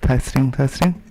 Testing, testing.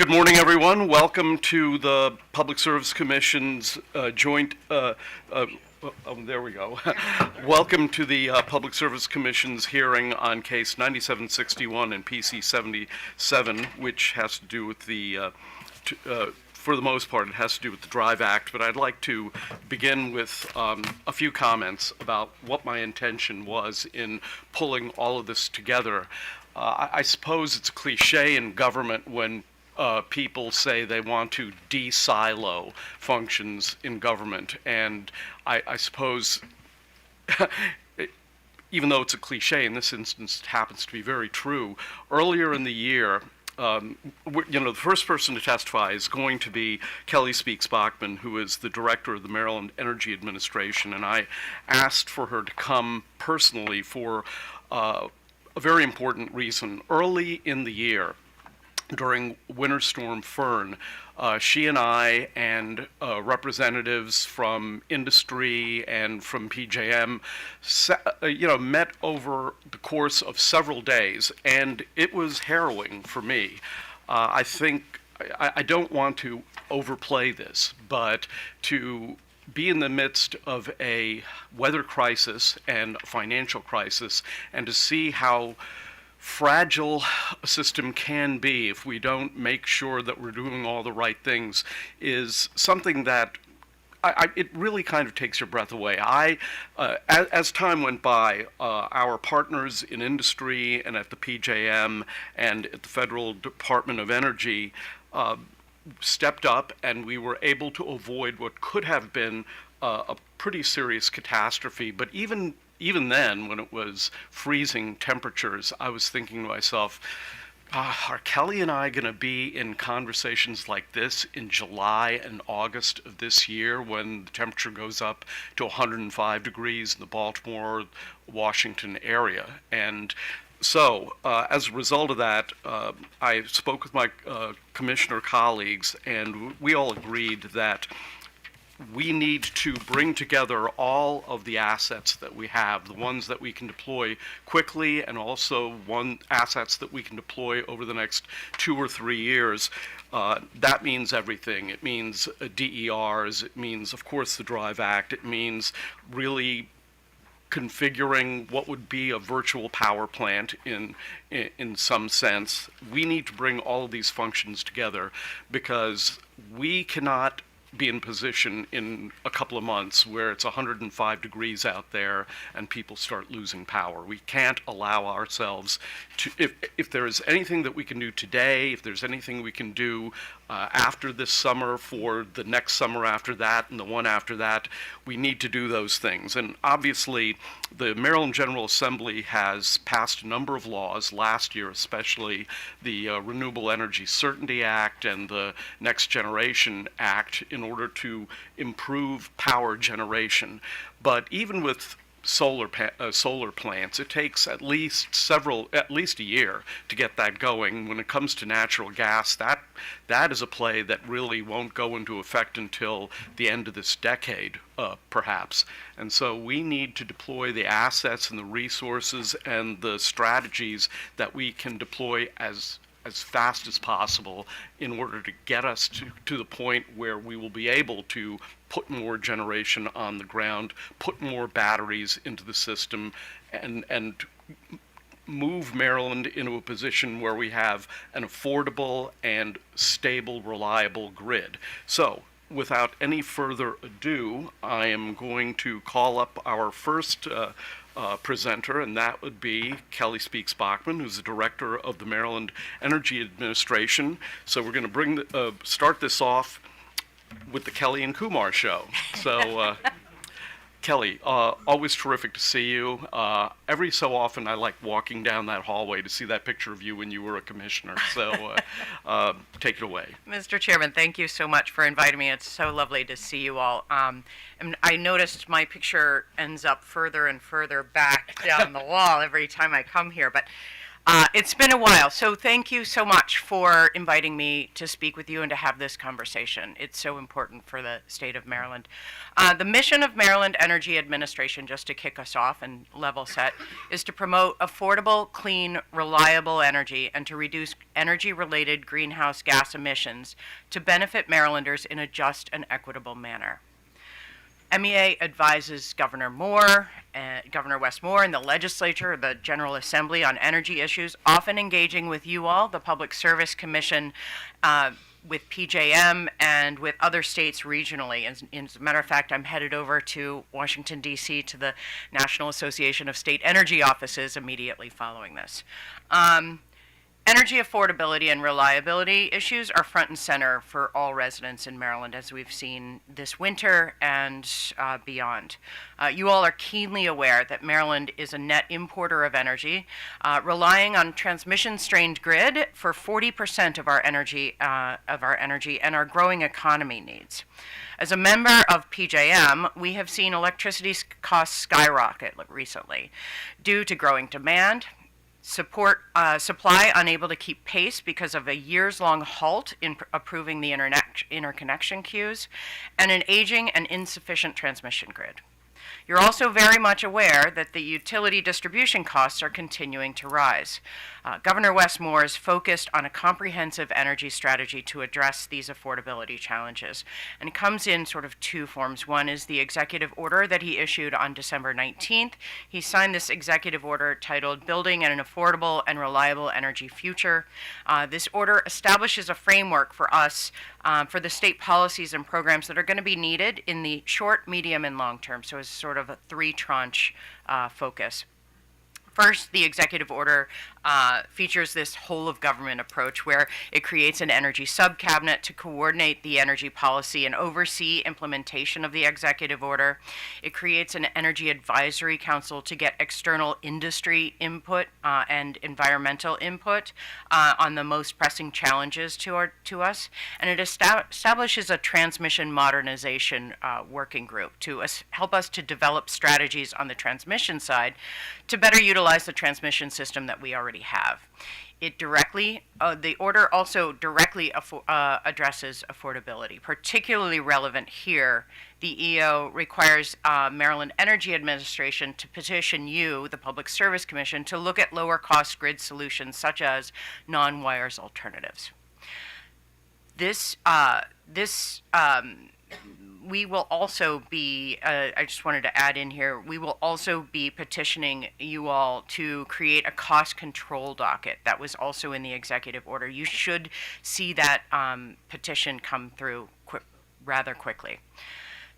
Good morning, everyone. Welcome to the Public Service Commission's joint. There we go. Welcome to the Public Service Commission's hearing on case 9761 and PC77, which has to do with the, for the most part, it has to do with the Drive Act. But I'd like to begin with a few comments about what my intention was in pulling all of this together. I suppose it's a cliche in government when people say they want to de-silo functions in government, and I suppose, even though it's a cliche, in this instance it happens to be very true. Earlier in the year, the first person to testify is going to be Kelly Speaks Bachman, who is the director of the Maryland Energy Administration, and I asked for her to come personally for a very important reason. Early in the year, during Winter Storm Fern, she and I and representatives from industry and from PJM, met over the course of several days, and it was harrowing for me. I think I don't want to overplay this, but to be in the midst of a weather crisis and a financial crisis, and to see how fragile a system can be if we don't make sure that we're doing all the right things is something that it really kind of takes your breath away. As time went by, our partners in industry and at the PJM and at the Federal Department of Energy stepped up, and we were able to avoid what could have been a pretty serious catastrophe. But even then, when it was freezing temperatures, I was thinking to myself, are Kelly and I going to be in conversations like this in July and August of this year when the temperature goes up to 105 degrees in the Baltimore, Washington area? And so, as a result of that, I spoke with my commissioner colleagues, and we all agreed that we need to bring together all of the assets that we have, the ones that we can deploy quickly and also assets that we can deploy over the next 2 or 3 years. That means everything. It means DERs. It means, of course, the Drive Act. It means really configuring what would be a virtual power plant in some sense. We need to bring all of these functions together because we cannot be in position in a couple of months where it's 105 degrees out there and people start losing power. We can't allow ourselves to, if there is anything that we can do today, if there's anything we can do after this summer for the next summer after that and the one after that, we need to do those things. And obviously, the Maryland General Assembly has passed a number of laws, last year especially the Renewable Energy Certainty Act and the Next Generation Act, in order to improve power generation. But even with solar plants, it takes at least a year to get that going. When it comes to natural gas, that is a play that really won't go into effect until the end of this decade, perhaps. And so we need to deploy the assets and the resources and the strategies that we can deploy as fast as possible in order to get us to the point where we will be able to put more generation on the ground, put more batteries into the system, and move Maryland into a position where we have an affordable and stable, reliable grid. So, without any further ado, I am going to call up our first presenter, and that would be Kelly Speaks Bachman, who's the director of the Maryland Energy Administration. So we're going to start this off with the Kelly and Kumar show. So, Kelly, always terrific to see you. Every so often, I like walking down that hallway to see that picture of you when you were a commissioner. So, take it away. Mr. Chairman, thank you so much for inviting me. It's so lovely to see you all. And I noticed my picture ends up further and further back down the wall every time I come here. But It's been a while, so thank you so much for inviting me to speak with you and to have this conversation. It's so important for the state of Maryland. The mission of Maryland Energy Administration, just to kick us off and level set, is to promote affordable, clean, reliable energy and to reduce energy-related greenhouse gas emissions to benefit Marylanders in a just and equitable manner. MEA advises Governor Wes Moore, and the legislature, the General Assembly, on energy issues, often engaging with you all, the Public Service Commission, with PJM, and with other states regionally. As a matter of fact, I'm headed over to Washington, D.C. to the National Association of State Energy Offices immediately following this. Energy affordability and reliability issues are front and center for all residents in Maryland, as we've seen this winter and beyond. You all are keenly aware that Maryland is a net importer of energy, relying on transmission-strained grid for 40% of our energy and our growing economy needs. As a member of PJM, we have seen electricity costs skyrocket recently due to growing demand, supply unable to keep pace because of a years-long halt in approving the interconnection queues, and an aging and insufficient transmission grid. You're also very much aware that the utility distribution costs are continuing to rise. Governor Wes Moore is focused on a comprehensive energy strategy to address these affordability challenges, and it comes in sort of two forms. One is the executive order that he issued on December 19th. He signed this executive order titled Building an Affordable and Reliable Energy Future. This order establishes a framework for us for the state policies and programs that are going to be needed in the short, medium, and long term, so it's sort of a three-tranche focus. First, the executive order features this whole-of-government approach where it creates an energy subcabinet to coordinate the energy policy and oversee implementation of the executive order. It creates an energy advisory council to get external industry input and environmental input on the most pressing challenges to us. And it establishes a transmission modernization working group to help us to develop strategies on the transmission side to better utilize the transmission system that we already have. The order also directly addresses affordability. Particularly relevant here, the EO requires Maryland Energy Administration to petition you, the Public Service Commission, to look at lower cost grid solutions such as non-wires alternatives. We will also be, I just wanted to add in here, we will also be petitioning you all to create a cost control docket. That was also in the executive order. You should see that petition come through rather quickly.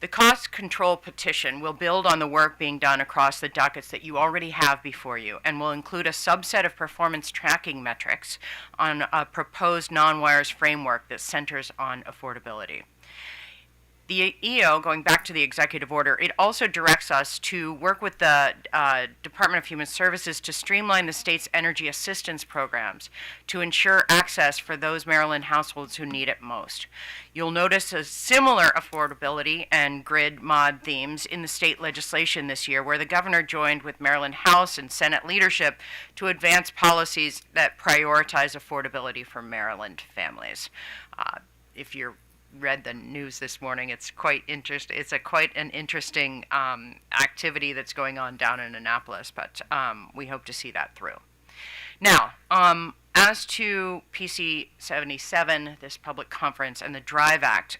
The cost control petition will build on the work being done across the dockets that you already have before you and will include a subset of performance tracking metrics on a proposed non-wires framework that centers on affordability. The EO, going back to the executive order, it also directs us to work with the Department of Human Services to streamline the state's energy assistance programs to ensure access for those Maryland households who need it most. You'll notice a similar affordability and grid mod themes in the state legislation this year, where the governor joined with Maryland House and Senate leadership to advance policies that prioritize affordability for Maryland families. If you're read the news this morning, it's quite interesting. It's quite an interesting activity that's going on down in Annapolis, but we hope to see that through. Now, as to PC77, this public conference, and the DRIVE Act,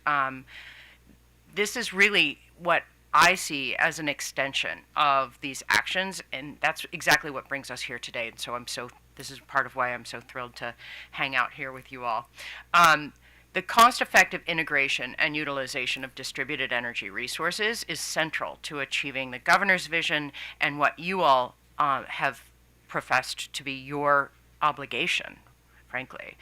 this is really what I see as an extension of these actions, and that's exactly what brings us here today. And so this is part of why I'm so thrilled to hang out here with you all. The cost-effective integration and utilization of distributed energy resources is central to achieving the governor's vision and what you all have professed to be your obligation, frankly.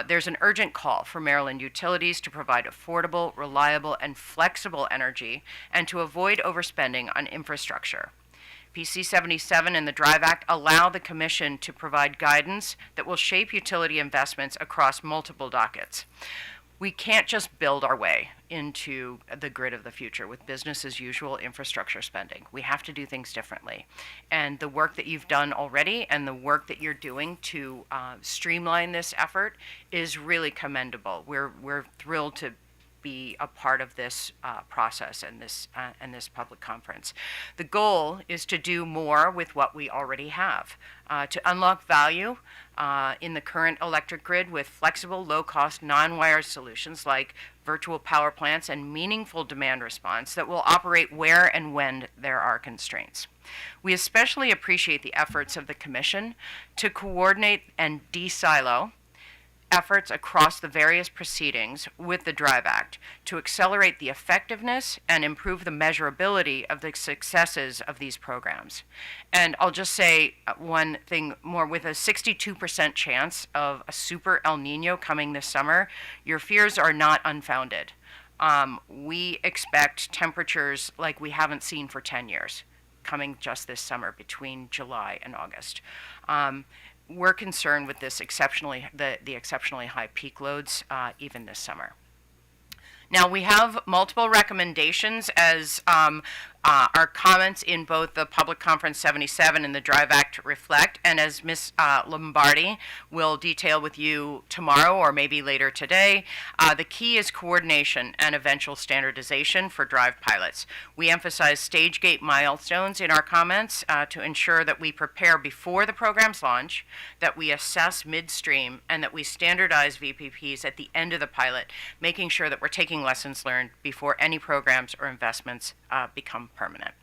There's an urgent call for Maryland utilities to provide affordable, reliable, and flexible energy and to avoid overspending on infrastructure. PC77 and the DRIVE Act allow the Commission to provide guidance that will shape utility investments across multiple dockets. we can't just build our way into the grid of the future with business as usual infrastructure spending. We have to do things differently. And the work that you've done already and the work that you're doing to streamline this effort is really commendable. We're thrilled to be a part of this process and this public conference. The goal is to do more with what we already have, to unlock value in the current electric grid with flexible, low-cost, non-wire solutions like virtual power plants and meaningful demand response that will operate where and when there are constraints. We especially appreciate the efforts of the Commission to coordinate and de-silo efforts across the various proceedings with the DRIVE Act to accelerate the effectiveness and improve the measurability of the successes of these programs. And I'll just say one thing more. With a 62% chance of a super El Nino coming this summer, your fears are not unfounded. We expect temperatures like we haven't seen for 10 years coming just this summer between July and August. We're concerned with this the exceptionally high peak loads even this summer. Now, we have multiple recommendations as our comments in both the Public Conference 77 and the DRIVE Act reflect, and as Ms. Lombardi will detail with you tomorrow or maybe later today, the key is coordination and eventual standardization for DRIVE pilots. We emphasize stage gate milestones in our comments to ensure that we prepare before the program's launch, that we assess midstream, and that we standardize VPPs at the end of the pilot, making sure that we're taking lessons learned before any programs or investments become permanent.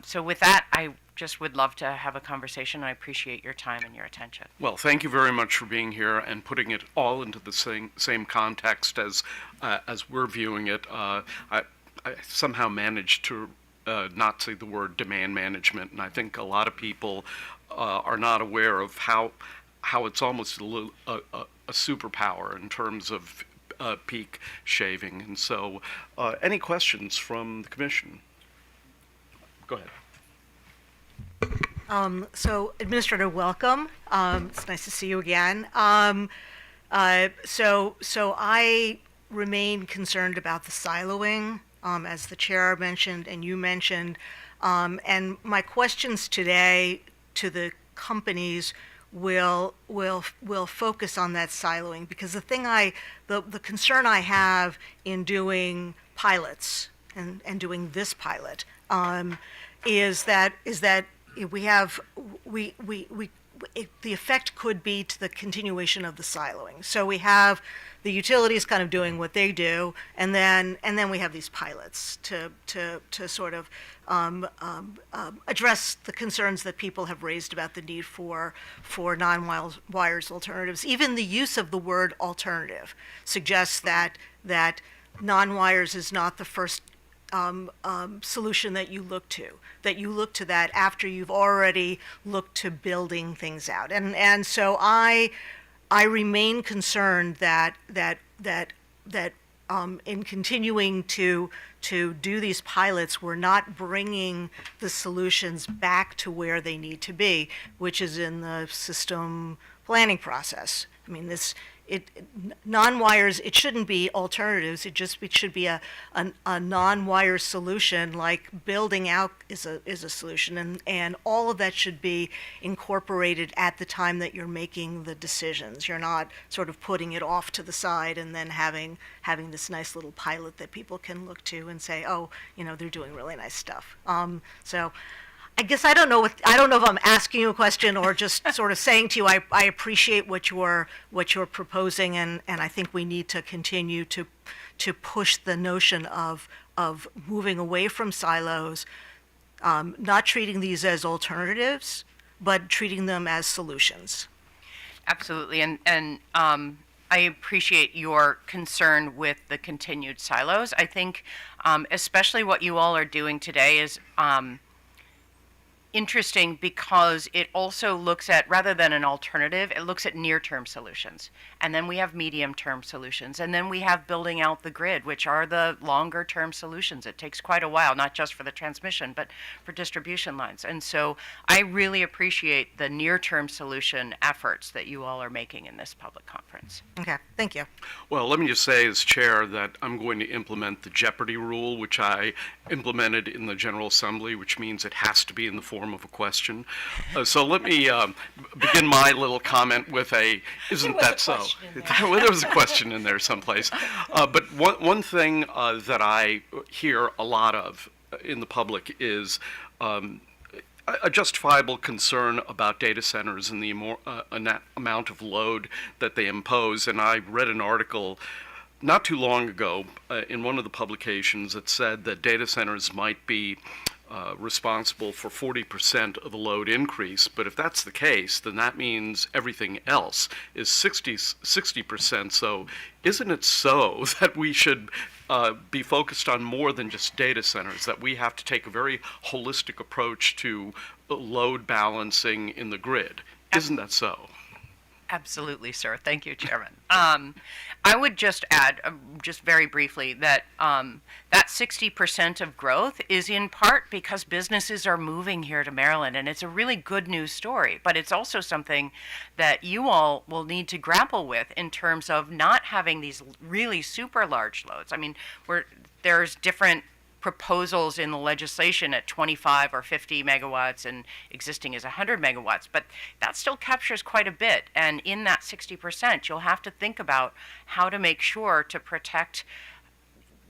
So with that, I just would love to have a conversation. I appreciate your time and your attention. Well, thank you very much for being here and putting it all into the same context as we're viewing it. I somehow managed to not say the word demand management, and I think a lot of people are not aware of how it's almost a superpower in terms of peak shaving. And so, any questions from the Commission? Go ahead. So, Administrator, welcome. It's nice to see you again. So I remain concerned about the siloing, as the chair mentioned and you mentioned. And my questions today to the companies will focus on that siloing, because the concern I have in doing pilots and doing this pilot is that the effect could be to the continuation of the siloing. So we have the utilities kind of doing what they do, and then we have these pilots to sort of address the concerns that people have raised about the need for non-wires alternatives. Even the use of the word alternative suggests that non-wires is not the first solution that you look to, that after you've already looked to building things out. And so I remain concerned that in continuing to do these pilots, we're not bringing the solutions back to where they need to be, which is in the system planning process. I mean, non-wires, it shouldn't be alternatives. It should be a non-wire solution, like building out is a solution, and all of that should be incorporated at the time that you're making the decisions. You're not sort of putting it off to the side and then having this nice little pilot that people can look to and say, oh, they're doing really nice stuff. So I guess I don't know if I'm asking you a question or just sort of saying to you, I appreciate what you're proposing, and I think we need to continue to push the notion of moving away from silos, not treating these as alternatives, but treating them as solutions. Absolutely, and I appreciate your concern with the continued silos. I think especially what you all are doing today is interesting because it also looks at, rather than an alternative, it looks at near-term solutions. And then we have medium-term solutions. And then we have building out the grid, which are the longer-term solutions. It takes quite a while, not just for the transmission, but for distribution lines. And so I really appreciate the near-term solution efforts that you all are making in this public conference. Okay, thank you. Well, let me just say as chair that I'm going to implement the jeopardy rule, which I implemented in the General Assembly, which means it has to be in the form of a question. So let me begin my little comment with a, isn't that so? Well, there was a question in there someplace. But one thing that I hear a lot of in the public is a justifiable concern about data centers and the amount of load that they impose. And I read an article not too long ago in one of the publications that said that data centers might be responsible for 40% of the load increase. But if that's the case, then that means everything else is 60%. So isn't it so that we should be focused on more than just data centers, that we have to take a very holistic approach to load balancing in the grid? Isn't that so? Absolutely, sir. Thank you, Chairman. I would just add, just very briefly, that that 60% of growth is in part because businesses are moving here to Maryland, and it's a really good news story. But it's also something that you all will need to grapple with in terms of not having these really super large loads. I mean, there's different proposals in the legislation at 25 or 50 megawatts, and existing is 100 megawatts, but that still captures quite a bit. And in that 60%, you'll have to think about how to make sure to protect,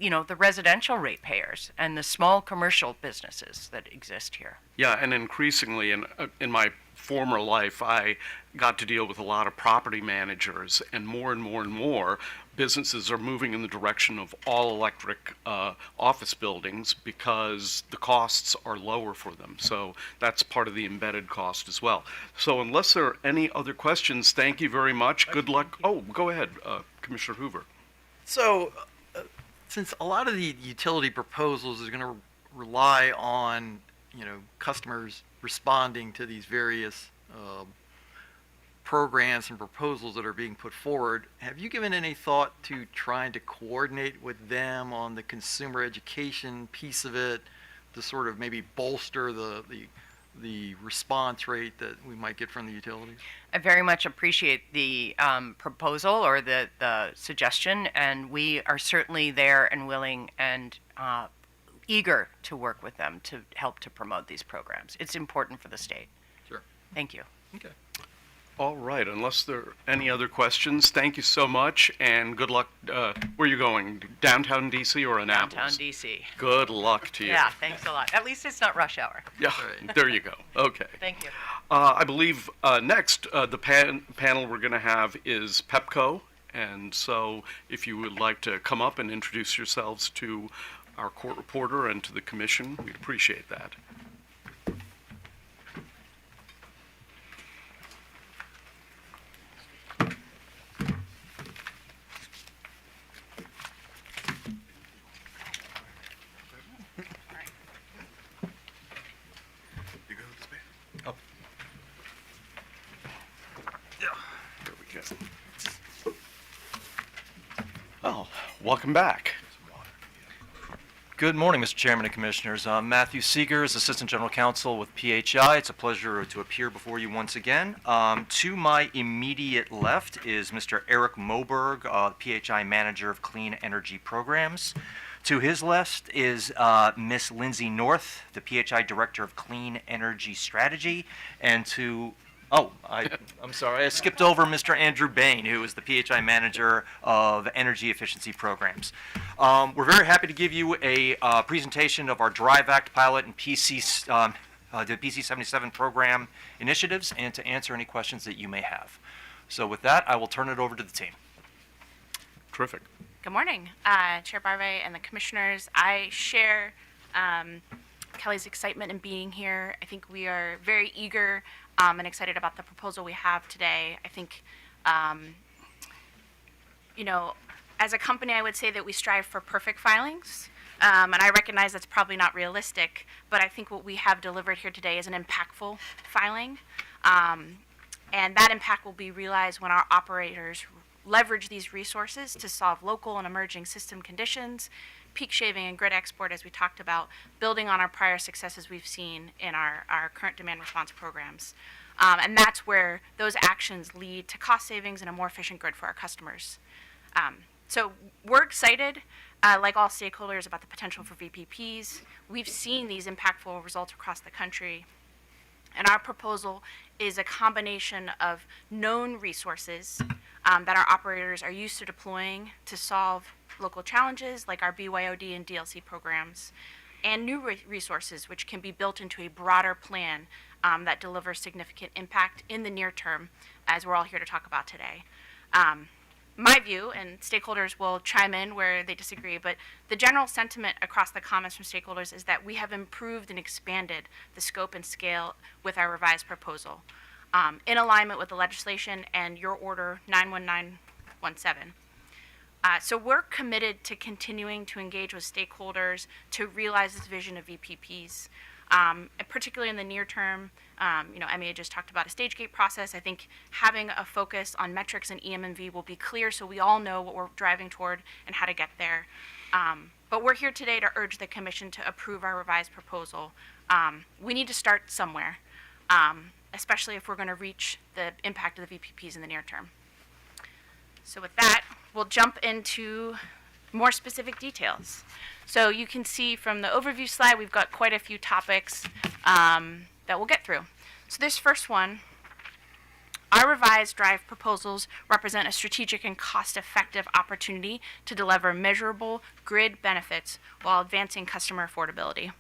the residential ratepayers and the small commercial businesses that exist here. Yeah, and increasingly in my former life, I got to deal with a lot of property managers, and more businesses are moving in the direction of all-electric office buildings because the costs are lower for them. So that's part of the embedded cost as well. So unless there are any other questions, thank you very much. Good luck. Oh, go ahead, Commissioner Hoover. So, since a lot of the utility proposals is going to rely on, customers responding to these various programs and proposals that are being put forward, have you given any thought to trying to coordinate with them on the consumer education piece of it to sort of maybe bolster the response rate that we might get from the utilities? I very much appreciate the proposal or the suggestion, and we are certainly there and willing and eager to work with them to help to promote these programs. It's important for the state. Sure. Thank you. Okay. All right, unless there are any other questions, thank you so much, and good luck. Where are you going, downtown D.C. or Annapolis? Downtown D.C. Good luck to you. Yeah, thanks a lot. At least it's not rush hour. Yeah, Right. there you go. Okay. Thank you. I believe next, the panel we're going to have is PEPCO, and so if you would like to come up and introduce yourselves to our court reporter and to the commission, we'd appreciate that. There we go. Well, welcome back. Good morning, Mr. Chairman and Commissioners. I'm Matthew Seegers, Assistant General Counsel with PHI. It's a pleasure to appear before you once again. To my immediate left is Mr. Eric Moberg, PHI Manager of Clean Energy Programs. To his left is Miss Lindsay North, the PHI Director of Clean Energy Strategy. And I'm sorry, I skipped over Mr. Andrew Bain, who is the PHI Manager of Energy Efficiency Programs. We're very happy to give you a presentation of our Drive Act pilot and the PC77 program initiatives, and to answer any questions that you may have. So with that, I will turn it over to the team. Terrific. Good morning, Chair Barve and the commissioners. I share Kelly's excitement in being here. I think we are very eager and excited about the proposal we have today. I think, as a company, I would say that we strive for perfect filings. And I recognize that's probably not realistic, but I think what we have delivered here today is an impactful filing. And that impact will be realized when our operators leverage these resources to solve local and emerging system conditions, peak shaving and grid export, as we talked about, building on our prior successes we've seen in our current demand response programs. And that's where those actions lead to cost savings and a more efficient grid for our customers. So we're excited, like all stakeholders, about the potential for VPPs. We've seen these impactful results across the country. And our proposal is a combination of known resources that our operators are used to deploying to solve local challenges, like our BYOD and DLC programs, and new resources which can be built into a broader plan that delivers significant impact in the near term, as we're all here to talk about today. My view, and stakeholders will chime in where they disagree, but the general sentiment across the comments from stakeholders is that we have improved and expanded the scope and scale with our revised proposal, in alignment with the legislation and your order 91917. So we're committed to continuing to engage with stakeholders to realize this vision of VPPs. Particularly in the near term, MEA just talked about a stage gate process. I think having a focus on metrics and EMV will be clear so we all know what we're driving toward and how to get there. But we're here today to urge the Commission to approve our revised proposal. We need to start somewhere, especially if we're going to reach the impact of the VPPs in the near term. So with that, we'll jump into more specific details. So you can see from the overview slide, we've got quite a few topics that we'll get through. So this first one, our revised drive proposals represent a strategic and cost-effective opportunity to deliver measurable grid benefits while advancing customer affordability.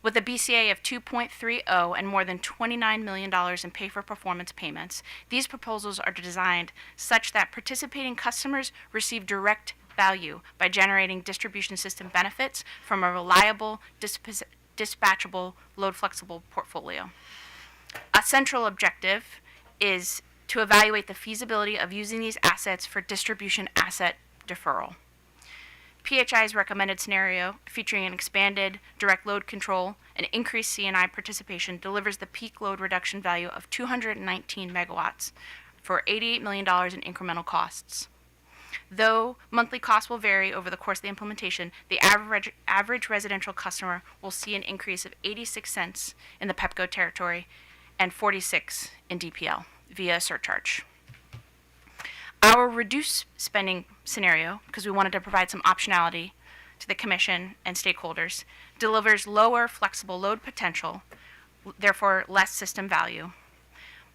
With a BCA of 2.30 and more than $29 million in pay-for-performance payments, these proposals are designed such that participating customers receive direct value by generating distribution system benefits from a reliable, dispatchable, load-flexible portfolio. A central objective is to evaluate the feasibility of using these assets for distribution asset deferral. PHI's recommended scenario, featuring an expanded direct load control and increased C&I participation, delivers the peak load reduction value of 219 megawatts for $88 million in incremental costs. Though monthly costs will vary over the course of the implementation, the average residential customer will see an increase of 86 cents in the PEPCO territory and 46 in DPL via a surcharge. Our reduced spending scenario, because we wanted to provide some optionality to the Commission and stakeholders, delivers lower flexible load potential, therefore less system value.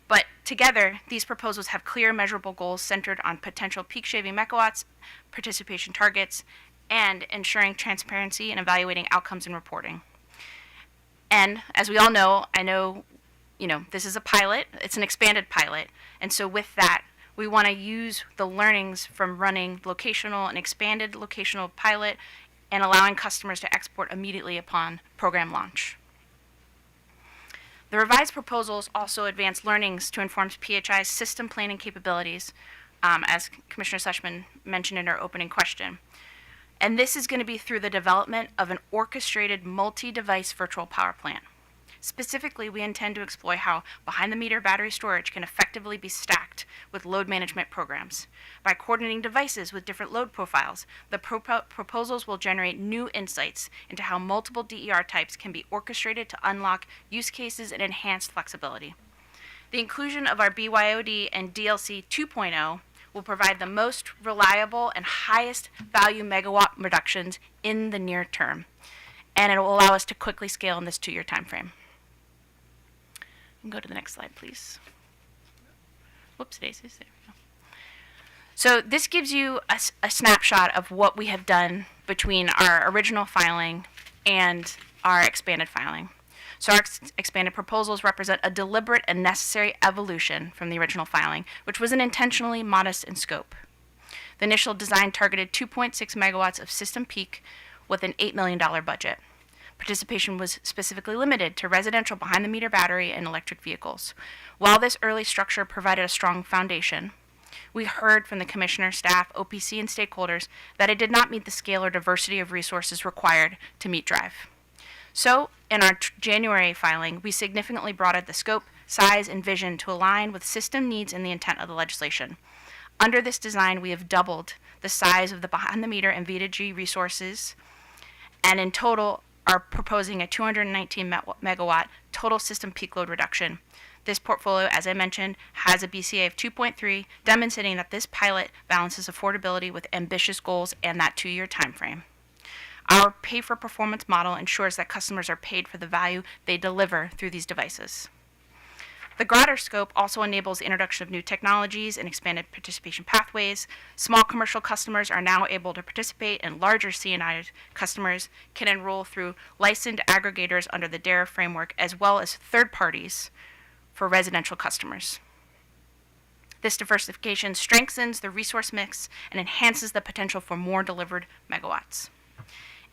But together, these proposals have clear measurable goals centered on potential peak shaving megawatts, participation targets, and ensuring transparency and evaluating outcomes and reporting. And as we all know, this is a pilot, it's an expanded pilot, and so with that, we want to use the learnings from running locational and expanded locational pilot and allowing customers to export immediately upon program launch. The revised proposals also advance learnings to inform PHI's system planning capabilities, as Commissioner Sushman mentioned in her opening question. And this is going to be through the development of an orchestrated multi-device virtual power plant. Specifically, we intend to explore how behind-the-meter battery storage can effectively be stacked with load management programs. By coordinating devices with different load profiles, the proposals will generate new insights into how multiple DER types can be orchestrated to unlock use cases and enhance flexibility. The inclusion of our BYOD and DLC 2.0 will provide the most reliable and highest value megawatt reductions in the near term, and it will allow us to quickly scale in this 2-year time frame. Go to the next slide, please. Whoops, daisies. There we go. So this gives you a snapshot of what we have done between our original filing and our expanded filing. So our expanded proposals represent a deliberate and necessary evolution from the original filing, which was intentionally modest in scope. The initial design targeted 2.6 megawatts of system peak with an $8 million budget. Participation was specifically limited to residential behind-the-meter battery and electric vehicles. While this early structure provided a strong foundation, We heard from the commissioner, staff, OPC, and stakeholders that it did not meet the scale or diversity of resources required to meet drive. So, in our January filing, we significantly broadened the scope, size, and vision to align with system needs and the intent of the legislation. Under this design, we have doubled the size of the behind-the-meter and V2G resources, and in total are proposing a 219 megawatt total system peak load reduction. This portfolio, as I mentioned, has a BCA of 2.3, demonstrating that this pilot balances affordability with ambitious goals and that 2-year time frame. Our pay-for-performance model ensures that customers are paid for the value they deliver through these devices. The broader scope also enables the introduction of new technologies and expanded participation pathways. Small commercial customers are now able to participate, and larger C&I customers can enroll through licensed aggregators under the DARE framework, as well as third parties for residential customers. This diversification strengthens the resource mix and enhances the potential for more delivered megawatts.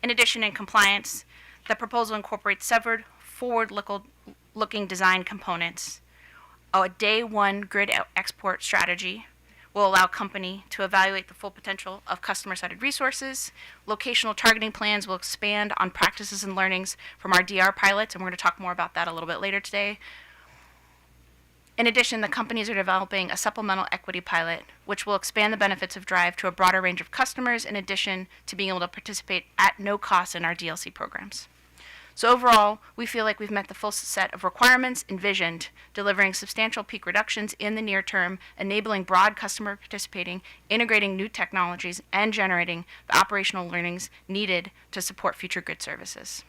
In addition, in compliance, the proposal incorporates several forward-looking design components. A day one grid export strategy will allow company to evaluate the full potential of customer-sided resources. Locational targeting plans will expand on practices and learnings from our DR pilots, and we're going to talk more about that a little bit later today. In addition, the companies are developing a supplemental equity pilot, which will expand the benefits of Drive to a broader range of customers, in addition to being able to participate at no cost in our DLC programs. So overall, we feel like we've met the full set of requirements envisioned, delivering substantial peak reductions in the near term, enabling broad customer participating, integrating new technologies, and generating the operational learnings needed to support future grid services.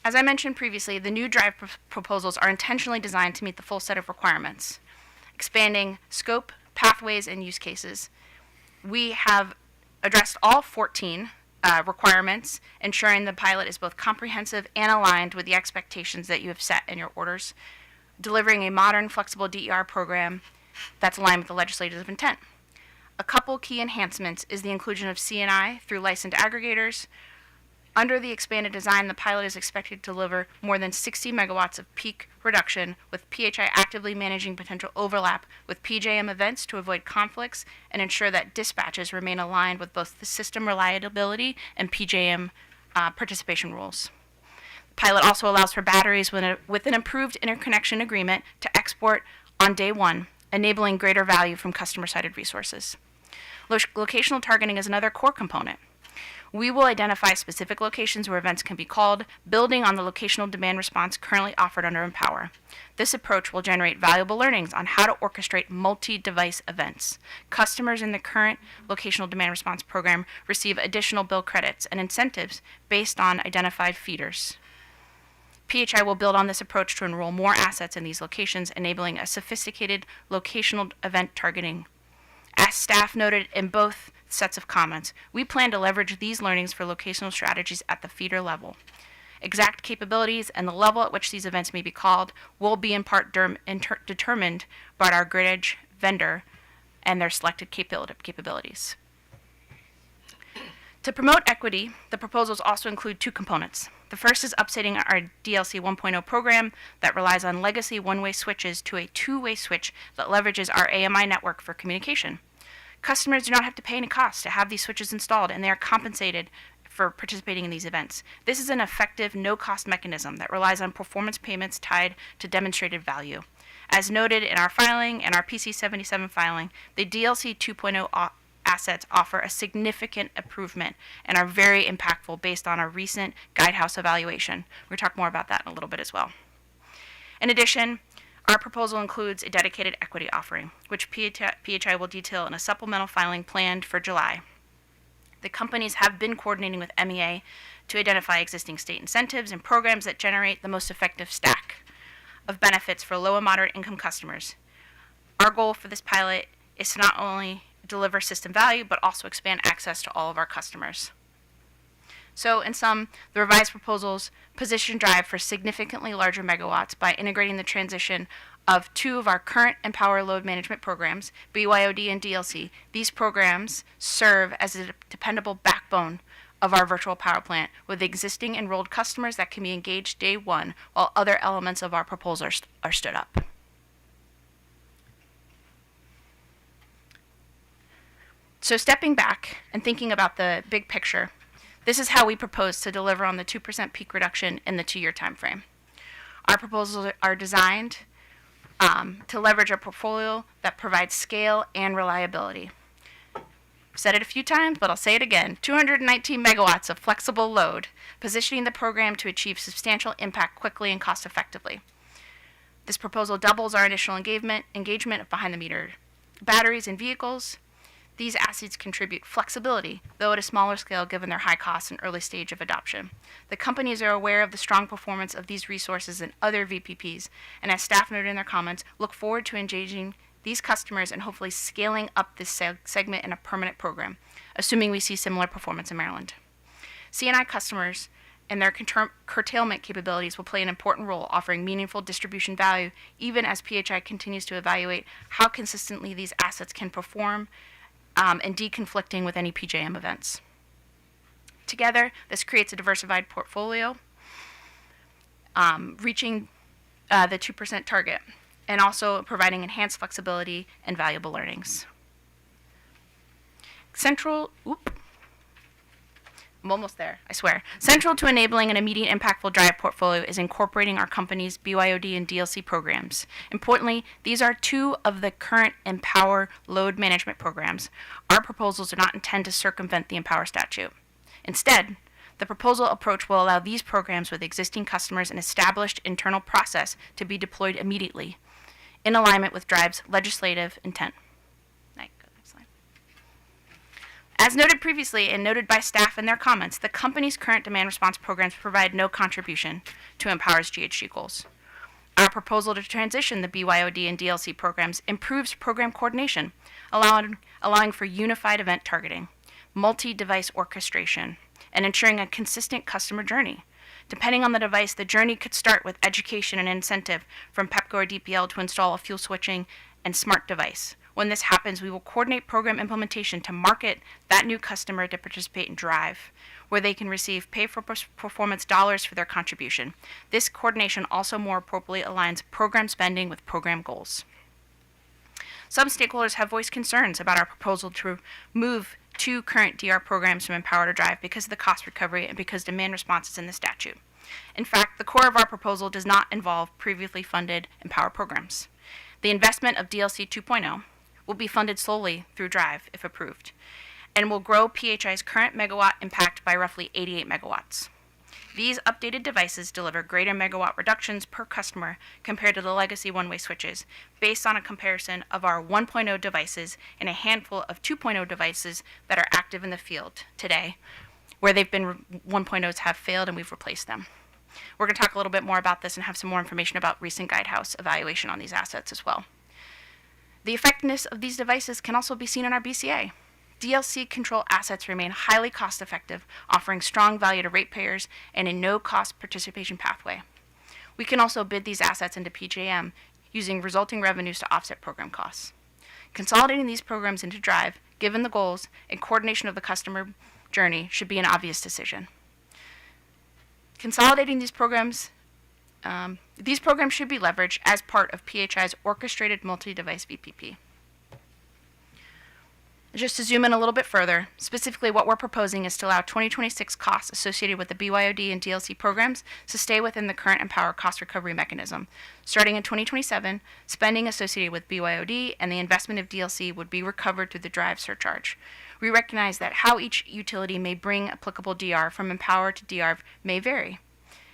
As I mentioned previously, the new Drive proposals are intentionally designed to meet the full set of requirements, expanding scope, pathways, and use cases. We have addressed all 14 requirements, ensuring the pilot is both comprehensive and aligned with the expectations that you have set in your orders, delivering a modern, flexible DER program that's aligned with the legislative intent. A couple key enhancements is the inclusion of C&I through licensed aggregators. Under the expanded design, the pilot is expected to deliver more than 60 megawatts of peak reduction, with PHI actively managing potential overlap with PJM events to avoid conflicts and ensure that dispatches remain aligned with both the system reliability and PJM participation rules. The pilot also allows for batteries with an improved interconnection agreement to export on day one, enabling greater value from customer-sided resources. Locational targeting is another core component. We will identify specific locations where events can be called, building on the locational demand response currently offered under Empower. This approach will generate valuable learnings on how to orchestrate multi-device events. Customers in the current locational demand response program receive additional bill credits and incentives based on identified feeders. PHI will build on this approach to enroll more assets in these locations, enabling a sophisticated locational event targeting. As staff noted in both sets of comments, we plan to leverage these learnings for locational strategies at the feeder level. Exact capabilities and the level at which these events may be called will be in part determined by our grid edge vendor and their selected capabilities. To promote equity, the proposals also include two components. The first is upsetting our DLC 1.0 program that relies on legacy one-way switches to a two-way switch that leverages our AMI network for communication. Customers do not have to pay any cost to have these switches installed, and they are compensated for participating in these events. This is an effective, no-cost mechanism that relies on performance payments tied to demonstrated value. As noted in our filing and our PC77 filing, the DLC 2.0 assets offer a significant improvement and are very impactful based on our recent Guidehouse evaluation. We'll talk more about that in a little bit as well. In addition, our proposal includes a dedicated equity offering, which PHI will detail in a supplemental filing planned for July. The companies have been coordinating with MEA to identify existing state incentives and programs that generate the most effective stack of benefits for low and moderate income customers. Our goal for this pilot is to not only deliver system value, but also expand access to all of our customers. So in sum, the revised proposals position Drive for significantly larger megawatts by integrating the transition of two of our current Empower load management programs, BYOD and DLC. These programs serve as a dependable backbone of our virtual power plant with existing enrolled customers that can be engaged day one while other elements of our proposal are stood up. So stepping back and thinking about the big picture, this is how we propose to deliver on the 2% peak reduction in the 2-year time frame. Our proposals are designed to leverage a portfolio that provides scale and reliability. I've said it a few times, but I'll say it again. 219 megawatts of flexible load, positioning the program to achieve substantial impact quickly and cost effectively. This proposal doubles our initial engagement of behind-the-meter batteries and vehicles. These assets contribute flexibility, though at a smaller scale given their high costs and early stage of adoption. The companies are aware of the strong performance of these resources in other VPPs, and as staff noted in their comments, look forward to engaging these customers and hopefully scaling up this segment in a permanent program, assuming we see similar performance in Maryland. C&I customers and their curtailment capabilities will play an important role, offering meaningful distribution value, even as PHI continues to evaluate how consistently these assets can perform and deconflicting with any PJM events. Together, this creates a diversified portfolio, reaching the 2% target, and also providing enhanced flexibility and valuable learnings. I'm almost there, I swear. Central to enabling an immediate impactful drive portfolio is incorporating our company's BYOD and DLC programs. Importantly, these are 2 of the current Empower load management programs. Our proposals do not intend to circumvent the Empower statute. Instead, the proposal approach will allow these programs with existing customers an established internal process to be deployed immediately, in alignment with Drive's legislative intent. As noted previously and noted by staff in their comments, the company's current demand response programs provide no contribution to Empower's GHG goals. Our proposal to transition the BYOD and DLC programs improves program coordination, allowing for unified event targeting, multi-device orchestration, and ensuring a consistent customer journey. Depending on the device, the journey could start with education and incentive from PEPCO or DPL to install a fuel switching and smart device. When this happens, we will coordinate program implementation to market that new customer to participate in Drive, where they can receive pay-for-performance dollars for their contribution. This coordination also more appropriately aligns program spending with program goals. Some stakeholders have voiced concerns about our proposal to move 2 current DR programs from Empower to Drive because of the cost recovery and because demand response is in the statute. In fact, the core of our proposal does not involve previously funded Empower programs. The investment of DLC 2.0 will be funded solely through Drive, if approved, and will grow PHI's current megawatt impact by roughly 88 megawatts. These updated devices deliver greater megawatt reductions per customer compared to the legacy one-way switches, based on a comparison of our 1.0 devices and a handful of 2.0 devices that are active in the field today, where they've been 1.0s have failed and we've replaced them. We're going to talk a little bit more about this and have some more information about recent Guidehouse evaluation on these assets as well. The effectiveness of these devices can also be seen in our BCA. DLC control assets remain highly cost-effective, offering strong value to ratepayers and a no-cost participation pathway. We can also bid these assets into PJM using resulting revenues to offset program costs. Consolidating these programs into Drive, given the goals and coordination of the customer journey, should be an obvious decision. Consolidating these programs should be leveraged as part of PHI's orchestrated multi-device VPP. Just to zoom in a little bit further, specifically what we're proposing is to allow 2026 costs associated with the BYOD and DLC programs to stay within the current Empower cost recovery mechanism. Starting in 2027, spending associated with BYOD and the investment of DLC would be recovered through the Drive surcharge. We recognize that how each utility may bring applicable DR from Empower to DR may vary,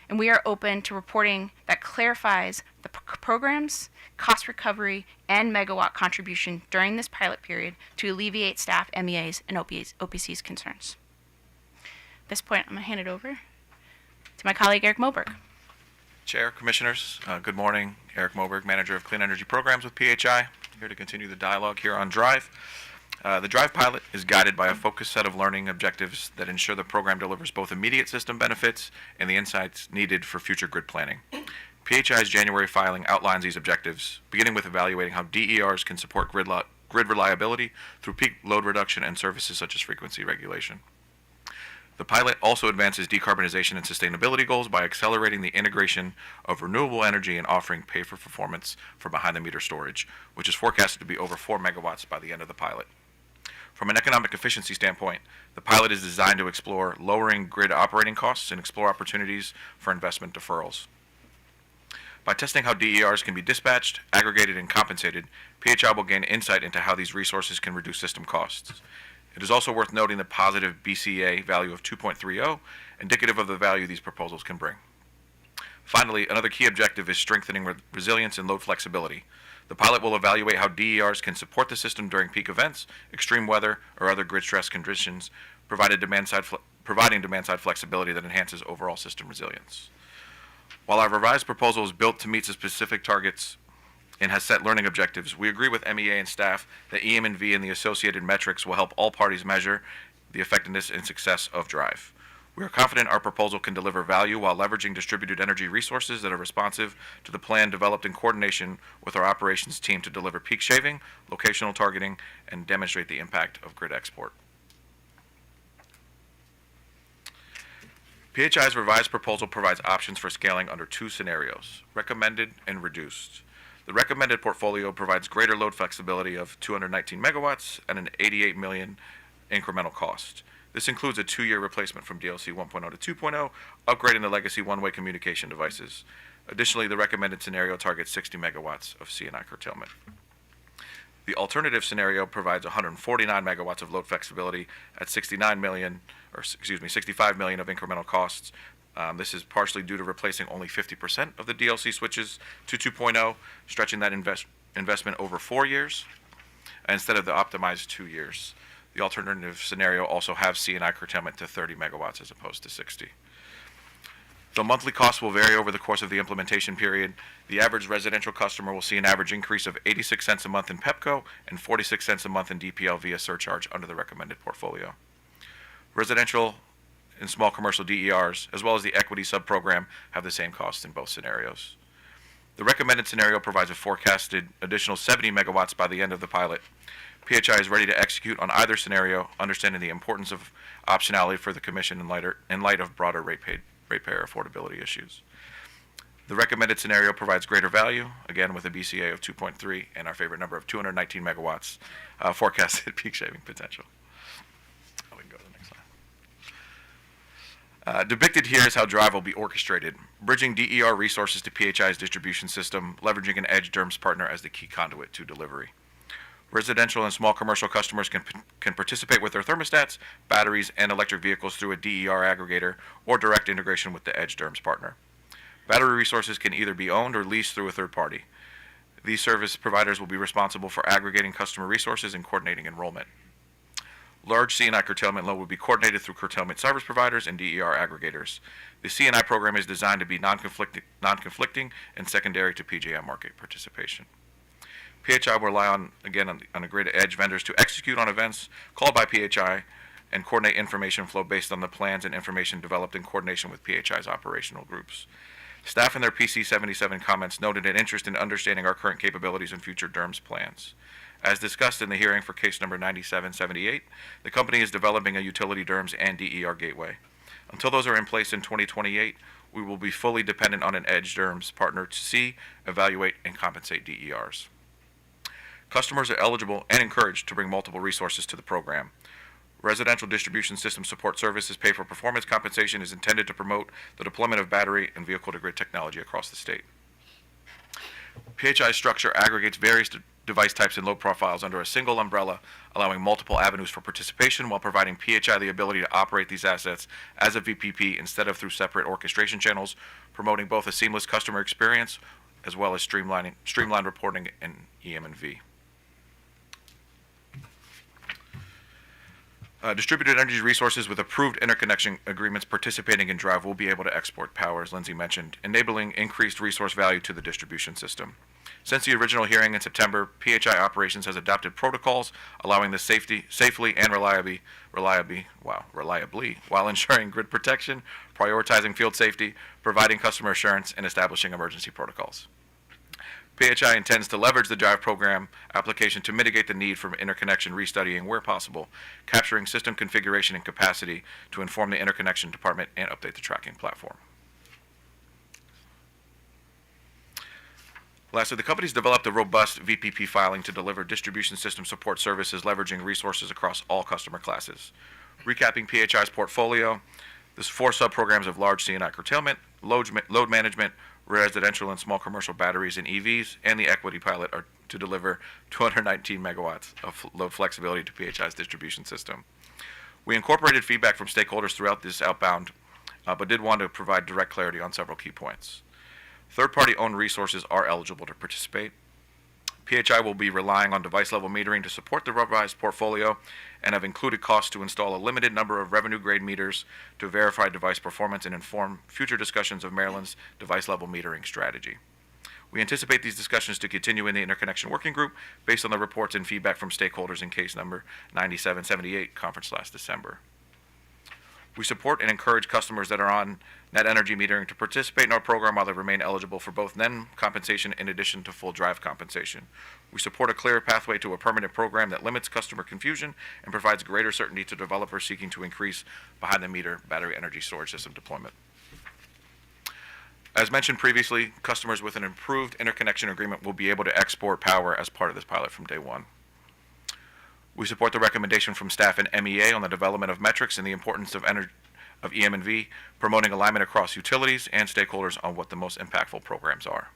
and we are open to reporting that clarifies the programs, cost recovery, and megawatt contribution during this pilot period to alleviate staff, MEAs, and OPC's concerns. At this point, I'm going to hand it over to my colleague, Eric Moberg. Chair, Commissioners, good morning. Eric Moberg, Manager of Clean Energy Programs with PHI, here to continue the dialogue here on Drive. The Drive pilot is guided by a focused set of learning objectives that ensure the program delivers both immediate system benefits and the insights needed for future grid planning. PHI's January filing outlines these objectives, beginning with evaluating how DERs can support grid reliability through peak load reduction and services such as frequency regulation. The pilot also advances decarbonization and sustainability goals by accelerating the integration of renewable energy and offering pay-for-performance for behind-the-meter storage, which is forecasted to be over 4 megawatts by the end of the pilot. From an economic efficiency standpoint, the pilot is designed to explore lowering grid operating costs and explore opportunities for investment deferrals. By testing how DERs can be dispatched, aggregated, and compensated, PHI will gain insight into how these resources can reduce system costs. It is also worth noting the positive BCA value of 2.30, indicative of the value these proposals can bring. Finally, another key objective is strengthening resilience and load flexibility. The pilot will evaluate how DERs can support the system during peak events, extreme weather, or other grid stress conditions, providing demand-side flexibility that enhances overall system resilience. While our revised proposal is built to meet the specific targets and has set learning objectives, we agree with MEA and staff that EM&V and the associated metrics will help all parties measure the effectiveness and success of DRIVE. We are confident our proposal can deliver value while leveraging distributed energy resources that are responsive to the plan developed in coordination with our operations team to deliver peak shaving, locational targeting, and demonstrate the impact of grid export. PHI's revised proposal provides options for scaling under two scenarios, recommended and reduced. The recommended portfolio provides greater load flexibility of 219 megawatts and an 88 million incremental cost. This includes a 2-year replacement from DLC 1.0 to 2.0, upgrading the legacy one-way communication devices. Additionally, the recommended scenario targets 60 megawatts of C&I curtailment. The alternative scenario provides 149 megawatts of load flexibility at 65 million of incremental costs. This is partially due to replacing only 50% of the DLC switches to 2.0, stretching that investment over 4 years instead of the optimized 2 years. The alternative scenario also has C&I curtailment to 30 megawatts as opposed to 60. The monthly costs will vary over the course of the implementation period. The average residential customer will see an average increase of 86 cents a month in PEPCO and 46 cents a month in DPL via surcharge under the recommended portfolio. Residential and small commercial DERs, as well as the equity subprogram, have the same costs in both scenarios. The recommended scenario provides a forecasted additional 70 megawatts by the end of the pilot. PHI is ready to execute on either scenario, understanding the importance of optionality for the Commission in light of broader ratepayer affordability issues. The recommended scenario provides greater value, again with a BCA of 2.3 and our favorite number of 219 megawatts forecasted peak shaving potential. We can go to the next slide. Depicted here is how DRIVE will be orchestrated, bridging DER resources to PHI's distribution system, leveraging an edge DERMS partner as the key conduit to delivery. Residential and small commercial customers can participate with their thermostats, batteries, and electric vehicles through a DER aggregator or direct integration with the edge DERMS partner. Battery resources can either be owned or leased through a third party. These service providers will be responsible for aggregating customer resources and coordinating enrollment. Large C&I curtailment load will be coordinated through curtailment service providers and DER aggregators. The C&I program is designed to be non-conflicting and secondary to PJM market participation. PHI will rely on a grid edge vendors to execute on events called by PHI and coordinate information flow based on the plans and information developed in coordination with PHI's operational groups. Staff in their PC77 comments noted an interest in understanding our current capabilities and future DERMS plans. As discussed in the hearing for case number 9778, the company is developing a utility DERMS and DER gateway. Until those are in place in 2028, we will be fully dependent on an edge DERMS partner to see, evaluate, and compensate DERs. Customers are eligible and encouraged to bring multiple resources to the program. Residential distribution system support services pay for performance compensation is intended to promote the deployment of battery and vehicle-to-grid technology across the state. PHI structure aggregates various device types and load profiles under a single umbrella, allowing multiple avenues for participation while providing PHI the ability to operate these assets as a VPP instead of through separate orchestration channels, promoting both a seamless customer experience as well as streamlined reporting and EM&V. Distributed energy resources with approved interconnection agreements participating in DRIVE will be able to export power, as Lindsay mentioned, enabling increased resource value to the distribution system. Since the original hearing in September, PHI Operations has adopted protocols allowing the safely and reliably, while ensuring grid protection, prioritizing field safety, providing customer assurance, and establishing emergency protocols. PHI intends to leverage the DRIVE program application to mitigate the need for interconnection restudying where possible, capturing system configuration and capacity to inform the interconnection department and update the tracking platform. Lastly, the company's developed a robust VPP filing to deliver distribution system support services leveraging resources across all customer classes. Recapping PHI's portfolio, there's 4 subprograms of large C&I curtailment, load management, residential and small commercial batteries and EVs, and the equity pilot are to deliver 219 megawatts of load flexibility to PHI's distribution system. We incorporated feedback from stakeholders throughout this outbound, but did want to provide direct clarity on several key points. Third-party owned resources are eligible to participate. PHI will be relying on device-level metering to support the revised portfolio and have included costs to install a limited number of revenue-grade meters to verify device performance and inform future discussions of Maryland's device-level metering strategy. We anticipate these discussions to continue in the interconnection working group based on the reports and feedback from stakeholders in case number 9778 conference last December. We support and encourage customers that are on net energy metering to participate in our program while they remain eligible for both NEM compensation in addition to full drive compensation. We support a clear pathway to a permanent program that limits customer confusion and provides greater certainty to developers seeking to increase behind-the-meter battery energy storage system deployment. As mentioned previously, customers with an improved interconnection agreement will be able to export power as part of this pilot from day one. We support the recommendation from staff and MEA on the development of metrics and the importance of EM&V, promoting alignment across utilities and stakeholders on what the most impactful programs are.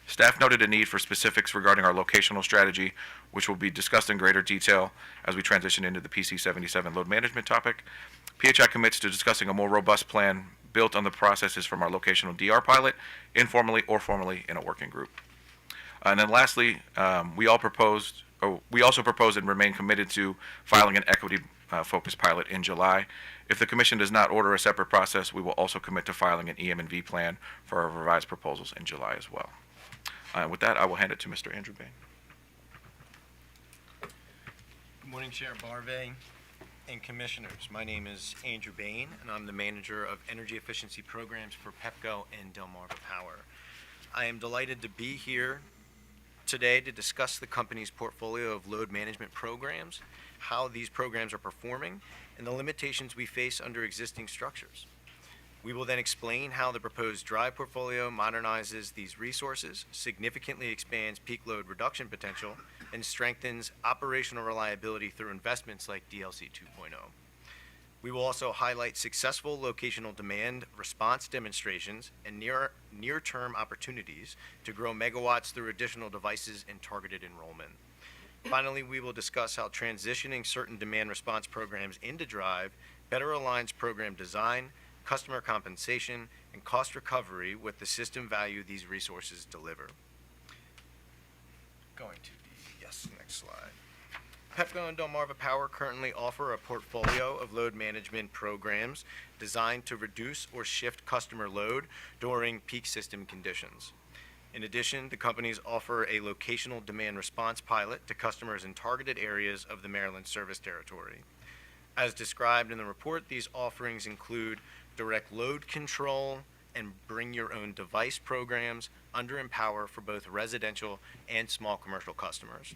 Staff noted a need for specifics regarding our locational strategy, which will be discussed in greater detail as we transition into the PC77 load management topic. PHI commits to discussing a more robust plan built on the processes from our locational DR pilot, informally or formally in a working group. And then lastly, we also propose and remain committed to filing an equity focused pilot in July. If the Commission does not order a separate process, we will also commit to filing an EM&V plan for our revised proposals in July as well. With that, I will hand it to Mr. Andrew Bain. Good morning, Chair Barve and Commissioners. My name is Andrew Bain, and I'm the Manager of Energy Efficiency Programs for PEPCO and Delmarva Power. I am delighted to be here today to discuss the company's portfolio of load management programs, how these programs are performing, and the limitations we face under existing structures. We will then explain how the proposed DRIVE portfolio modernizes these resources, significantly expands peak load reduction potential, and strengthens operational reliability through investments like DLC 2.0. We will also highlight successful locational demand response demonstrations and near-term opportunities to grow megawatts through additional devices and targeted enrollment. Finally, we will discuss how transitioning certain demand response programs into DRIVE better aligns program design, customer compensation, and cost recovery with the system value these resources deliver. Next slide. PEPCO and Delmarva Power currently offer a portfolio of load management programs designed to reduce or shift customer load during peak system conditions. In addition, the companies offer a locational demand response pilot to customers in targeted areas of the Maryland service territory. As described in the report, these offerings include direct load control and bring your own device programs under Empower for both residential and small commercial customers.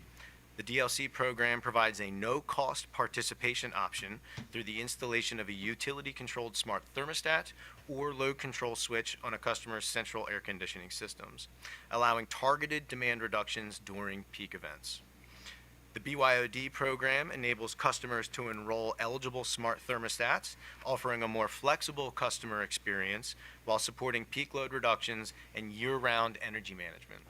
The DLC program provides a no-cost participation option through the installation of a utility-controlled smart thermostat or load control switch on a customer's central air conditioning systems, allowing targeted demand reductions during peak events. The BYOD program enables customers to enroll eligible smart thermostats, offering a more flexible customer experience while supporting peak load reductions and year-round energy management.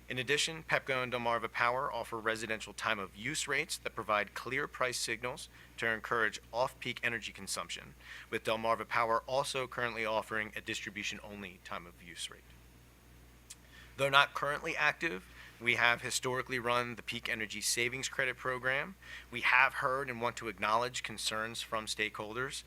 In addition, PEPCO and Delmarva Power offer residential time of use rates that provide clear price signals to encourage off-peak energy consumption, with Delmarva Power also currently offering a distribution-only time of use rate. Though not currently active, we have historically run the Peak Energy Savings Credit Program. We have heard and want to acknowledge concerns from stakeholders.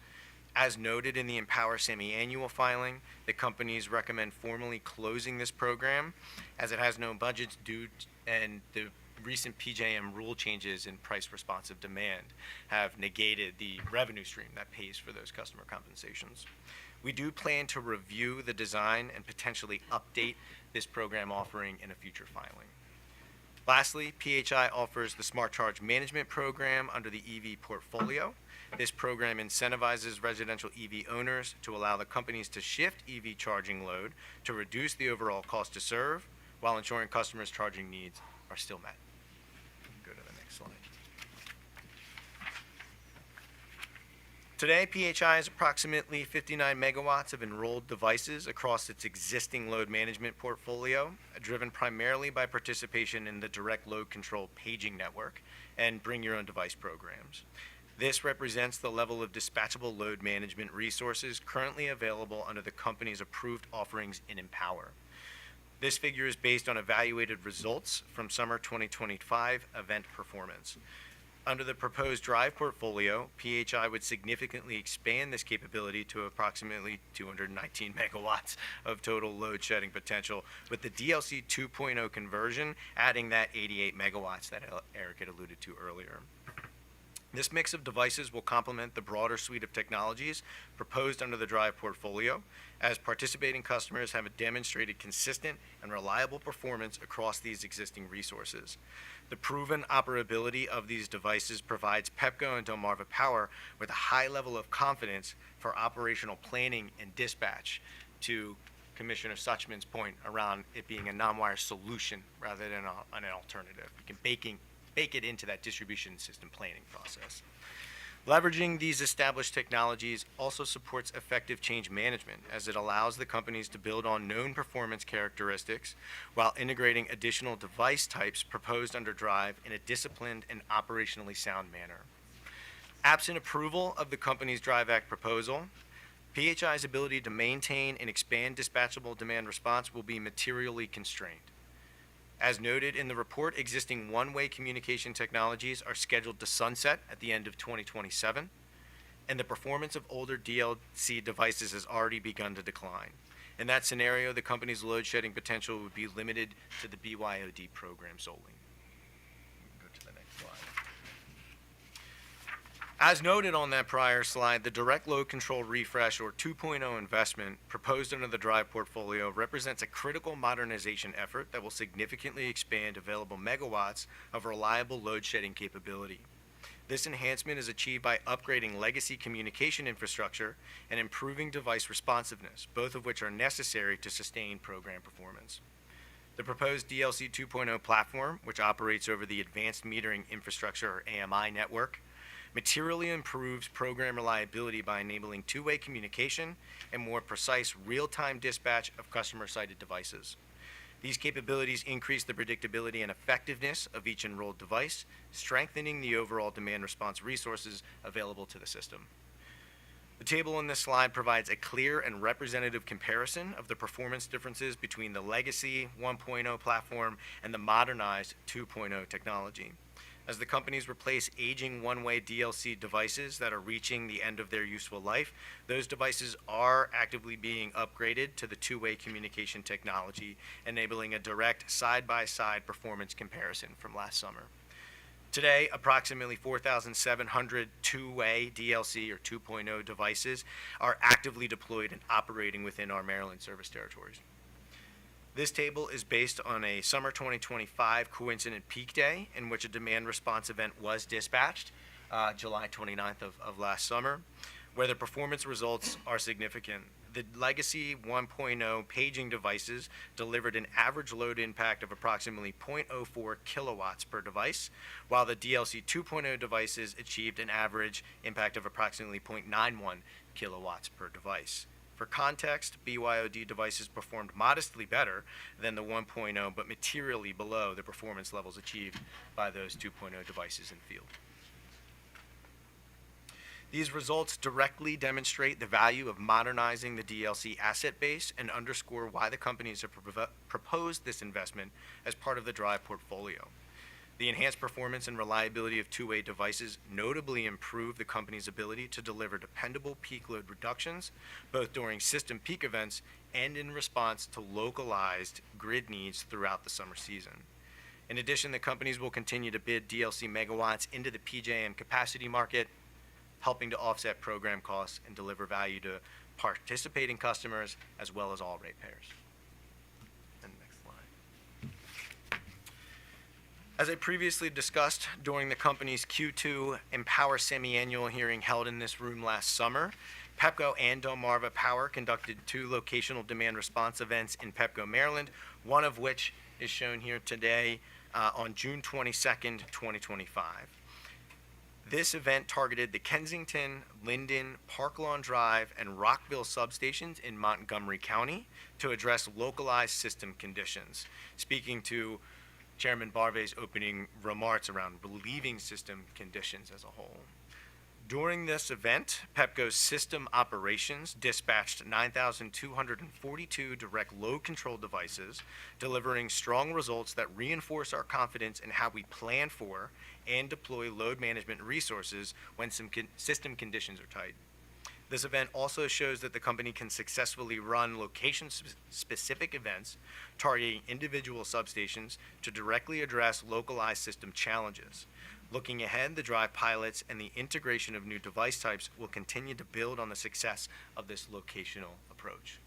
As noted in the Empower semi-annual filing, the companies recommend formally closing this program as it has no budgets due and the recent PJM rule changes in price responsive demand have negated the revenue stream that pays for those customer compensations. We do plan to review the design and potentially update this program offering in a future filing. Lastly, PHI offers the Smart Charge Management Program under the EV portfolio. This program incentivizes residential EV owners to allow the companies to shift EV charging load to reduce the overall cost to serve while ensuring customers' charging needs are still met. Go to the next slide. Today, PHI has approximately 59 megawatts of enrolled devices across its existing load management portfolio, driven primarily by participation in the direct load control paging network and bring your own device programs. This represents the level of dispatchable load management resources currently available under the company's approved offerings in Empower. This figure is based on evaluated results from summer 2025 event performance. Under the proposed drive portfolio, PHI would significantly expand this capability to approximately 219 megawatts of total load shedding potential, with the DLC 2.0 conversion adding that 88 megawatts that Eric had alluded to earlier. This mix of devices will complement the broader suite of technologies proposed under the drive portfolio, as participating customers have demonstrated consistent and reliable performance across these existing resources. The proven operability of these devices provides Pepco and Delmarva Power with a high level of confidence for operational planning and dispatch, to Commissioner Suchman's point around it being a non-wire solution rather than an alternative. You can bake it into that distribution system planning process. Leveraging these established technologies also supports effective change management, as it allows the companies to build on known performance characteristics while integrating additional device types proposed under Drive in a disciplined and operationally sound manner. Absent approval of the company's Drive Act proposal, PHI's ability to maintain and expand dispatchable demand response will be materially constrained. As noted in the report, existing one-way communication technologies are scheduled to sunset at the end of 2027, and the performance of older DLC devices has already begun to decline. In that scenario, the company's load shedding potential would be limited to the BYOD program solely. Go to the next slide. As noted on that prior slide, the direct load control refresh or 2.0 investment proposed under the Drive portfolio represents a critical modernization effort that will significantly expand available megawatts of reliable load shedding capability. This enhancement is achieved by upgrading legacy communication infrastructure and improving device responsiveness, both of which are necessary to sustain program performance. The proposed DLC 2.0 platform, which operates over the Advanced Metering Infrastructure or AMI network, materially improves program reliability by enabling two-way communication and more precise real-time dispatch of customer-sited devices. These capabilities increase the predictability and effectiveness of each enrolled device, strengthening the overall demand response resources available to the system. The table on this slide provides a clear and representative comparison of the performance differences between the legacy 1.0 platform and the modernized 2.0 technology. As the companies replace aging one-way DLC devices that are reaching the end of their useful life, those devices are actively being upgraded to the two-way communication technology, enabling a direct side-by-side performance comparison from last summer. Today, approximately 4,700 two-way DLC or 2.0 devices are actively deployed and operating within our Maryland service territories. This table is based on a summer 2025 coincident peak day in which a demand response event was dispatched, July 29th of last summer, where the performance results are significant. The legacy 1.0 paging devices delivered an average load impact of approximately 0.04 kilowatts per device, while the DLC 2.0 devices achieved an average impact of approximately 0.91 kilowatts per device. For context, BYOD devices performed modestly better than the 1.0, but materially below the performance levels achieved by those 2.0 devices in field. These results directly demonstrate the value of modernizing the DLC asset base and underscore why the companies have proposed this investment as part of the Drive portfolio. The enhanced performance and reliability of two-way devices notably improve the company's ability to deliver dependable peak load reductions, both during system peak events and in response to localized grid needs throughout the summer season. In addition, the companies will continue to bid DLC megawatts into the PJM capacity market, helping to offset program costs and deliver value to participating customers as well as all ratepayers. And next slide. As I previously discussed during the company's Q2 Empower semi-annual hearing held in this room last summer, Pepco and Delmarva Power conducted 2 locational demand response events in Pepco, Maryland, one of which is shown here today on June 22nd, 2025. This event targeted the Kensington, Linden, Park Lawn Drive, and Rockville substations in Montgomery County to address localized system conditions. Speaking to Chairman Barvey's opening remarks around relieving system conditions as a whole. During this event, Pepco's system operations dispatched 9,242 direct load control devices, delivering strong results that reinforce our confidence in how we plan for and deploy load management resources when some system conditions are tight. This event also shows that the company can successfully run location-specific events targeting individual substations to directly address localized system challenges. Looking ahead, the drive pilots and the integration of new device types will continue to build on the success of this locational approach.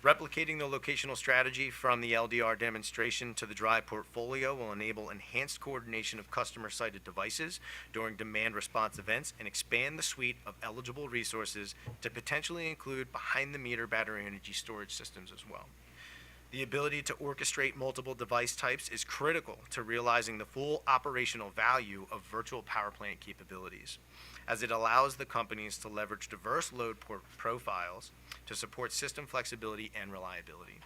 Replicating the locational strategy from the LDR demonstration to the drive portfolio will enable enhanced coordination of customer-sited devices during demand response events and expand the suite of eligible resources to potentially include behind-the-meter battery energy storage systems as well. The ability to orchestrate multiple device types is critical to realizing the full operational value of virtual power plant capabilities, as it allows the companies to leverage diverse load profiles to support system flexibility and reliability.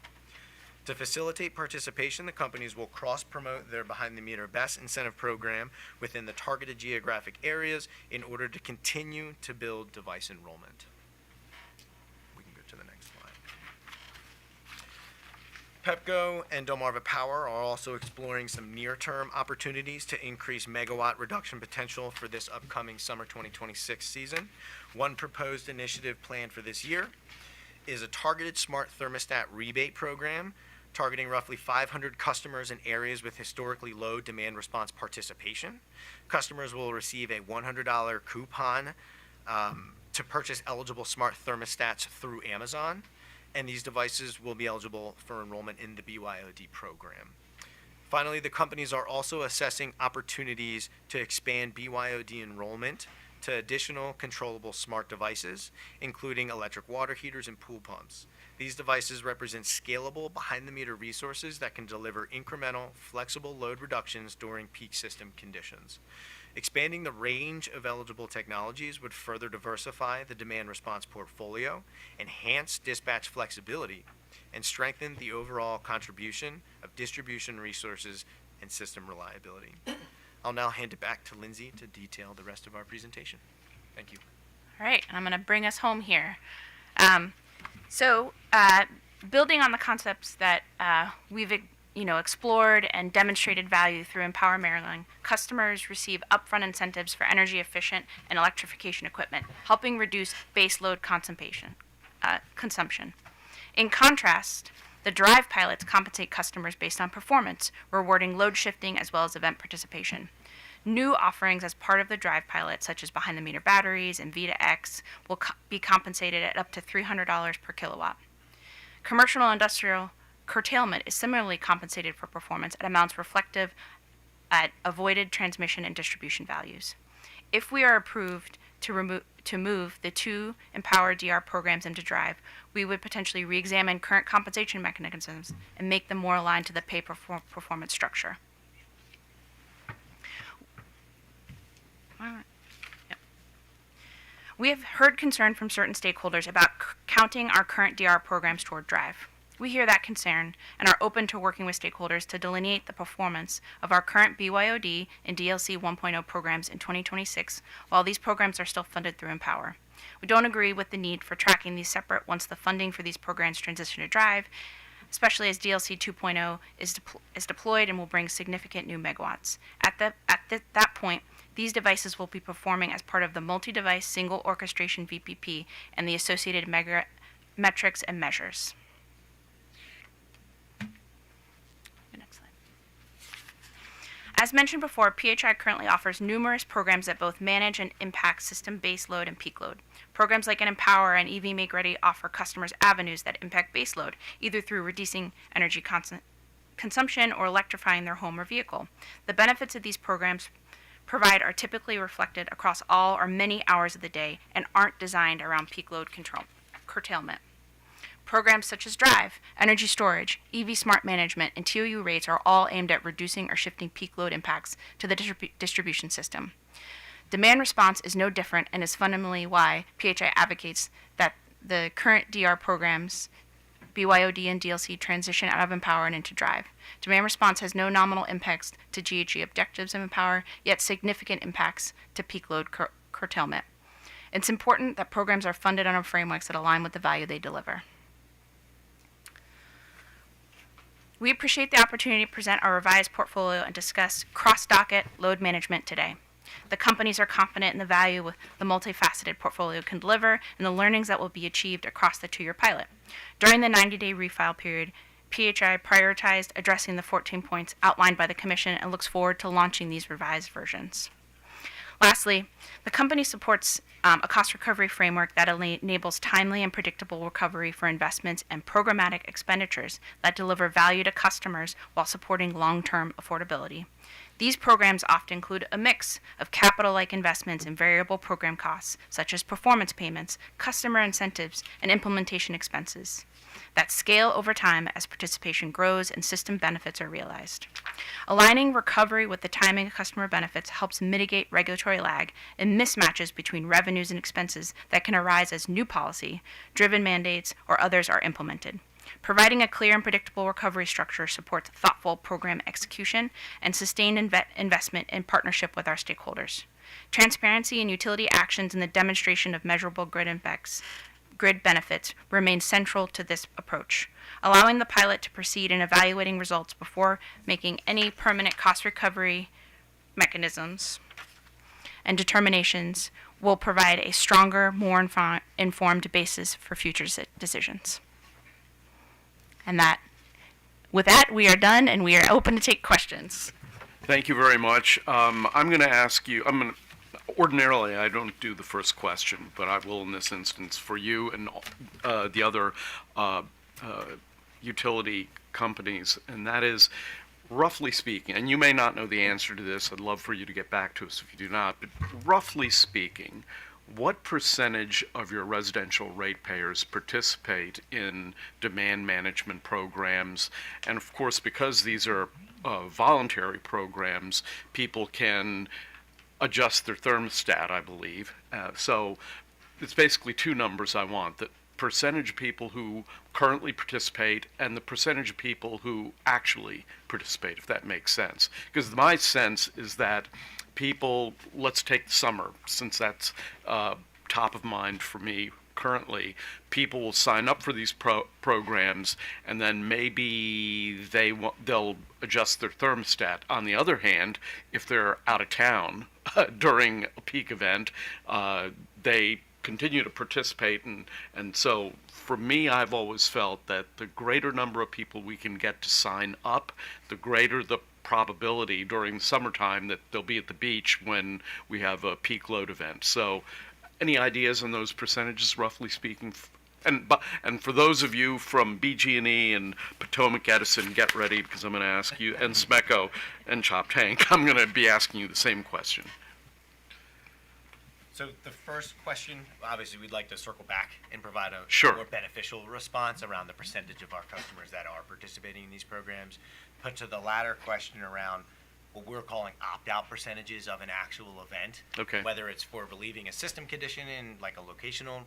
To facilitate participation, the companies will cross-promote their behind-the-meter BESS incentive program within the targeted geographic areas in order to continue to build device enrollment. We can go to the next slide. Pepco and Delmarva Power are also exploring some near-term opportunities to increase megawatt reduction potential for this upcoming summer 2026 season. One proposed initiative planned for this year is a targeted smart thermostat rebate program targeting roughly 500 customers in areas with historically low demand response participation. Customers will receive a $100 coupon to purchase eligible smart thermostats through Amazon, and these devices will be eligible for enrollment in the BYOD program. Finally, the companies are also assessing opportunities to expand BYOD enrollment to additional controllable smart devices, including electric water heaters and pool pumps. These devices represent scalable behind-the-meter resources that can deliver incremental, flexible load reductions during peak system conditions. Expanding the range of eligible technologies would further diversify the demand response portfolio, enhance dispatch flexibility, and strengthen the overall contribution of distribution resources and system reliability. I'll now hand it back to Lindsay to detail the rest of our presentation. Thank you. All right, and I'm going to bring us home here. Building on the concepts that we've explored and demonstrated value through Empower Maryland, customers receive upfront incentives for energy efficient and electrification equipment, helping reduce base load consumption. In contrast, the drive pilots compensate customers based on performance, rewarding load shifting as well as event participation. New offerings as part of the drive pilot, such as behind-the-meter batteries and Vita-X, will be compensated at up to $300 per kilowatt. Commercial and industrial curtailment is similarly compensated for performance at amounts reflective at avoided transmission and distribution values. If we are approved to move the 2 Empower DR programs into Drive, we would potentially re-examine current compensation mechanisms and make them more aligned to the pay-performance structure. Yep. We have heard concern from certain stakeholders about counting our current DR programs toward Drive. We hear that concern and are open to working with stakeholders to delineate the performance of our current BYOD and DLC 1.0 programs in 2026, while these programs are still funded through Empower. We don't agree with the need for tracking these separate once the funding for these programs transition to Drive, especially as DLC 2.0 is deployed and will bring significant new megawatts. At that point, these devices will be performing as part of the multi-device single orchestration VPP and the associated metrics and measures. Next slide. As mentioned before, PHI currently offers numerous programs that both manage and impact system base load and peak load. Programs like an Empower and EV Make Ready offer customers avenues that impact base load, either through reducing energy consumption or electrifying their home or vehicle. The benefits of these programs provide are typically reflected across all or many hours of the day and aren't designed around peak load curtailment. Programs such as Drive, energy storage, EV smart management, and TOU rates are all aimed at reducing or shifting peak load impacts to the distribution system. Demand response is no different and is fundamentally why PHI advocates that the current DR programs, BYOD and DLC, transition out of Empower and into Drive. Demand response has no nominal impacts to GHG objectives of Empower, yet significant impacts to peak load curtailment. It's important that programs are funded under frameworks that align with the value they deliver. We appreciate the opportunity to present our revised portfolio and discuss cross-docket load management today. The companies are confident in the value the multifaceted portfolio can deliver and the learnings that will be achieved across the 2-year pilot. During the 90-day refile period, PHI prioritized addressing the 14 points outlined by the Commission and looks forward to launching these revised versions. Lastly, the company supports a cost recovery framework that enables timely and predictable recovery for investments and programmatic expenditures that deliver value to customers while supporting long-term affordability. These programs often include a mix of capital-like investments and variable program costs, such as performance payments, customer incentives, and implementation expenses, that scale over time as participation grows and system benefits are realized. Aligning recovery with the timing of customer benefits helps mitigate regulatory lag and mismatches between revenues and expenses that can arise as new policy, driven mandates, or others are implemented. Providing a clear and predictable recovery structure supports thoughtful program execution and sustained investment in partnership with our stakeholders. Transparency in utility actions and the demonstration of measurable grid benefits remain central to this approach. Allowing the pilot to proceed in evaluating results before making any permanent cost recovery mechanisms and determinations will provide a stronger, more informed basis for future decisions. And with that, we are done and we are open to take questions. Thank you very much. I'm going to ask you, ordinarily I don't do the first question, but I will in this instance for you and the other utility companies, and that is, roughly speaking, and you may not know the answer to this, I'd love for you to get back to us if you do not, but roughly speaking, what percentage of your residential ratepayers participate in demand management programs? And of course, because these are voluntary programs, people can adjust their thermostat, I believe. So it's basically 2 numbers I want: the percentage of people who currently participate and the percentage of people who actually participate, if that makes sense. Because my sense is that people, let's take the summer, since that's top of mind for me currently, people will sign up for these programs and then maybe they'll adjust their thermostat. On the other hand, if they're out of town during a peak event, they continue to participate, and so for me, I've always felt that the greater number of people we can get to sign up, the greater the probability during summertime that they'll be at the beach when we have a peak load event. So any ideas on those percentages, roughly speaking? And for those of you from BG&E and Potomac Edison, get ready, because I'm going to ask you, and Smecco and Chop Tank, I'm going to be asking you the same question. So the first question, obviously, we'd like to circle back and provide a Sure. more beneficial response around the percentage of our customers that are participating in these programs. But to the latter question around what we're calling opt-out percentages of an actual event, Okay. whether it's for relieving a system condition in like a locational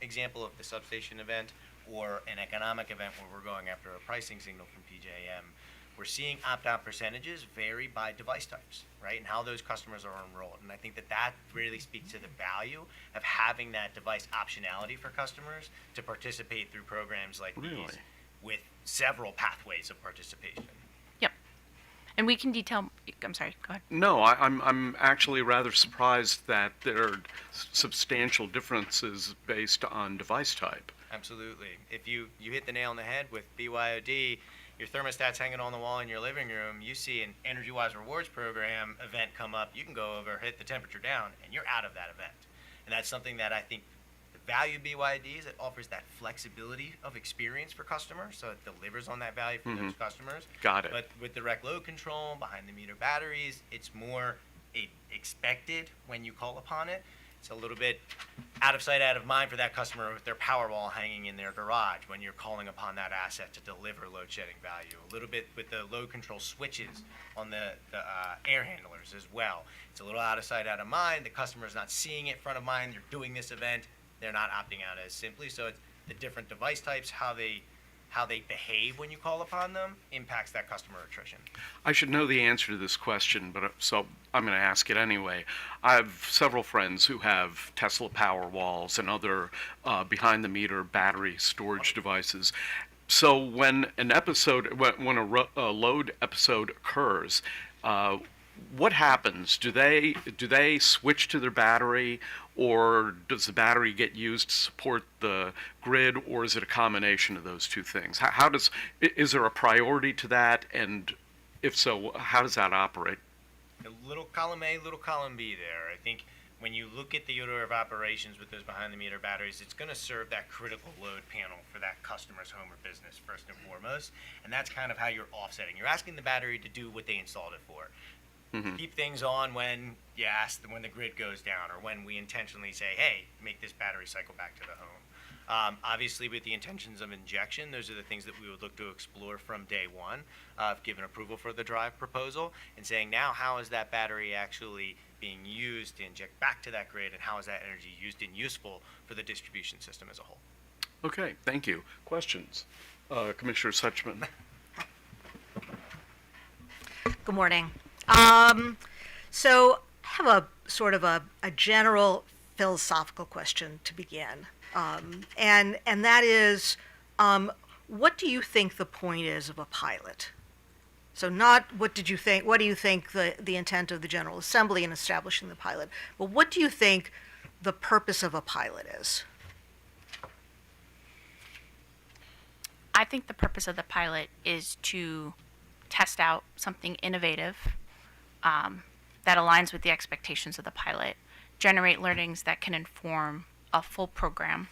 example of the substation event or an economic event where we're going after a pricing signal from PJM, we're seeing opt-out percentages vary by device types, right? And how those customers are enrolled. And I think that really speaks to the value of having that device optionality for customers to participate through programs like these Really? with several pathways of participation. Yep. And we can detail, I'm sorry, go ahead. No, I'm actually rather surprised that there are substantial differences based on device type. Absolutely. If you hit the nail on the head with BYOD, your thermostat's hanging on the wall in your living room, you see an Energy Wise Rewards program event come up, you can go over, hit the temperature down, and you're out of that event. And that's something that I think the value of BYD is it offers that flexibility of experience for customers, so it delivers on that value for those customers. Got it. But with direct load control, behind the meter batteries, it's more expected when you call upon it. It's a little bit out of sight, out of mind for that customer with their Powerwall hanging in their garage when you're calling upon that asset to deliver load shedding value. A little bit with the load control switches on the air handlers as well. It's a little out of sight, out of mind. The customer's not seeing it front of mind. You're doing this event. They're not opting out as simply. So it's the different device types, how they behave when you call upon them impacts that customer attrition. I should know the answer to this question, but so I'm going to ask it anyway. I have several friends who have Tesla Powerwalls and other behind-the-meter battery storage devices. So when an episode, when a load episode occurs, what happens? Do they switch to their battery, or does the battery get used to support the grid, or is it a combination of those two things? Is there a priority to that, and if so, how does that operate? A little column A, little column B there. I think when you look at the order of operations with those behind-the-meter batteries, it's going to serve that critical load panel for that customer's home or business first and foremost, and that's kind of how you're offsetting. You're asking the battery to do what they installed it for. Keep things on when you ask, when the grid goes down, or when we intentionally say, hey, make this battery cycle back to the home. Obviously, with the intentions of injection, those are the things that we would look to explore from day one, given approval for the drive proposal, and saying now how is that battery actually being used to inject back to that grid, and how is that energy used and useful for the distribution system as a whole. Okay, thank you. Questions? Commissioner Suchman. Good morning. So I have a sort of a general philosophical question to begin. And that is, what do you think the point is of a pilot? So not what do you think the intent of the General Assembly in establishing the pilot, but what do you think the purpose of a pilot is? I think the purpose of the pilot is to test out something innovative that aligns with the expectations of the pilot, generate learnings that can inform a full program,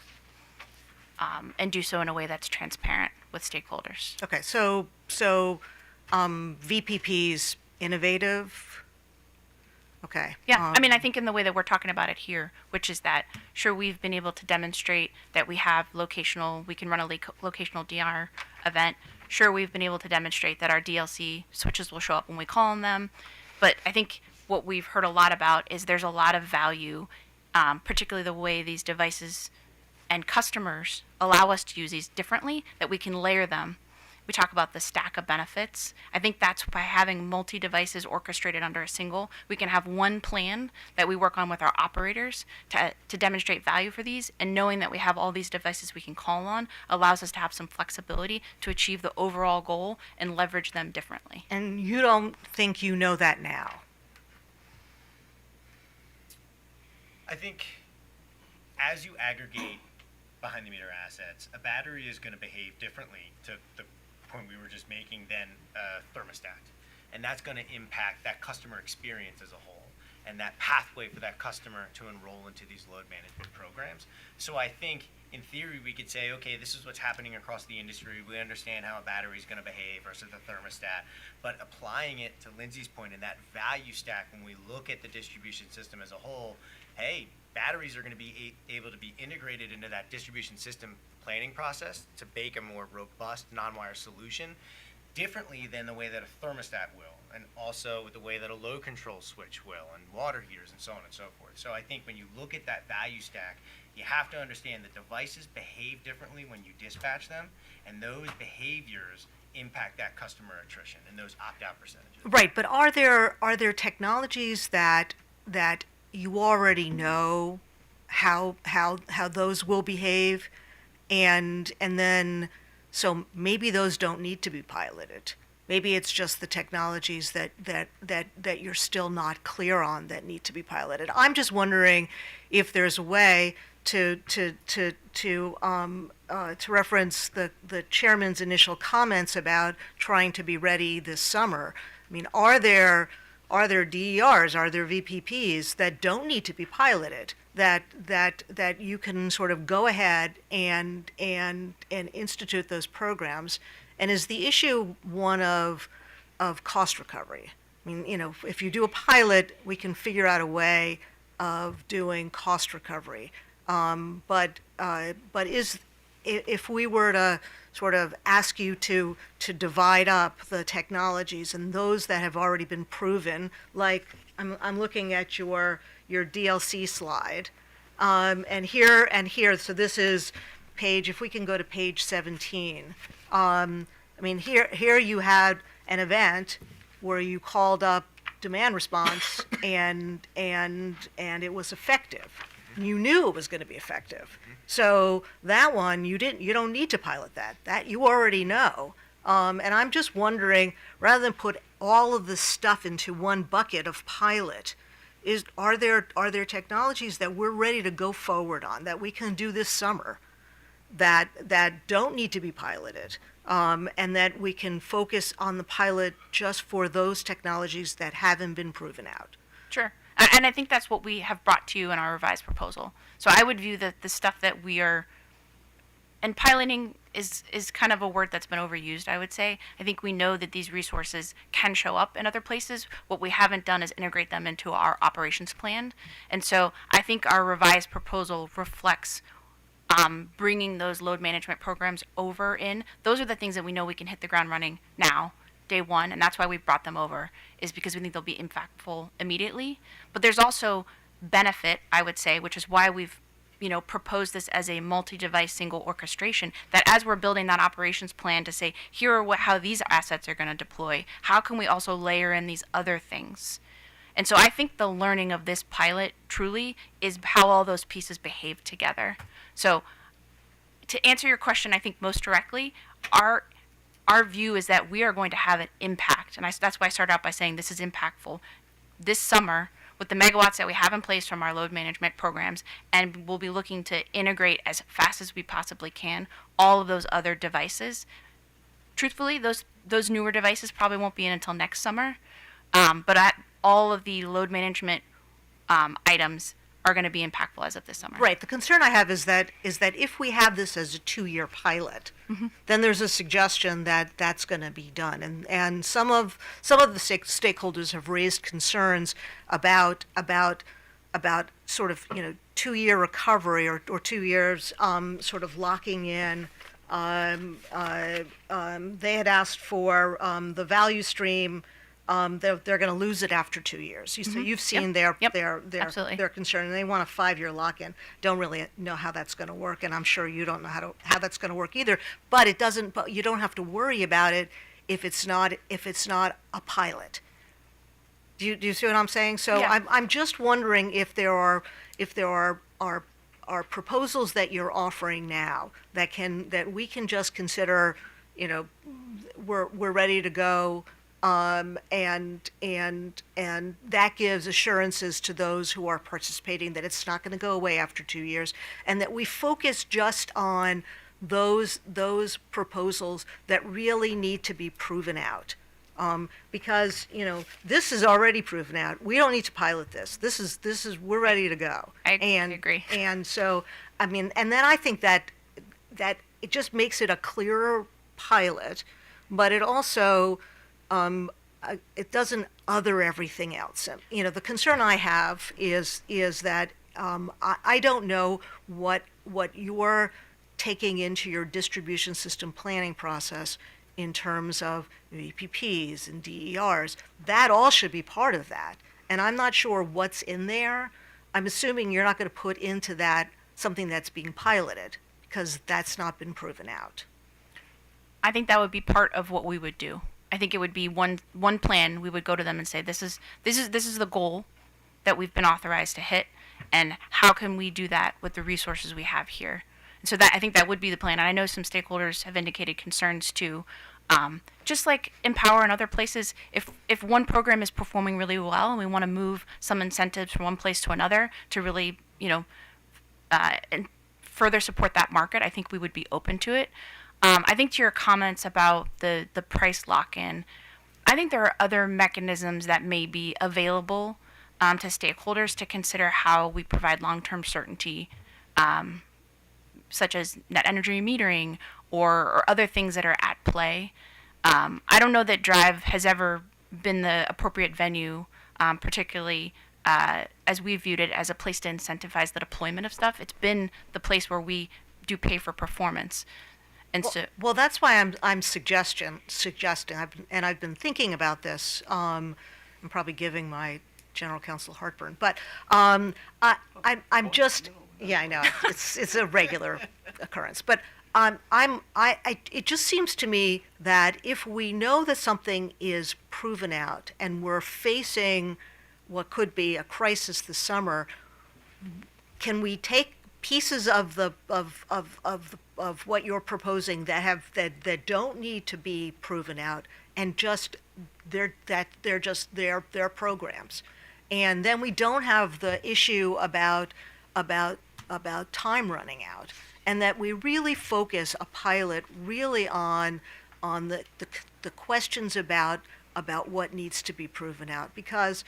and do so in a way that's transparent with stakeholders. Okay, so VPP's innovative. Okay. Yeah, I mean, I think in the way that we're talking about it here, which is that, sure, we've been able to demonstrate that we have we can run a locational DR event. Sure, we've been able to demonstrate that our DLC switches will show up when we call on them. But I think what we've heard a lot about is there's a lot of value, particularly the way these devices and customers allow us to use these differently, that we can layer them. We talk about the stack of benefits. I think that's by having multi-devices orchestrated under a single, we can have one plan that we work on with our operators to demonstrate value for these, and knowing that we have all these devices we can call on allows us to have some flexibility to achieve the overall goal and leverage them differently. And you don't think you know that now? I think as you aggregate behind the meter assets, a battery is going to behave differently to the point we were just making than a thermostat. And that's going to impact that customer experience as a whole and that pathway for that customer to enroll into these load management programs. So I think in theory we could say, okay, this is what's happening across the industry. We understand how a battery is going to behave versus a thermostat. But applying it to Lindsay's point in that value stack, when we look at the distribution system as a whole, hey, batteries are going to be able to be integrated into that distribution system planning process to bake a more robust non-wire solution differently than the way that a thermostat will, and also the way that a load control switch will, and water heaters and so on and so forth. So I think when you look at that value stack, you have to understand that devices behave differently when you dispatch them, and those behaviors impact that customer attrition and those opt-out percentages. Right, but are there technologies that you already know how those will behave, and then so maybe those don't need to be piloted. Maybe it's just the technologies that you're still not clear on that need to be piloted. I'm just wondering if there's a way to reference the chairman's initial comments about trying to be ready this summer. I mean, are there DERs, are there VPPs that don't need to be piloted, that you can sort of go ahead and institute those programs? And is the issue one of cost recovery? I mean, if you do a pilot, we can figure out a way of doing cost recovery. But if we were to sort of ask you to divide up the technologies and those that have already been proven, like I'm looking at your DLC slide, and here, so this is page, if we can go to page 17. I mean, here you had an event where you called up demand response and it was effective. You knew it was going to be effective. So that one, you don't need to pilot that you already know. And I'm just wondering, rather than put all of this stuff into one bucket of pilot, are there technologies that we're ready to go forward on, that we can do this summer, that don't need to be piloted, and that we can focus on the pilot just for those technologies that haven't been proven out? Sure. And I think that's what we have brought to you in our revised proposal. So I would view that the stuff that we are, and piloting is kind of a word that's been overused, I would say. I think we know that these resources can show up in other places. What we haven't done is integrate them into our operations plan. And so I think our revised proposal reflects bringing those load management programs over in. Those are the things that we know we can hit the ground running now, day one, and that's why we brought them over, is because we think they'll be impactful immediately. But there's also benefit, I would say, which is why we've proposed this as a multi-device single orchestration, that as we're building that operations plan to say, here are how these assets are going to deploy, how can we also layer in these other things? And so I think the learning of this pilot truly is how all those pieces behave together. So to answer your question, I think most directly, our view is that we are going to have an impact. And that's why I started out by saying this is impactful this summer with the megawatts that we have in place from our load management programs. And we'll be looking to integrate as fast as we possibly can all of those other devices. Truthfully, those newer devices probably won't be in until next summer. But all of the load management items are going to be impactful as of this summer. Right. The concern I have is that if we have this as a 2-year pilot, then there's a suggestion that that's going to be done, and some of the stakeholders have raised concerns about sort of 2-year recovery or 2 years sort of locking in. They had asked for the value stream. They're going to lose it after 2 years. So you've seen their concern, and they want a 5-year lock-in. Don't really know how that's going to work, and I'm sure you don't know how that's going to work either. But it doesn't. But you don't have to worry about it if it's not a pilot. Do you see what I'm saying? So Yeah. I'm just wondering if there are proposals that you're offering now that we can just consider. We're ready to go. And that gives assurances to those who are participating that it's not going to go away after 2 years, and that we focus just on those proposals that really need to be proven out. Because this is already proven out. We don't need to pilot this. This is we're ready to go. I agree. And so and then I think that it just makes it a clearer pilot, but it also it doesn't other everything else. The concern I have is that I don't know what you're taking into your distribution system planning process in terms of VPPs and DERs. That all should be part of that. And I'm not sure what's in there. I'm assuming you're not going to put into that something that's being piloted, because that's not been proven out. I think that would be part of what we would do. I think it would be one plan. We would go to them and say, this is the goal that we've been authorized to hit, and how can we do that with the resources we have here? And so I think that would be the plan. And I know some stakeholders have indicated concerns too. Just like Empower and other places, if one program is performing really well and we want to move some incentives from one place to another to really, and further support that market, I think we would be open to it. I think to your comments about the price lock-in, I think there are other mechanisms that may be available to stakeholders to consider how we provide long-term certainty, such as net energy metering or other things that are at play. I don't know that Drive has ever been the appropriate venue, particularly as we viewed it as a place to incentivize the deployment of stuff. It's been the place where we do pay for performance. And so, Well, that's why I'm suggesting, I've been thinking about this. I'm probably giving my general counsel heartburn, but I'm just, yeah, I know it's a regular occurrence, but it just seems to me that if we know that something is proven out and we're facing what could be a crisis this summer, can we take pieces of what you're proposing that don't need to be proven out and just they're just their programs, and then we don't have the issue about time running out, and that we really focus a pilot really on the questions about what needs to be proven out, because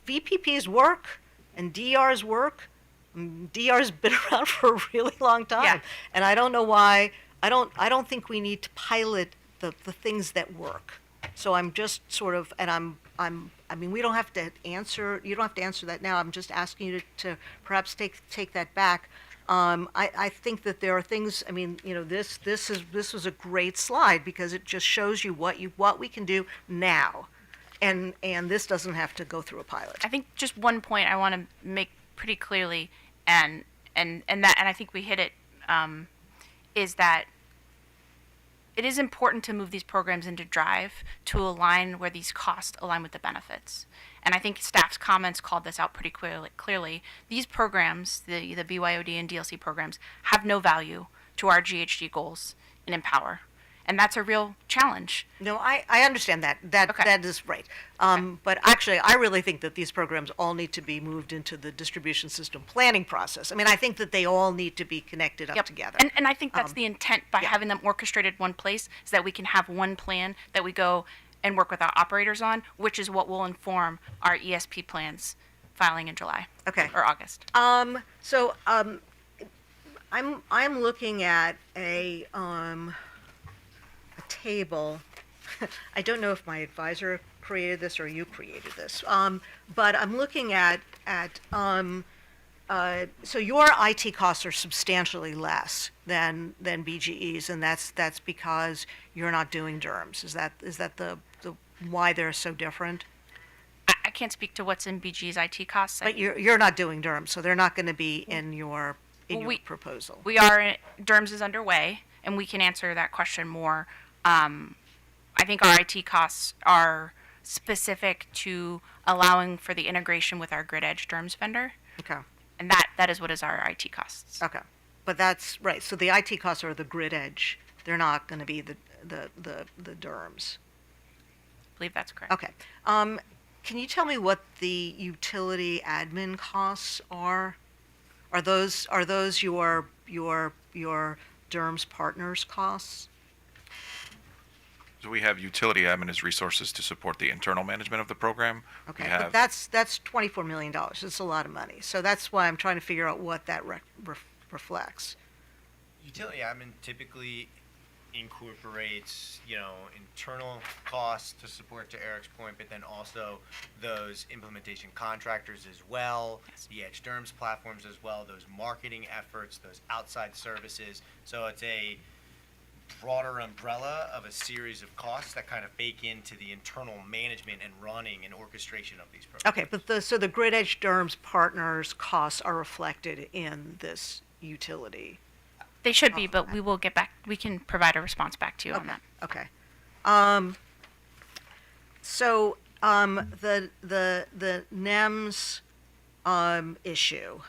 VPPs work and DRs work. DR's been around for a really long time, Yeah. and I don't know why. I don't think we need to pilot the things that work. So I'm just sort of, and I mean, we don't have to answer. You don't have to answer that now. I'm just asking you to perhaps take that back. I think that there are things. I mean, this was a great slide because it just shows you what we can do now, and this doesn't have to go through a pilot. I think just one point I want to make pretty clearly, and I think we hit it, is that it is important to move these programs into Drive to align where these costs align with the benefits. And I think staff's comments called this out pretty clearly. These programs, the BYOD and DLC programs, have no value to our GHG goals in Empower. And that's a real challenge. No, I understand that. Okay. That is right. But actually, I really think that these programs all need to be moved into the distribution system planning process. I mean, I think that they all need to be connected up together. And I think that's the intent by having them orchestrated one place, is that we can have one plan that we go and work with our operators on, which is what will inform our ESP plans filing in July. Okay. Or August. I'm looking at a table. I don't know if my advisor created this or you created this, but I'm looking at so your IT costs are substantially less than BGE's, and that's because you're not doing DERMS. Is that the why they're so different? I can't speak to what's in BG's IT costs. But you're not doing DERMS, so they're not going to be in your proposal. We are, DERMS is underway, and we can answer that question more. I think our IT costs are specific to allowing for the integration with our grid edge DERMS vendor, Okay. and that is what is our IT costs. Okay. But that's right. So the IT costs are the grid edge. They're not going to be the DERMS. I believe that's correct. Okay. Can you tell me what the utility admin costs are? Are those your DERMS partners costs? So we have utility admin as resources to support the internal management of the program. Okay, We but have, that's $24 million. It's a lot of money. So that's why I'm trying to figure out what that reflects. Utility admin typically incorporates, internal costs to support, to Eric's point, but then also those implementation contractors as well, the Edge DERMS platforms as well, those marketing efforts, those outside services. So it's a broader umbrella of a series of costs that kind of bake into the internal management and running and orchestration of these programs. Okay, but so the grid edge DERMS partners costs are reflected in this utility. They should be, but we will get back. We can provide a response back to you on that. Okay. So the NEMS issue,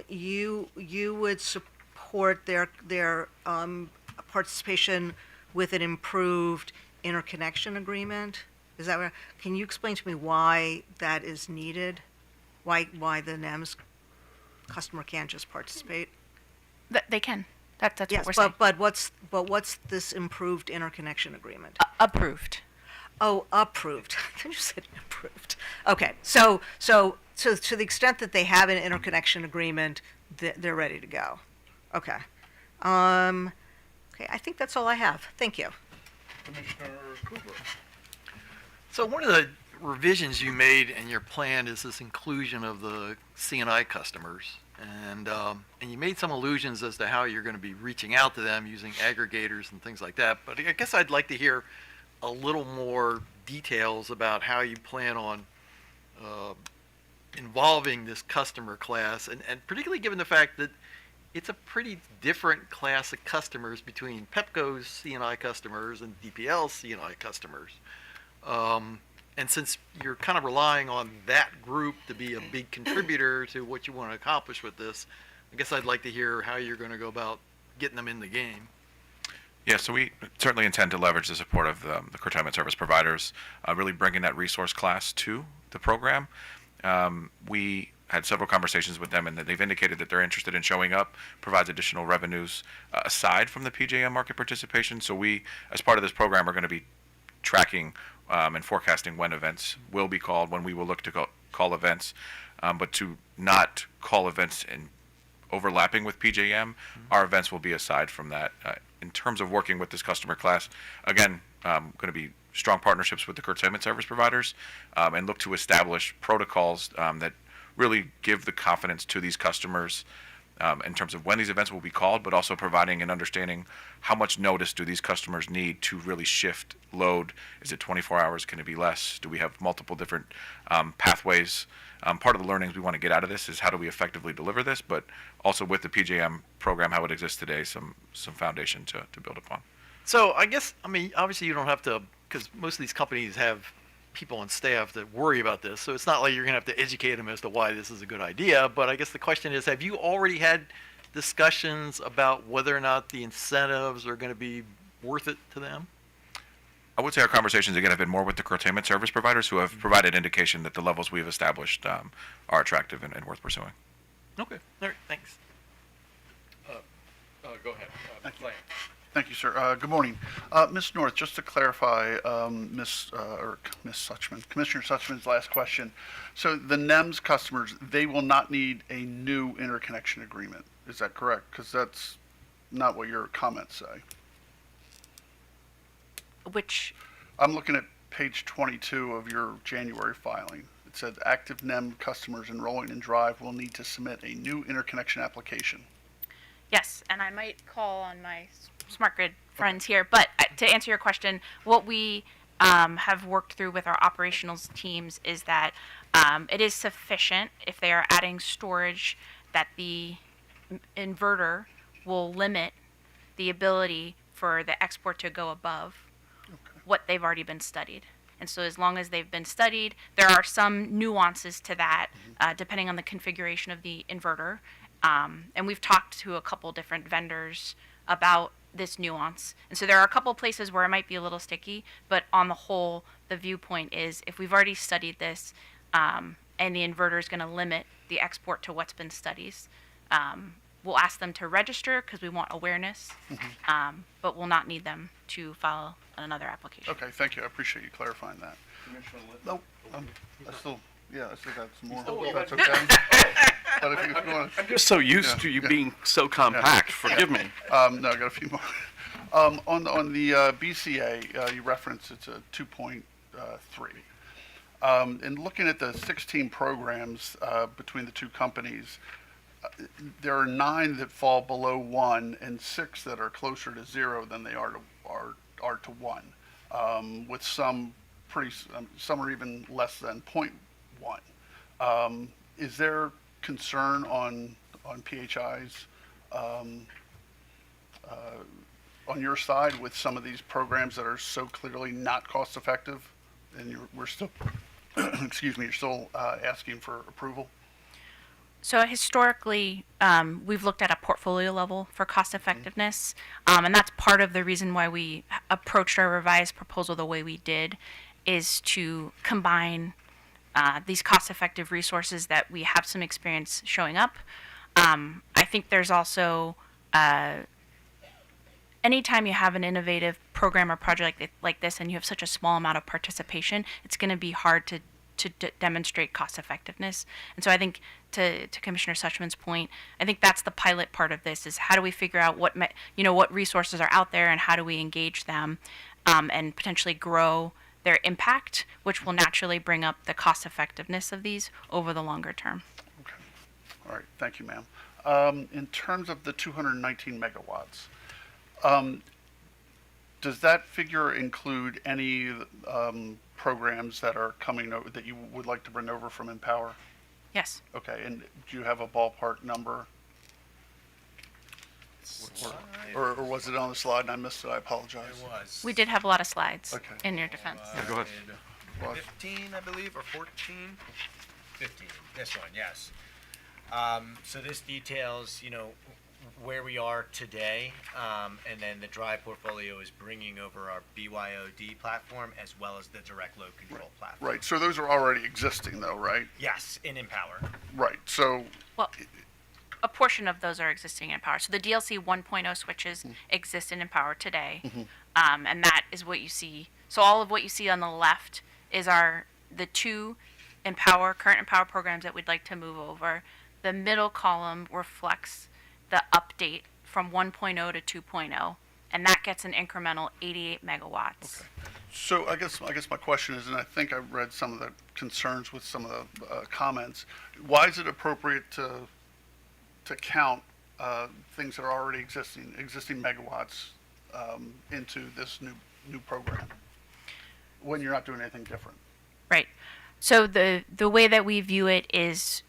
you would support their participation with an improved interconnection agreement? Is that what? Can you explain to me why that is needed? Why the NEMS customer can't just participate? They can. That's what Yes, we're saying. but what's this improved interconnection agreement? Approved. Oh, approved. I thought you said approved. Okay, so to the extent that they have an interconnection agreement, they're ready to go. Okay. Okay, I think that's all I have. Thank you. Commissioner Cooper. So one of the revisions you made in your plan is this inclusion of the CNI customers. And you made some allusions as to how you're going to be reaching out to them using aggregators and things like that. But I guess I'd like to hear a little more details about how you plan on involving this customer class, and particularly given the fact that it's a pretty different class of customers between Pepco's CNI customers and DPL's CNI customers. And since you're kind of relying on that group to be a big contributor to what you want to accomplish with this, I guess I'd like to hear how you're going to go about getting them in the game. Yeah, so we certainly intend to leverage the support of the curtailment service providers, really bringing that resource class to the program. We had several conversations with them, and they've indicated that they're interested in showing up, provides additional revenues aside from the PJM market participation. So we, as part of this program, are going to be tracking and forecasting when events will be called, when we will look to call events, but to not call events in overlapping with PJM, our events will be aside from that. In terms of working with this customer class, again, going to be strong partnerships with the curtailment service providers and look to establish protocols that really give the confidence to these customers in terms of when these events will be called, but also providing and understanding how much notice do these customers need to really shift load. Is it 24 hours? Can it be less? Do we have multiple different pathways? Part of the learnings we want to get out of this is how do we effectively deliver this, but also with the PJM program, how it exists today, some foundation to build upon. So I guess, I mean, obviously you don't have to, because most of these companies have people on staff that worry about this, so it's not like you're going to have to educate them as to why this is a good idea. But I guess the question is, have you already had discussions about whether or not the incentives are going to be worth it to them? I would say our conversations, again, have been more with the curtailment service providers who have provided indication that the levels we've established are attractive and worth pursuing. Okay, all right, thanks. Go ahead. Lane. Thank you, sir. Good morning. Ms. North, just to clarify Ms. Suchman, Commissioner Suchman's last question. So the NEMS customers, they will not need a new interconnection agreement. Is that correct? Because that's not what your comments say. Which, I'm looking at page 22 of your January filing. It said active NEM customers enrolling in Drive will need to submit a new interconnection application. yes, and I might call on my smart grid friends here, but to answer your question, what we have worked through with our operational teams is that it is sufficient if they are adding storage that the inverter will limit the ability for the export to go above what they've already been studied. And so as long as they've been studied, there are some nuances to that depending on the configuration of the inverter. And we've talked to a couple different vendors about this nuance. And so there are a couple places where it might be a little sticky, but on the whole, the viewpoint is if we've already studied this and the inverter is going to limit the export to what's been studied, we'll ask them to register because we want awareness, but we'll not need them to file another application. Okay, thank you. I appreciate you clarifying that. Commissioner Litt. No, I still got some more. Oh, If that's well, okay. But if you want to. I'm just so used to you being so compact. Forgive me. No, I got a few more. On the BCA, you referenced it's a 2.3. And looking at the 16 programs between the two companies, there are 9 that fall below 1 and 6 that are closer to 0 than they are to 1, with some some are even less than 0.1. Is there concern on PHI's on your side with some of these programs that are so clearly not cost effective, and we're still excuse me, you're still asking for approval? So historically, we've looked at a portfolio level for cost effectiveness, and that's part of the reason why we approached our revised proposal the way we did, is to combine these cost effective resources that we have some experience showing up I think there's also anytime you have an innovative program or project like this and you have such a small amount of participation, it's going to be hard to demonstrate cost effectiveness. And so I think to Commissioner Suchman's point, I think that's the pilot part of this is how do we figure out what resources are out there and how do we engage them and potentially grow their impact, which will naturally bring up the cost effectiveness of these over the longer term. Okay. All right. Thank you, ma'am. In terms of the 219 megawatts, does that figure include any programs that are coming over that you would like to bring over from Empower? Yes. Okay. And do you have a ballpark number? Or was it on the slide and I missed it? I apologize. It was. We did have a lot of slides Okay. in your defense. go ahead. Was- 15, I believe, or 14? 15, this one, yes. So this details, where we are today, and then the Drive portfolio is bringing over our BYOD platform as well as the direct load control platform. Right. So those are already existing though, right? Yes, in Empower. Right. So Well, a portion of those are existing in Empower. So the DLC 1.0 switches exist in Empower today, and that is what you see. So all of what you see on the left is the two current Empower programs that we'd like to move over. The middle column reflects the update from 1.0 to 2.0, and that gets an incremental 88 megawatts. So I guess my question is, and I think I read some of the concerns with some of the comments. Why is it appropriate to count things that are already existing megawatts into this new program when you're not doing anything different? Right. So the way that we view it is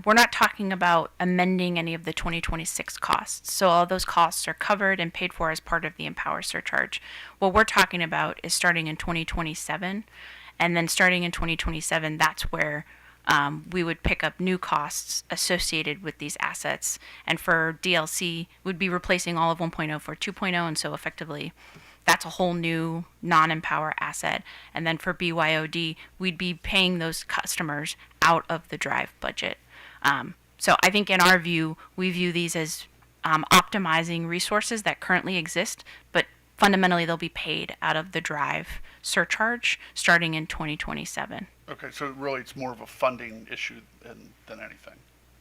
we're not talking about amending any of the 2026 costs. So all those costs are covered and paid for as part of the Empower surcharge. What we're talking about is starting in 2027, and then starting in 2027, that's where we would pick up new costs associated with these assets. And for DLC, we'd be replacing all of 1.0 for 2.0, and so effectively that's a whole new non-Empower asset. And then for BYOD, we'd be paying those customers out of the Drive budget. So I think in our view, we view these as optimizing resources that currently exist, but fundamentally they'll be paid out of the Drive surcharge starting in 2027. Okay, so really it's more of a funding issue than anything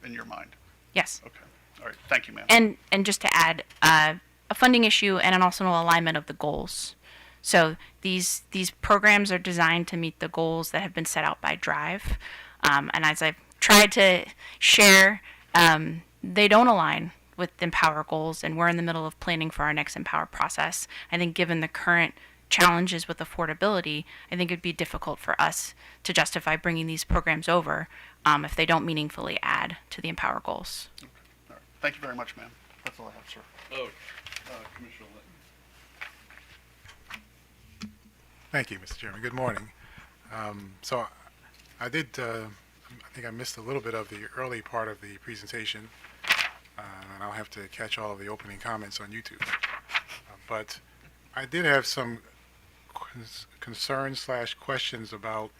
in your mind? Yes. Okay, all right, thank you, ma'am. And just to add, a funding issue and an also an alignment of the goals. So these programs are designed to meet the goals that have been set out by Drive. And as I've tried to share, they don't align with Empower goals, and we're in the middle of planning for our next Empower process. I think given the current challenges with affordability, I think it'd be difficult for us to justify bringing these programs over if they don't meaningfully add to the Empower goals. Okay, all right. Thank you very much, ma'am. That's all I have, sir. Oh, Commissioner Litton. Thank you, Mr. Chairman. Good morning. So I think I missed a little bit of the early part of the presentation, and I'll have to catch all of the opening comments on YouTube. But I did have some concerns / questions about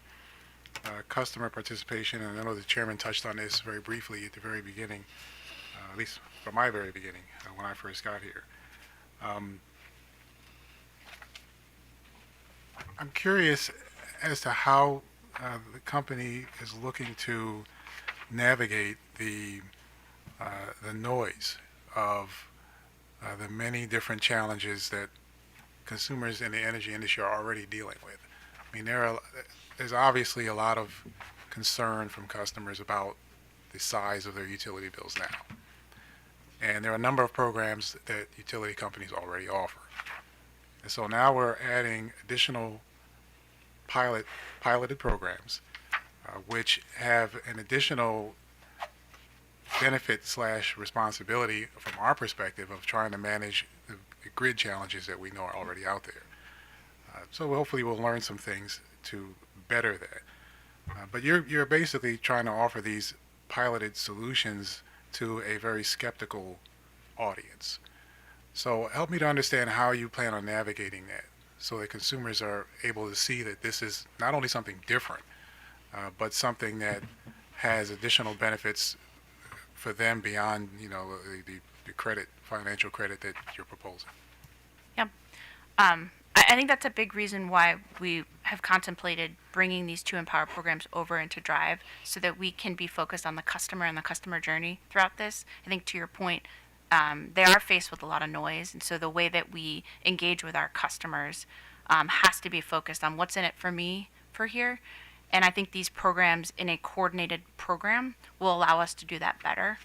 customer participation, and I know the chairman touched on this very briefly at the very beginning, at least from my very beginning when I first got here. I'm curious as to how the company is looking to navigate the noise of the many different challenges that consumers in the energy industry are already dealing with. I mean, there's obviously a lot of concern from customers about the size of their utility bills now. And there are a number of programs that utility companies already offer. And so now we're adding additional piloted programs, which have an additional benefit / responsibility from our perspective of trying to manage the grid challenges that we know are already out there. So hopefully we'll learn some things to better that. But you're basically trying to offer these piloted solutions to a very skeptical audience. So help me to understand how you plan on navigating that so that consumers are able to see that this is not only something different, but something that has additional benefits for them beyond, the credit, financial credit that you're proposing? Yeah. I think that's a big reason why we have contemplated bringing these two Empower programs over into Drive so that we can be focused on the customer and the customer journey throughout this. I think to your point, they are faced with a lot of noise, and so the way that we engage with our customers has to be focused on what's in it for me for here. And I think these programs in a coordinated program will allow us to do that better.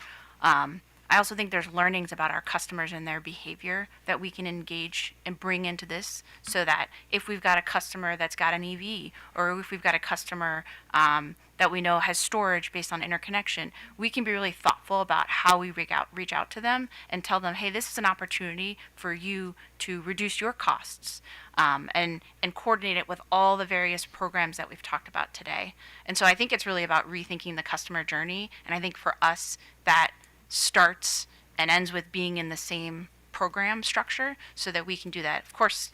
I also think there's learnings about our customers and their behavior that we can engage and bring into this so that if we've got a customer that's got an EV, or if we've got a customer that we know has storage based on interconnection, we can be really thoughtful about how we reach out to them and tell them, hey, this is an opportunity for you to reduce your costs, and coordinate it with all the various programs that we've talked about today. And so I think it's really about rethinking the customer journey, and I think for us that starts and ends with being in the same program structure so that we can do that. Of course,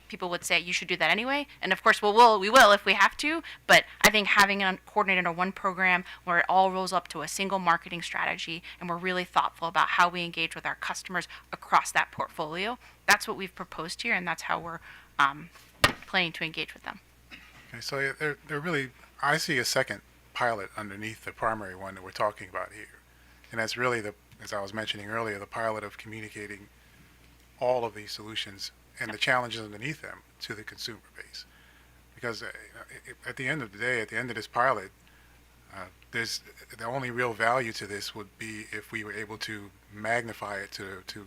people would say you should do that anyway, and of course we will if we have to, but I think having it coordinated under one program where it all rolls up to a single marketing strategy and we're really thoughtful about how we engage with our customers across that portfolio, that's what we've proposed here, and that's how we're planning to engage with them. Okay, so they're really, I see a second pilot underneath the primary one that we're talking about here. And that's really as I was mentioning earlier, the pilot of communicating all of these solutions and the challenges underneath them to the consumer base. Because at the end of the day, at the end of this pilot, there's the only real value to this would be if we were able to magnify it to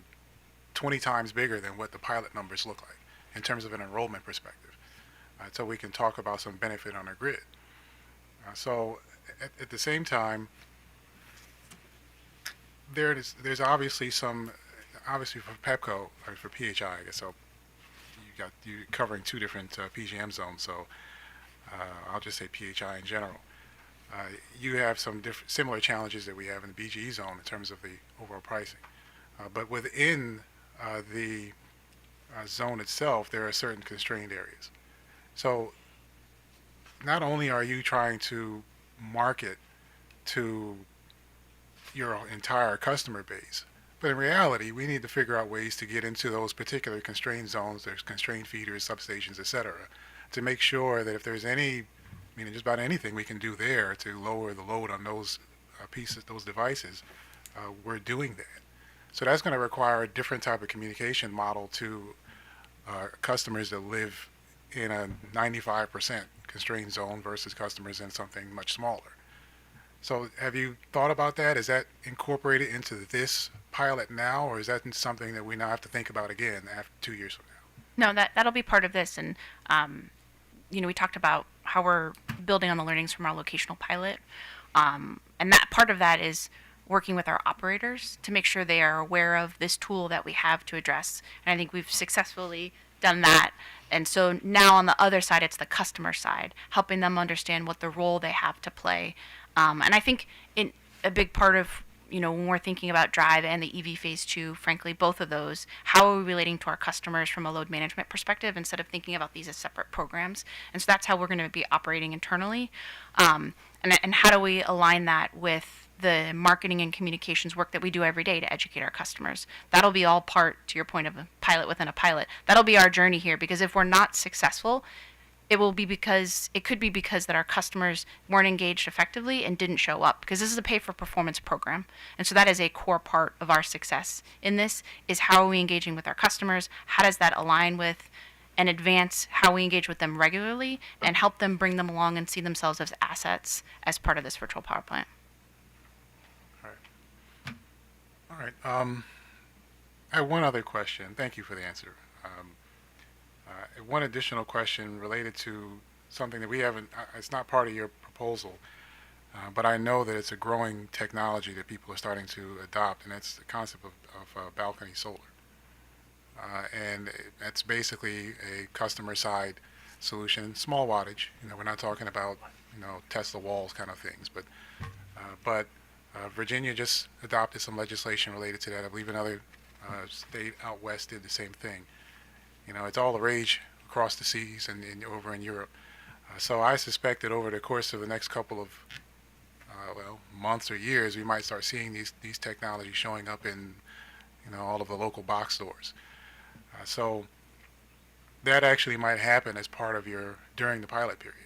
20 times bigger than what the pilot numbers look like in terms of an enrollment perspective. So we can talk about some benefit on a grid. So at the same time, there's obviously for PEPCO, or for PHI, I guess, so you're covering two different PGM zones, so I'll just say PHI in general. You have some similar challenges that we have in the BGE zone in terms of the overall pricing. But within the zone itself, there are certain constrained areas. So not only are you trying to market to your entire customer base, but in reality, we need to figure out ways to get into those particular constrained zones, there's constrained feeders, substations, et cetera, to make sure that if there's just about anything we can do there to lower the load on those pieces, those devices, we're doing that. So that's going to require a different type of communication model to customers that live in a 95% constrained zone versus customers in something much smaller. So have you thought about that? Is that incorporated into this pilot now, or is that something that we now have to think about again after 2 years from now? No, that'll be part of this, and we talked about how we're building on the learnings from our locational pilot, and that part of that is working with our operators to make sure they are aware of this tool that we have to address, and I think we've successfully done that. And so now on the other side, it's the customer side, helping them understand what the role they have to play. And I think a big part of, when we're thinking about Drive and the EV Phase 2, frankly, both of those, how are we relating to our customers from a load management perspective instead of thinking about these as separate programs? And so that's how we're going to be operating internally. And how do we align that with the marketing and communications work that we do every day to educate our customers? That'll be all part, to your point, of a pilot within a pilot. That'll be our journey here, because if we're not successful, it could be because that our customers weren't engaged effectively and didn't show up, because this is a pay for performance program. And so that is a core part of our success in this, is how are we engaging with our customers? How does that align with and advance how we engage with them regularly and help them bring them along and see themselves as assets as part of this virtual power plant? All right. I have one other question. Thank you for the answer. One additional question related to something that we haven't, it's not part of your proposal, but I know that it's a growing technology that people are starting to adopt, and that's the concept of balcony solar. And that's basically a customer side solution, small wattage. We're not talking about, Tesla walls kind of things, but Virginia just adopted some legislation related to that. I believe another state out west did the same thing. It's all the rage across the seas and over in Europe. So I suspect that over the course of the next couple of months or years, we might start seeing these technologies showing up in, all of the local box stores. So that actually might happen as part of during the pilot period.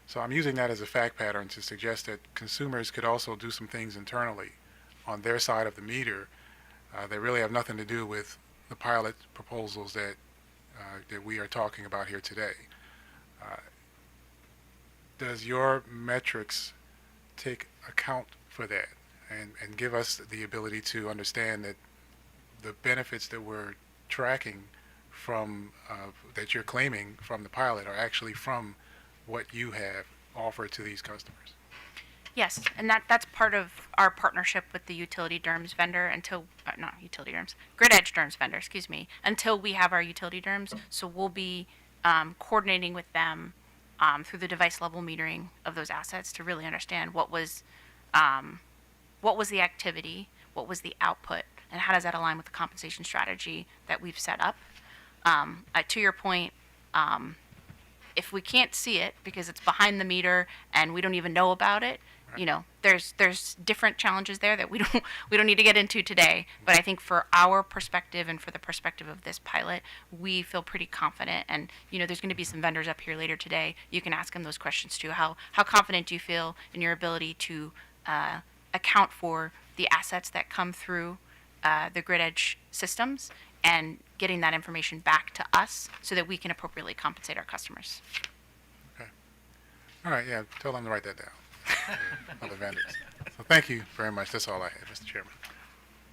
So I'm using that as a fact pattern to suggest that consumers could also do some things internally on their side of the meter that really have nothing to do with the pilot proposals that we are talking about here today. Does your metrics take account for that and give us the ability to understand that the benefits that we're tracking from that you're claiming from the pilot are actually from what you have offered to these customers? Yes, and that's part of our partnership with the utility DERMS vendor until, not utility DERMS, Grid Edge DERMS vendor, excuse me, until we have our utility DERMS. So we'll be coordinating with them through the device level metering of those assets to really understand what was the activity, what was the output, and how does that align with the compensation strategy that we've set up. To your point, if we can't see it because it's behind the meter and we don't even know about it, there's different challenges there that we don't need to get into today. But I think for our perspective and for the perspective of this pilot, we feel pretty confident. And there's going to be some vendors up here later today. You can ask them those questions too. How confident do you feel in your ability to account for the assets that come through the Grid Edge systems and getting that information back to us so that we can appropriately compensate our customers? Okay. All right, yeah, tell them to write that down. Other vendors. So thank you very much. That's all I had, Mr. Chairman.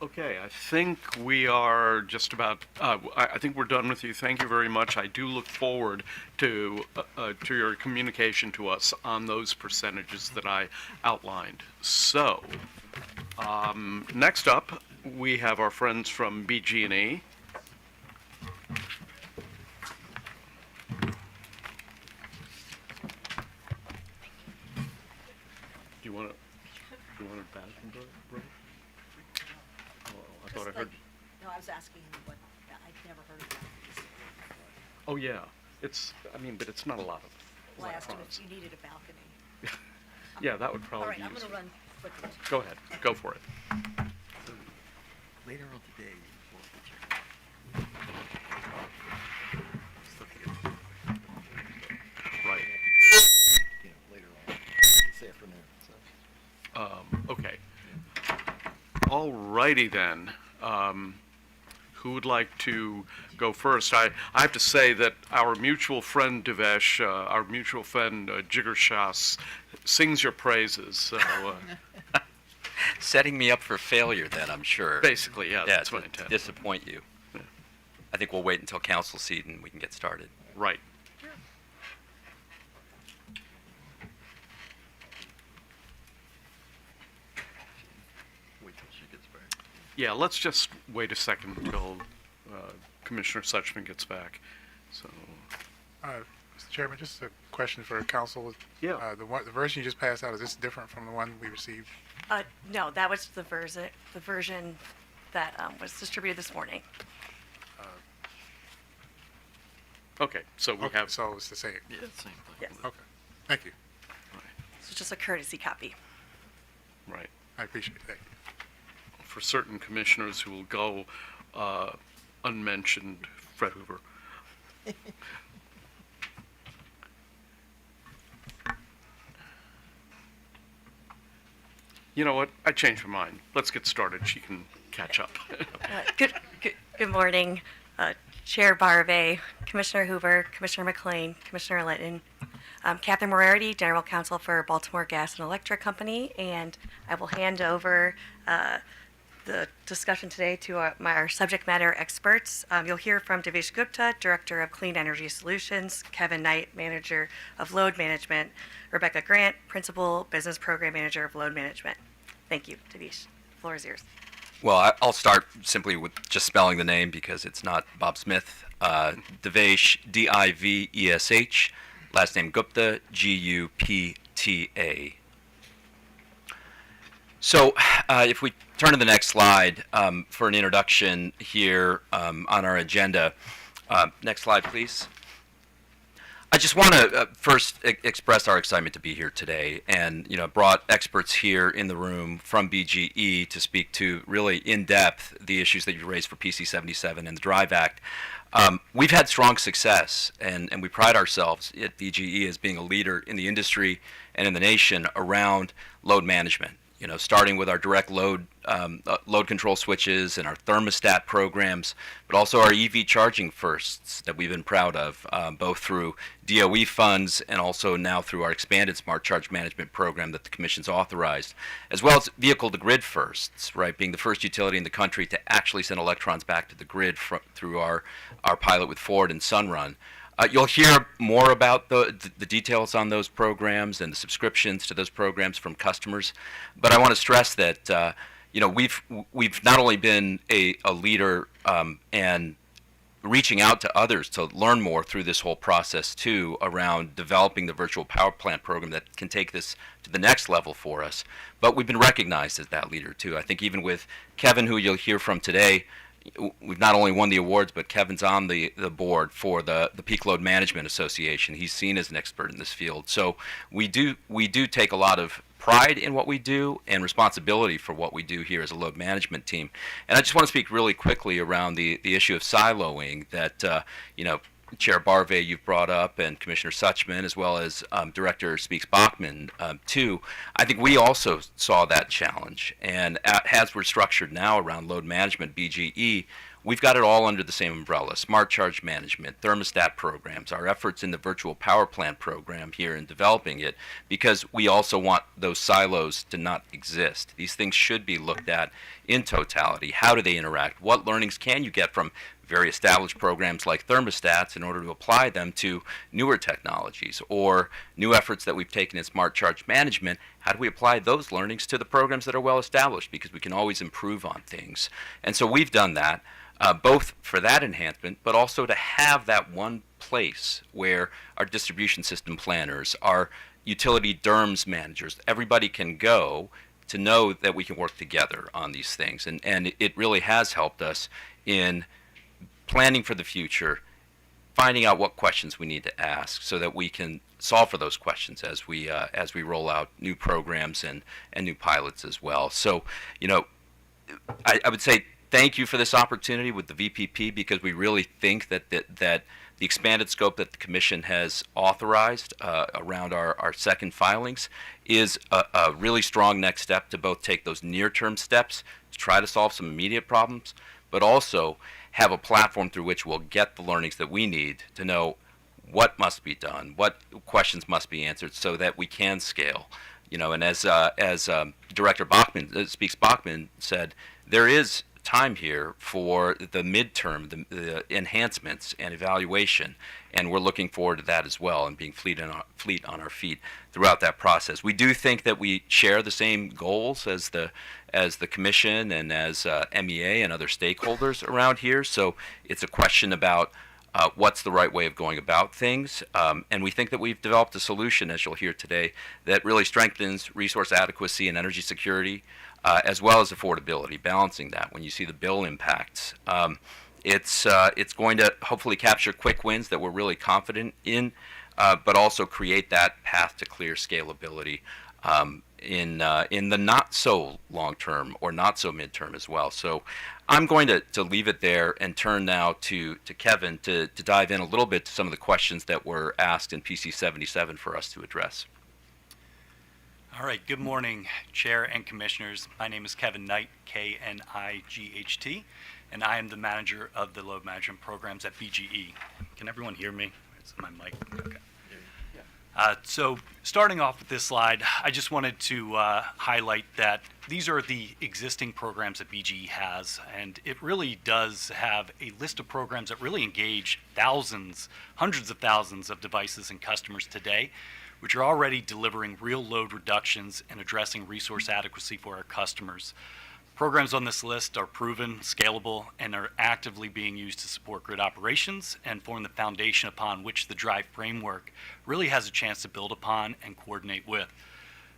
Okay, I think we are just about, I think we're done with you. Thank you very much. I do look forward to your communication to us on those percentages that I outlined. So, next up, we have our friends from BG&E. Do you want a bathroom break? I thought I heard. No, I was asking what, I'd never heard of that. Oh yeah, but it's not a lot of. Well, I asked him if you needed a balcony. Yeah, that would All probably right, be I'm useful. gonna run quickly. Go ahead, go for it. Later on today, Right. later on this afternoon. Okay. All righty then. Who would like to go first? I have to say that our mutual friend Devesh, our mutual friend Jigar Shas, sings your praises. So Setting me up for failure then, I'm sure. basically, yeah, that's to my intent. disappoint you. Yeah. I think we'll wait until council seat and we can get started. Right. Wait till she gets back. Yeah, let's just wait a second until Commissioner Suchman gets back. So, Mr. Chairman, just a question for council. Yeah. The version you just passed out, is this different from the one we received? No, that was the version that was distributed this morning. okay, so we Okay, have. so it's the same. Yeah, same thing. Yes. Okay, thank you. So just a courtesy copy. Right. I appreciate it. Thank you. For certain commissioners who will go unmentioned, Fred Hoover. You know what? I changed my mind. Let's get started. She can catch up. Good morning, Chair Barve, Commissioner Hoover, Commissioner McLean, Commissioner Linton, Catherine Moriarty, General Counsel for Baltimore Gas and Electric Company, and I will hand over the discussion today to our subject matter experts. You'll hear from Devesh Gupta, Director of Clean Energy Solutions, Kevin Knight, Manager of Load Management, Rebecca Grant, Principal Business Program Manager of Load Management. Thank you, Devesh. The floor is yours. Well, I'll start simply with just spelling the name because it's not Bob Smith. Divesh, D-I-V-E-S-H. Last name Gupta, G-U-P-T-A. So if we turn to the next slide for an introduction here on our agenda. Next slide, please. I just want to first express our excitement to be here today, and brought experts here in the room from BGE to speak to really in depth the issues that you raised for PC77 and the Drive Act. We've had strong success, and we pride ourselves at BGE as being a leader in the industry and in the nation around load management. Starting with our direct load control switches and our thermostat programs, but also our EV charging firsts that we've been proud of, both through DOE funds and also now through our expanded smart charge management program that the Commission's authorized, as well as vehicle-to-grid firsts, right, being the first utility in the country to actually send electrons back to the grid through our pilot with Ford and Sunrun. You'll hear more about the details on those programs and the subscriptions to those programs from customers, but I want to stress that we've not only been a leader and reaching out to others to learn more through this whole process too around developing the virtual power plant program that can take this to the next level for us, but we've been recognized as that leader too. I think even with Kevin, who you'll hear from today, we've not only won the awards, but Kevin's on the board for the Peak Load Management Association. He's seen as an expert in this field. So we do take a lot of pride in what we do and responsibility for what we do here as a load management team. And I just want to speak really quickly around the issue of siloing that Chair Barve, you've brought up, and Commissioner Suchman, as well as Director Speaks-Bachman, too. I think we also saw that challenge. And as we're structured now around load management, BGE, we've got it all under the same umbrella: smart charge management, thermostat programs, our efforts in the virtual power plant program here in developing it, because we also want those silos to not exist. These things should be looked at in totality. How do they interact? What learnings can you get from very established programs like thermostats in order to apply them to newer technologies, or new efforts that we've taken in smart charge management? How do we apply those learnings to the programs that are well established? Because we can always improve on things. And so we've done that, both for that enhancement, but also to have that one place where our distribution system planners, our utility DERMS managers, everybody can go to know that we can work together on these things. And it really has helped us in planning for the future, finding out what questions we need to ask so that we can solve for those questions as we roll out new programs and new pilots as well. So, I would say thank you for this opportunity with the VPP, because we really think that the expanded scope that the Commission has authorized around our second filings is a really strong next step to both take those near-term steps to try to solve some immediate problems, but also have a platform through which we'll get the learnings that we need to know what must be done, what questions must be answered, so that we can scale. And as Director Speaks-Bachman said, there is time here for the midterm, the enhancements and evaluation, and we're looking forward to that as well, and being fleet on our feet throughout that process. We do think that we share the same goals as the Commission and as MEA and other stakeholders around here, so it's a question about what's the right way of going about things, and we think that we've developed a solution, as you'll hear today, that really strengthens resource adequacy and energy security, as well as affordability, balancing that when you see the bill impacts. It's going to hopefully capture quick wins that we're really confident in, but also create that path to clear scalability in the not so long term or not so midterm as well. So I'm going to leave it there and turn now to Kevin to dive in a little bit to some of the questions that were asked in PC77 for us to address. All right, good morning, Chair and Commissioners. My name is Kevin Knight, K-N-I-G-H-T, and I am the manager of the load management programs at BGE. Can everyone hear me? Is my mic? Okay. So starting off with this slide, I just wanted to highlight that these are the existing programs that BGE has, and it really does have a list of programs that really engage thousands, hundreds of thousands of devices and customers today, which are already delivering real load reductions and addressing resource adequacy for our customers. Programs on this list are proven, scalable, and are actively being used to support grid operations and form the foundation upon which the DRIVE framework really has a chance to build upon and coordinate with.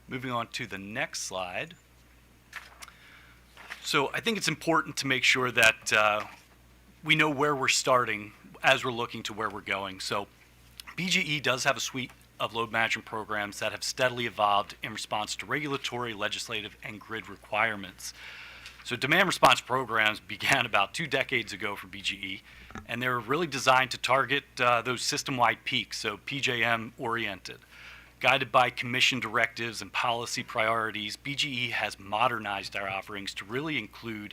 Moving on to the next slide. So I think it's important to make sure that we know where we're starting as we're looking to where we're going. So BGE does have a suite of load management programs that have steadily evolved in response to regulatory, legislative, and grid requirements. So demand response programs began about 2 decades ago for BGE, and they're really designed to target those system-wide peaks, so PJM oriented. Guided by commission directives and policy priorities, BGE has modernized our offerings to really include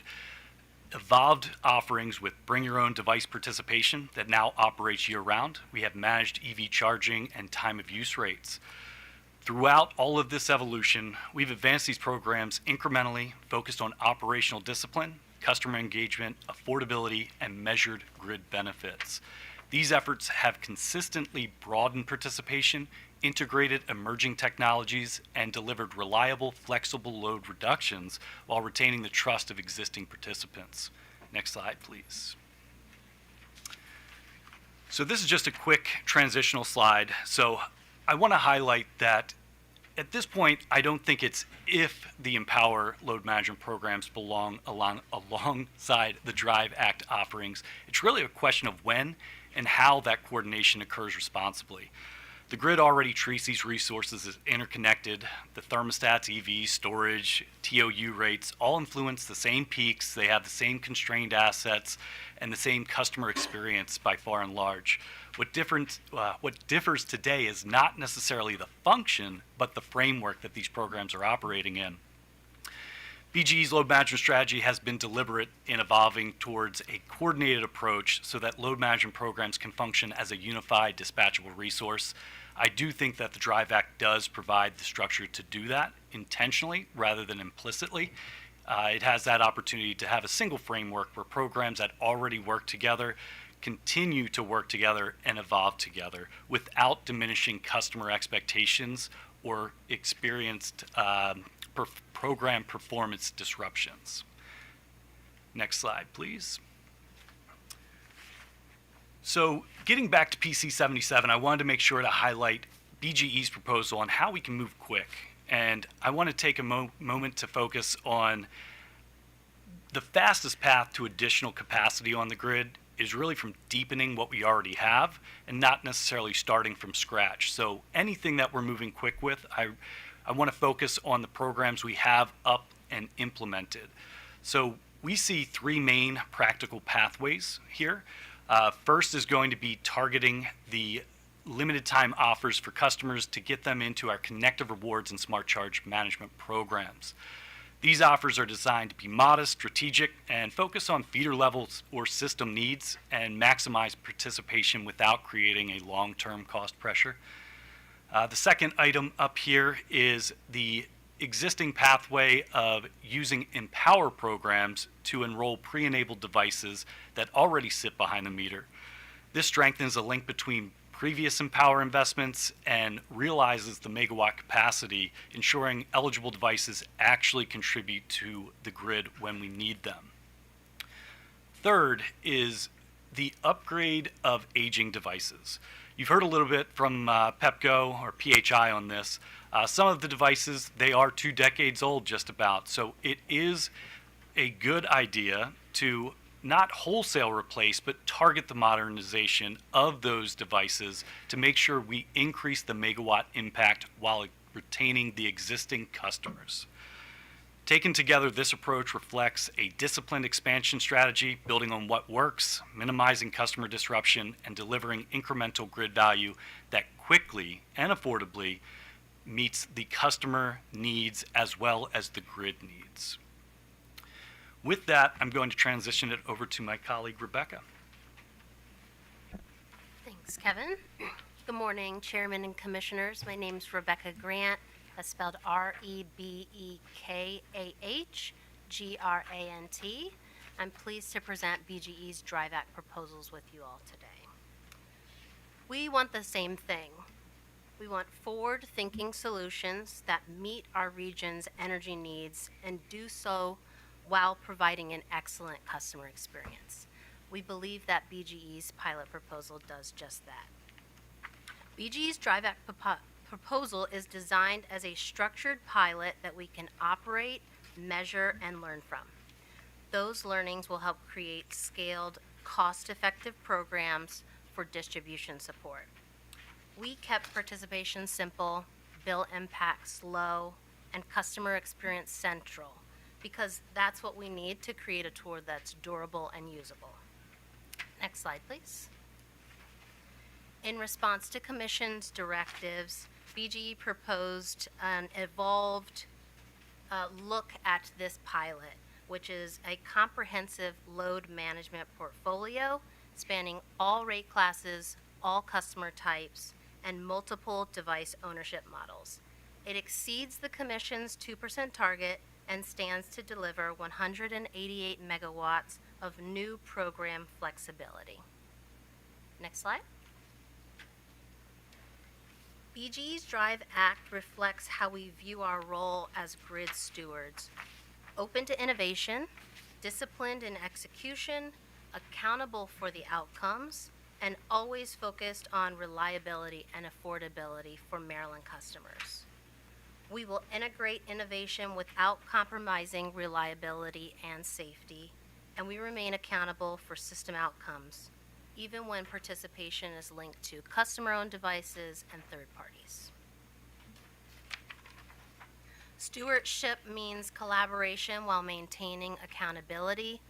evolved offerings with bring your own device participation that now operates year round. We have managed EV charging and time of use rates. Throughout all of this evolution, we've advanced these programs incrementally, focused on operational discipline, customer engagement, affordability, and measured grid benefits. These efforts have consistently broadened participation, integrated emerging technologies, and delivered reliable, flexible load reductions while retaining the trust of existing participants. Next slide, please. So this is just a quick transitional slide. So I want to highlight that at this point, I don't think it's if the Empower load management programs belong alongside the DRIVE Act offerings. It's really a question of when and how that coordination occurs responsibly. The grid already treats these resources as interconnected. The thermostats, EVs, storage, TOU rates all influence the same peaks. They have the same constrained assets and the same customer experience by far and large. What differs today is not necessarily the function, but the framework that these programs are operating in. BGE's load management strategy has been deliberate in evolving towards a coordinated approach so that load management programs can function as a unified dispatchable resource. I do think that the DRIVE Act does provide the structure to do that intentionally rather than implicitly. It has that opportunity to have a single framework where programs that already work together continue to work together and evolve together without diminishing customer expectations or experienced program performance disruptions. Next slide, please. So getting back to PC77, I wanted to make sure to highlight BGE's proposal on how we can move quick. And I want to take a moment to focus on the fastest path to additional capacity on the grid is really from deepening what we already have and not necessarily starting from scratch. So anything that we're moving quick with, I want to focus on the programs we have up and implemented. So we see 3 main practical pathways here. First is going to be targeting the limited time offers for customers to get them into our Connective Rewards and Smart Charge Management programs. These offers are designed to be modest, strategic, and focus on feeder levels or system needs and maximize participation without creating a long-term cost pressure. The second item up here is the existing pathway of using Empower programs to enroll pre-enabled devices that already sit behind the meter. This strengthens a link between previous Empower investments and realizes the megawatt capacity, ensuring eligible devices actually contribute to the grid when we need them. Third is the upgrade of aging devices. You've heard a little bit from PEPCO or PHI on this. Some of the devices, they are 2 decades old just about, so it is a good idea to not wholesale replace, but target the modernization of those devices to make sure we increase the megawatt impact while retaining the existing customers. Taken together, this approach reflects a disciplined expansion strategy, building on what works, minimizing customer disruption, and delivering incremental grid value that quickly and affordably meets the customer needs as well as the grid needs. With that, I'm going to transition it over to my colleague, Rebecca. Thanks, Kevin. Good morning, Chairman and Commissioners. My name's Rebecca Grant. That's spelled REBEKAHGRANT. I'm pleased to present BGE's DRIVE Act proposals with you all today. We want the same thing. We want forward-thinking solutions that meet our region's energy needs and do so while providing an excellent customer experience. We believe that BGE's pilot proposal does just that. BGE's DRIVE Act proposal is designed as a structured pilot that we can operate, measure, and learn from. Those learnings will help create scaled, cost-effective programs for distribution support. We kept participation simple, bill impacts low, and customer experience central, because that's what we need to create a tour that's durable and usable. Next slide, please. In response to Commission's directives, BGE proposed an evolved look at this pilot, which is a comprehensive load management portfolio spanning all rate classes, all customer types, and multiple device ownership models. It exceeds the Commission's 2% target and stands to deliver 188 megawatts of new program flexibility. Next slide. BGE's Drive Act reflects how we view our role as grid stewards: open to innovation, disciplined in execution, accountable for the outcomes, and always focused on reliability and affordability for Maryland customers. We will integrate innovation without compromising reliability and safety, and we remain accountable for system outcomes, even when participation is linked to customer-owned devices and third parties. Stewardship means collaboration while maintaining accountability.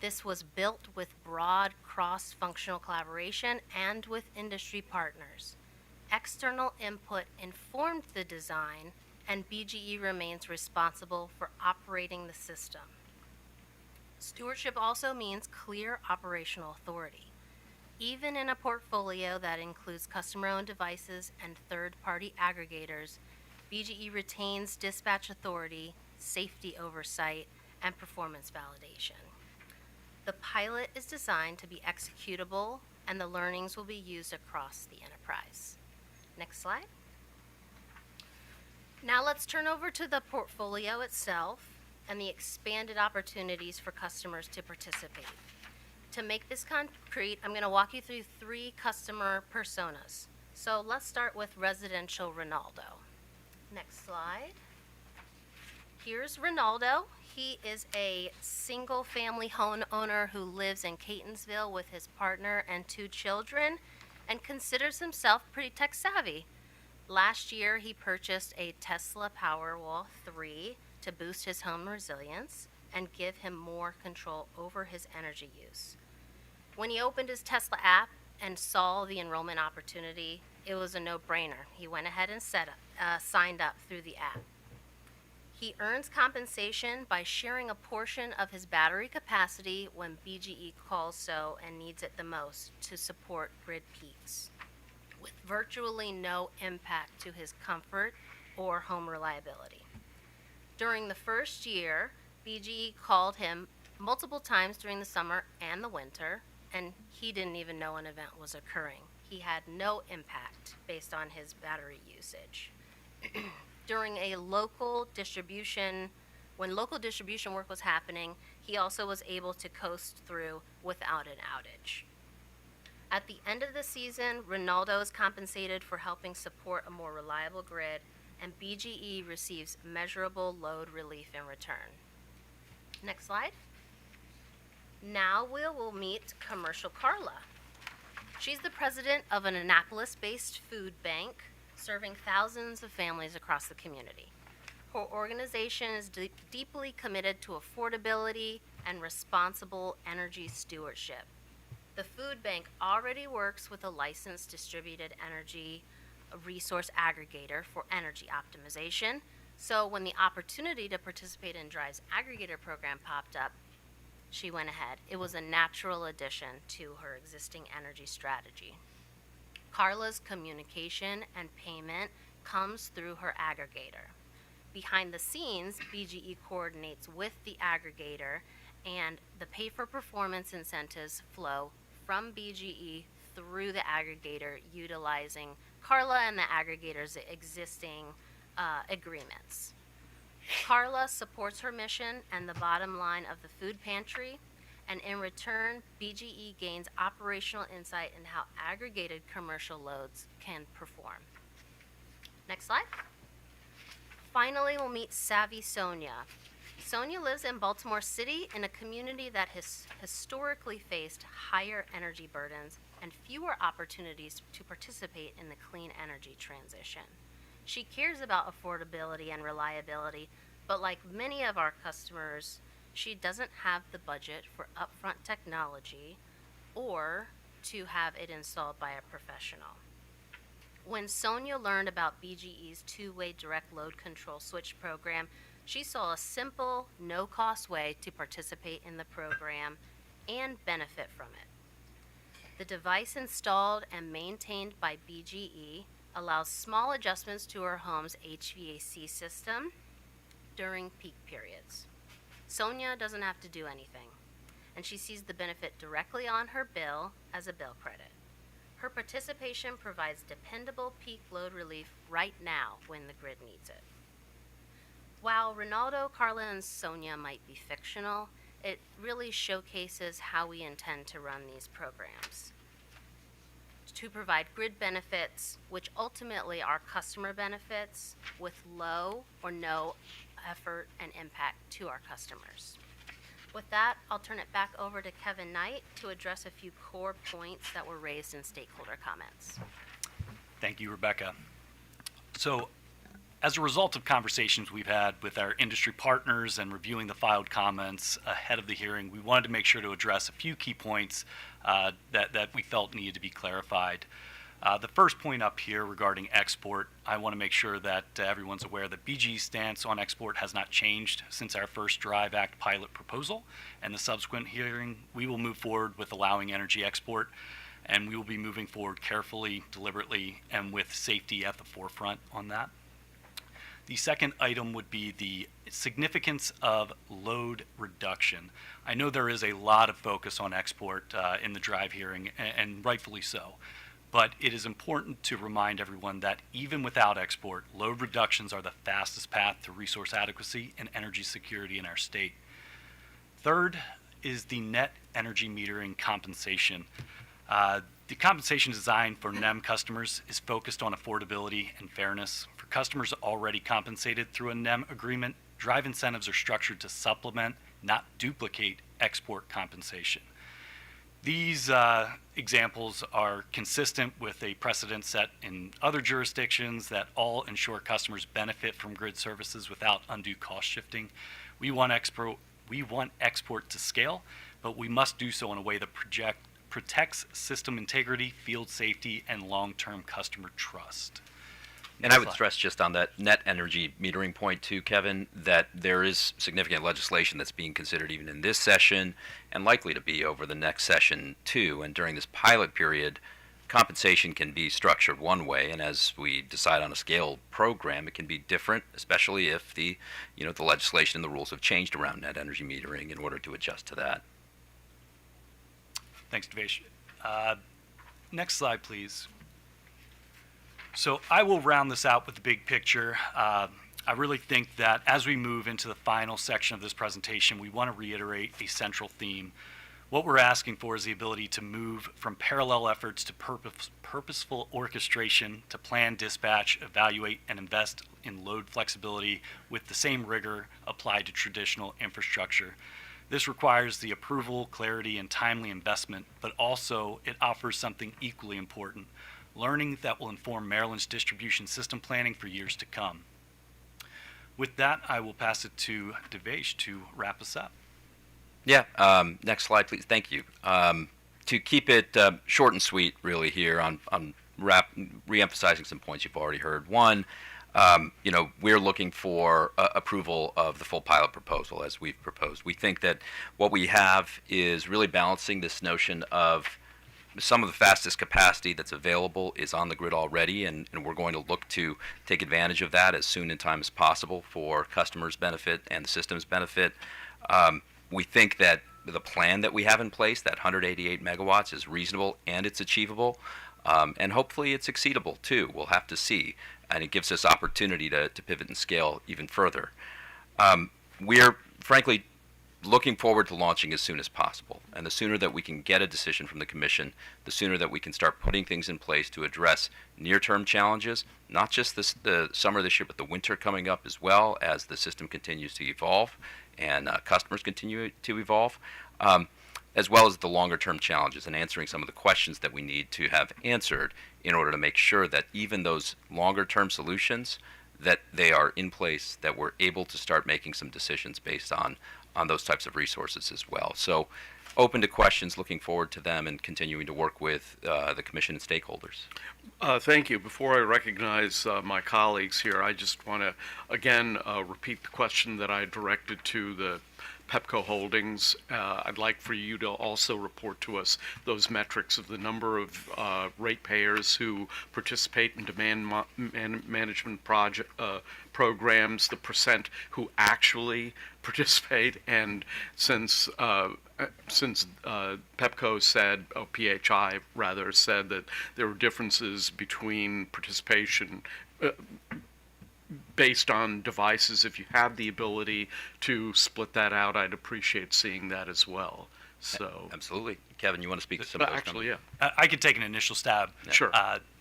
This was built with broad cross-functional collaboration and with industry partners. External input informed the design, and BGE remains responsible for operating the system. Stewardship also means clear operational authority. Even in a portfolio that includes customer-owned devices and third-party aggregators, BGE retains dispatch authority, safety oversight, and performance validation. The pilot is designed to be executable, and the learnings will be used across the enterprise. Next slide. Now let's turn over to the portfolio itself and the expanded opportunities for customers to participate. To make this concrete, I'm going to walk you through 3 customer personas. So let's start with residential Ronaldo. Next slide. Here's Ronaldo. He is a single-family homeowner who lives in Catonsville with his partner and 2 children and considers himself pretty tech-savvy. Last year, he purchased a Tesla Powerwall 3 to boost his home resilience and give him more control over his energy use. When he opened his Tesla app and saw the enrollment opportunity, it was a no-brainer. He went ahead and signed up through the app. He earns compensation by sharing a portion of his battery capacity when BGE calls so and needs it the most to support grid peaks, with virtually no impact to his comfort or home reliability. During the first year, BGE called him multiple times during the summer and the winter, and he didn't even know an event was occurring. He had no impact based on his battery usage. During a local distribution, when local distribution work was happening, he also was able to coast through without an outage. At the end of the season, Ronaldo is compensated for helping support a more reliable grid, and BGE receives measurable load relief in return. Next slide. Now we will meet Commercial Carla. She's the president of an Annapolis-based food bank serving thousands of families across the community. Her organization is deeply committed to affordability and responsible energy stewardship. The food bank already works with a licensed distributed energy resource aggregator for energy optimization. So when the opportunity to participate in Drive's aggregator program popped up, she went ahead. It was a natural addition to her existing energy strategy. Carla's communication and payment comes through her aggregator. Behind the scenes, BGE coordinates with the aggregator, and the pay-for-performance incentives flow from BGE through the aggregator, utilizing Carla and the aggregator's existing agreements. Carla supports her mission and the bottom line of the food pantry, and in return, BGE gains operational insight in how aggregated commercial loads can perform. Next slide. Finally, we'll meet Savvy Sonia. Sonia lives in Baltimore City in a community that has historically faced higher energy burdens and fewer opportunities to participate in the clean energy transition. She cares about affordability and reliability, but like many of our customers, she doesn't have the budget for upfront technology or to have it installed by a professional. When Sonia learned about BGE's two-way direct load control switch program, she saw a simple, no-cost way to participate in the program and benefit from it. The device installed and maintained by BGE allows small adjustments to her home's HVAC system during peak periods. Sonia doesn't have to do anything, and she sees the benefit directly on her bill as a bill credit. Her participation provides dependable peak load relief right now when the grid needs it. While Ronaldo, Carla, and Sonia might be fictional, it really showcases how we intend to run these programs. To provide grid benefits, which ultimately are customer benefits, with low or no effort and impact to our customers. With that, I'll turn it back over to Kevin Knight to address a few core points that were raised in stakeholder comments. Thank you, Rebecca. So, as a result of conversations we've had with our industry partners and reviewing the filed comments ahead of the hearing, we wanted to make sure to address a few key points that we felt needed to be clarified. The first point up here regarding export, I want to make sure that everyone's aware that BGE's stance on export has not changed since our first DRIVE Act pilot proposal and the subsequent hearing. We will move forward with allowing energy export, and we will be moving forward carefully, deliberately, and with safety at the forefront on that. The second item would be the significance of load reduction. I know there is a lot of focus on export in the DRIVE hearing, and rightfully so. But it is important to remind everyone that even without export, load reductions are the fastest path to resource adequacy and energy security in our state. Third is the net energy metering compensation. The compensation design for NEM customers is focused on affordability and fairness. For customers already compensated through a NEM agreement, DRIVE incentives are structured to supplement, not duplicate, export compensation. These examples are consistent with a precedent set in other jurisdictions that all ensure customers benefit from grid services without undue cost shifting. We want export to scale, but we must do so in a way that protects system integrity, field safety, and long-term customer trust. And I would stress just on that net energy metering point too, Kevin, that there is significant legislation that's being considered even in this session and likely to be over the next session too. And during this pilot period, compensation can be structured one way, and as we decide on a scale program, it can be different, especially if the legislation and the rules have changed around net energy metering in order to adjust to that. Thanks, Devesh. Next slide, please. So I will round this out with the big picture. I really think that as we move into the final section of this presentation, we want to reiterate a central theme. What we're asking for is the ability to move from parallel efforts to purposeful orchestration to plan, dispatch, evaluate, and invest in load flexibility with the same rigor applied to traditional infrastructure. This requires the approval, clarity, and timely investment, but also it offers something equally important: learning that will inform Maryland's distribution system planning for years to come. With that, I will pass it to Devesh to wrap us up. Yeah, next slide, please. Thank you. To keep it short and sweet, really, here on re-emphasizing some points you've already heard. One, we're looking for approval of the full pilot proposal as we've proposed. We think that what we have is really balancing this notion of some of the fastest capacity that's available is on the grid already, and we're going to look to take advantage of that as soon in time as possible for customers' benefit and the system's benefit. We think that the plan that we have in place, that 188 megawatts, is reasonable and it's achievable, and hopefully it's exceedable too. We'll have to see, and it gives us opportunity to pivot and scale even further. We're frankly looking forward to launching as soon as possible. And the sooner that we can get a decision from the Commission, the sooner that we can start putting things in place to address near-term challenges, not just the summer this year, but the winter coming up as well, as the system continues to evolve and customers continue to evolve, as well as the longer-term challenges and answering some of the questions that we need to have answered in order to make sure that even those longer-term solutions, that they are in place, that we're able to start making some decisions based on those types of resources as well. So open to questions, looking forward to them, and continuing to work with the Commission and stakeholders. Thank you. Before I recognize my colleagues here, I just want to, again, repeat the question that I directed to the Pepco Holdings. I'd like for you to also report to us those metrics of the number of ratepayers who participate in demand management programs, the percent who actually participate, and since Pepco said, or PHI rather, said that there were differences between participation based on devices. If you have the ability to split that out, I'd appreciate seeing that as well. So absolutely. Kevin, you want to speak to some of those actually, numbers? yeah. I can take an initial stab. Sure.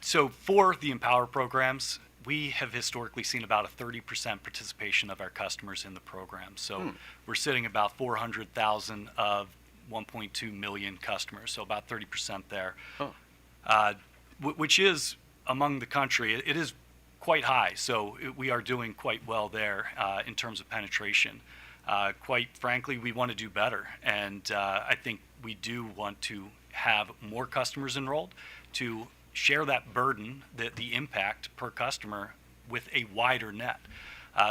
So for the Empower programs, we have historically seen about a 30% participation of our customers in the program. So we're sitting about 400,000 of 1.2 million customers, so about 30% there, which is among the country. It is quite high, so we are doing quite well there in terms of penetration. Quite frankly, we want to do better, and I think we do want to have more customers enrolled to share that burden, the impact per customer, with a wider net.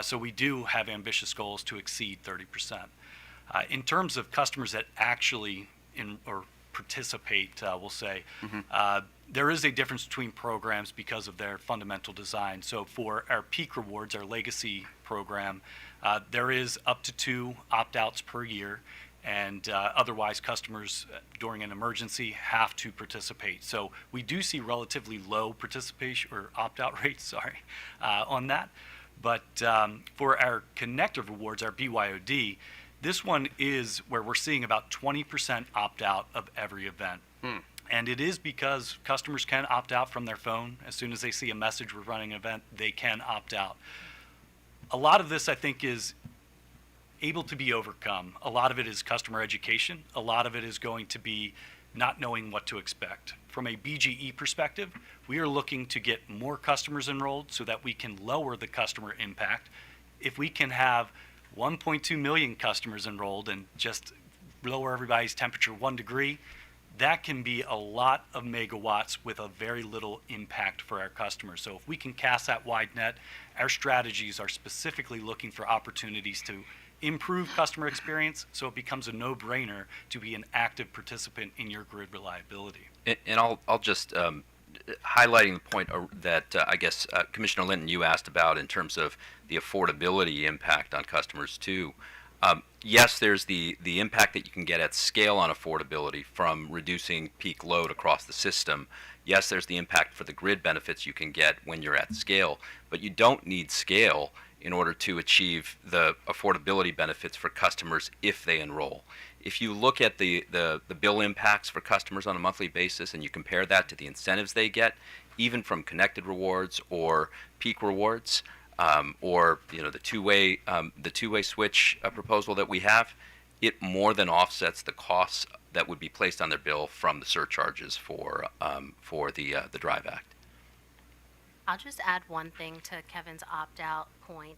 So we do have ambitious goals to exceed 30%. In terms of customers that actually participate, we'll say, there is a difference between programs because of their fundamental design. So for our Peak Rewards, our legacy program, there is up to 2 opt-outs per year, and otherwise customers during an emergency have to participate. So we do see relatively low participation or opt-out rates, on that. But for our Connected Rewards, our BYOD, this one is where we're seeing about 20% opt-out of every event. And it is because customers can opt out from their phone. As soon as they see a message, we're running an event, they can opt out. A lot of this, I think, is able to be overcome. A lot of it is customer education. A lot of it is going to be not knowing what to expect. From a BGE perspective, we are looking to get more customers enrolled so that we can lower the customer impact. If we can have 1.2 million customers enrolled and just lower everybody's temperature 1 degree, that can be a lot of megawatts with a very little impact for our customers. So if we can cast that wide net, our strategies are specifically looking for opportunities to improve customer experience, so it becomes a no-brainer to be an active participant in your grid reliability. And I'll just highlighting the point that I guess Commissioner Linton, you asked about in terms of the affordability impact on customers too. Yes, there's the impact that you can get at scale on affordability from reducing peak load across the system. Yes, there's the impact for the grid benefits you can get when you're at scale, but you don't need scale in order to achieve the affordability benefits for customers if they enroll. If you look at the bill impacts for customers on a monthly basis and you compare that to the incentives they get, even from Connected Rewards or Peak Rewards, or the two-way switch proposal that we have, it more than offsets the costs that would be placed on their bill from the surcharges for the Drive Act. I'll just add one thing to Kevin's opt-out point.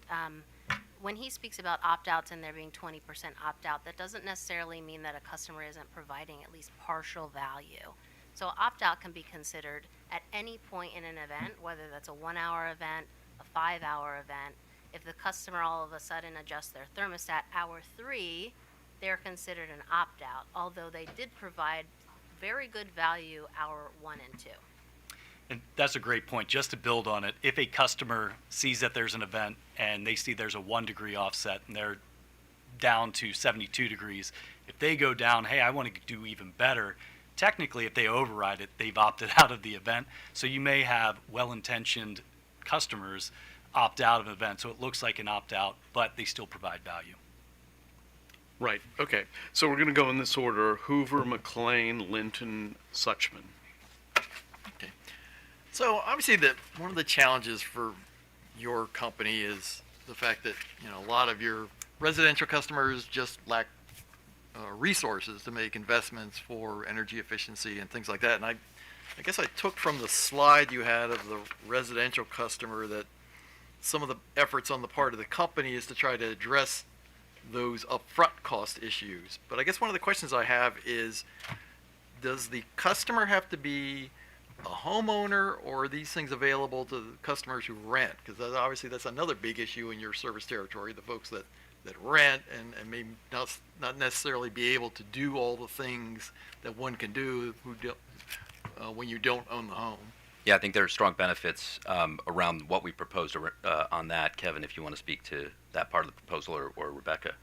When he speaks about opt-outs and there being 20% opt-out, that doesn't necessarily mean that a customer isn't providing at least partial value. So opt-out can be considered at any point in an event, whether that's a 1-hour event, a 5-hour event. If the customer all of a sudden adjusts their thermostat hour 3, they're considered an opt-out, although they did provide very good value hour 1 and 2. And that's a great point. Just to build on it, if a customer sees that there's an event and they see there's a 1 degree offset and they're down to 72 degrees, if they go down, hey, I want to do even better, technically if they override it, they've opted out of the event. So you may have well-intentioned customers opt out of an event, so it looks like an opt-out, but they still provide value. Right, okay. So we're going to go in this order: Hoover, McLean, Linton, Suchman. Okay. So obviously one of the challenges for your company is the fact that, a lot of your residential customers just lack resources to make investments for energy efficiency and things like that. And I guess I took from the slide you had of the residential customer that some of the efforts on the part of the company is to try to address those upfront cost issues. But I guess one of the questions I have is, does the customer have to be a homeowner, or are these things available to the customers who rent? Because obviously that's another big issue in your service territory, the folks that rent and may not necessarily be able to do all the things that one can do when you don't own the home. Yeah, I think there are strong benefits around what we proposed on that. Kevin, if you want to speak to that part of the proposal, or Rebecca.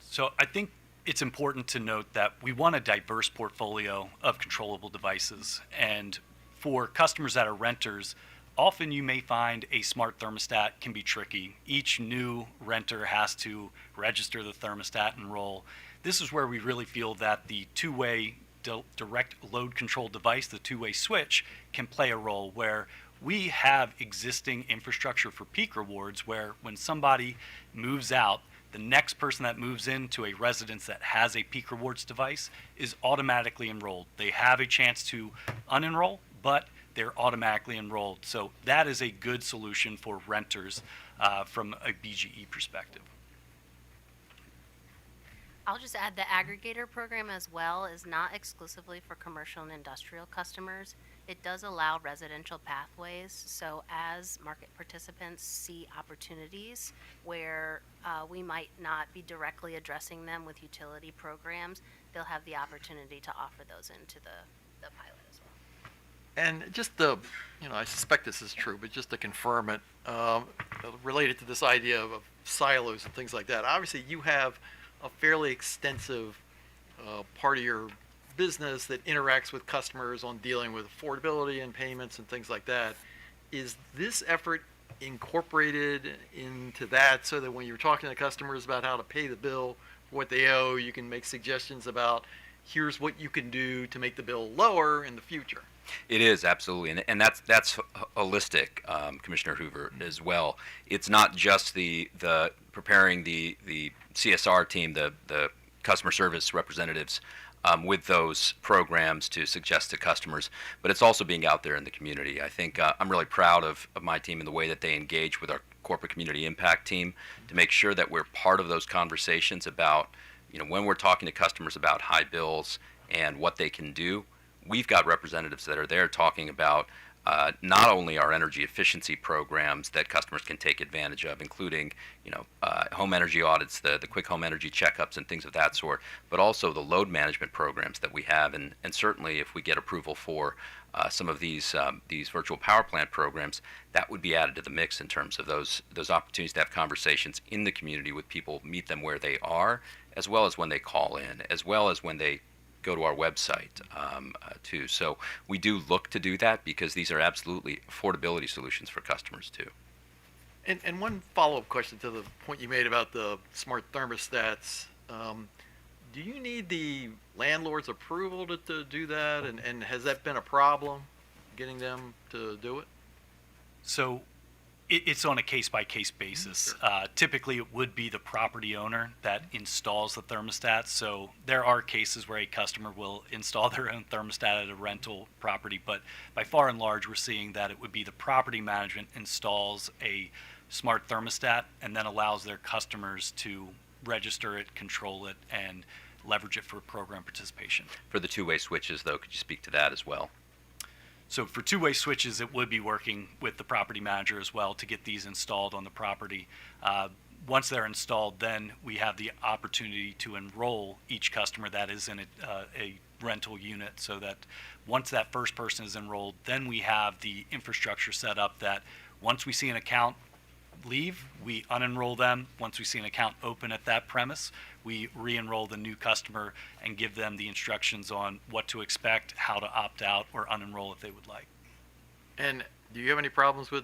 So I think it's important to note that we want a diverse portfolio of controllable devices. And for customers that are renters, often you may find a smart thermostat can be tricky. Each new renter has to register the thermostat and enroll. This is where we really feel that the two-way direct load control device, the two-way switch, can play a role, where we have existing infrastructure for peak rewards, where when somebody moves out, the next person that moves into a residence that has a peak rewards device is automatically enrolled. They have a chance to unenroll, but they're automatically enrolled. So that is a good solution for renters from a BGE perspective. I'll just add the aggregator program as well is not exclusively for commercial and industrial customers. It does allow residential pathways. So as market participants see opportunities where we might not be directly addressing them with utility programs, they'll have the opportunity to offer those into the pilot as well. And just I suspect this is true, but just to confirm it, related to this idea of silos and things like that, obviously you have a fairly extensive part of your business that interacts with customers on dealing with affordability and payments and things like that. Is this effort incorporated into that, so that when you're talking to customers about how to pay the bill for what they owe, you can make suggestions about, here's what you can do to make the bill lower in the future? It is, absolutely, and that's holistic, Commissioner Hoover, as well. It's not just the preparing the CSR team, the customer service representatives, with those programs to suggest to customers, but it's also being out there in the community. I think I'm really proud of my team and the way that they engage with our corporate community impact team to make sure that we're part of those conversations about, when we're talking to customers about high bills and what they can do. We've got representatives that are there talking about not only our energy efficiency programs that customers can take advantage of, including home energy audits, the quick home energy checkups and things of that sort, but also the load management programs that we have, and certainly if we get approval for some of these virtual power plant programs, that would be added to the mix in terms of those opportunities to have conversations in the community with people, meet them where they are, as well as when they call in, as well as when they go to our website too. So we do look to do that because these are absolutely affordability solutions for customers too. And one follow-up question to the point you made about the smart thermostats. Do you need the landlord's approval to do that? And has that been a problem, getting them to do it? So it's on a case-by-case basis. Typically, it would be the property owner that installs the thermostat. So there are cases where a customer will install their own thermostat at a rental property, but by far and large, we're seeing that it would be the property management installs a smart thermostat and then allows their customers to register it, control it, and leverage it for program participation. For the two-way switches, though, could you speak to that as well? So for two-way switches, it would be working with the property manager as well to get these installed on the property. Once they're installed, then we have the opportunity to enroll each customer that is in a rental unit, so that once that first person is enrolled, then we have the infrastructure set up that once we see an account leave, we unenroll them. Once we see an account open at that premise, we re-enroll the new customer and give them the instructions on what to expect, how to opt out or unenroll if they would like. And do you have any problems with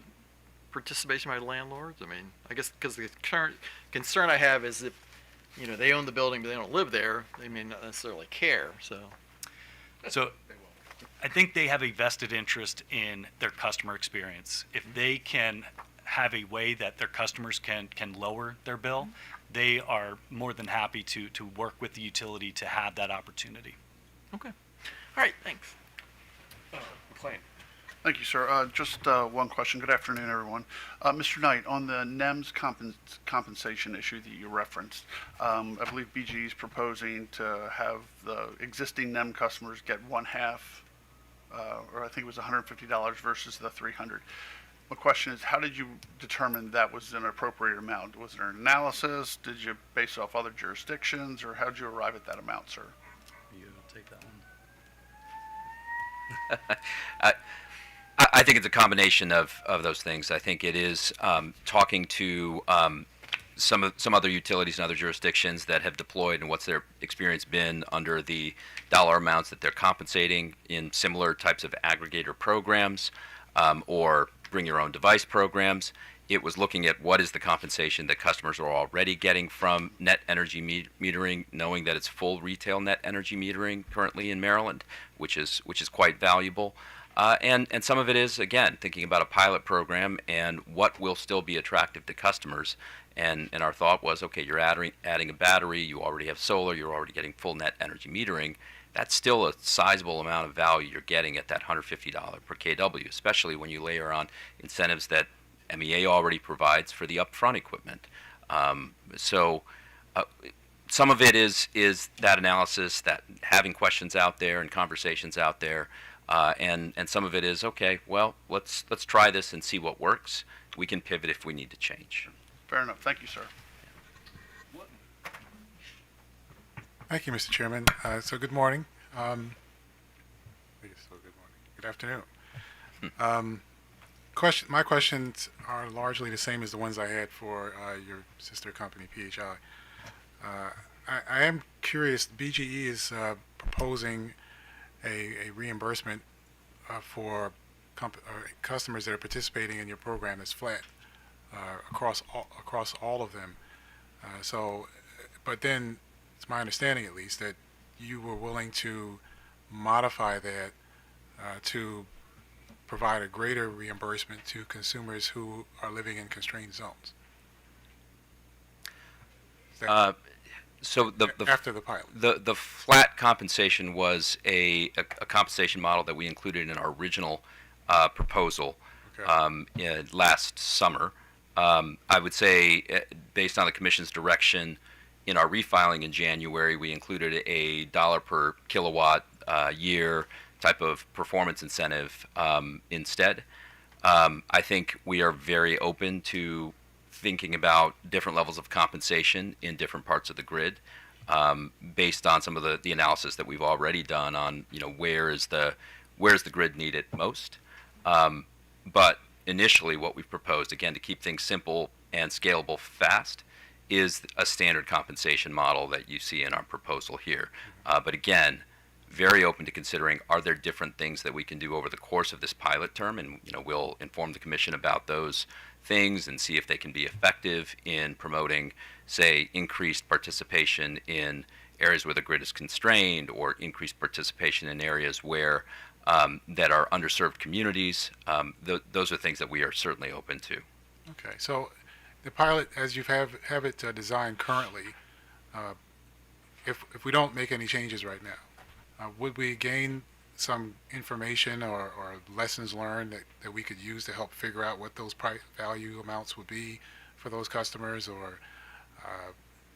participation by landlords? I mean, I guess because the current concern I have is if they own the building, but they don't live there, they may not necessarily care, so. So I think they have a vested interest in their customer experience. If they can have a way that their customers can lower their bill, they are more than happy to work with the utility to have that opportunity. Okay. All right, thanks. McLean. Thank you, sir. Just one question. Good afternoon, everyone. Mr. Knight, on the NEMS compensation issue that you referenced, I believe BGE is proposing to have the existing NEM customers get one half, or I think it was $150 versus the $300. My question is, how did you determine that was an appropriate amount? Was there an analysis? Did you base off other jurisdictions, or how did you arrive at that amount, sir? You take that one. I think it's a combination of those things. I think it is talking to some other utilities and other jurisdictions that have deployed and what's their experience been under the dollar amounts that they're compensating in similar types of aggregator programs or bring your own device programs. It was looking at what is the compensation that customers are already getting from net energy metering, knowing that it's full retail net energy metering currently in Maryland, which is quite valuable. And some of it is, again, thinking about a pilot program and what will still be attractive to customers. And our thought was, okay, you're adding a battery, you already have solar, you're already getting full net energy metering. That's still a sizable amount of value you're getting at that $150 per kW, especially when you layer on incentives that MEA already provides for the upfront equipment. So some of it is that analysis, that having questions out there and conversations out there. And some of it is, okay, well, let's try this and see what works. We can pivot if we need to change. Fair enough. Thank you, sir. Thank you, Mr. Chairman. So good morning. I guess so good morning. Good afternoon. My questions are largely the same as the ones I had for your sister company, PHI. I am curious, BGE is proposing a reimbursement for customers that are participating in your program that's flat across all of them. But then it's my understanding, at least, that you were willing to modify that to provide a greater reimbursement to consumers who are living in constrained zones. So after the pilot, the flat compensation was a compensation model that we included in our original proposal last summer. I would say, based on the Commission's direction, in our refiling in January, we included a $1 per kilowatt year type of performance incentive instead. I think we are very open to thinking about different levels of compensation in different parts of the grid, based on some of the analysis that we've already done on where's the grid needed most. But initially, what we've proposed, again, to keep things simple and scalable fast, is a standard compensation model that you see in our proposal here. But again, very open to considering, are there different things that we can do over the course of this pilot term, and we'll inform the Commission about those things and see if they can be effective in promoting, say, increased participation in areas where the grid is constrained, or increased participation in areas where that are underserved communities. Those are things that we are certainly open to. okay. So the pilot, as you have it designed currently, if we don't make any changes right now, would we gain some information or lessons learned that we could use to help figure out what those value amounts would be for those customers, or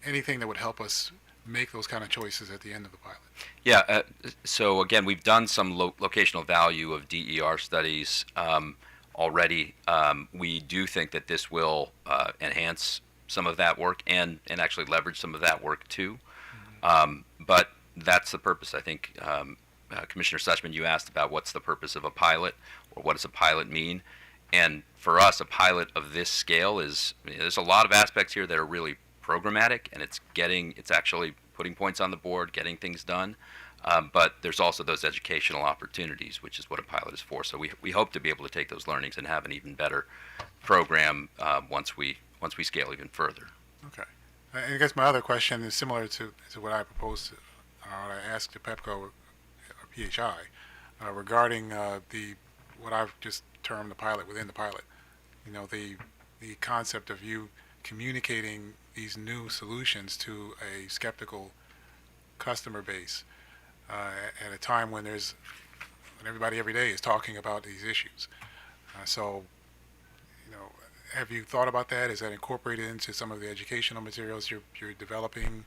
anything that would help us make those kind of choices at the end of the pilot? Yeah, so again, we've done some locational value of DER studies already. We do think that this will enhance some of that work and actually leverage some of that work too. But that's the purpose. I think, Commissioner Sussman, you asked about what's the purpose of a pilot, or what does a pilot mean? And for us, a pilot of this scale is, there's a lot of aspects here that are really programmatic, and it's actually putting points on the board, getting things done. But there's also those educational opportunities, which is what a pilot is for. So we hope to be able to take those learnings and have an even better program once we scale even further. Okay. I guess my other question is similar to what I proposed, what I asked to PEPCO or PHI regarding what I've just termed the pilot within the pilot. You know, the concept of you communicating these new solutions to a skeptical customer base at a time when everybody every day is talking about these issues. So, you know, have you thought about that? Is that incorporated into some of the educational materials you're developing,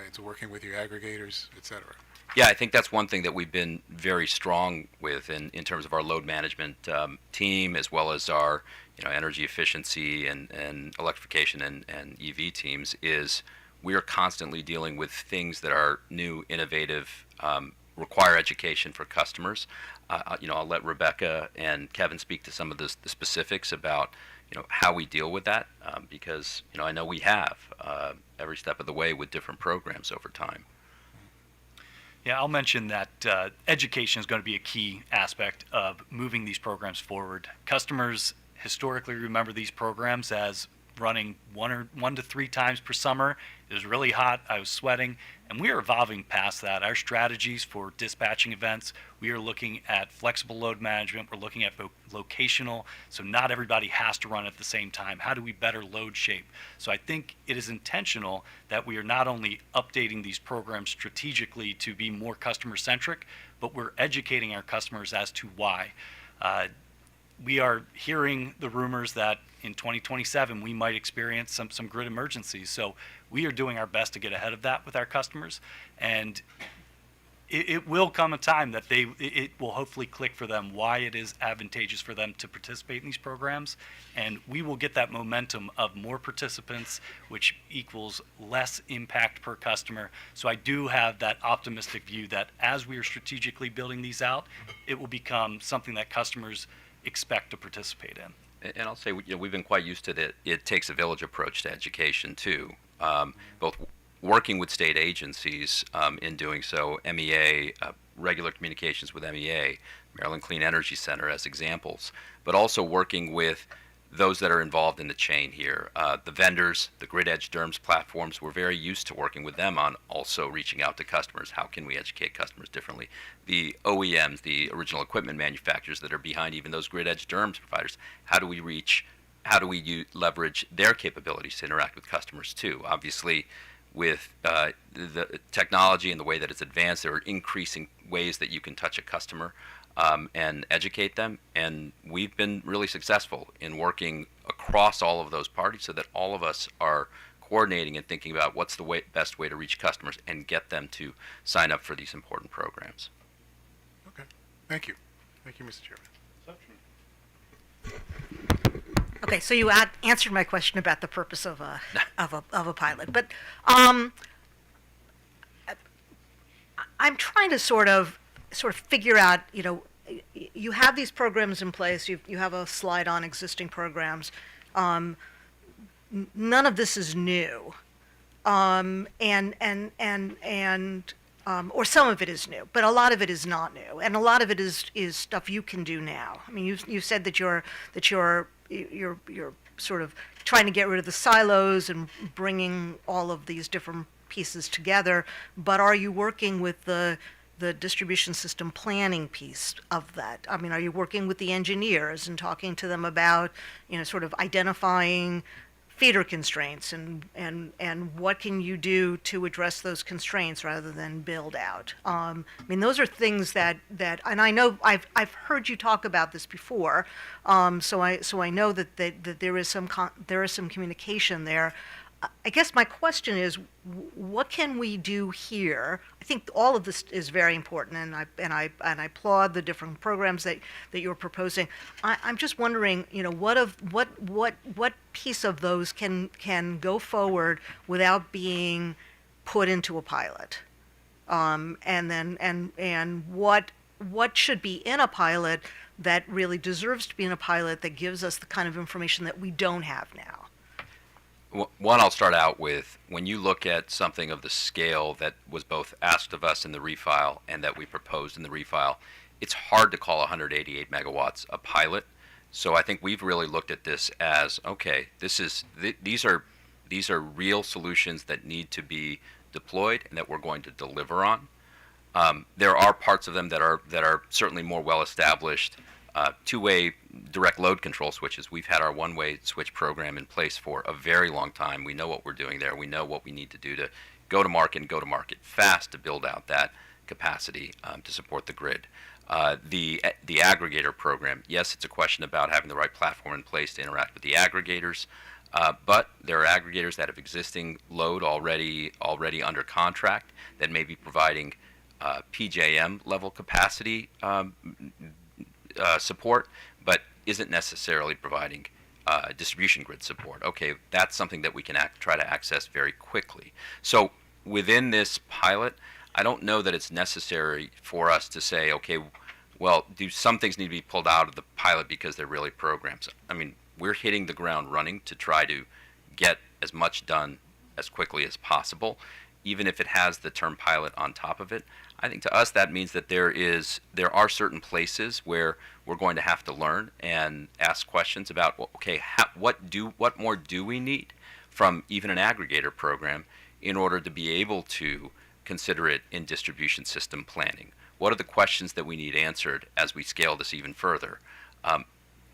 into working with your aggregators, et cetera? Yeah, I think that's one thing that we've been very strong with in terms of our load management team, as well as our energy efficiency and electrification and EV teams, is we are constantly dealing with things that are new, innovative, require education for customers. I'll let Rebecca and Kevin speak to some of the specifics about how we deal with that, because I know we have every step of the way with different programs over time. Yeah, I'll mention that education is going to be a key aspect of moving these programs forward. Customers historically remember these programs as running 1 to 3 times per summer. It was really hot, I was sweating, and we are evolving past that. Our strategies for dispatching events, we are looking at flexible load management, we're looking at locational, so not everybody has to run at the same time. How do we better load shape? So I think it is intentional that we are not only updating these programs strategically to be more customer-centric, but we're educating our customers as to why. We are hearing the rumors that in 2027 we might experience some grid emergencies. So we are doing our best to get ahead of that with our customers, and it will come a time that it will hopefully click for them why it is advantageous for them to participate in these programs, and we will get that momentum of more participants, which equals less impact per customer. So I do have that optimistic view that as we are strategically building these out, it will become something that customers expect to participate in. And I'll say, we've been quite used to it takes a village approach to education too, both working with state agencies in doing so, MEA, regular communications with MEA, Maryland Clean Energy Center as examples, but also working with those that are involved in the chain here. The vendors, the Grid Edge DERMS platforms, we're very used to working with them on also reaching out to customers. How can we educate customers differently? The OEMs, the original equipment manufacturers that are behind even those Grid Edge DERMS providers, how do we leverage their capabilities to interact with customers too? Obviously, with the technology and the way that it's advanced, there are increasing ways that you can touch a customer and educate them, and we've been really successful in working across all of those parties so that all of us are coordinating and thinking about what's the best way to reach customers and get them to sign up for these important programs. Okay, thank you. Thank you, Mr. Chairman. Okay, so you answered my question about the purpose of a pilot, but I'm trying to sort of figure out. You have these programs in place. You have a slide on existing programs. None of this is new, or some of it is new, but a lot of it is not new, and a lot of it is stuff you can do now. I mean, you said that you're sort of trying to get rid of the silos and bringing all of these different pieces together, but are you working with the distribution system planning piece of that? I mean, are you working with the engineers and talking to them about, sort of identifying feeder constraints and what can you do to address those constraints rather than build out? I mean, those are things that and I know I've heard you talk about this before, so I know that there is some communication there. I guess my question is, what can we do here? I think all of this is very important, and I applaud the different programs that you're proposing. I'm just wondering, what piece of those can go forward without being put into a pilot, and what should be in a pilot that really deserves to be in a pilot that gives us the kind of information that we don't have now. One, I'll start out with, when you look at something of the scale that was both asked of us in the refile and that we proposed in the refile, it's hard to call 188 megawatts a pilot. So I think we've really looked at this as, okay, these are These are real solutions that need to be deployed and that we're going to deliver on. There are parts of them that are certainly more well established. Two-way direct load control switches. We've had our one-way switch program in place for a very long time. We know what we're doing there. We know what we need to do to go to market and go to market fast to build out that capacity to support the grid. The aggregator program, yes, it's a question about having the right platform in place to interact with the aggregators, but there are aggregators that have existing load already under contract that may be providing PJM level capacity support, but isn't necessarily providing distribution grid support. Okay, that's something that we can try to access very quickly. So within this pilot, I don't know that it's necessary for us to say, okay, well, do some things need to be pulled out of the pilot because they're really programs? I mean, we're hitting the ground running to try to get as much done as quickly as possible, even if it has the term pilot on top of it. I think to us that means that there are certain places where we're going to have to learn and ask questions about, well, okay, what more do we need from even an aggregator program in order to be able to consider it in distribution system planning? What are the questions that we need answered as we scale this even further?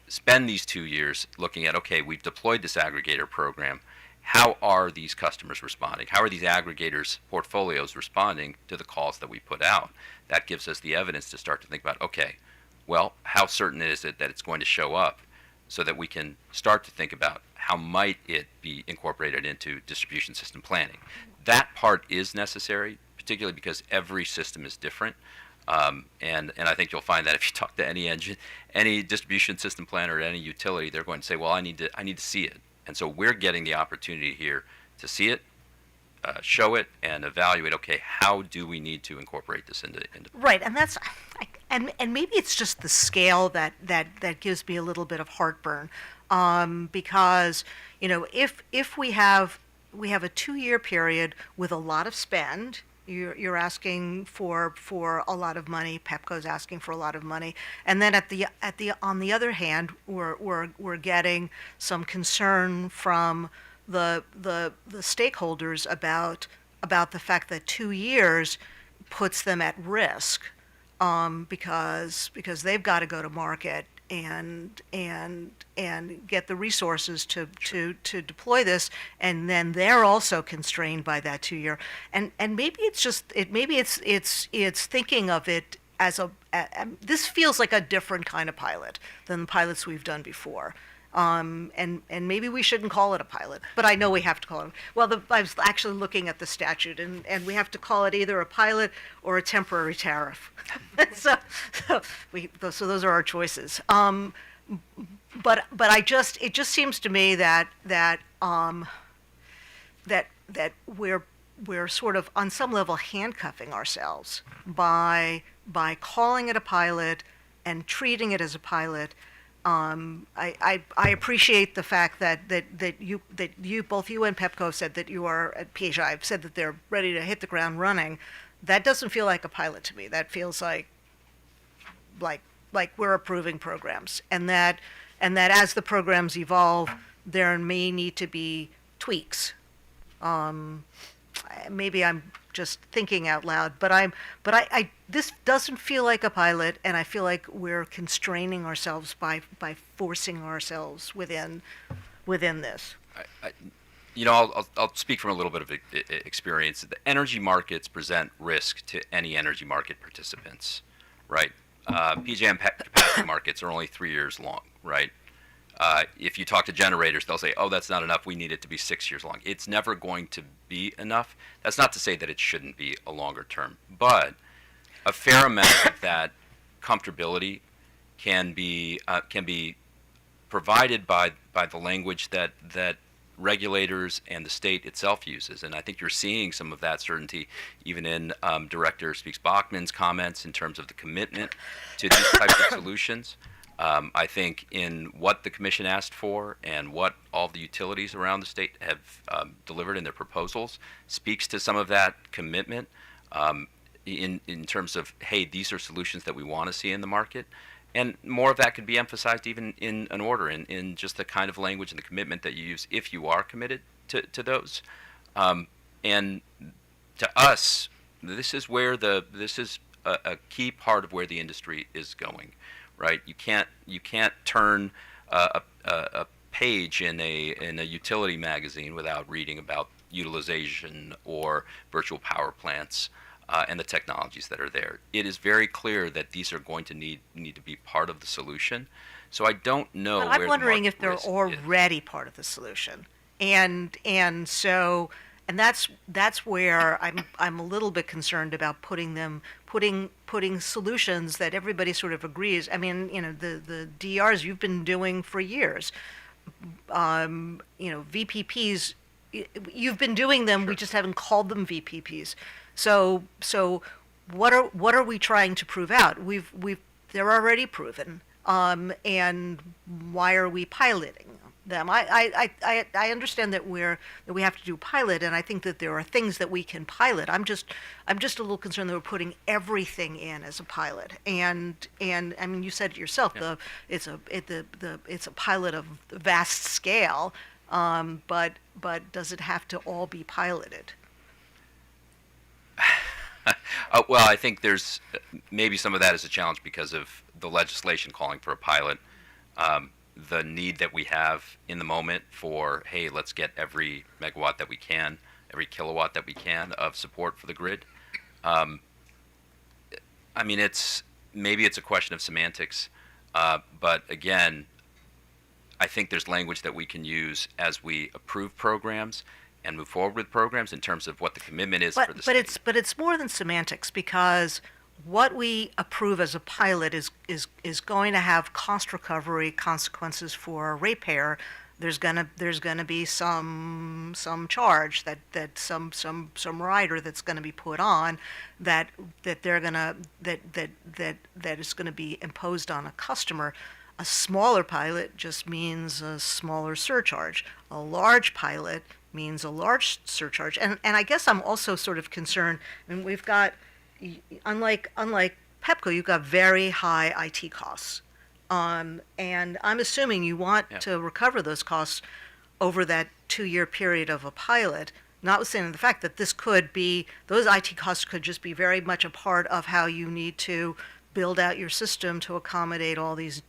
Spend these 2 years looking at, okay, we've deployed this aggregator program. How are these customers responding? How are these aggregators' portfolios responding to the calls that we put out? That gives us the evidence to start to think about, okay, well, how certain is it that it's going to show up so that we can start to think about how might it be incorporated into distribution system planning. That part is necessary, particularly because every system is different. And I think you'll find that if you talk to any distribution system planner or any utility, they're going to say, well, I need to see it. And so we're getting the opportunity here to see it, show it, and evaluate, okay, how do we need to incorporate this into Right, and that's, and maybe it's just the scale that gives me a little bit of heartburn, because if we have a 2-year period with a lot of spend. You're asking for a lot of money. Pepco's asking for a lot of money, and then on the other hand, we're getting some concern from the stakeholders about the fact that 2 years puts them at risk, because they've got to go to market and get the resources to deploy this, and then they're also constrained by that 2 year. And maybe it's thinking of it as this feels like a different kind of pilot than the pilots we've done before. And maybe we shouldn't call it a pilot, but I know we have to call it. Well, I was actually looking at the statute, and we have to call it either a pilot or a temporary tariff. so those are our choices. But it just seems to me that we're sort of on some level handcuffing ourselves by calling it a pilot and treating it as a pilot. I appreciate the fact that you both you and Pepco said that you are at PHI said that they're ready to hit the ground running. That doesn't feel like a pilot to me. That feels like we're approving programs, and that as the programs evolve, there may need to be tweaks. Maybe I'm just thinking out loud, but this doesn't feel like a pilot, and I feel like we're constraining ourselves by forcing ourselves within this. I'll speak from a little bit of experience. The energy markets present risk to any energy market participants, right? PJM capacity markets are only 3 years long, right? If you talk to generators, they'll say, oh, that's not enough. We need it to be 6 years long. It's never going to be enough. That's not to say that it shouldn't be a longer term, but a fair amount of that comfortability can be provided by the language that regulators and the state itself uses. And I think you're seeing some of that certainty even in Director Speaks-Bachman's comments in terms of the commitment to these types of solutions. I think in what the Commission asked for and what all the utilities around the state have delivered in their proposals speaks to some of that commitment in terms of, hey, these are solutions that we want to see in the market. And more of that could be emphasized even in an order, in just the kind of language and the commitment that you use if you are committed to those. And to us, this is where this is a key part of where the industry is going, right? You can't turn a page in a utility magazine without reading about utilization or virtual power plants and the technologies that are there. It is very clear that these are going to need to be part of the solution. So I don't know. But where I'm wondering the if they're market risk is. already part of the solution, and that's where I'm a little bit concerned about putting solutions that everybody sort of agrees. I mean, the DRs you've been doing for years, VPPs, you've been doing them. We just haven't called them VPPs. So what are we trying to prove out? They're already proven. And why are we piloting them? I understand that we have to do pilot, and I think that there are things that we can pilot. I'm just a little concerned that we're putting everything in as a pilot. And I mean, you said it yourself. Yeah. It's a pilot of vast scale. But does it have to all be piloted? Well, I think there's maybe some of that is a challenge because of the legislation calling for a pilot. The need that we have in the moment for, hey, let's get every megawatt that we can, every kilowatt that we can of support for the grid. I mean, maybe it's a question of semantics, but again, I think there's language that we can use as we approve programs and move forward with programs in terms of what the commitment is for the state. But it's more than semantics, because what we approve as a pilot is going to have cost recovery consequences for a ratepayer. There's gonna be some charge that some rider that's going to be put on that is going to be imposed on a customer. A smaller pilot just means a smaller surcharge. A large pilot means a large surcharge. And I guess I'm also sort of concerned, I mean, we've got, unlike PEPCO, you've got very high IT costs. And I'm assuming you want to recover those costs over that 2-year period of a pilot, notwithstanding the fact that those IT costs could just be very much a part of how you need to build out your system to accommodate all these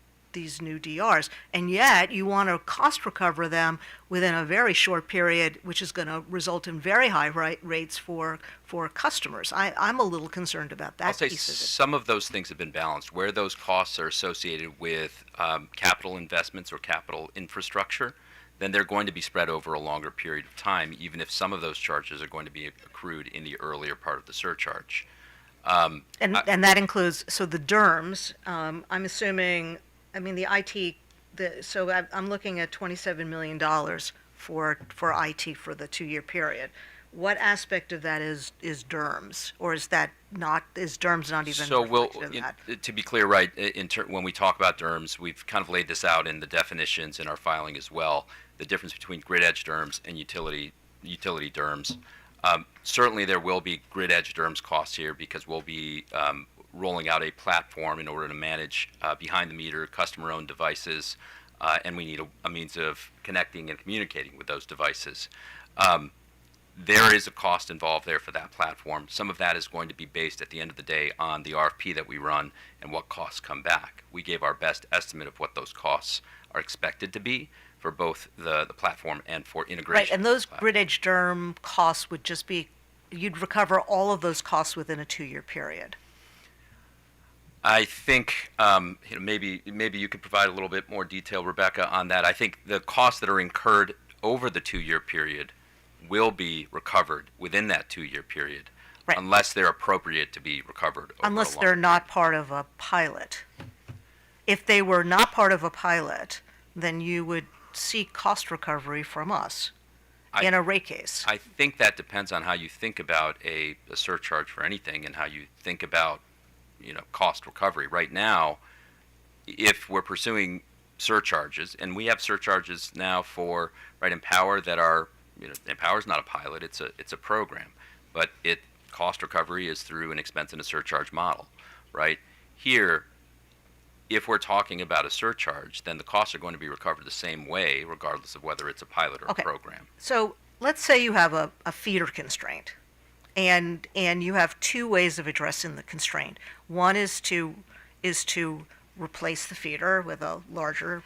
new DRs, and yet you want to cost recover them within a very short period, which is going to result in very high rates for customers. I'm a little concerned about that I'll say piece of it. some of those things have been balanced. Where those costs are associated with capital investments or capital infrastructure, then they're going to be spread over a longer period of time, even if some of those charges are going to be accrued in the earlier part of the surcharge. And that includes, so the DERMS, I'm assuming, I mean, the IT, so I'm looking at $27 million for IT for the 2-year period. What aspect of that is DERMS, or is DERMS not even So reflected in that? to be clear, right, when we talk about DERMS, we've kind of laid this out in the definitions in our filing as well, the difference between grid edge DERMS and utility DERMS. Certainly there will be grid edge DERMS costs here because we'll be rolling out a platform in order to manage behind-the-meter customer-owned devices, and we need a means of connecting and communicating with those devices. There is a cost involved there for that platform. Some of that is going to be based at the end of the day on the RFP that we run and what costs come back. We gave our best estimate of what those costs are expected to be for both the platform and for integration. Right, and those grid edge DERM costs would just be, you'd recover all of those costs within a 2-year period. I think maybe you could provide a little bit more detail, Rebecca, on that. I think the costs that are incurred over the 2-year period will be recovered within that 2-year period, right, unless they're appropriate to be recovered. Unless they're not part of a pilot. If they were not part of a pilot, then you would seek cost recovery from us in a rate case. I think that depends on how you think about a surcharge for anything and how you think about cost recovery. Right now, if we're pursuing surcharges, and we have surcharges now for Empower that are, Empower's not a pilot, it's a program, but cost recovery is through an expense and a surcharge model, right? Here, if we're talking about a surcharge, then the costs are going to be recovered the same way, regardless of whether it's a pilot or a program. So let's say you have a feeder constraint, and you have two ways of addressing the constraint. One is to replace the feeder with a larger,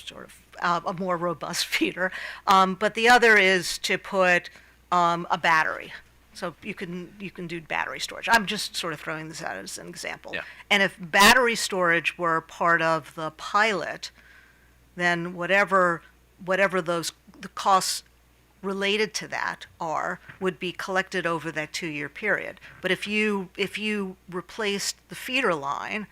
sort of a more robust feeder, but the other is to put a battery. So you can do battery storage. I'm just sort of throwing this out as an example. Yeah. And if battery storage were part of the pilot, then whatever the costs related to that would be collected over that 2-year period. But if you replaced the feeder line,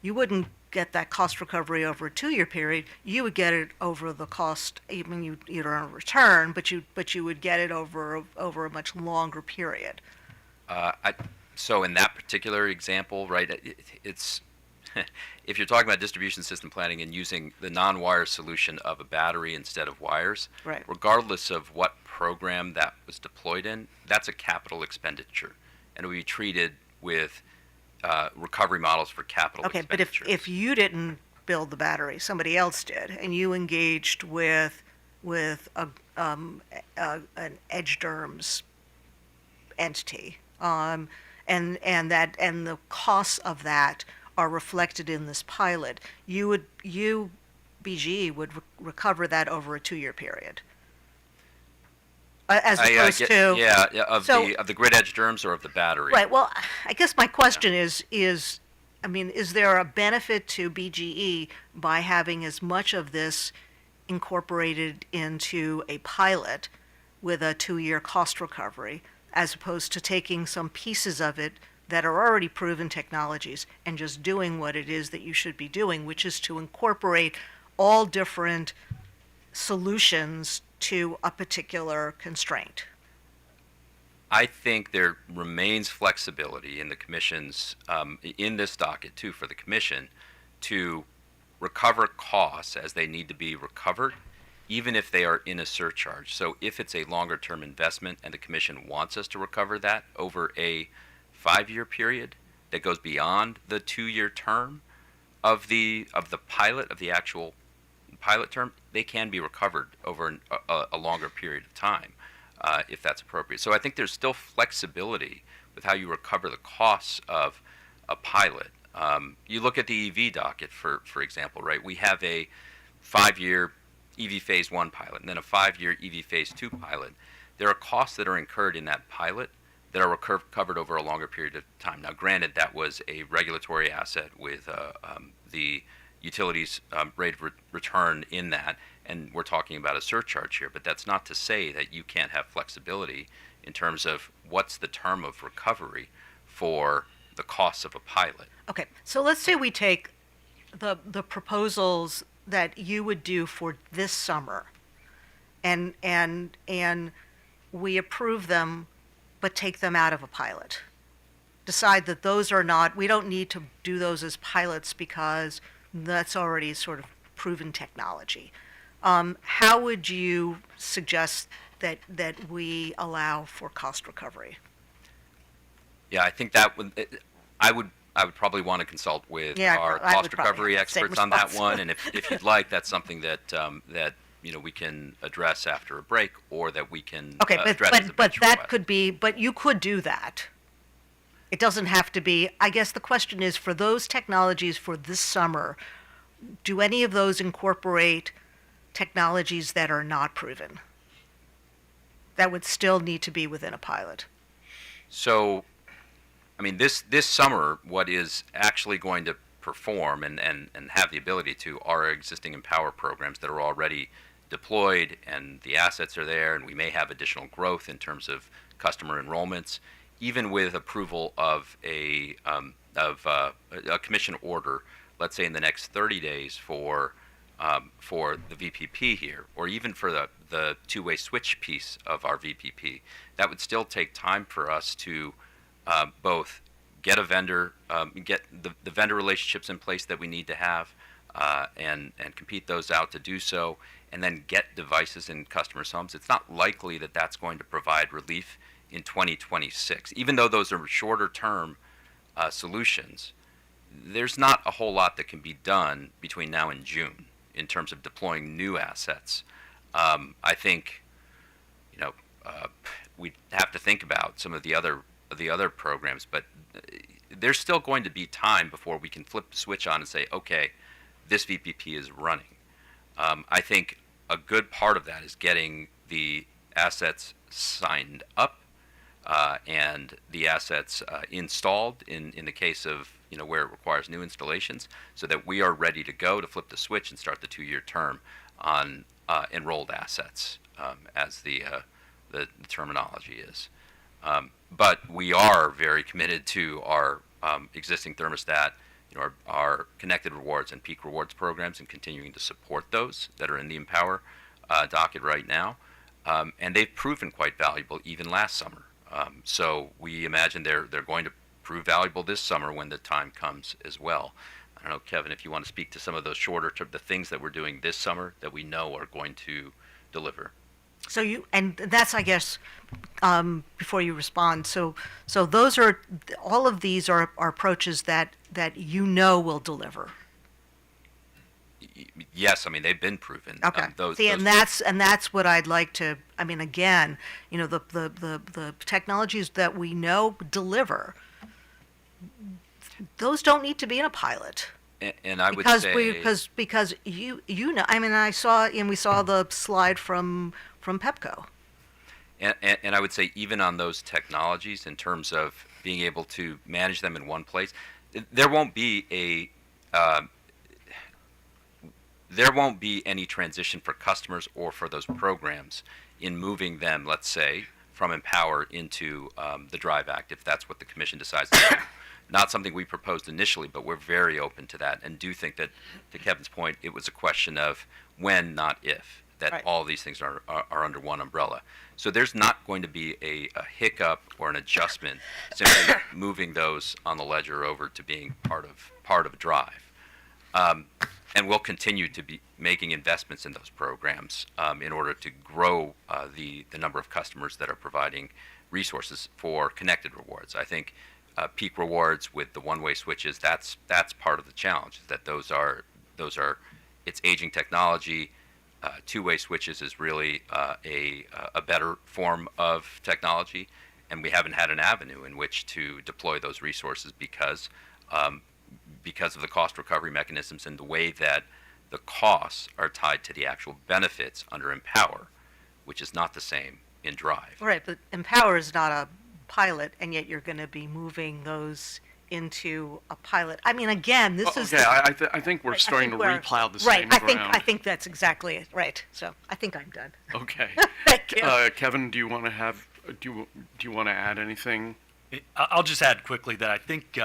you wouldn't get that cost recovery over a 2-year period. You would get it over the cost. I mean, you'd earn a return, but you would get it over a much longer period. So in that particular example, right, it's if you're talking about distribution system planning and using the non-wire solution of a battery instead of wires, Right. regardless of what program that was deployed in, that's a capital expenditure, and it will be treated with recovery models for capital Okay, but expenditures. if you didn't build the battery, somebody else did, and you engaged with an edge DERMS entity, and the costs of that are reflected in this pilot, BGE would recover that over a 2-year period. As opposed to of the grid edge DERMS or of the battery. Right. Well, I guess my question is, I mean, is there a benefit to BGE by having as much of this incorporated into a pilot with a 2-year cost recovery, as opposed to taking some pieces of it that are already proven technologies and just doing what it is that you should be doing, which is to incorporate all different solutions to a particular constraint? I think there remains flexibility in the commission's, in this docket too, for the commission to recover costs as they need to be recovered, even if they are in a surcharge. So if it's a longer term investment and the commission wants us to recover that over a 5-year period that goes beyond the 2-year term of the pilot, of the actual pilot term, they can be recovered over a longer period of time if that's appropriate. So I think there's still flexibility with how you recover the costs of a pilot. You look at the EV docket, for example, right? We have a 5-year EV Phase 1 pilot and then a 5-year EV Phase 2 pilot. There are costs that are incurred in that pilot that are covered over a longer period of time. Now, granted, that was a regulatory asset with the utilities rate of return in that, and we're talking about a surcharge here, but that's not to say that you can't have flexibility in terms of what's the term of recovery for the costs of a pilot. Okay, so let's say we take the proposals that you would do for this summer, and we approve them, but take them out of a pilot. Decide that those are not, we don't need to do those as pilots because that's already sort of proven technology. How would you suggest that we allow for cost recovery? Yeah, I think that I would probably want to consult with our cost recovery experts on that one, and if you'd like, that's something that we can address after a break, or that we can address as a but bench that request. could be, but you could do that. It doesn't have to be. I guess the question is, for those technologies for this summer, do any of those incorporate technologies that are not proven, that would still need to be within a pilot? So, I mean, this summer, what is actually going to perform and have the ability to are existing Empower programs that are already deployed, and the assets are there, and we may have additional growth in terms of customer enrollments, even with approval of a commission order, let's say in the next 30 days for the VPP here, or even for the two-way switch piece of our VPP. That would still take time for us to both get a vendor, get the vendor relationships in place that we need to have, and compete those out to do so, and then get devices in customers' homes. It's not likely that that's going to provide relief in 2026. Even though those are shorter-term solutions, there's not a whole lot that can be done between now and June in terms of deploying new assets. I think, we'd have to think about some of the other programs, but there's still going to be time before we can flip the switch on and say, okay, this VPP is running. I think a good part of that is getting the assets signed up and the assets installed in the case of where it requires new installations, so that we are ready to go to flip the switch and start the 2-year term on enrolled assets, as the terminology is. But we are very committed to our existing thermostat, our connected rewards and peak rewards programs, and continuing to support those that are in the Empower docket right now. And they've proven quite valuable even last summer. So we imagine they're going to prove valuable this summer when the time comes as well. I don't know, Kevin, if you want to speak to some of those shorter term, the things that we're doing this summer that we know are going to deliver. So and that's, I guess, before you respond. So those are, all of these are approaches that will deliver. Yes, I mean they've been proven. Okay. And that's what I'd like to. I mean, again, the technologies that we know deliver, those don't need to be in a pilot. And I would say because I mean, we saw the slide from Pepco. And I would say even on those technologies, in terms of being able to manage them in one place, there won't be any transition for customers or for those programs in moving them, let's say, from Empower into the Drive Act, if that's what the Commission decides to do. Not something we proposed initially, but we're very open to that, and do think that, to Kevin's point, it was a question of when, not if, that Right. all these things are under one umbrella. So there's not going to be a hiccup or an adjustment simply moving those on the ledger over to being part of Drive. And we'll continue to be making investments in those programs in order to grow the number of customers that are providing resources for connected rewards. I think peak rewards with the one-way switches, that's part of the challenge, is that those are it's aging technology. Two-way switches is really a better form of technology, and we haven't had an avenue in which to deploy those resources because of the cost recovery mechanisms and the way that the costs are tied to the actual benefits under Empower, which is not the same in Drive. Right, but Empower is not a pilot, and yet you're going to be moving those into a pilot. I mean, again, this is. Okay, I think we're starting to replow the same ground. ground. I think that's exactly it. Right. So I think I'm done. Okay. Thank you. Kevin, do you want to add anything? I'll just add quickly that I think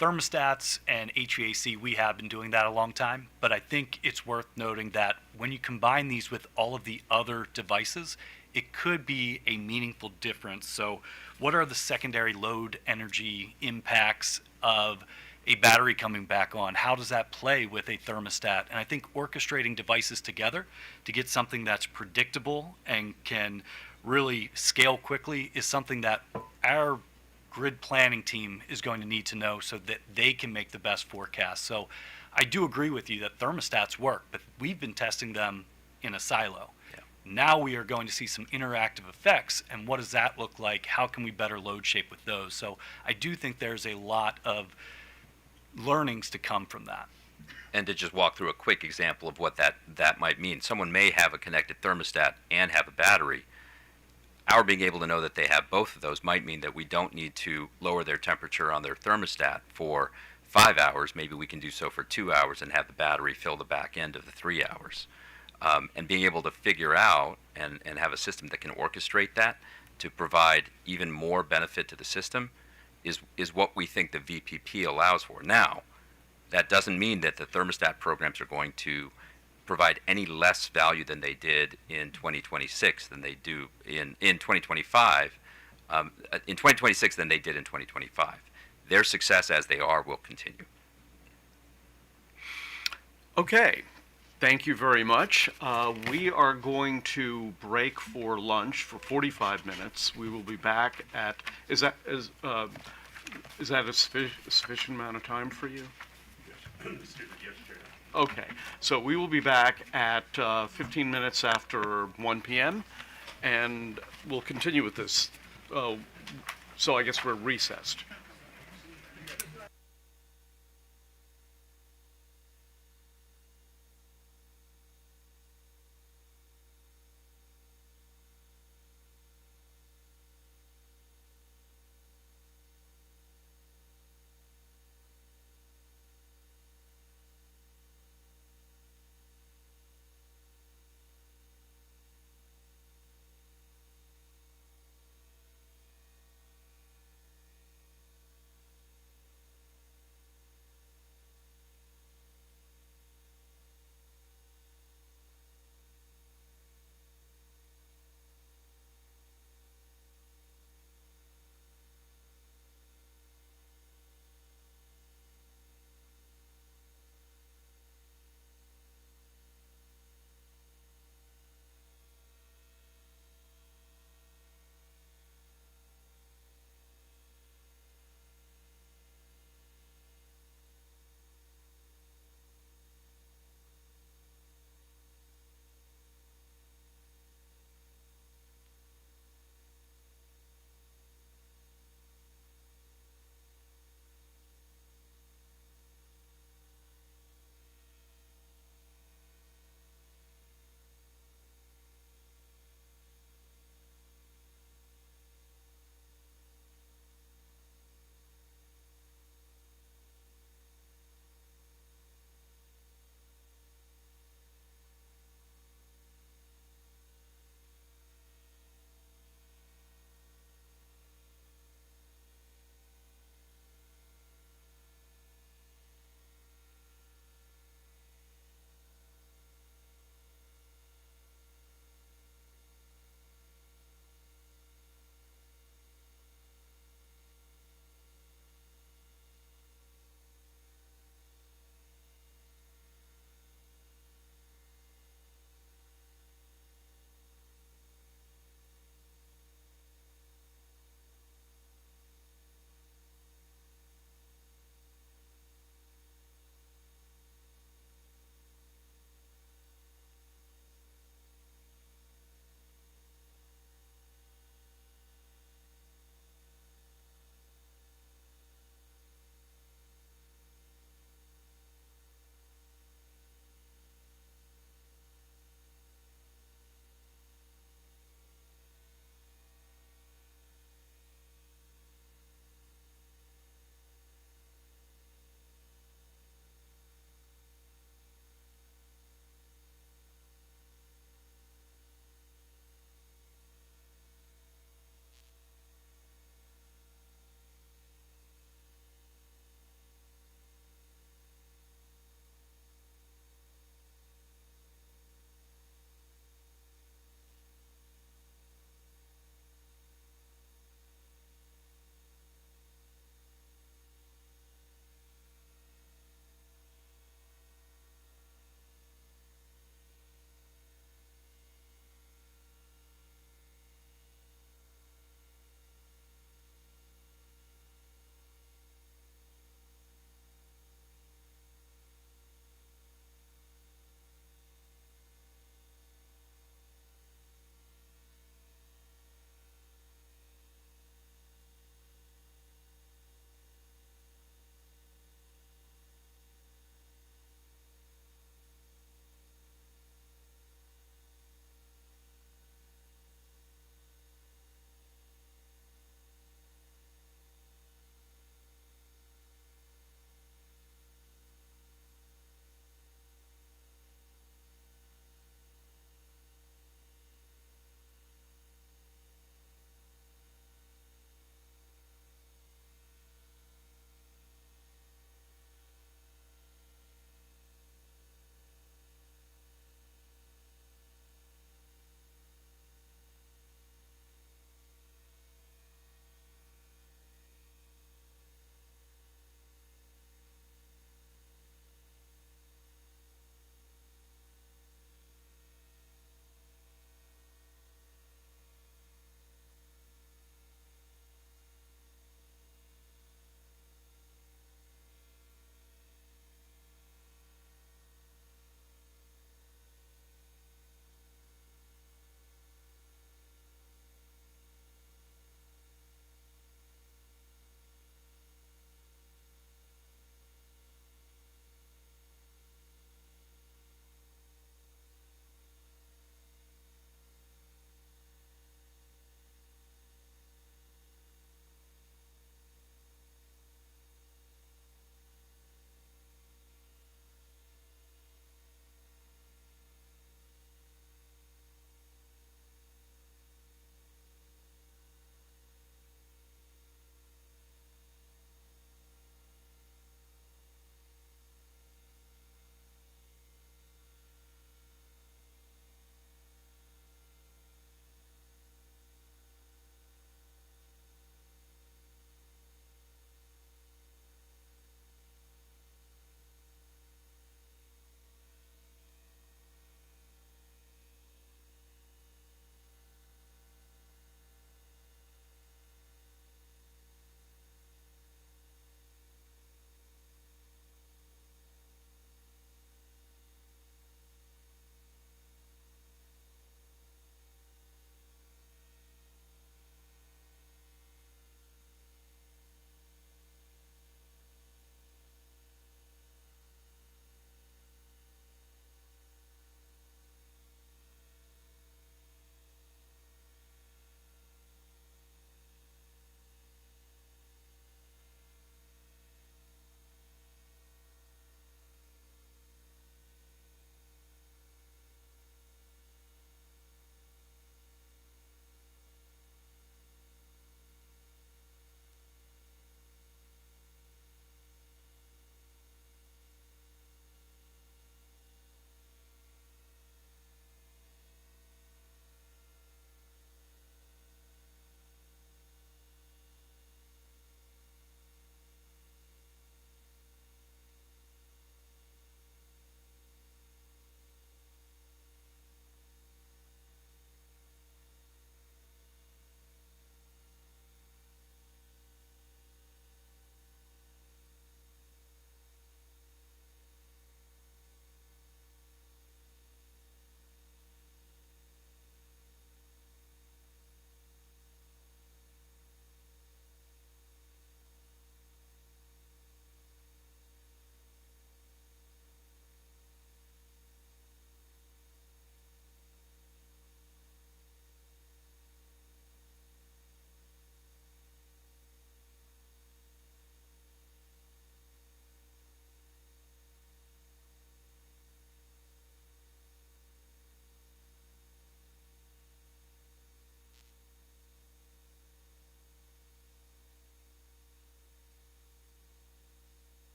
thermostats and HVAC, we have been doing that a long time, but I think it's worth noting that when you combine these with all of the other devices, it could be a meaningful difference. So what are the secondary load energy impacts of a battery coming back on? How does that play with a thermostat? And I think orchestrating devices together to get something that's predictable and can really scale quickly is something that our grid planning team is going to need to know so that they can make the best forecast. So I do agree with you that thermostats work, but we've been testing them in a silo. Now we are going to see some interactive effects, and what does that look like? How can we better load shape with those? So I do think there's a lot of learnings to come from that. And to just walk through a quick example of what that might mean. Someone may have a connected thermostat and have a battery. Our being able to know that they have both of those might mean that we don't need to lower their temperature on their thermostat for 5 hours. Maybe we can do so for 2 hours and have the battery fill the back end of the 3 hours. And being able to figure out and have a system that can orchestrate that to provide even more benefit to the system is what we think the VPP allows for. Now, that doesn't mean that the thermostat programs are going to provide any less value than they did in 2026 than they do in 2025, in 2026 than they did in 2025. Their success as they are will continue. Okay. Thank you very much. We are going to break for lunch for 45 minutes. We will be back at, is that a sufficient amount of time for you? Yes, Chair. Okay, so we will be back at 15 minutes after 1 p.m. and we'll continue with this. So I guess we're recessed.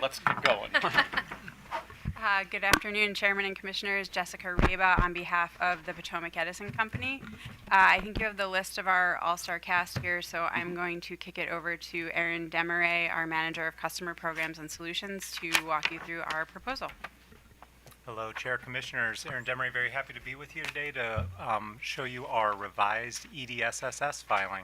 let's keep going. Good afternoon, Chairman and Commissioners. Jessica Reba on behalf of the Potomac Edison Company. I think you have the list of our all-star cast here, so I'm going to kick it over to Erin Demaray, our Manager of Customer Programs and Solutions, to walk you through our proposal. Hello, Chair, Commissioners. Erin Demaray, very happy to be with you today to show you our revised EDSSS filing.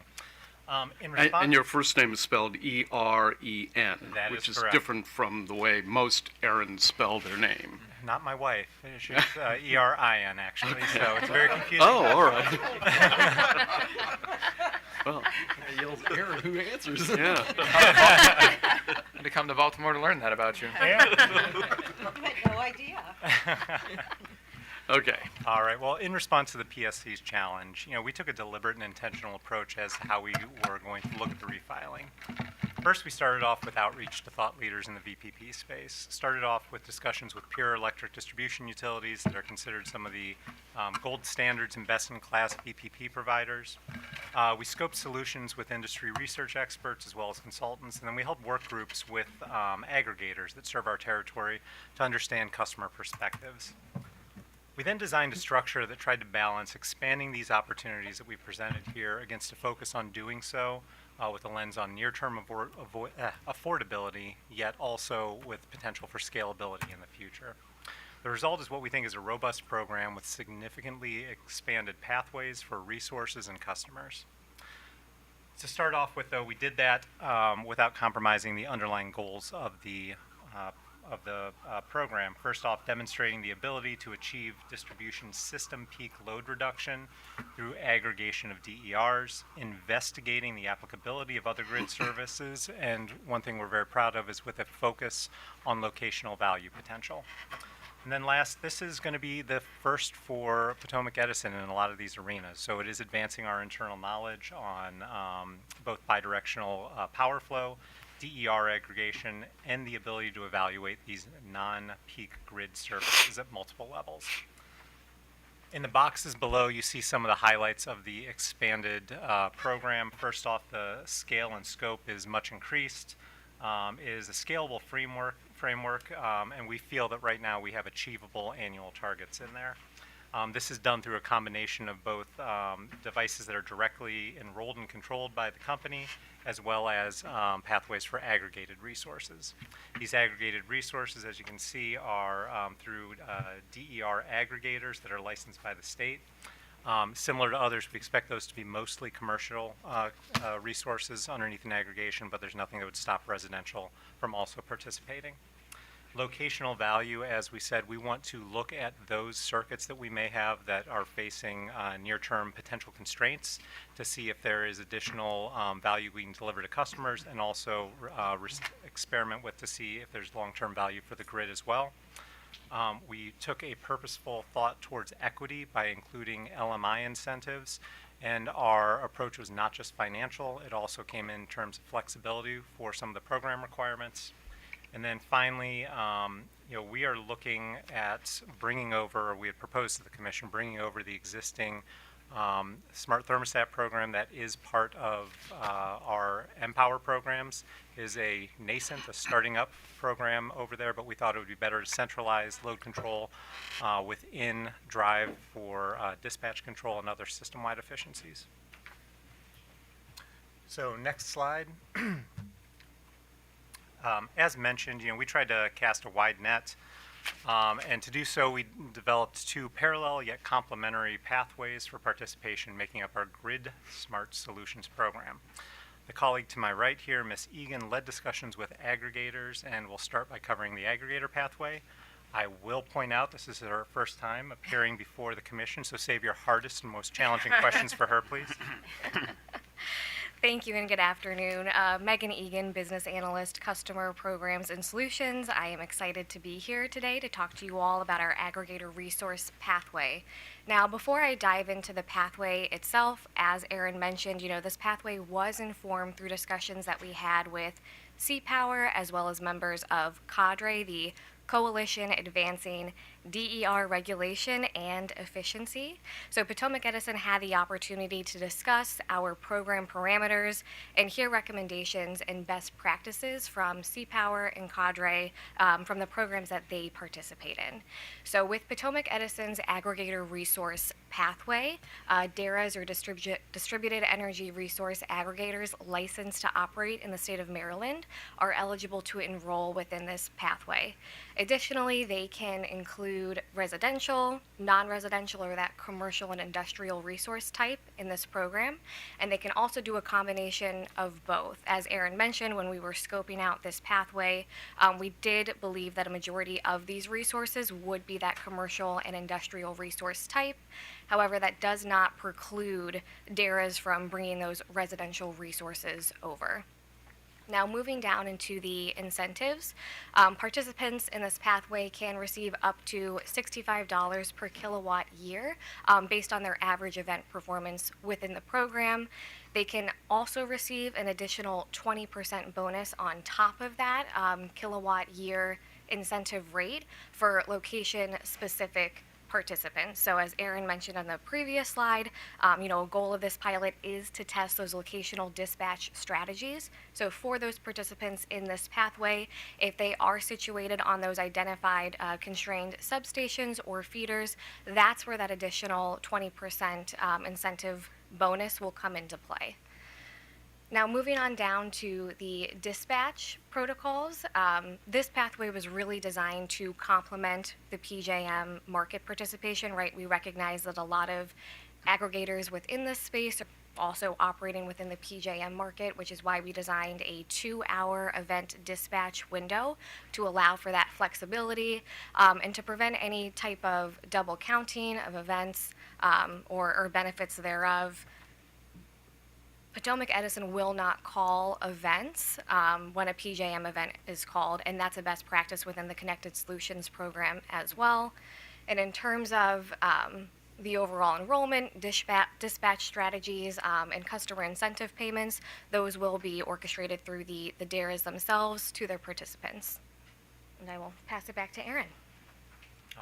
And your first name is spelled E-R-E-N, That which is is correct. different from the way most Erins spell their name. Not my wife. She's E-R-I-N, actually, so it's very confusing. Oh, all right. Well, Yells Aaron, who answers? yeah. Had to come to Baltimore to learn that about you. I had no idea. Okay. All right. Well, in response to the PSC's challenge, we took a deliberate and intentional approach as to how we were going to look at the refiling. First, we started off with outreach to thought leaders in the VPP space. Started off with discussions with pure electric distribution utilities that are considered some of the gold standards and best-in-class VPP providers. We scoped solutions with industry research experts as well as consultants, and then we held work groups with aggregators that serve our territory to understand customer perspectives. We then designed a structure that tried to balance expanding these opportunities that we presented here against a focus on doing so with a lens on near-term affordability, yet also with potential for scalability in the future. The result is what we think is a robust program with significantly expanded pathways for resources and customers. To start off with, though, we did that without compromising the underlying goals of the program. First off, demonstrating the ability to achieve distribution system peak load reduction through aggregation of DERs, investigating the applicability of other grid services, and one thing we're very proud of is with a focus on locational value potential. And then last, this is going to be the first for Potomac Edison in a lot of these arenas. So it is advancing our internal knowledge on both bidirectional power flow, DER aggregation, and the ability to evaluate these non-peak grid services at multiple levels. In the boxes below, you see some of the highlights of the expanded program. First off, the scale and scope is much increased. It is a scalable framework, and we feel that right now we have achievable annual targets in there. This is done through a combination of both devices that are directly enrolled and controlled by the company, as well as pathways for aggregated resources. These aggregated resources, as you can see, are through DER aggregators that are licensed by the state. Similar to others, we expect those to be mostly commercial resources underneath an aggregation, but there's nothing that would stop residential from also participating. Locational value, as we said, we want to look at those circuits that we may have that are facing near-term potential constraints to see if there is additional value we can deliver to customers, and also experiment with to see if there's long-term value for the grid as well. We took a purposeful thought towards equity by including LMI incentives, and our approach was not just financial, it also came in terms of flexibility for some of the program requirements. And then finally, we are looking at bringing over, or we had proposed to the Commission, bringing over the existing smart thermostat program that is part of our Empower programs. It is a nascent, a starting up program over there, but we thought it would be better to centralize load control within Drive for dispatch control and other system-wide efficiencies. So next slide. As mentioned, we tried to cast a wide net, and to do so, we developed two parallel yet complementary pathways for participation, making up our Grid Smart Solutions program. The colleague to my right here, Ms. Egan, led discussions with aggregators, and we'll start by covering the aggregator pathway. I will point out this is her first time appearing before the Commission, so save your hardest and most challenging questions for her, please. Thank you and good afternoon. Megan Egan, Business Analyst, Customer Programs and Solutions. I am excited to be here today to talk to you all about our aggregator resource pathway. Now, before I dive into the pathway itself, as Erin mentioned, this pathway was informed through discussions that we had with CPower as well as members of CADRE, the Coalition Advancing DER Regulation and Efficiency. So Potomac Edison had the opportunity to discuss our program parameters and hear recommendations and best practices from CPower and Cadre from the programs that they participate in. So with Potomac Edison's aggregator resource pathway, DERAs, or Distributed Energy Resource Aggregators licensed to operate in the state of Maryland, are eligible to enroll within this pathway. Additionally, they can include residential, non-residential, or that commercial and industrial resource type in this program, and they can also do a combination of both. As Aaron mentioned, when we were scoping out this pathway, we did believe that a majority of these resources would be that commercial and industrial resource type. However, that does not preclude DERAs from bringing those residential resources over. Now, moving down into the incentives, participants in this pathway can receive up to $65 per kilowatt year based on their average event performance within the program. They can also receive an additional 20% bonus on top of that kilowatt year incentive rate for location-specific participants. So as Aaron mentioned on the previous slide, a goal of this pilot is to test those locational dispatch strategies. So for those participants in this pathway, if they are situated on those identified constrained substations or feeders, that's where that additional 20% incentive bonus will come into play. Now, moving on down to the dispatch protocols, this pathway was really designed to complement the PJM market participation, right? We recognize that a lot of aggregators within this space are also operating within the PJM market, which is why we designed a 2-hour event dispatch window to allow for that flexibility and to prevent any type of double counting of events or benefits thereof. Potomac Edison will not call events when a PJM event is called, and that's a best practice within the Connected Solutions program as well. And in terms of the overall enrollment, dispatch strategies, and customer incentive payments, those will be orchestrated through the DERAs themselves to their participants. And I will pass it back to Aaron.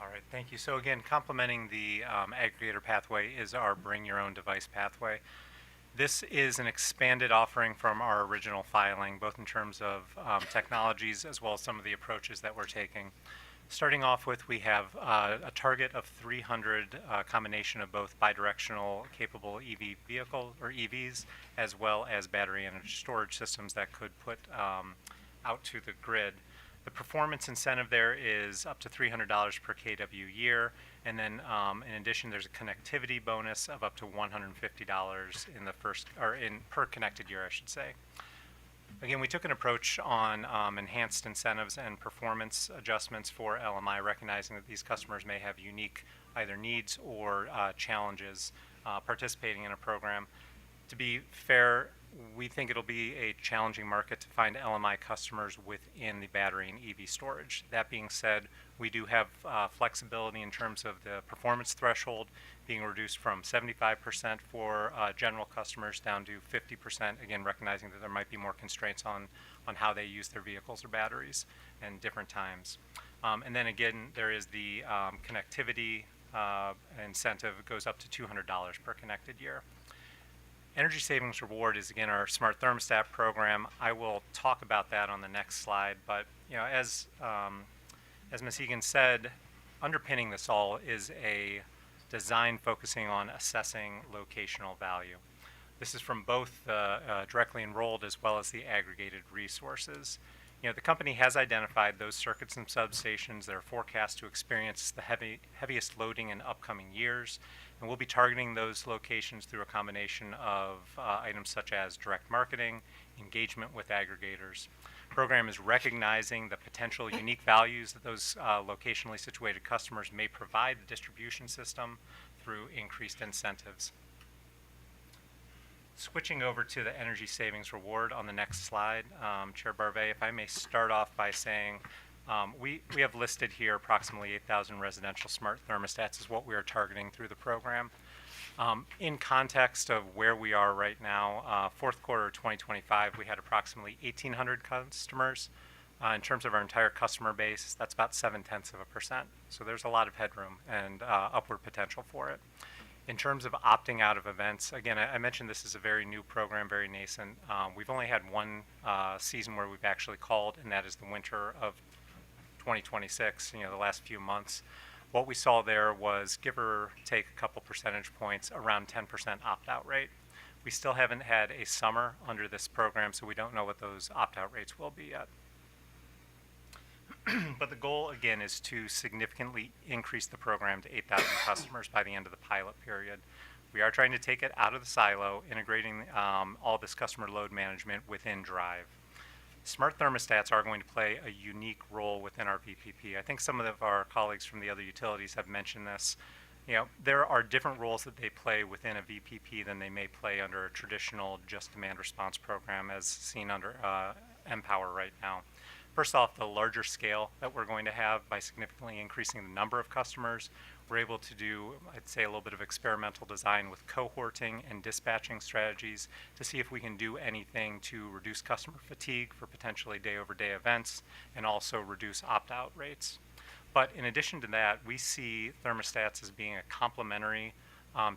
All right, thank you. So again, complementing the aggregator pathway is our Bring Your Own Device pathway. This is an expanded offering from our original filing, both in terms of technologies as well as some of the approaches that we're taking. Starting off with, we have a target of 300 combination of both bidirectional capable EV vehicles, or EVs, as well as battery energy storage systems that could put out to the grid. The performance incentive there is up to $300 per kW year, and then in addition, there's a connectivity bonus of up to $150 in the first, or in per connected year, I should say. Again, we took an approach on enhanced incentives and performance adjustments for LMI, recognizing that these customers may have unique either needs or challenges participating in a program. To be fair, we think it'll be a challenging market to find LMI customers within the battery and EV storage. That being said, we do have flexibility in terms of the performance threshold being reduced from 75% for general customers down to 50%, again recognizing that there might be more constraints on how they use their vehicles or batteries and different times. And then again, there is the connectivity incentive. It goes up to $200 per connected year. Energy Savings Reward is again our smart thermostat program. I will talk about that on the next slide, but as Ms. Egan said, underpinning this all is a design focusing on assessing locational value. This is from both the directly enrolled as well as the aggregated resources. The company has identified those circuits and substations that are forecast to experience the heaviest loading in upcoming years, and we'll be targeting those locations through a combination of items such as direct marketing, engagement with aggregators. The program is recognizing the potential unique values that those locationally situated customers may provide the distribution system through increased incentives. Switching over to the Energy Savings Reward on the next slide, Chair Barvet, if I may start off by saying we have listed here approximately 8,000 residential smart thermostats is what we are targeting through the program. In context of where we are right now, fourth quarter of 2025, we had approximately 1,800 customers. In terms of our entire customer base, that's about 0.7%. So there's a lot of headroom and upward potential for it. In terms of opting out of events, again, I mentioned this is a very new program, very nascent. We've only had one season where we've actually called, and that is the winter of 2026, the last few months. What we saw there was, give or take a couple percentage points, around 10% opt-out rate. We still haven't had a summer under this program, so we don't know what those opt-out rates will be yet. But the goal, again, is to significantly increase the program to 8,000 customers by the end of the pilot period. We are trying to take it out of the silo, integrating all this customer load management within Drive. Smart thermostats are going to play a unique role within our VPP. I think some of our colleagues from the other utilities have mentioned this. There are different roles that they play within a VPP than they may play under a traditional just demand response program as seen under Empower right now. First off, the larger scale that we're going to have by significantly increasing the number of customers, we're able to do, I'd say, a little bit of experimental design with cohorting and dispatching strategies to see if we can do anything to reduce customer fatigue for potentially day-over-day events and also reduce opt-out rates. But in addition to that, we see thermostats as being a complementary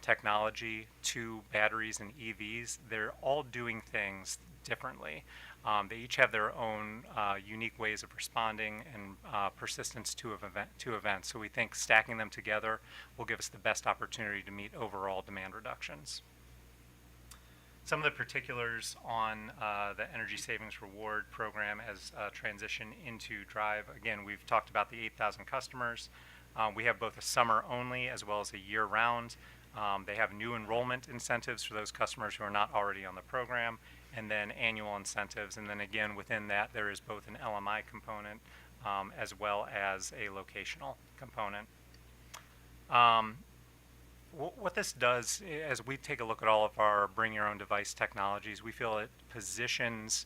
technology to batteries and EVs. They're all doing things differently. They each have their own unique ways of responding and persistence to events. So we think stacking them together will give us the best opportunity to meet overall demand reductions. Some of the particulars on the Energy Savings Reward program as transition into Drive. Again, we've talked about the 8,000 customers. We have both a summer only as well as a year round. They have new enrollment incentives for those customers who are not already on the program, and then annual incentives. And then again, within that, there is both an LMI component as well as a locational component. What this does, as we take a look at all of our bring your own device technologies, we feel it positions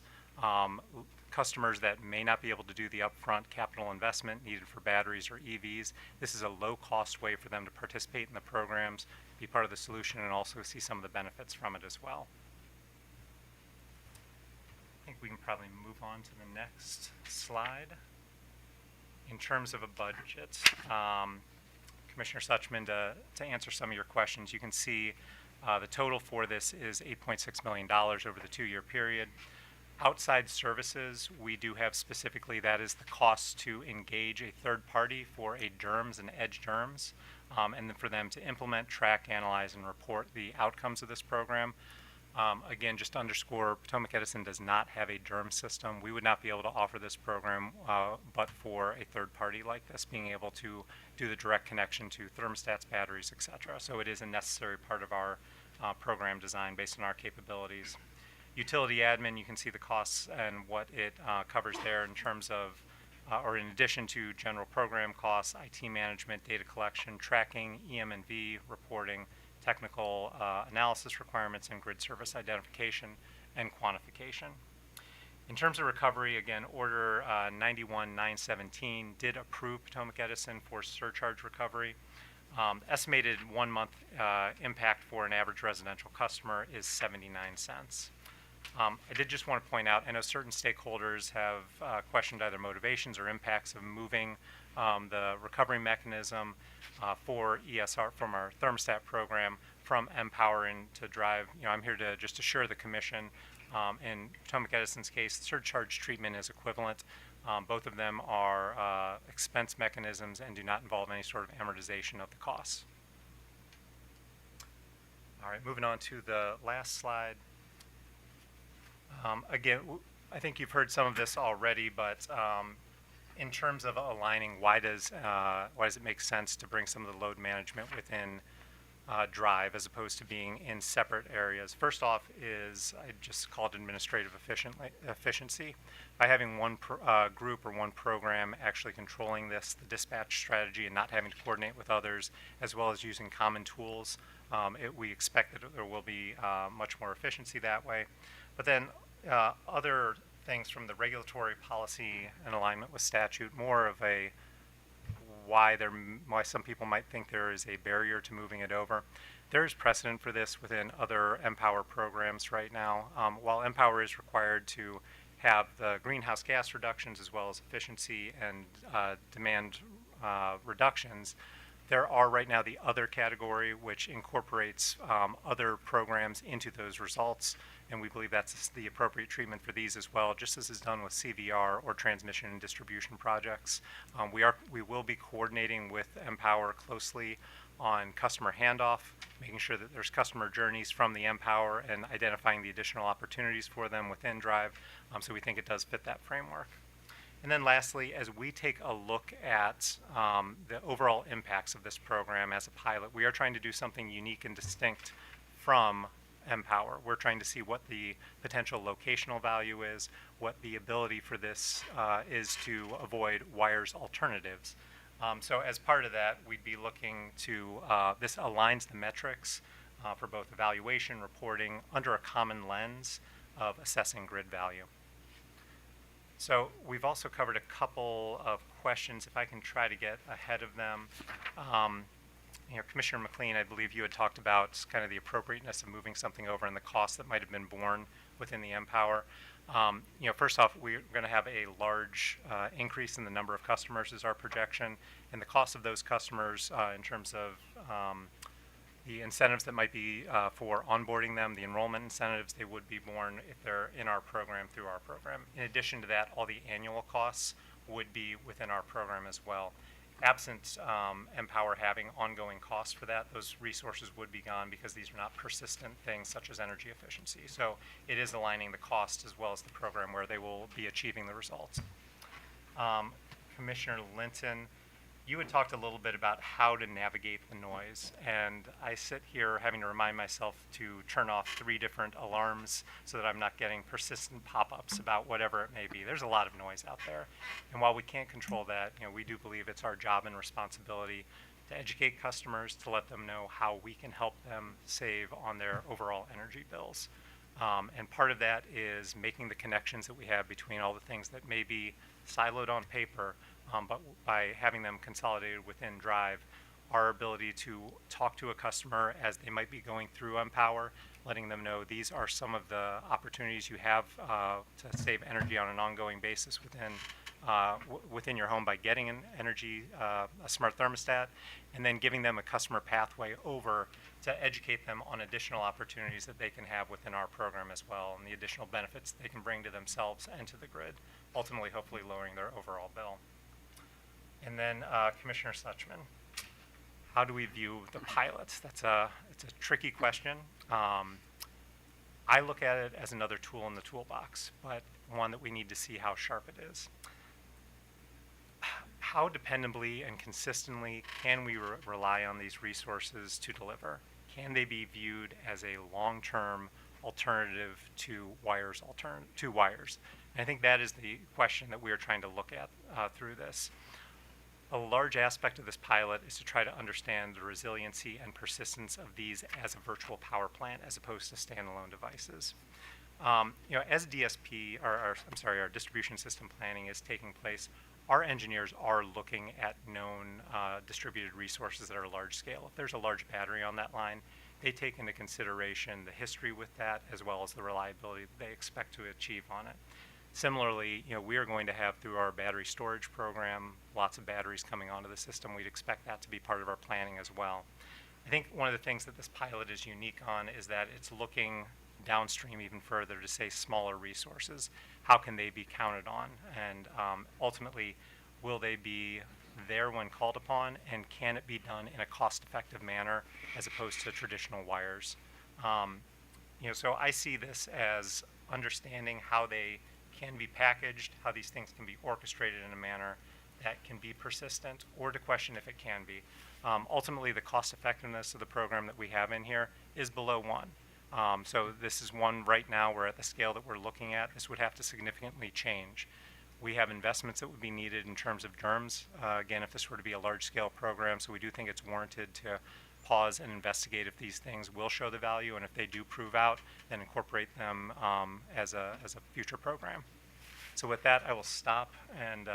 customers that may not be able to do the upfront capital investment needed for batteries or EVs. This is a low-cost way for them to participate in the programs, be part of the solution, and also see some of the benefits from it as well. I think we can probably move on to the next slide. In terms of a budget, Commissioner Suchman, to answer some of your questions, you can see the total for this is $8.6 million over the 2-year period. Outside services, we do have specifically, that is the cost to engage a third party for a DERMS and EDGE DERMS, and then for them to implement, track, analyze, and report the outcomes of this program. Again, just to underscore, Potomac Edison does not have a DERM system. We would not be able to offer this program but for a third party like this being able to do the direct connection to thermostats, batteries, etc. So it is a necessary part of our program design based on our capabilities. Utility admin, you can see the costs and what it covers there in terms of, or in addition to general program costs, IT management, data collection, tracking, EM&V, reporting, technical analysis requirements, and grid service identification and quantification. In terms of recovery, again, Order 91-917 did approve Potomac Edison for surcharge recovery. Estimated 1-month impact for an average residential customer is 79 cents. I did just want to point out, I know certain stakeholders have questioned either motivations or impacts of moving the recovery mechanism for ESR from our thermostat program from Empower into Drive. I'm here to just assure the Commission, in Potomac Edison's case, the surcharge treatment is equivalent. Both of them are expense mechanisms and do not involve any sort of amortization of the costs. All right, moving on to the last slide. Again, I think you've heard some of this already, but in terms of aligning, why does it make sense to bring some of the load management within Drive as opposed to being in separate areas? First off is, I just call it administrative efficiency. By having one group or one program actually controlling this, the dispatch strategy, and not having to coordinate with others, as well as using common tools, we expect that there will be much more efficiency that way. But then other things from the regulatory policy and alignment with statute, more of a why some people might think there is a barrier to moving it over. There is precedent for this within other Empower programs right now. While Empower is required to have the greenhouse gas reductions as well as efficiency and demand reductions. There are right now the other category, which incorporates other programs into those results, and we believe that's the appropriate treatment for these as well, just as is done with CVR or transmission and distribution projects. We will be coordinating with Empower closely on customer handoff, making sure that there's customer journeys from the Empower and identifying the additional opportunities for them within Drive. So we think it does fit that framework. And then lastly, as we take a look at the overall impacts of this program as a pilot, we are trying to do something unique and distinct from Empower. We're trying to see what the potential locational value is, what the ability for this is to avoid wires alternatives. So as part of that, we'd be looking to, this aligns the metrics for both evaluation, reporting, under a common lens of assessing grid value. So we've also covered a couple of questions, if I can try to get ahead of them. Commissioner McLean, I believe you had talked about kind of the appropriateness of moving something over and the cost that might have been borne within the Empower. First off, we're going to have a large increase in the number of customers is our projection, and the cost of those customers in terms of the incentives that might be for onboarding them, the enrollment incentives, they would be borne if they're in our program through our program. In addition to that, all the annual costs would be within our program as well. Absent Empower having ongoing costs for that, those resources would be gone because these are not persistent things such as energy efficiency. So it is aligning the cost as well as the program where they will be achieving the results. Commissioner Linton, you had talked a little bit about how to navigate the noise, and I sit here having to remind myself to turn off 3 different alarms so that I'm not getting persistent pop-ups about whatever it may be. There's a lot of noise out there, and while we can't control that, we do believe it's our job and responsibility to educate customers, to let them know how we can help them save on their overall energy bills. And part of that is making the connections that we have between all the things that may be siloed on paper, but by having them consolidated within Drive, our ability to talk to a customer as they might be going through Empower, letting them know these are some of the opportunities you have to save energy on an ongoing basis within your home by getting an energy, a smart thermostat, and then giving them a customer pathway over to educate them on additional opportunities that they can have within our program as well, and the additional benefits they can bring to themselves and to the grid, ultimately hopefully lowering their overall bill. And then Commissioner Suchman, how do we view the pilots? It's a tricky question. I look at it as another tool in the toolbox, but one that we need to see how sharp it is. How dependably and consistently can we rely on these resources to deliver? Can they be viewed as a long-term alternative to wires? And I think that is the question that we are trying to look at through this. A large aspect of this pilot is to try to understand the resiliency and persistence of these as a virtual power plant as opposed to standalone devices. As DSP, our distribution system planning is taking place, our engineers are looking at known distributed resources that are large scale. If there's a large battery on that line, they take into consideration the history with that as well as the reliability that they expect to achieve on it. Similarly, we are going to have through our battery storage program, lots of batteries coming onto the system. We'd expect that to be part of our planning as well. I think one of the things that this pilot is unique on is that it's looking downstream even further to say smaller resources. How can they be counted on? And ultimately, will they be there when called upon? And can it be done in a cost-effective manner as opposed to traditional wires? So I see this as understanding how they can be packaged, how these things can be orchestrated in a manner that can be persistent, or to question if it can be. Ultimately, the cost effectiveness of the program that we have in here is below 1. So this is one right now, we're at the scale that we're looking at. This would have to significantly change. We have investments that would be needed in terms of DERMS, again, if this were to be a large scale program, so we do think it's warranted to pause and investigate if these things will show the value, and if they do prove out, then incorporate them as a future program. So with that, I will stop and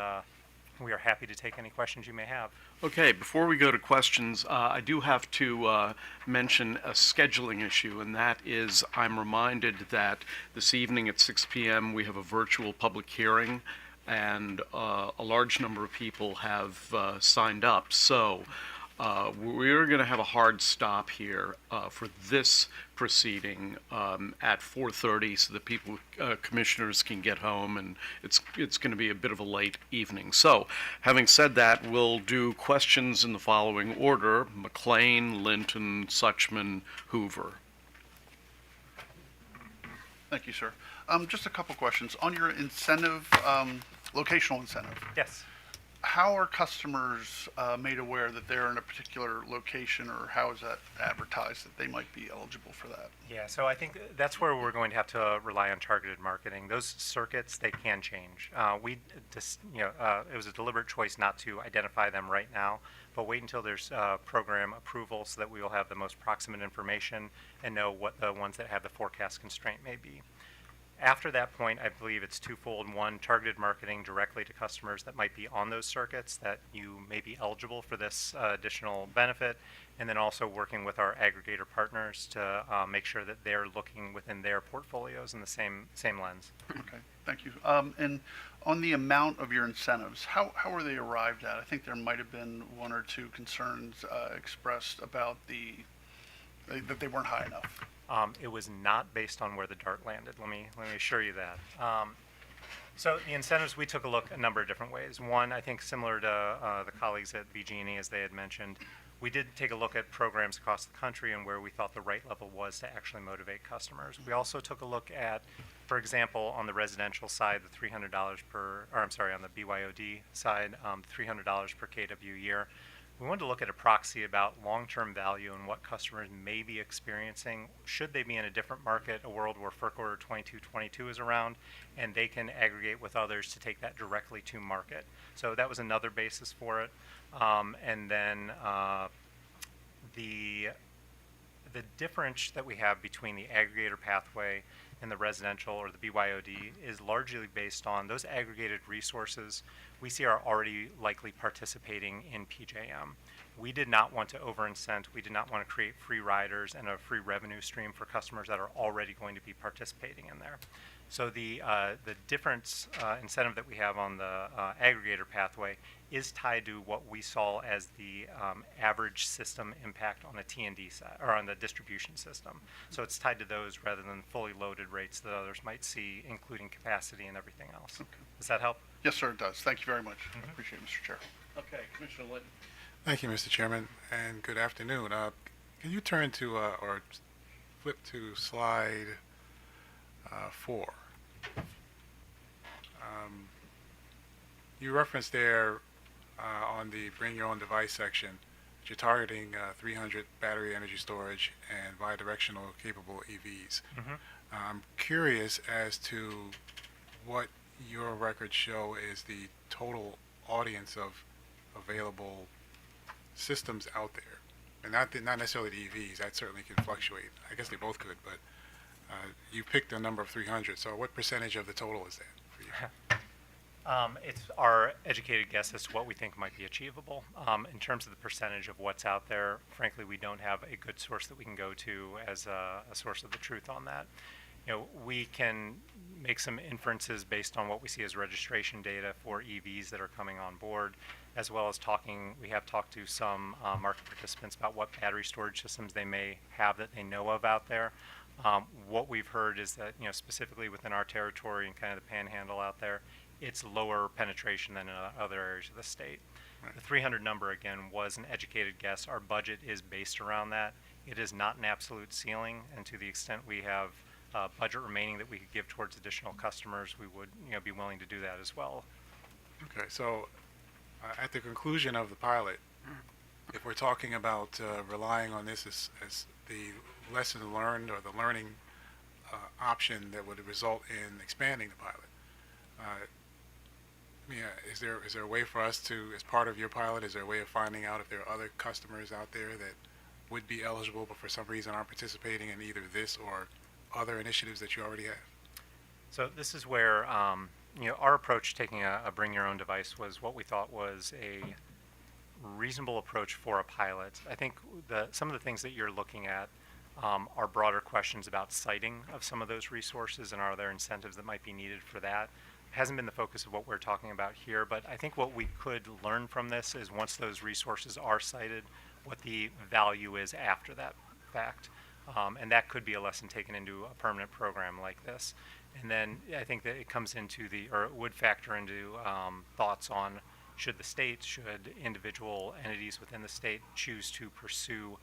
we are happy to take any questions you may have. Okay, before we go to questions, I do have to mention a scheduling issue, and that is I'm reminded that this evening at 6 p.m. we have a virtual public hearing, and a large number of people have signed up. So we're going to have a hard stop here for this proceeding at 4:30 so that people, commissioners can get home, and it's going to be a bit of a late evening. So having said that, we'll do questions in the following order: McLean, Linton, Suchman, Hoover. Thank you, sir. Just a couple questions. On your incentive, locational incentive, Yes. how are customers made aware that they're in a particular location, or how is that advertised that they might be eligible for that? Yeah, so I think that's where we're going to have to rely on targeted marketing. Those circuits, they can change. It was a deliberate choice not to identify them right now, but wait until there's program approval so that we will have the most proximate information and know what the ones that have the forecast constraint may be. After that point, I believe it's twofold. One, targeted marketing directly to customers that might be on those circuits that you may be eligible for this additional benefit, and then also working with our aggregator partners to make sure that they're looking within their portfolios in the same lens. Okay, thank you. And on the amount of your incentives, how were they arrived at? I think there might have been one or two concerns expressed about that they weren't high enough. It was not based on where the dart landed. Let me assure you that. So the incentives, we took a look a number of different ways. One, I think similar to the colleagues at BG&E, as they had mentioned, we did take a look at programs across the country and where we thought the right level was to actually motivate customers. We also took a look at, for example, on the residential side, the $300 on the BYOD side, $300 per KW year. We wanted to look at a proxy about long-term value and what customers may be experiencing should they be in a different market, a world where FERC Order 2222 is around, and they can aggregate with others to take that directly to market. So that was another basis for it. And then the difference that we have between the aggregator pathway and the residential or the BYOD is largely based on those aggregated resources we see are already likely participating in PJM. We did not want to over-incent. We did not want to create free riders and a free revenue stream for customers that are already going to be participating in there. So the difference incentive that we have on the aggregator pathway is tied to what we saw as the average system impact on the T&D side, or on the distribution system. So it's tied to those rather than fully loaded rates that others might see, including capacity and everything else. Okay. Does that help? Yes, sir, it does. Thank you very much. I appreciate it, Mr. Chair. Okay, Commissioner Linton. Thank you, Mr. Chairman, and good afternoon. Can you turn to or flip to slide 4? You referenced there on the bring your own device section that you're targeting 300 battery energy storage and bidirectional capable EVs. I'm curious as to what your records show is the total audience of available systems out there, and not necessarily the EVs. That certainly can fluctuate. I guess they both could, but you picked a number of 300. So what percentage of the total is that for you? It's our educated guess as to what we think might be achievable. In terms of the percentage of what's out there, frankly, we don't have a good source that we can go to as a source of the truth on that. You know, we can make some inferences based on what we see as registration data for EVs that are coming on board, as well as we have talked to some market participants about what battery storage systems they may have that they know of out there. What we've heard is that, specifically within our territory and kind of the panhandle out there, it's lower penetration than in other areas of the state. Right. The 300 number, again, was an educated guess. Our budget is based around that. It is not an absolute ceiling, and to the extent we have budget remaining that we could give towards additional customers, we would be willing to do that as well. Okay, so at the conclusion of the pilot, if we're talking about relying on this as the lesson learned or the learning option that would result in expanding the pilot, is there a way for us to, as part of your pilot, is there a way of finding out if there are other customers out there that would be eligible but for some reason aren't participating in either this or other initiatives that you already have? So this is where our approach taking a bring your own device was what we thought was a reasonable approach for a pilot. I think some of the things that you're looking at are broader questions about siting of some of those resources, and are there incentives that might be needed for that. Hasn't been the focus of what we're talking about here, but I think what we could learn from this is once those resources are cited, what the value is after that fact. And that could be a lesson taken into a permanent program like this. And then I think that it comes into or it would factor into thoughts on should the state, should individual entities within the state choose to pursue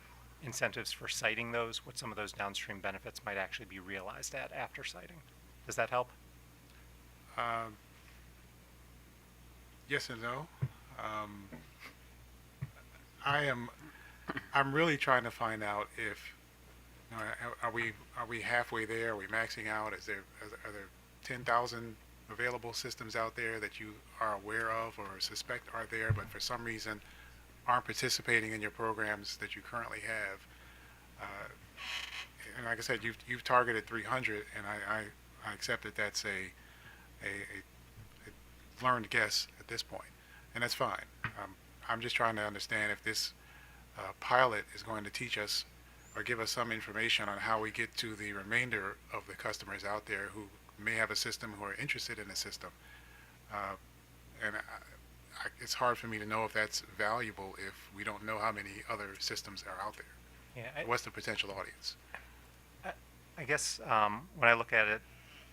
incentives for citing those, what some of those downstream benefits might actually be realized at after citing. Does that help? Yes and no. I'm really trying to find out if, are we halfway there? Are we maxing out? Are there 10,000 available systems out there that you are aware of or suspect are there, but for some reason aren't participating in your programs that you currently have? And like I said, you've targeted 300, and I accept that that's a learned guess at this point, and that's fine. I'm just trying to understand if this pilot is going to teach us or give us some information on how we get to the remainder of the customers out there who may have a system, who are interested in a system. And it's hard for me to know if that's valuable if we don't know how many other systems are out there. Yeah, What's the potential audience? I guess when I look at it,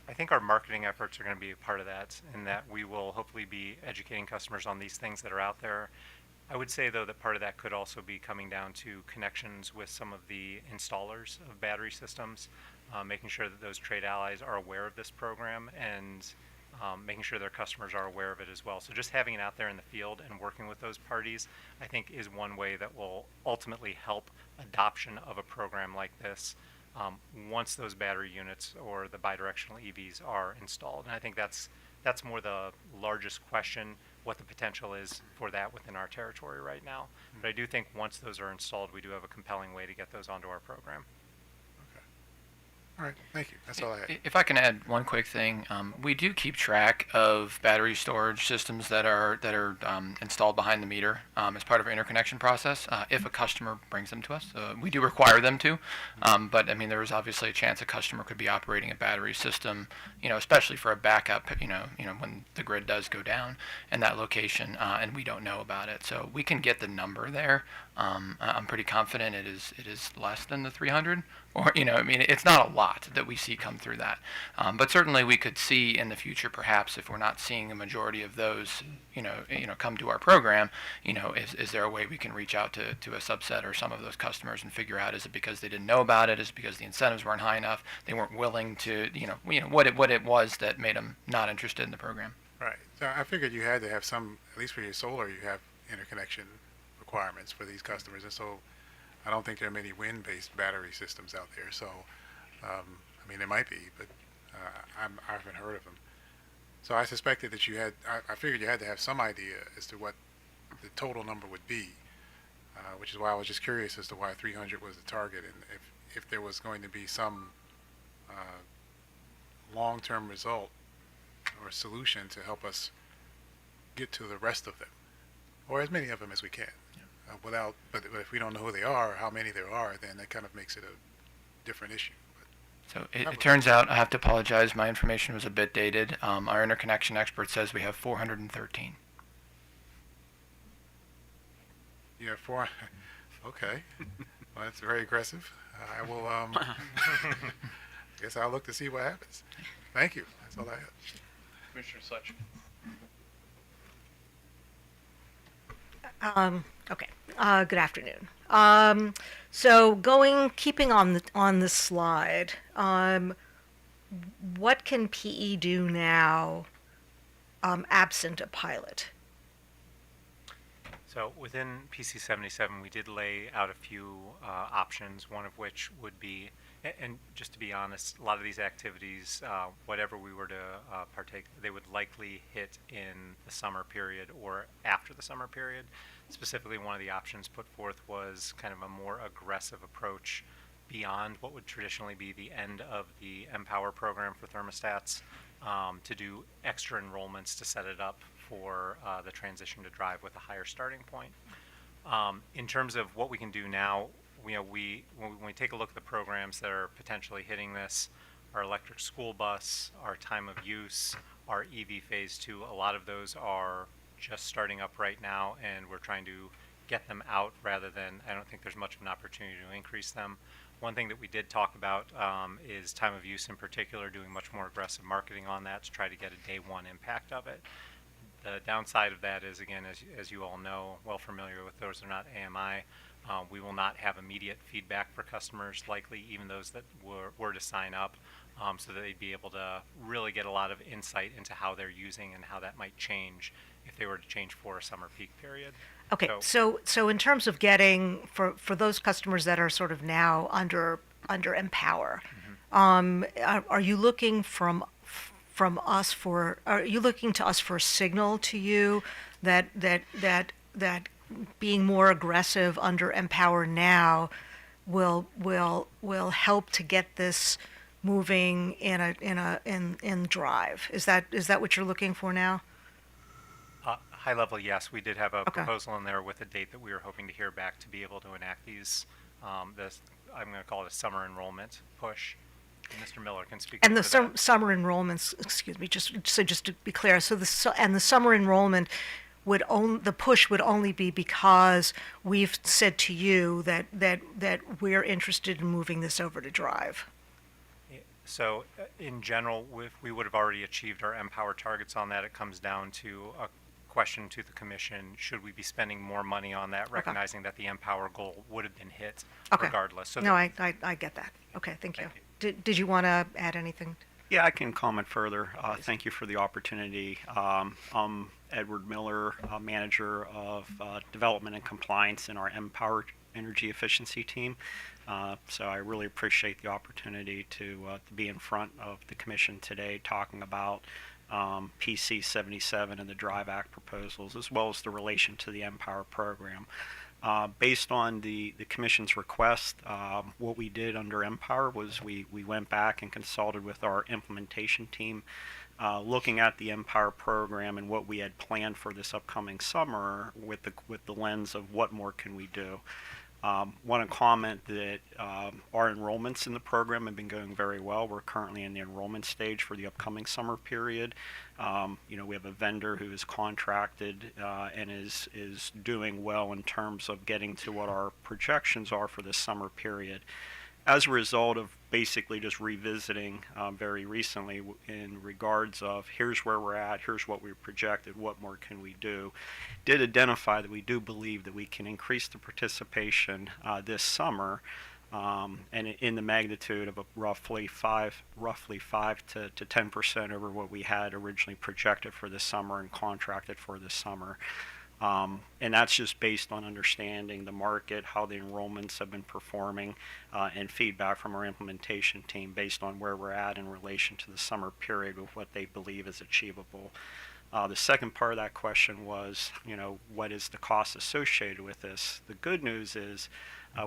I think our marketing efforts are going to be a part of that, in that we will hopefully be educating customers on these things that are out there. I would say, though, that part of that could also be coming down to connections with some of the installers of battery systems, making sure that those trade allies are aware of this program, and making sure their customers are aware of it as well. So just having it out there in the field and working with those parties, I think, is one way that will ultimately help adoption of a program like this once those battery units or the bidirectional EVs are installed. And I think that's more the largest question, what the potential is for that within our territory right now. But I do think once those are installed, we do have a compelling way to get those onto our program. All right, thank you. That's all I had. If I can add one quick thing, we do keep track of battery storage systems that are installed behind the meter as part of our interconnection process. If a customer brings them to us, we do require them to. But I mean, there is obviously a chance a customer could be operating a battery system, especially for a backup, when the grid does go down in that location, and we don't know about it. So we can get the number there. I'm pretty confident it is less than the 300. Or, it's not a lot that we see come through that. But certainly we could see in the future, perhaps, if we're not seeing a majority of those, come to our program, is there a way we can reach out to a subset or some of those customers and figure out, is it because they didn't know about it? Is it because the incentives weren't high enough? They weren't willing to, what it was that made them not interested in the program? Right. So I figured you had to have some, at least for your solar, you have interconnection requirements for these customers. And so I don't think there are many wind-based battery systems out there. So, there might be, but I haven't heard of them. So I suspected that you had, I figured you had to have some idea as to what the total number would be, which is why I was just curious as to why 300 was the target, and if there was going to be some long-term result or solution to help us get to the rest of them, or as many of them as we can. But if we don't know who they are, or how many there are, then that kind of makes it a different issue. So it turns out, I have to apologize, my information was a bit dated. Our interconnection expert says we have 413. Yeah, okay. Well, that's very aggressive. I will, guess I'll look to see what happens. Thank you. That's all I have. Commissioner Such. Okay. Good afternoon. So keeping on the slide, what can PE do now, absent a pilot? So within PC77, we did lay out a few options, one of which would be, and just to be honest, a lot of these activities, whatever we were to partake, they would likely hit in the summer period or after the summer period. Specifically, one of the options put forth was kind of a more aggressive approach beyond what would traditionally be the end of the Empower program for thermostats to do extra enrollments to set it up for the transition to drive with a higher starting point. In terms of what we can do now, when we take a look at the programs that are potentially hitting this, our electric school bus, our time of use, our EV phase 2, a lot of those are just starting up right now, and we're trying to get them out rather than, I don't think there's much of an opportunity to increase them. One thing that we did talk about is time of use in particular, doing much more aggressive marketing on that to try to get a day one impact of it. The downside of that is, again, as you all know, well familiar with those that are not AMI, we will not have immediate feedback for customers, likely even those that were to sign up, so that they'd be able to really get a lot of insight into how they're using and how that might change if they were to change for a summer peak period. Okay, so in terms of getting, for those customers that are sort of now under Empower, are you looking are you looking to us for a signal to you that being more aggressive under Empower now will help to get this moving in Drive? Is that what you're looking for now? High level, yes. We did have a proposal in there with a date that we were hoping to hear back to be able to enact these, I'm going to call it a summer enrollment push. Mr. Miller can speak And to the that. summer enrollments, excuse me, just to be clear, so the summer enrollment the push would only be because we've said to you that we're interested in moving this over to Drive. So in general, we would have already achieved our Empower targets on that. It comes down to a question to the commission: should we be spending more money on that, recognizing that the Empower goal would have been hit regardless? So no, I get that. Okay, thank you. Did you want to add anything? Yeah, I can comment further. Thank you for the opportunity. I'm Edward Miller, Manager of Development and Compliance in our Empower Energy Efficiency team. So I really appreciate the opportunity to be in front of the Commission today talking about PC77 and the Drive Act proposals, as well as the relation to the Empower program. Based on the Commission's request, what we did under Empower was we went back and consulted with our implementation team, looking at the Empower program and what we had planned for this upcoming summer with the lens of what more can we do. Want to comment that our enrollments in the program have been going very well. We're currently in the enrollment stage for the upcoming summer period. We have a vendor who is contracted and is doing well in terms of getting to what our projections are for this summer period. As a result of basically just revisiting very recently in regards of here's where we're at, here's what we projected, what more can we do, did identify that we do believe that we can increase the participation this summer, and in the magnitude of roughly 5 to 10% over what we had originally projected for this summer and contracted for this summer. And that's just based on understanding the market, how the enrollments have been performing, and feedback from our implementation team based on where we're at in relation to the summer period with what they believe is achievable. The second part of that question was, what is the cost associated with this? The good news is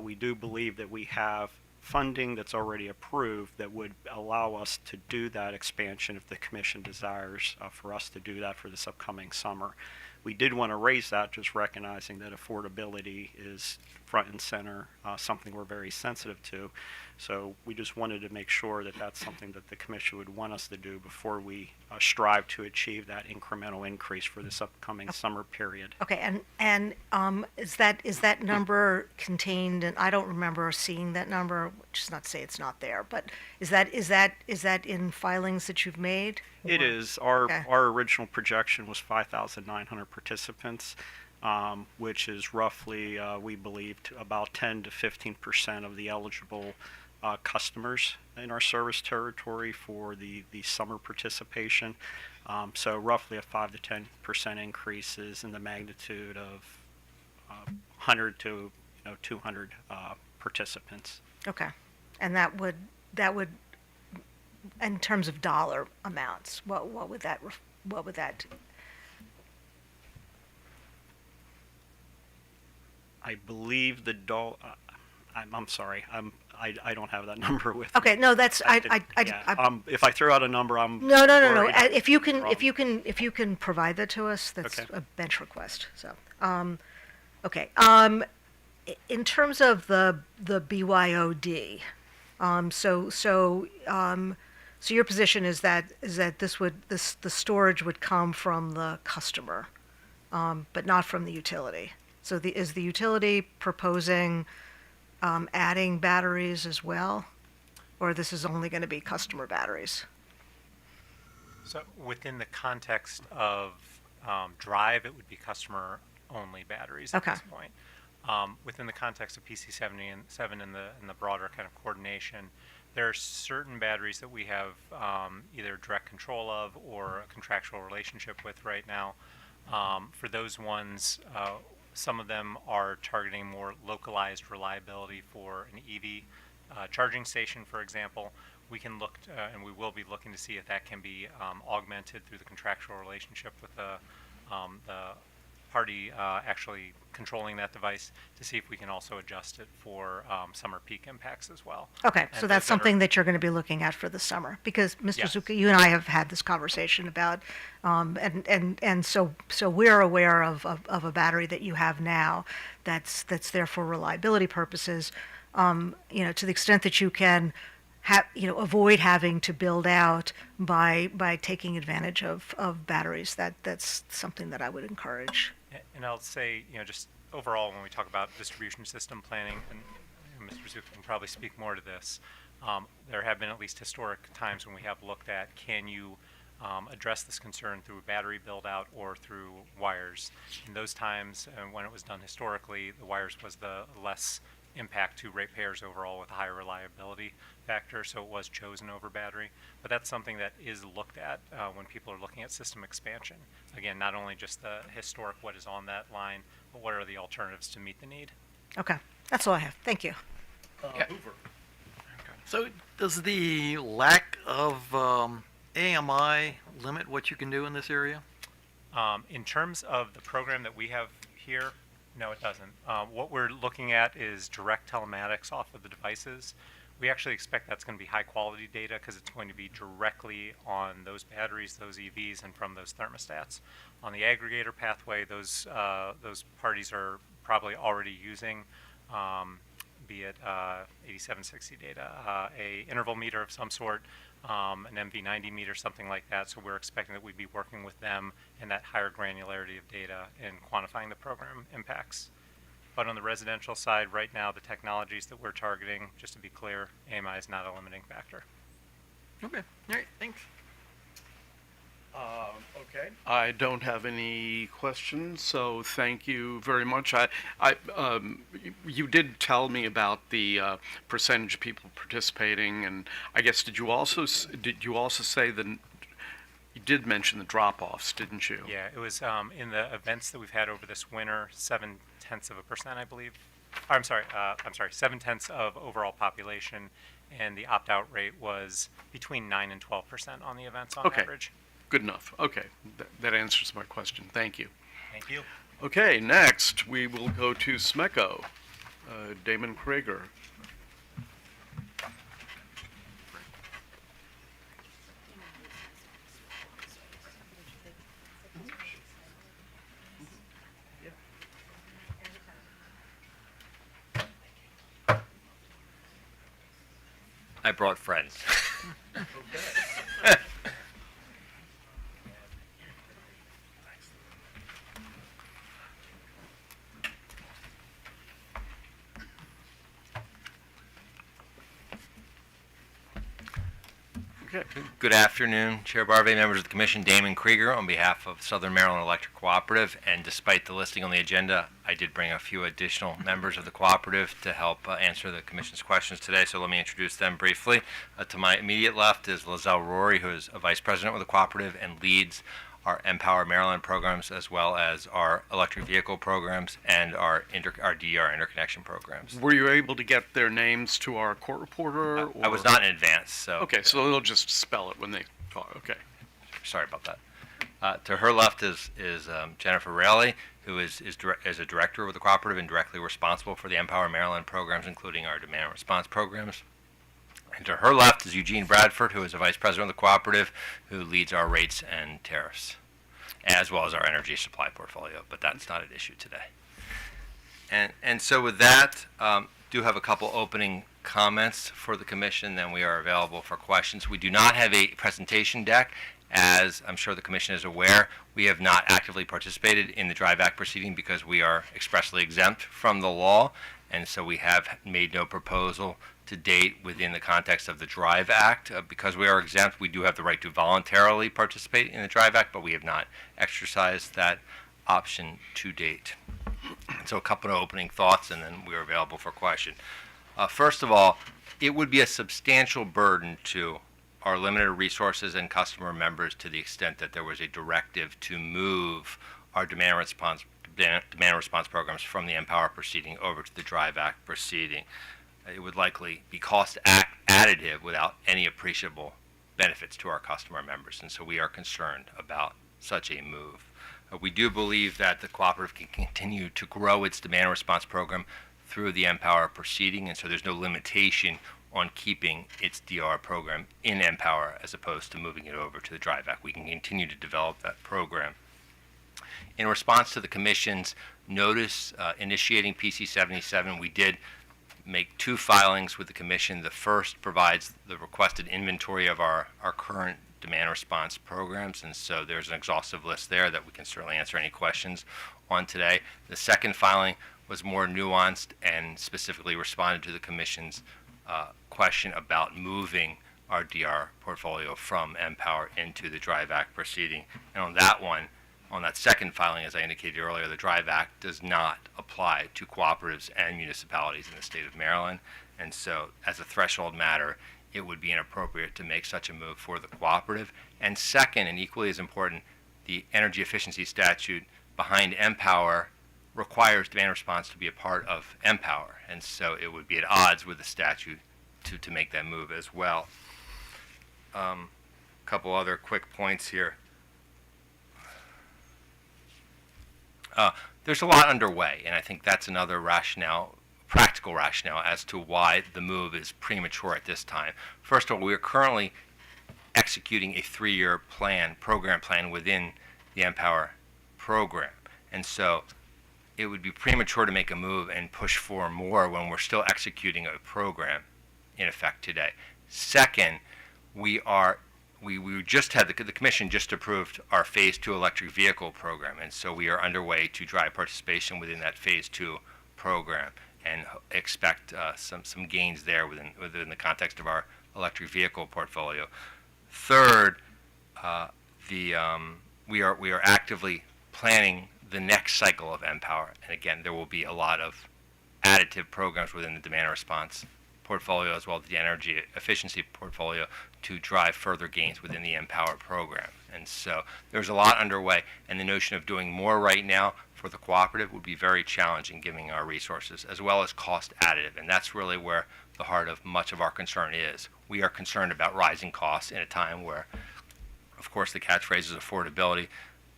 we do believe that we have funding that's already approved that would allow us to do that expansion if the Commission desires for us to do that for this upcoming summer. We did want to raise that, just recognizing that affordability is front and center, something we're very sensitive to. So we just wanted to make sure that that's something that the Commission would want us to do before we strive to achieve that incremental increase for this upcoming summer period. Okay, and is that number contained? And I don't remember seeing that number. Just not to say it's not there, but is that in filings that you've made? It is. Our original projection was 5,900 participants, which is roughly, we believe, about 10 to 15% of the eligible customers in our service territory for the summer participation. So roughly a 5 to 10% increase is in the magnitude of 100 to 200 participants. Okay, and that would, in terms of dollar amounts, what would that? I believe I'm sorry. I don't have that number with. Okay, no, that's, If I throw out a number, I'm no. worried I'm If you wrong. can provide that to us, that's Okay. a bench request, so. Okay, in terms of the BYOD, so your position is that the storage would come from the customer, but not from the utility. So is the utility proposing adding batteries as well, or this is only going to be customer batteries? So within the context of Drive, it would be customer-only batteries at Okay. this point. Within the context of PC77 and the broader kind of coordination, there are certain batteries that we have either direct control of or a contractual relationship with right now. For those ones, some of them are targeting more localized reliability for an EV charging station, for example. We can look, and we will be looking to see if that can be augmented through the contractual relationship with the party actually controlling that device to see if we can also adjust it for summer peak impacts as well. Okay, And so that's those that are- something that you're going to be looking at for the summer, because Mr. Yes. Zucca, you and I have had this conversation about, and so we're aware of a battery that you have now that's there for reliability purposes. To the extent that you can avoid having to build out by taking advantage of batteries, that's something that I would encourage. And I'll say, just overall, when we talk about distribution system planning, and Mr. Zucca can probably speak more to this, there have been at least historic times when we have looked at, can you address this concern through battery build out or through wires? In those times, when it was done historically, the wires was the less impact to ratepayers overall with a higher reliability factor, so it was chosen over battery. But that's something that is looked at when people are looking at system expansion. Again, not only just the historic what is on that line, but what are the alternatives to meet the need. Okay, that's all I have. Thank you. Hoover. So does the lack of AMI limit what you can do in this area? In terms of the program that we have here, no, it doesn't. What we're looking at is direct telematics off of the devices. We actually expect that's going to be high quality data because it's going to be directly on those batteries, those EVs, and from those thermostats. On the aggregator pathway, those parties are probably already using, be it 8760 data, a interval meter of some sort, an MV90 meter, something like that. So we're expecting that we'd be working with them in that higher granularity of data in quantifying the program impacts. But on the residential side, right now, the technologies that we're targeting, just to be clear, AMI is not a limiting factor. Okay, all right, thanks. Okay. I don't have any questions, so thank you very much. You did tell me about the percentage of people participating, and I guess did you also say you did mention the drop-offs, didn't you? Yeah, it was in the events that we've had over this winter, 0.7%, I believe. I'm sorry, 0.7 of overall population, and the opt-out rate was between 9 and 12% on the events on average. Good enough. Okay, that answers my question. Thank you. Thank you. Okay, next we will go to SMECO. Damon Krieger. I brought friends. Good afternoon, Chair Barvey, members of the Commission. Damon Krieger on behalf of Southern Maryland Electric Cooperative, and despite the listing on the agenda, I did bring a few additional members of the cooperative to help answer the Commission's questions today, so let me introduce them briefly. To my immediate left is Lizelle Rory, who is a Vice President with the cooperative and leads our Empower Maryland programs, as well as our electric vehicle programs and our DER interconnection programs. Were you able to get their names to our court reporter? I was not in advance, so. Okay, so they'll just spell it when they talk. Okay. Sorry about that. To her left is Jennifer Raleigh, who is a director of the cooperative and directly responsible for the Empower Maryland programs, including our demand response programs. And to her left is Eugene Bradford, who is the vice president of the cooperative, who leads our rates and tariffs, as well as our energy supply portfolio, but that's not an issue today. And so with that, do have a couple opening comments for the commission, then we are available for questions. We do not have a presentation deck. As I'm sure the commission is aware, we have not actively participated in the Drive Act proceeding because we are expressly exempt from the law, and so we have made no proposal to date within the context of the Drive Act. Because we are exempt, we do have the right to voluntarily participate in the Drive Act, but we have not exercised that option to date. So a couple of opening thoughts, and then we are available for question. First of all, it would be a substantial burden to our limited resources and customer members to the extent that there was a directive to move our demand response programs from the Empower proceeding over to the Drive Act proceeding. It would likely be cost additive without any appreciable benefits to our customer members, and so we are concerned about such a move. We do believe that the cooperative can continue to grow its demand response program through the Empower proceeding, and so there's no limitation on keeping its DR program in Empower as opposed to moving it over to the Drive Act. We can continue to develop that program. In response to the Commission's notice initiating PC77, we did make two filings with the Commission. The first provides the requested inventory of our current demand response programs, and so there's an exhaustive list there that we can certainly answer any questions on today. The second filing was more nuanced and specifically responded to the Commission's question about moving our DR portfolio from Empower into the Drive Act proceeding. And on that one, on that second filing, as I indicated earlier, the Drive Act does not apply to cooperatives and municipalities in the state of Maryland, and so as a threshold matter, it would be inappropriate to make such a move for the cooperative. And second, and equally as important, the energy efficiency statute behind Empower requires demand response to be a part of Empower, and so it would be at odds with the statute to make that move as well. A couple other quick points here. There's a lot underway, and I think that's another rationale, practical rationale, as to why the move is premature at this time. First of all, we are currently executing a 3-year program plan within the Empower program, and so it would be premature to make a move and push for more when we're still executing a program in effect today. Second, we just had the Commission just approved our Phase 2 electric vehicle program, and so we are underway to drive participation within that Phase 2 program and expect some gains there within the context of our electric vehicle portfolio. Third, we are actively planning the next cycle of Empower, and again, there will be a lot of additive programs within the demand response portfolio as well as the energy efficiency portfolio to drive further gains within the Empower program. And so there's a lot underway, and the notion of doing more right now for the cooperative would be very challenging given our resources, as well as cost additive, and that's really where the heart of much of our concern is. We are concerned about rising costs in a time where, of course, the catchphrase is affordability,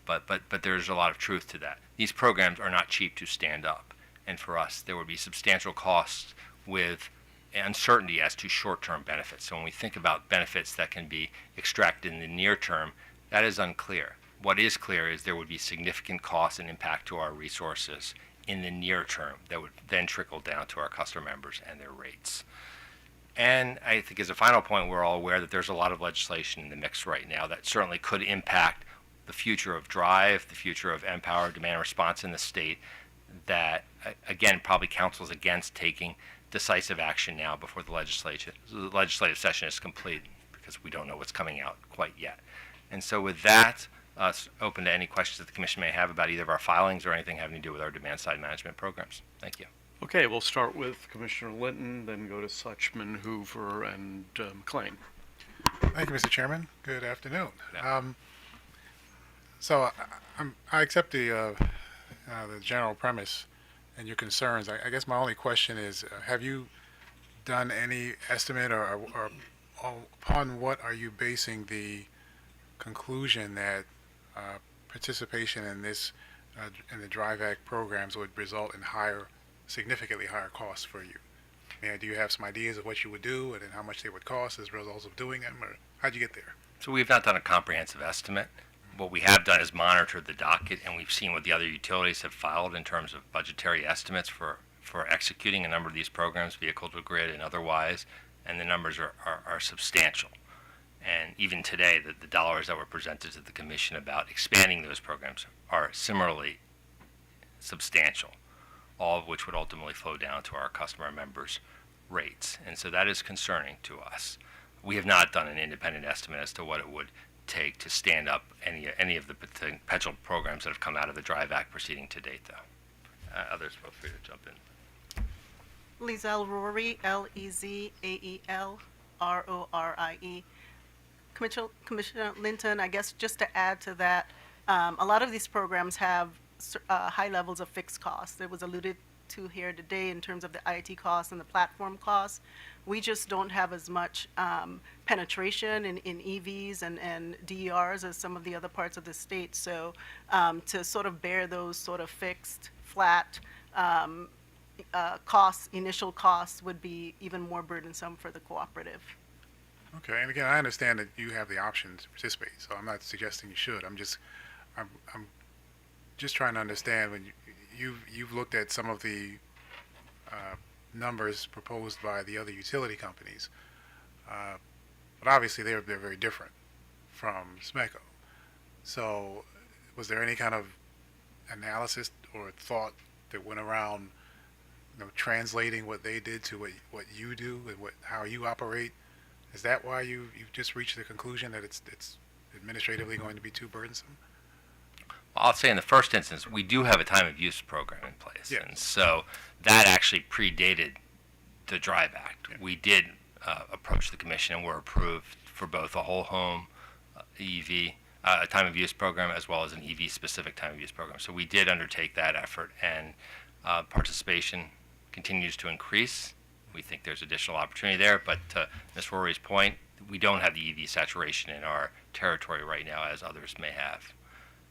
but there's a lot of truth to that. These programs are not cheap to stand up, and for us, there would be substantial costs with uncertainty as to short-term benefits. So when we think about benefits that can be extracted in the near term, that is unclear. What is clear is there would be significant costs and impact to our resources in the near term that would then trickle down to our customer members and their rates. And I think as a final point, we're all aware that there's a lot of legislation in the mix right now that certainly could impact the future of Drive, the future of Empower demand response in the state, that, again, probably counsels against taking decisive action now before the legislative session is complete, because we don't know what's coming out quite yet. And so with that, open to any questions that the Commission may have about either of our filings or anything having to do with our demand side management programs. Thank you. Okay, we'll start with Commissioner Linton, then go to Suchman, Hoover, and McLean. Thank you, Mr. Chairman. Good afternoon. So I accept the general premise and your concerns. I guess my only question is, have you done any estimate or upon what are you basing the conclusion that participation in this in the Drive Act programs would result in significantly higher costs for you. Do you have some ideas of what you would do and then how much they would cost as a result of doing them, or how'd you get there? So we've not done a comprehensive estimate. What we have done is monitored the docket, and we've seen what the other utilities have filed in terms of budgetary estimates for executing a number of these programs, vehicle to grid and otherwise, and the numbers are substantial. And even today, the dollars that were presented to the Commission about expanding those programs are similarly substantial, all of which would ultimately flow down to our customer members' rates. And so that is concerning to us. We have not done an independent estimate as to what it would take to stand up any of the potential programs that have come out of the Drive Act proceeding to date, though. Others, feel free to jump in. Lizelle Rory, Lezael Rorie. Commissioner Linton, I guess just to add to that, a lot of these programs have high levels of fixed costs. It was alluded to here today in terms of the IT costs and the platform costs. We just don't have as much penetration in EVs and DERs as some of the other parts of the state. So to sort of bear those sort of fixed, flat costs, initial costs, would be even more burdensome for the cooperative. Okay, and again, I understand that you have the option to participate, so I'm not suggesting you should. I'm just trying to understand when you've looked at some of the numbers proposed by the other utility companies, but obviously they're very different from SMECO. So, was there any kind of analysis or thought that went around, translating what they did to what you do and how you operate? Is that why you've just reached the conclusion that it's administratively going to be too burdensome? Well, I'll say in the first instance, we do have a time of use program in place. Yes. And so that actually predated the Drive Act. Yeah. We did approach the Commission and were approved for both a whole home EV, a time of use program, as well as an EV specific time of use program. So we did undertake that effort, and participation continues to increase. We think there's additional opportunity there, but to Ms. Rorie's point, we don't have the EV saturation in our territory right now as others may have.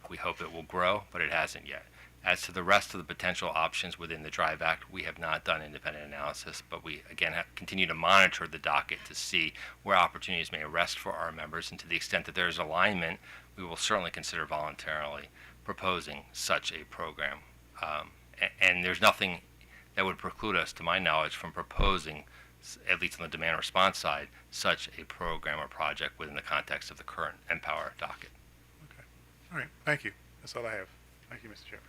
We hope it will grow, but it hasn't yet. As to the rest of the potential options within the Drive Act, we have not done independent analysis, but we, again, continue to monitor the docket to see where opportunities may rest for our members, and to the extent that there is alignment, we will certainly consider voluntarily proposing such a program. And there's nothing that would preclude us, to my knowledge, from proposing, at least on the demand response side, such a program or project within the context of the current Empower docket. Okay. All right. Thank you. That's all I have. Thank you, Mr. Chairman.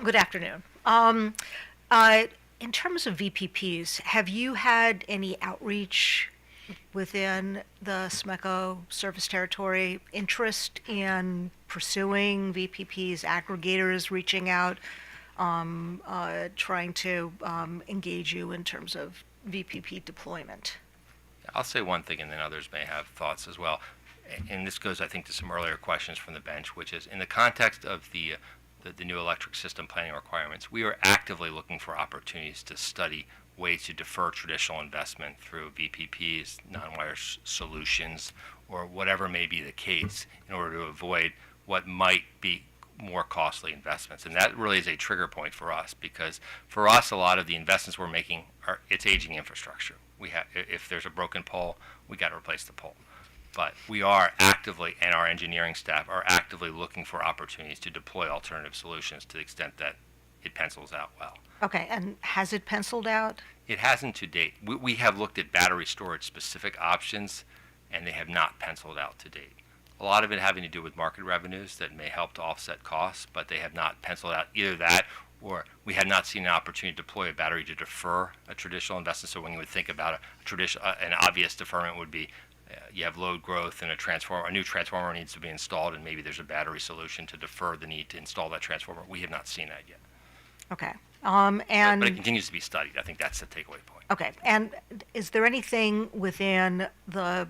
Good afternoon. In terms of VPPs, have you had any outreach within the SMECO service territory, interest in pursuing VPPs, aggregators reaching out, trying to engage you in terms of VPP deployment? I'll say one thing, and then others may have thoughts as well. And this goes, I think, to some earlier questions from the bench, which is in the context of the new electric system planning requirements, we are actively looking for opportunities to study ways to defer traditional investment through VPPs, non-wire solutions, or whatever may be the case, in order to avoid what might be more costly investments. And that really is a trigger point for us, because for us, a lot of the investments we're making it's aging infrastructure. If there's a broken pole, we got to replace the pole. But we are actively, and our engineering staff are actively looking for opportunities to deploy alternative solutions to the extent that it pencils out well. Okay, and has it penciled out? It hasn't to date. We have looked at battery storage specific options, and they have not penciled out to date. A lot of it having to do with market revenues that may help to offset costs, but they have not penciled out either that, or we have not seen an opportunity to deploy a battery to defer a traditional investment. So when you would think about an obvious deferment would be you have load growth and a new transformer needs to be installed, and maybe there's a battery solution to defer the need to install that transformer. We have not seen that yet. Okay. But it continues to be studied. I think that's the takeaway point. Okay, and is there anything within the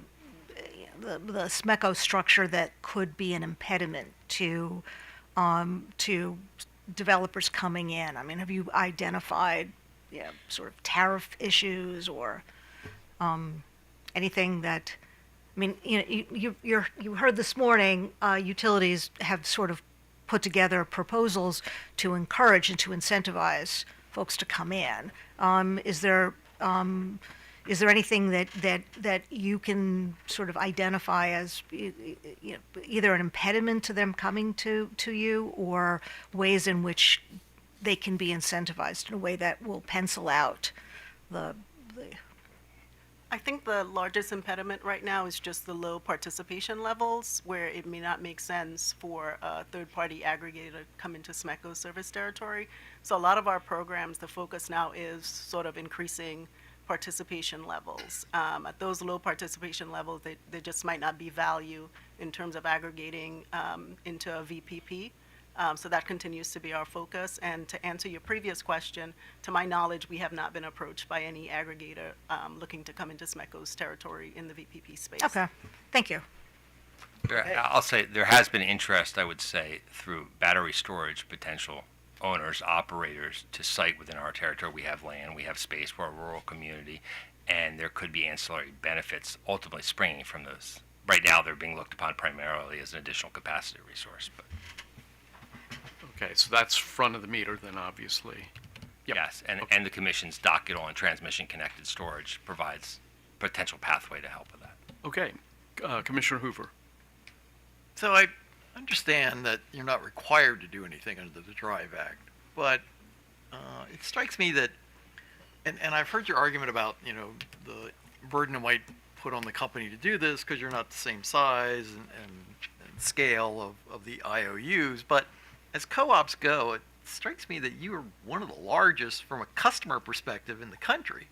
SMECO structure that could be an impediment to developers coming in? I mean, have you identified sort of tariff issues or anything that I mean, you heard this morning, utilities have sort of put together proposals to encourage and to incentivize folks to come in. Is there anything that you can sort of identify as either an impediment to them coming to you, or ways in which they can be incentivized in a way that will pencil out the I think the largest impediment right now is just the low participation levels, where it may not make sense for a third-party aggregator to come into SMECO service territory. So a lot of our programs, the focus now is sort of increasing participation levels. At those low participation levels, there just might not be value in terms of aggregating into a VPP. So that continues to be our focus. And to answer your previous question, to my knowledge, we have not been approached by any aggregator looking to come into SMECO's territory in the VPP space. Okay, thank you. I'll say there has been interest, I would say, through battery storage potential owners, operators to site within our territory. We have land, we have space for a rural community, and there could be ancillary benefits ultimately springing from those. Right now, they're being looked upon primarily as an additional capacity resource. But Okay, so that's front of the meter then, obviously. Yep. yes, and the Commission's docket on transmission connected storage provides potential pathway to help with that. Okay, Commissioner Hoover. So I understand that you're not required to do anything under the Drive Act, but it strikes me that, and I've heard your argument about, the burden it might put on the company to do this because you're not the same size and scale of the IOUs, but as co-ops go, it strikes me that you are one of the largest from a customer perspective in the country,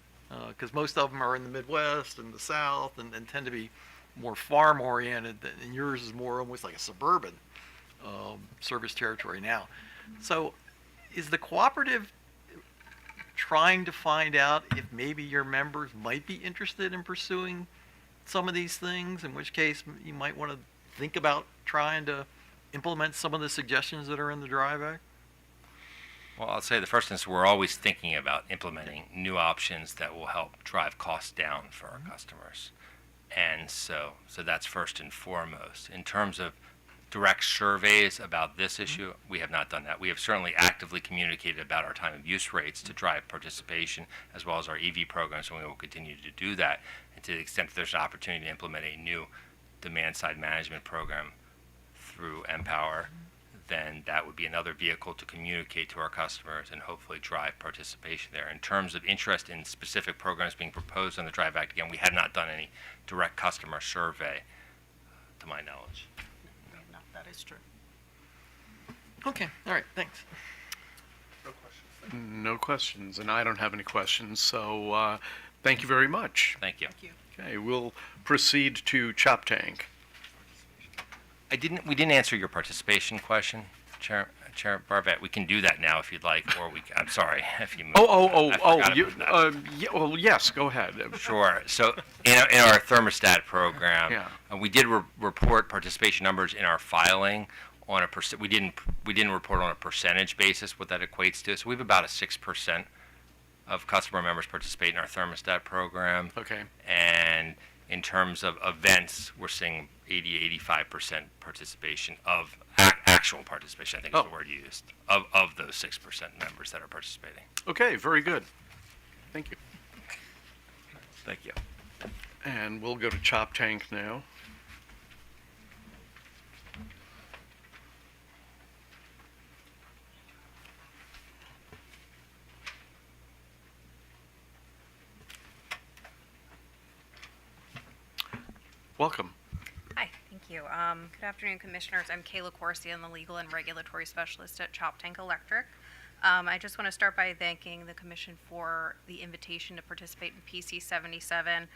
because most of them are in the Midwest and the South and tend to be more farm oriented, and yours is more almost like a suburban service territory now. So is the cooperative trying to find out if maybe your members might be interested in pursuing some of these things, in which case you might want to think about trying to implement some of the suggestions that are in the Drive Act? Well, I'll say the first instance, we're always thinking about implementing new options that will help drive costs down for our customers. And so that's first and foremost. In terms of direct surveys about this issue, we have not done that. We have certainly actively communicated about our time of use rates to drive participation, as well as our EV programs, and we will continue to do that. And to the extent that there's an opportunity to implement a new demand-side management program through Empower, then that would be another vehicle to communicate to our customers and hopefully drive participation there. In terms of interest in specific programs being proposed on the Drive Act, again, we have not done any direct customer survey, to my knowledge. No, that is true. Okay, all right, thanks. No questions, and I don't have any questions, so thank you very much. Thank you. Okay, we'll proceed to Chop Tank. We didn't answer your participation question, Chair Barvette. We can do that now if you'd like, or I'm sorry if you moved. Well, yes, go ahead. Sure. So in our thermostat program, we did report participation numbers in our filing on a we didn't report on a percentage basis what that equates to. So we have about a 6% of customer members participate in our thermostat program. Okay. And in terms of events, we're seeing 80-85% participation of actual participation, I think is the word used, of those 6% members that are participating. Okay, very good. Thank you. Thank you. And we'll go to Chop Tank now. Welcome. Hi, thank you. Good afternoon, Commissioners. I'm Kayla Corsi. I'm the Legal and Regulatory Specialist at Chop Tank Electric. I just want to start by thanking the Commission for the invitation to participate in PC77.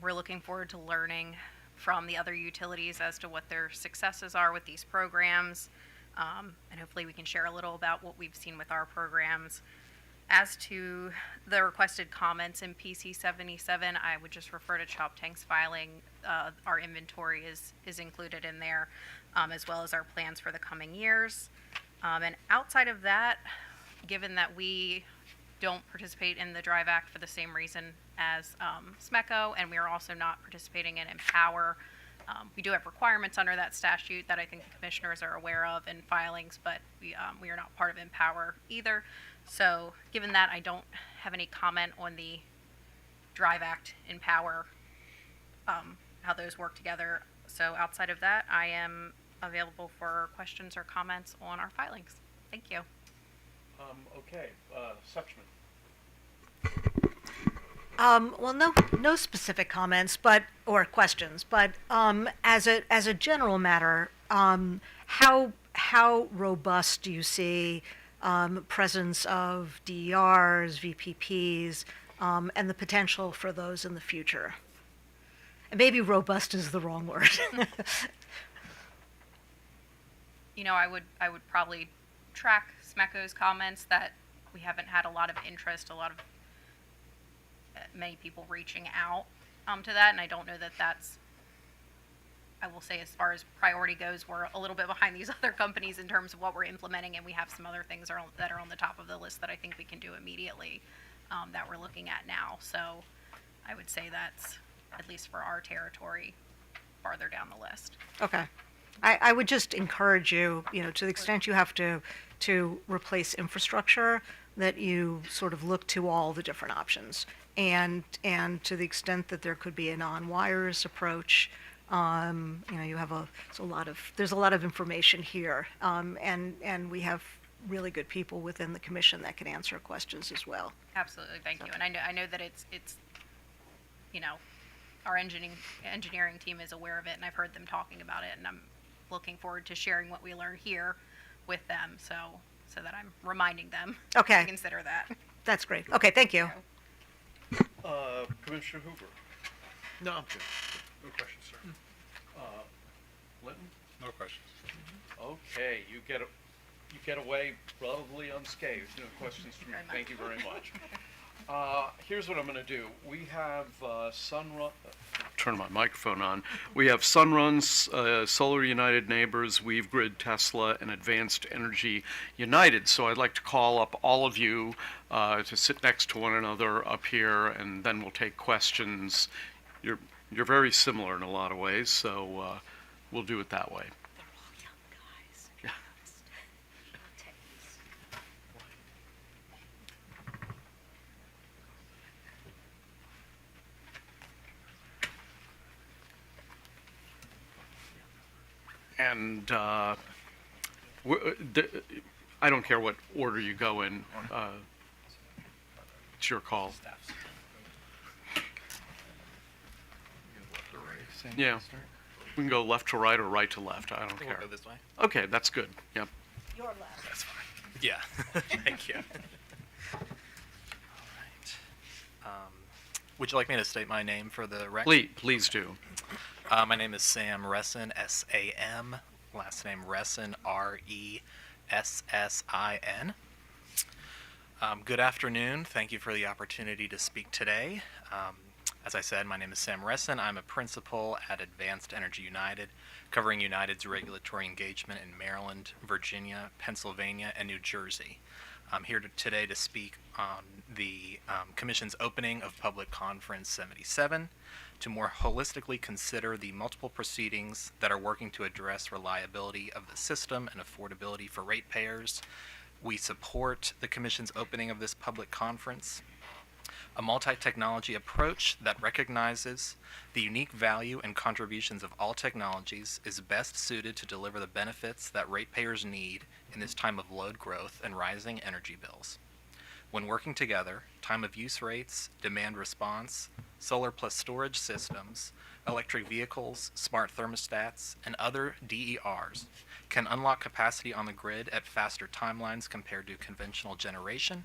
We're looking forward to learning from the other utilities as to what their successes are with these programs, and hopefully we can share a little about what we've seen with our programs. As to the requested comments in PC77, I would just refer to Chop Tank's filing. Our inventory is included in there, as well as our plans for the coming years. And outside of that, given that we don't participate in the Drive Act for the same reason as SMECO, and we are also not participating in Empower. We do have requirements under that statute that I think the commissioners are aware of in filings, but we are not part of Empower either. So given that, I don't have any comment on the Drive Act, Empower, how those work together. So outside of that, I am available for questions or comments on our filings. Thank you. Okay, Suchman. Well, no specific comments, or questions, but as a general matter, how robust do you see presence of DERs, VPPs, and the potential for those in the future? And maybe robust is the wrong word. I would probably track SMECO's comments that we haven't had a lot of interest, many people reaching out to that, and I don't know that that's, I will say, as far as priority goes, we're a little bit behind these other companies in terms of what we're implementing, and we have some other things that are on the top of the list that I think we can do immediately that we're looking at now. So I would say that's, at least for our territory, farther down the list. Okay. I would just encourage you, to the extent you have to replace infrastructure, that you sort of look to all the different options. And to the extent that there could be a non-wires approach, you have there's a lot of information here, and we have really good people within the commission that can answer questions as well. Absolutely, thank you. And I know that it's our engineering team is aware of it, and I've heard them talking about it, and I'm looking forward to sharing what we learn here with them, so that I'm reminding them Okay. to consider that. That's great. Okay, thank you. Commissioner Hoover. No, I'm good. No questions, sir. Linton? No questions. Okay, you get away relatively unscathed. No questions from me. Thank you very much. Here's what I'm going to do. We have Sunrun. Turn my microphone on. We have Sunruns, Solar United Neighbors, Weave Grid, Tesla, and Advanced Energy United. So I'd like to call up all of you to sit next to one another up here, and then we'll take questions. You're very similar in a lot of ways, so we'll do it that way. And I don't care what order you go in. It's your call. Yeah. We can go left to right or right to left. I don't care. We'll go this way. Okay, that's good. Yep. Your left. That's fine. Yeah. Thank you. All right. Would you like me to state my name for the record? Please do. My name is Sam Ressin, S-A-M. Last name Ressin, R-E-S-S-I-N. Good afternoon. Thank you for the opportunity to speak today. As I said, my name is Sam Ressin. I'm a principal at Advanced Energy United, covering United's regulatory engagement in Maryland, Virginia, Pennsylvania, and New Jersey. I'm here today to speak on the Commission's opening of Public Conference 77 to more holistically consider the multiple proceedings that are working to address reliability of the system and affordability for ratepayers. We support the Commission's opening of this public conference. A multi-technology approach that recognizes the unique value and contributions of all technologies is best suited to deliver the benefits that ratepayers need in this time of load growth and rising energy bills. When working together, time of use rates, demand response, solar plus storage systems, electric vehicles, smart thermostats, and other DERs can unlock capacity on the grid at faster timelines compared to conventional generation,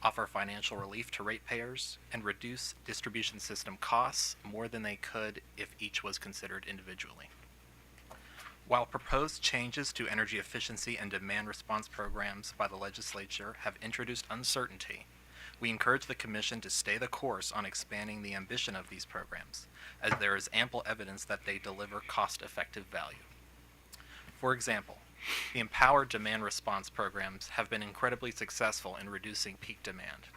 offer financial relief to ratepayers, and reduce distribution system costs more than they could if each was considered individually. While proposed changes to energy efficiency and demand response programs by the legislature have introduced uncertainty, we encourage the Commission to stay the course on expanding the ambition of these programs, as there is ample evidence that they deliver cost-effective value. For example, The Empower demand response programs have been incredibly successful in reducing peak demand.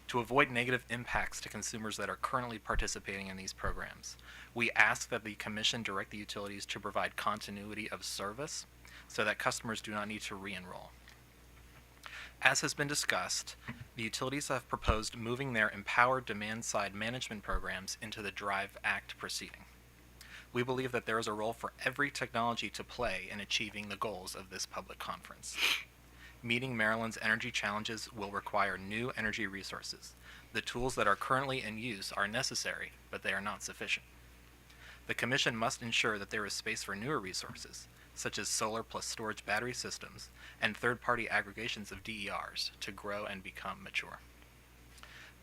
To avoid negative impacts to consumers that are currently participating in these programs, we ask that the Commission direct the utilities to provide continuity of service so that customers do not need to re-enroll. As has been discussed, the utilities have proposed moving their Empower demand-side management programs into the DRIVE Act proceeding. We believe that there is a role for every technology to play in achieving the goals of this public conference. Meeting Maryland's energy challenges will require new energy resources. The tools that are currently in use are necessary, but they are not sufficient. The Commission must ensure that there is space for newer resources, such as solar plus storage battery systems and third-party aggregations of DERs, to grow and become mature.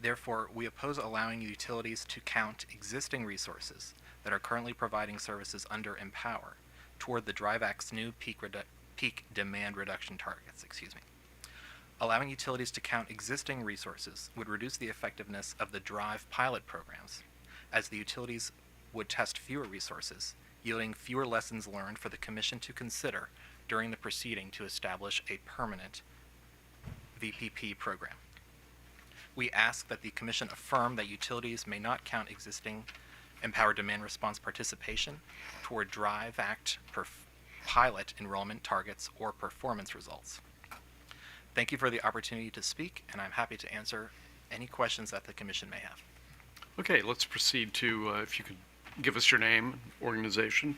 Therefore, we oppose allowing utilities to count existing resources that are currently providing services under Empower toward the DRIVE Act's new peak demand reduction targets. Allowing utilities to count existing resources would reduce the effectiveness of the DRIVE pilot programs, as the utilities would test fewer resources, yielding fewer lessons learned for the Commission to consider during the proceeding to establish a permanent VPP program. We ask that the Commission affirm that utilities may not count existing Empower demand response participation toward DRIVE Act pilot enrollment targets or performance results. Thank you for the opportunity to speak, and I'm happy to answer any questions that the Commission may have. Okay, let's proceed to, if you could give us your name, organization.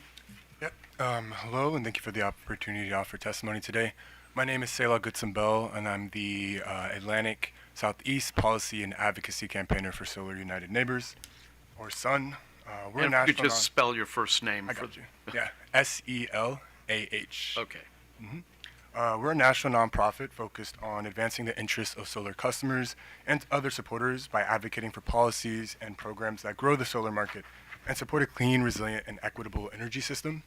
Yep. Hello, and thank you for the opportunity to offer testimony today. My name is Selah Goodson-Bell, and I'm the Atlantic Southeast Policy and Advocacy Campaigner for Solar United Neighbors, or SUN. We're a And if you national could just spell your first name. I got you. Yeah, SELAH. Okay. We're a national nonprofit focused on advancing the interests of solar customers and other supporters by advocating for policies and programs that grow the solar market and support a clean, resilient, and equitable energy system.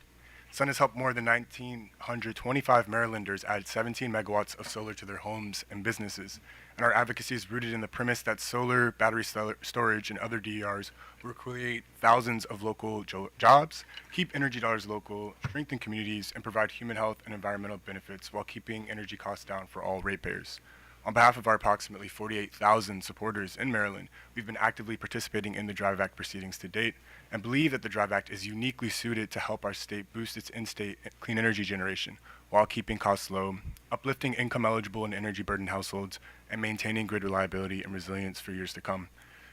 SUN has helped more than 1,925 Marylanders add 17 megawatts of solar to their homes and businesses, and our advocacy is rooted in the premise that solar, battery storage, and other DERs will create thousands of local jobs, keep energy dollars local, strengthen communities, and provide human health and environmental benefits while keeping energy costs down for all ratepayers. On behalf of our approximately 48,000 supporters in Maryland, we've been actively participating in the DRIVE Act proceedings to date and believe that the DRIVE Act is uniquely suited to help our state boost its in-state clean energy generation while keeping costs low, uplifting income-eligible and energy-burdened households, and maintaining grid reliability and resilience for years to come.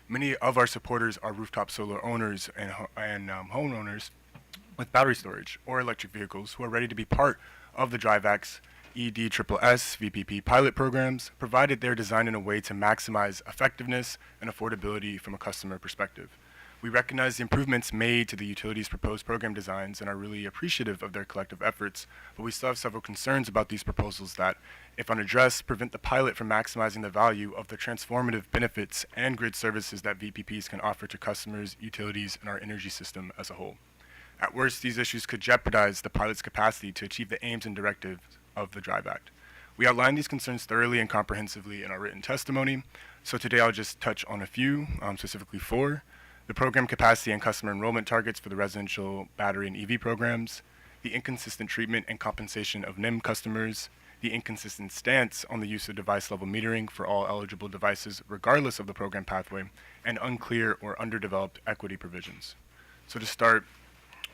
Many of our supporters are rooftop solar owners and homeowners with battery storage or electric vehicles who are ready to be part of the DRIVE Act's EDSSS VPP pilot programs, provided they're designed in a way to maximize effectiveness and affordability from a customer perspective. We recognize the improvements made to the utilities' proposed program designs and are really appreciative of their collective efforts, but we still have several concerns about these proposals that, if unaddressed, prevent the pilot from maximizing the value of the transformative benefits and grid services that VPPs can offer to customers, utilities, and our energy system as a whole. At worst, these issues could jeopardize the pilot's capacity to achieve the aims and directives of the DRIVE Act. We outlined these concerns thoroughly and comprehensively in our written testimony, so today I'll just touch on a few, specifically 4. The program capacity and customer enrollment targets for the residential battery and EV programs, the inconsistent treatment and compensation of NIM customers, the inconsistent stance on the use of device-level metering for all eligible devices regardless of the program pathway, and unclear or underdeveloped equity provisions. So to start,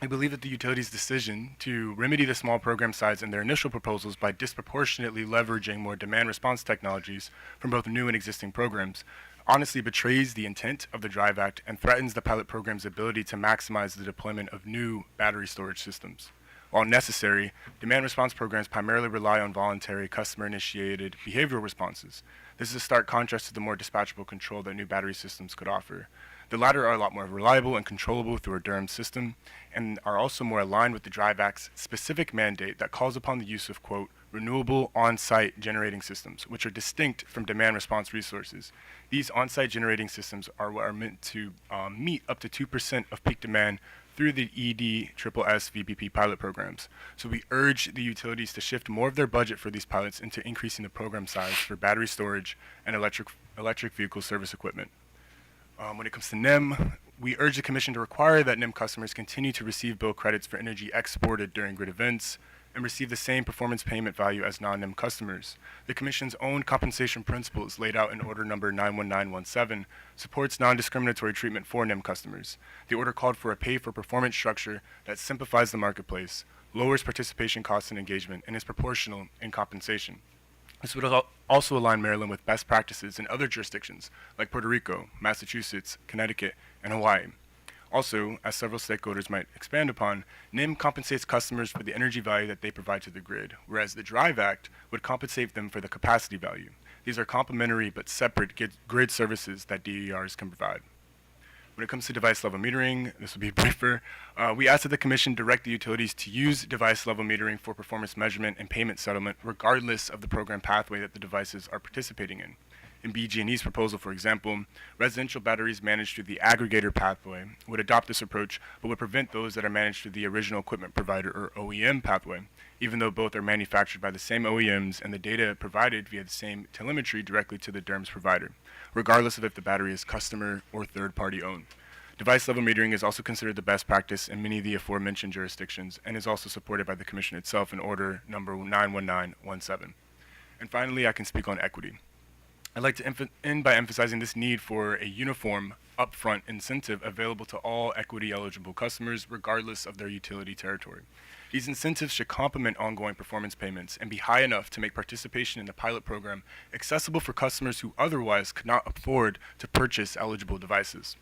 we believe that the utility's decision to remedy the small program size in their initial proposals by disproportionately leveraging more demand response technologies from both new and existing programs honestly betrays the intent of the DRIVE Act and threatens the pilot program's ability to maximize the deployment of new battery storage systems. While necessary, demand response programs primarily rely on voluntary customer-initiated behavioral responses. This is a stark contrast to the more dispatchable control that new battery systems could offer. The latter are a lot more reliable and controllable through a Durham system, and are also more aligned with the DRIVE Act's specific mandate that calls upon the use of, quote, renewable on-site generating systems, which are distinct from demand response resources. These on-site generating systems are meant to meet up to 2% of peak demand through the EDSSS VPP pilot programs. So we urge the utilities to shift more of their budget for these pilots into increasing the program size for battery storage and electric vehicle service equipment. When it comes to NIM, we urge the Commission to require that NIM customers continue to receive bill credits for energy exported during grid events, and receive the same performance payment value as non-NIM customers. The Commission's own compensation principles laid out in Order Number 91917 supports non-discriminatory treatment for NIM customers. The order called for a pay-for-performance structure that simplifies the marketplace, lowers participation costs and engagement, and is proportional in compensation. This would also align Maryland with best practices in other jurisdictions like Puerto Rico, Massachusetts, Connecticut, and Hawaii. Also, as several stakeholders might expand upon, NIM compensates customers for the energy value that they provide to the grid, whereas the DRIVE Act would compensate them for the capacity value. These are complementary but separate grid services that DERs can provide. When it comes to device-level metering, this will be briefer. We ask that the Commission direct the utilities to use device-level metering for performance measurement and payment settlement, regardless of the program pathway that the devices are participating in. In BG&E's proposal, for example, residential batteries managed through the aggregator pathway would adopt this approach, but would prevent those that are managed through the original equipment provider or OEM pathway, even though both are manufactured by the same OEMs and the data provided via the same telemetry directly to the DERMS provider, regardless of if the battery is customer or third-party owned. Device-level metering is also considered the best practice in many of the aforementioned jurisdictions and is also supported by the Commission itself in Order Number 91917. And finally, I can speak on equity. I'd like to end by emphasizing this need for a uniform, upfront incentive available to all equity-eligible customers, regardless of their utility territory. These incentives should complement ongoing performance payments and be high enough to make participation in the pilot program accessible for customers who otherwise could not afford to purchase eligible devices.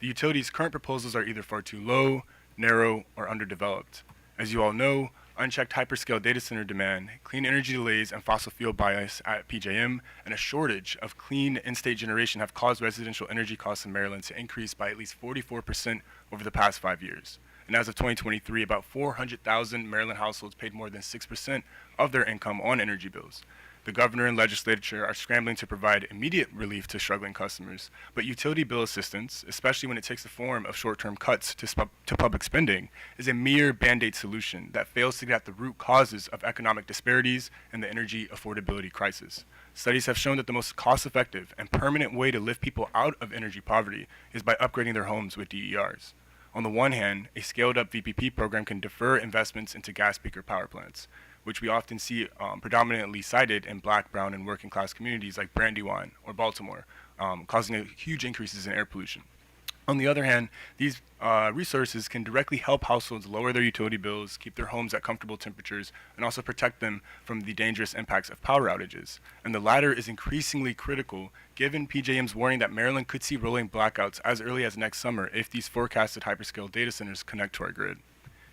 The utilities' current proposals are either far too low, narrow, or underdeveloped. As you all know, unchecked hyperscale data center demand, clean energy delays, and fossil fuel bias at PJM, and a shortage of clean in-state generation have caused residential energy costs in Maryland to increase by at least 44% over the past 5 years. And as of 2023, about 400,000 Maryland households paid more than 6% of their income on energy bills. The governor and legislature are scrambling to provide immediate relief to struggling customers, but utility bill assistance, especially when it takes the form of short-term cuts to public spending, is a mere Band-Aid solution that fails to get at the root causes of economic disparities and the energy affordability crisis. Studies have shown that the most cost-effective and permanent way to lift people out of energy poverty is by upgrading their homes with DERs. On the one hand, a scaled-up VPP program can defer investments into gas peaker power plants, which we often see predominantly cited in Black, brown, and working class communities like Brandywine or Baltimore, causing huge increases in air pollution. On the other hand, these resources can directly help households lower their utility bills, keep their homes at comfortable temperatures, and also protect them from the dangerous impacts of power outages. And the latter is increasingly critical given PJM's warning that Maryland could see rolling blackouts as early as next summer if these forecasted hyperscale data centers connect to our grid.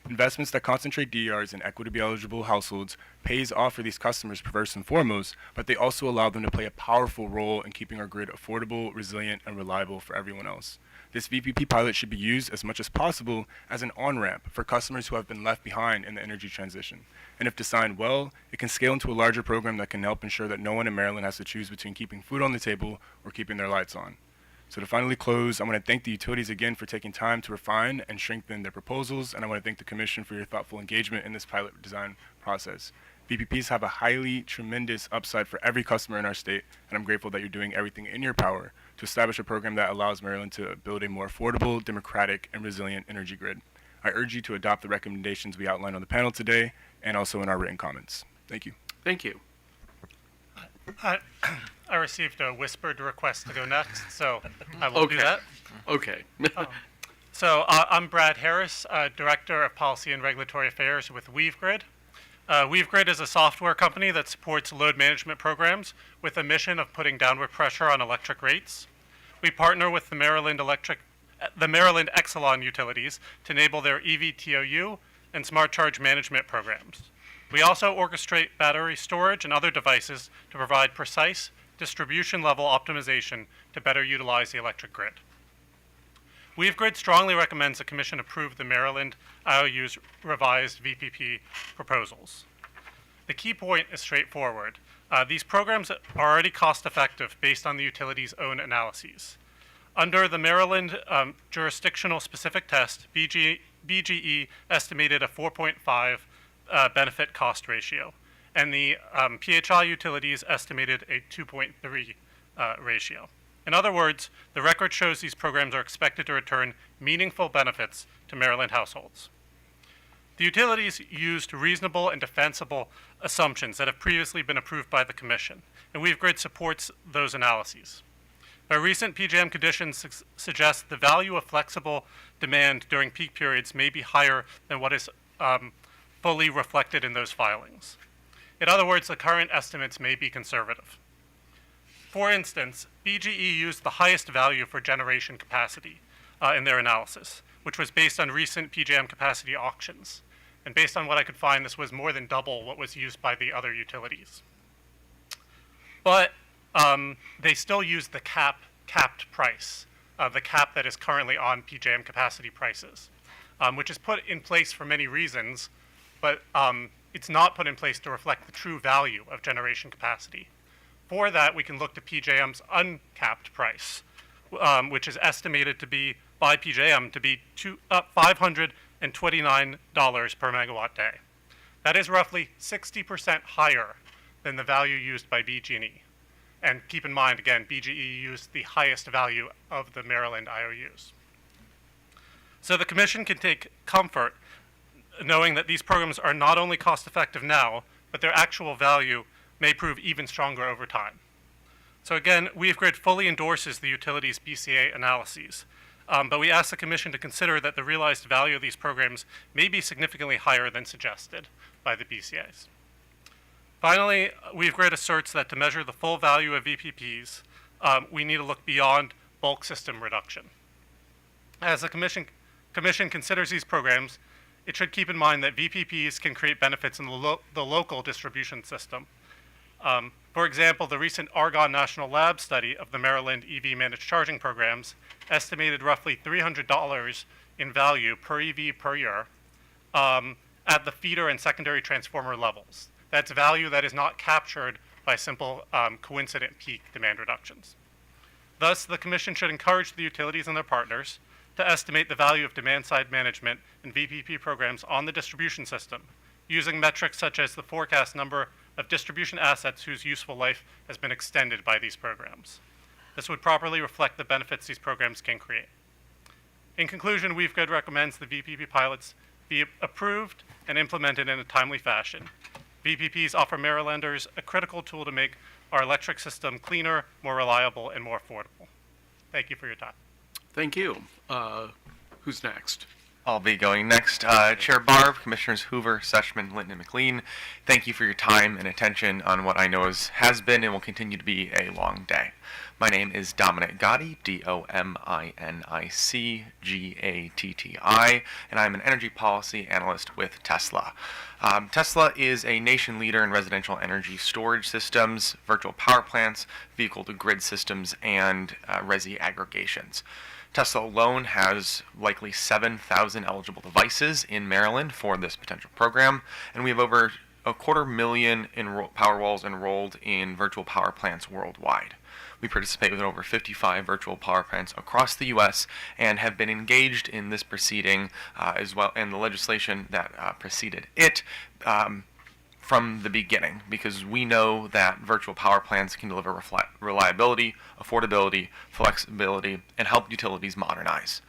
Investments that concentrate DERs in equity-eligible households pays off for these customers first and foremost, but they also allow them to play a powerful role in keeping our grid affordable, resilient, and reliable for everyone else. This VPP pilot should be used as much as possible as an on-ramp for customers who have been left behind in the energy transition. And if designed well, it can scale into a larger program that can help ensure that no one in Maryland has to choose between keeping food on the table or keeping their lights on. So to finally close, I want to thank the utilities again for taking time to refine and strengthen their proposals, and I want to thank the Commission for your thoughtful engagement in this pilot design process. VPPs have a highly tremendous upside for every customer in our state, and I'm grateful that you're doing everything in your power to establish a program that allows Maryland to build a more affordable, democratic, and resilient energy grid. I urge you to adopt the recommendations we outlined on the panel today and also in our written comments. Thank you. Thank you. I received a whispered request to go next, so I will do that. Okay. I'm Brad Harris, Director of Policy and Regulatory Affairs with WeaveGrid. WeaveGrid is a software company that supports load management programs with a mission of putting downward pressure on electric rates. We partner with the Maryland Exelon utilities to enable their EVTOU and smart charge management programs. We also orchestrate battery storage and other devices to provide precise distribution-level optimization to better utilize the electric grid. WeaveGrid strongly recommends the Commission approve the Maryland IOU's revised VPP proposals. The key point is straightforward. These programs are already cost-effective based on the utility's own analyses. Under the Maryland jurisdictional specific test, BGE estimated a 4.5 benefit cost ratio, and the PHI utilities estimated a 2.3 ratio. In other words, the record shows these programs are expected to return meaningful benefits to Maryland households. The utilities used reasonable and defensible assumptions that have previously been approved by the Commission, and Weave Grid supports those analyses. Our recent PJM conditions suggest the value of flexible demand during peak periods may be higher than what is fully reflected in those filings. In other words, the current estimates may be conservative. For instance, BGE used the highest value for generation capacity in their analysis, which was based on recent PJM capacity auctions. And based on what I could find, this was more than double what was used by the other utilities. But they still used the capped price, the cap that is currently on PJM capacity prices, which is put in place for many reasons, but it's not put in place to reflect the true value of generation capacity. For that, we can look to PJM's uncapped price, which is estimated to be, by PJM, to be $529 per megawatt day. That is roughly 60% higher than the value used by BG&E. And keep in mind, again, BGE used the highest value of the Maryland IOUs. So the Commission can take comfort knowing that these programs are not only cost-effective now, but their actual value may prove even stronger over time. So again, Weave Grid fully endorses the utilities' BCA analyses, but we ask the Commission to consider that the realized value of these programs may be significantly higher than suggested by the BCAs. Finally, Weave Grid asserts that to measure the full value of VPPs, we need to look beyond bulk system reduction. As the Commission considers these programs, it should keep in mind that VPPs can create benefits in the local distribution system. For example, the recent Argonne National Lab study of the Maryland EV managed charging programs estimated roughly $300 in value per EV per year at the feeder and secondary transformer levels. That's value that is not captured by simple coincident peak demand reductions. Thus, the Commission should encourage the utilities and their partners to estimate the value of demand-side management and VPP programs on the distribution system, using metrics such as the forecast number of distribution assets whose useful life has been extended by these programs. This would properly reflect the benefits these programs can create. In conclusion, Weave Grid recommends the VPP pilots be approved and implemented in a timely fashion. VPPs offer Marylanders a critical tool to make our electric system cleaner, more reliable, and more affordable. Thank you for your time. Thank you. Who's next? I'll be going next. Chair Barb, Commissioners Hoover, Sushman, Linton, and McLean, thank you for your time and attention on what I know has been and will continue to be a long day. My name is Dominic Gotti, D-O-M-I-N-I-C-G-A-T-T-I, and I'm an energy policy analyst with Tesla. Tesla is a nation leader in residential energy storage systems, virtual power plants, vehicle-to-grid systems, and resi aggregations. Tesla alone has likely 7,000 eligible devices in Maryland for this potential program, and we have over 250,000 Powerwalls enrolled in virtual power plants worldwide. We participate with over 55 virtual power plants across the U.S. and have been engaged in this proceeding as well, and the legislation that preceded it from the beginning, because we know that virtual power plants can deliver reliability, affordability, flexibility, and help utilities modernize.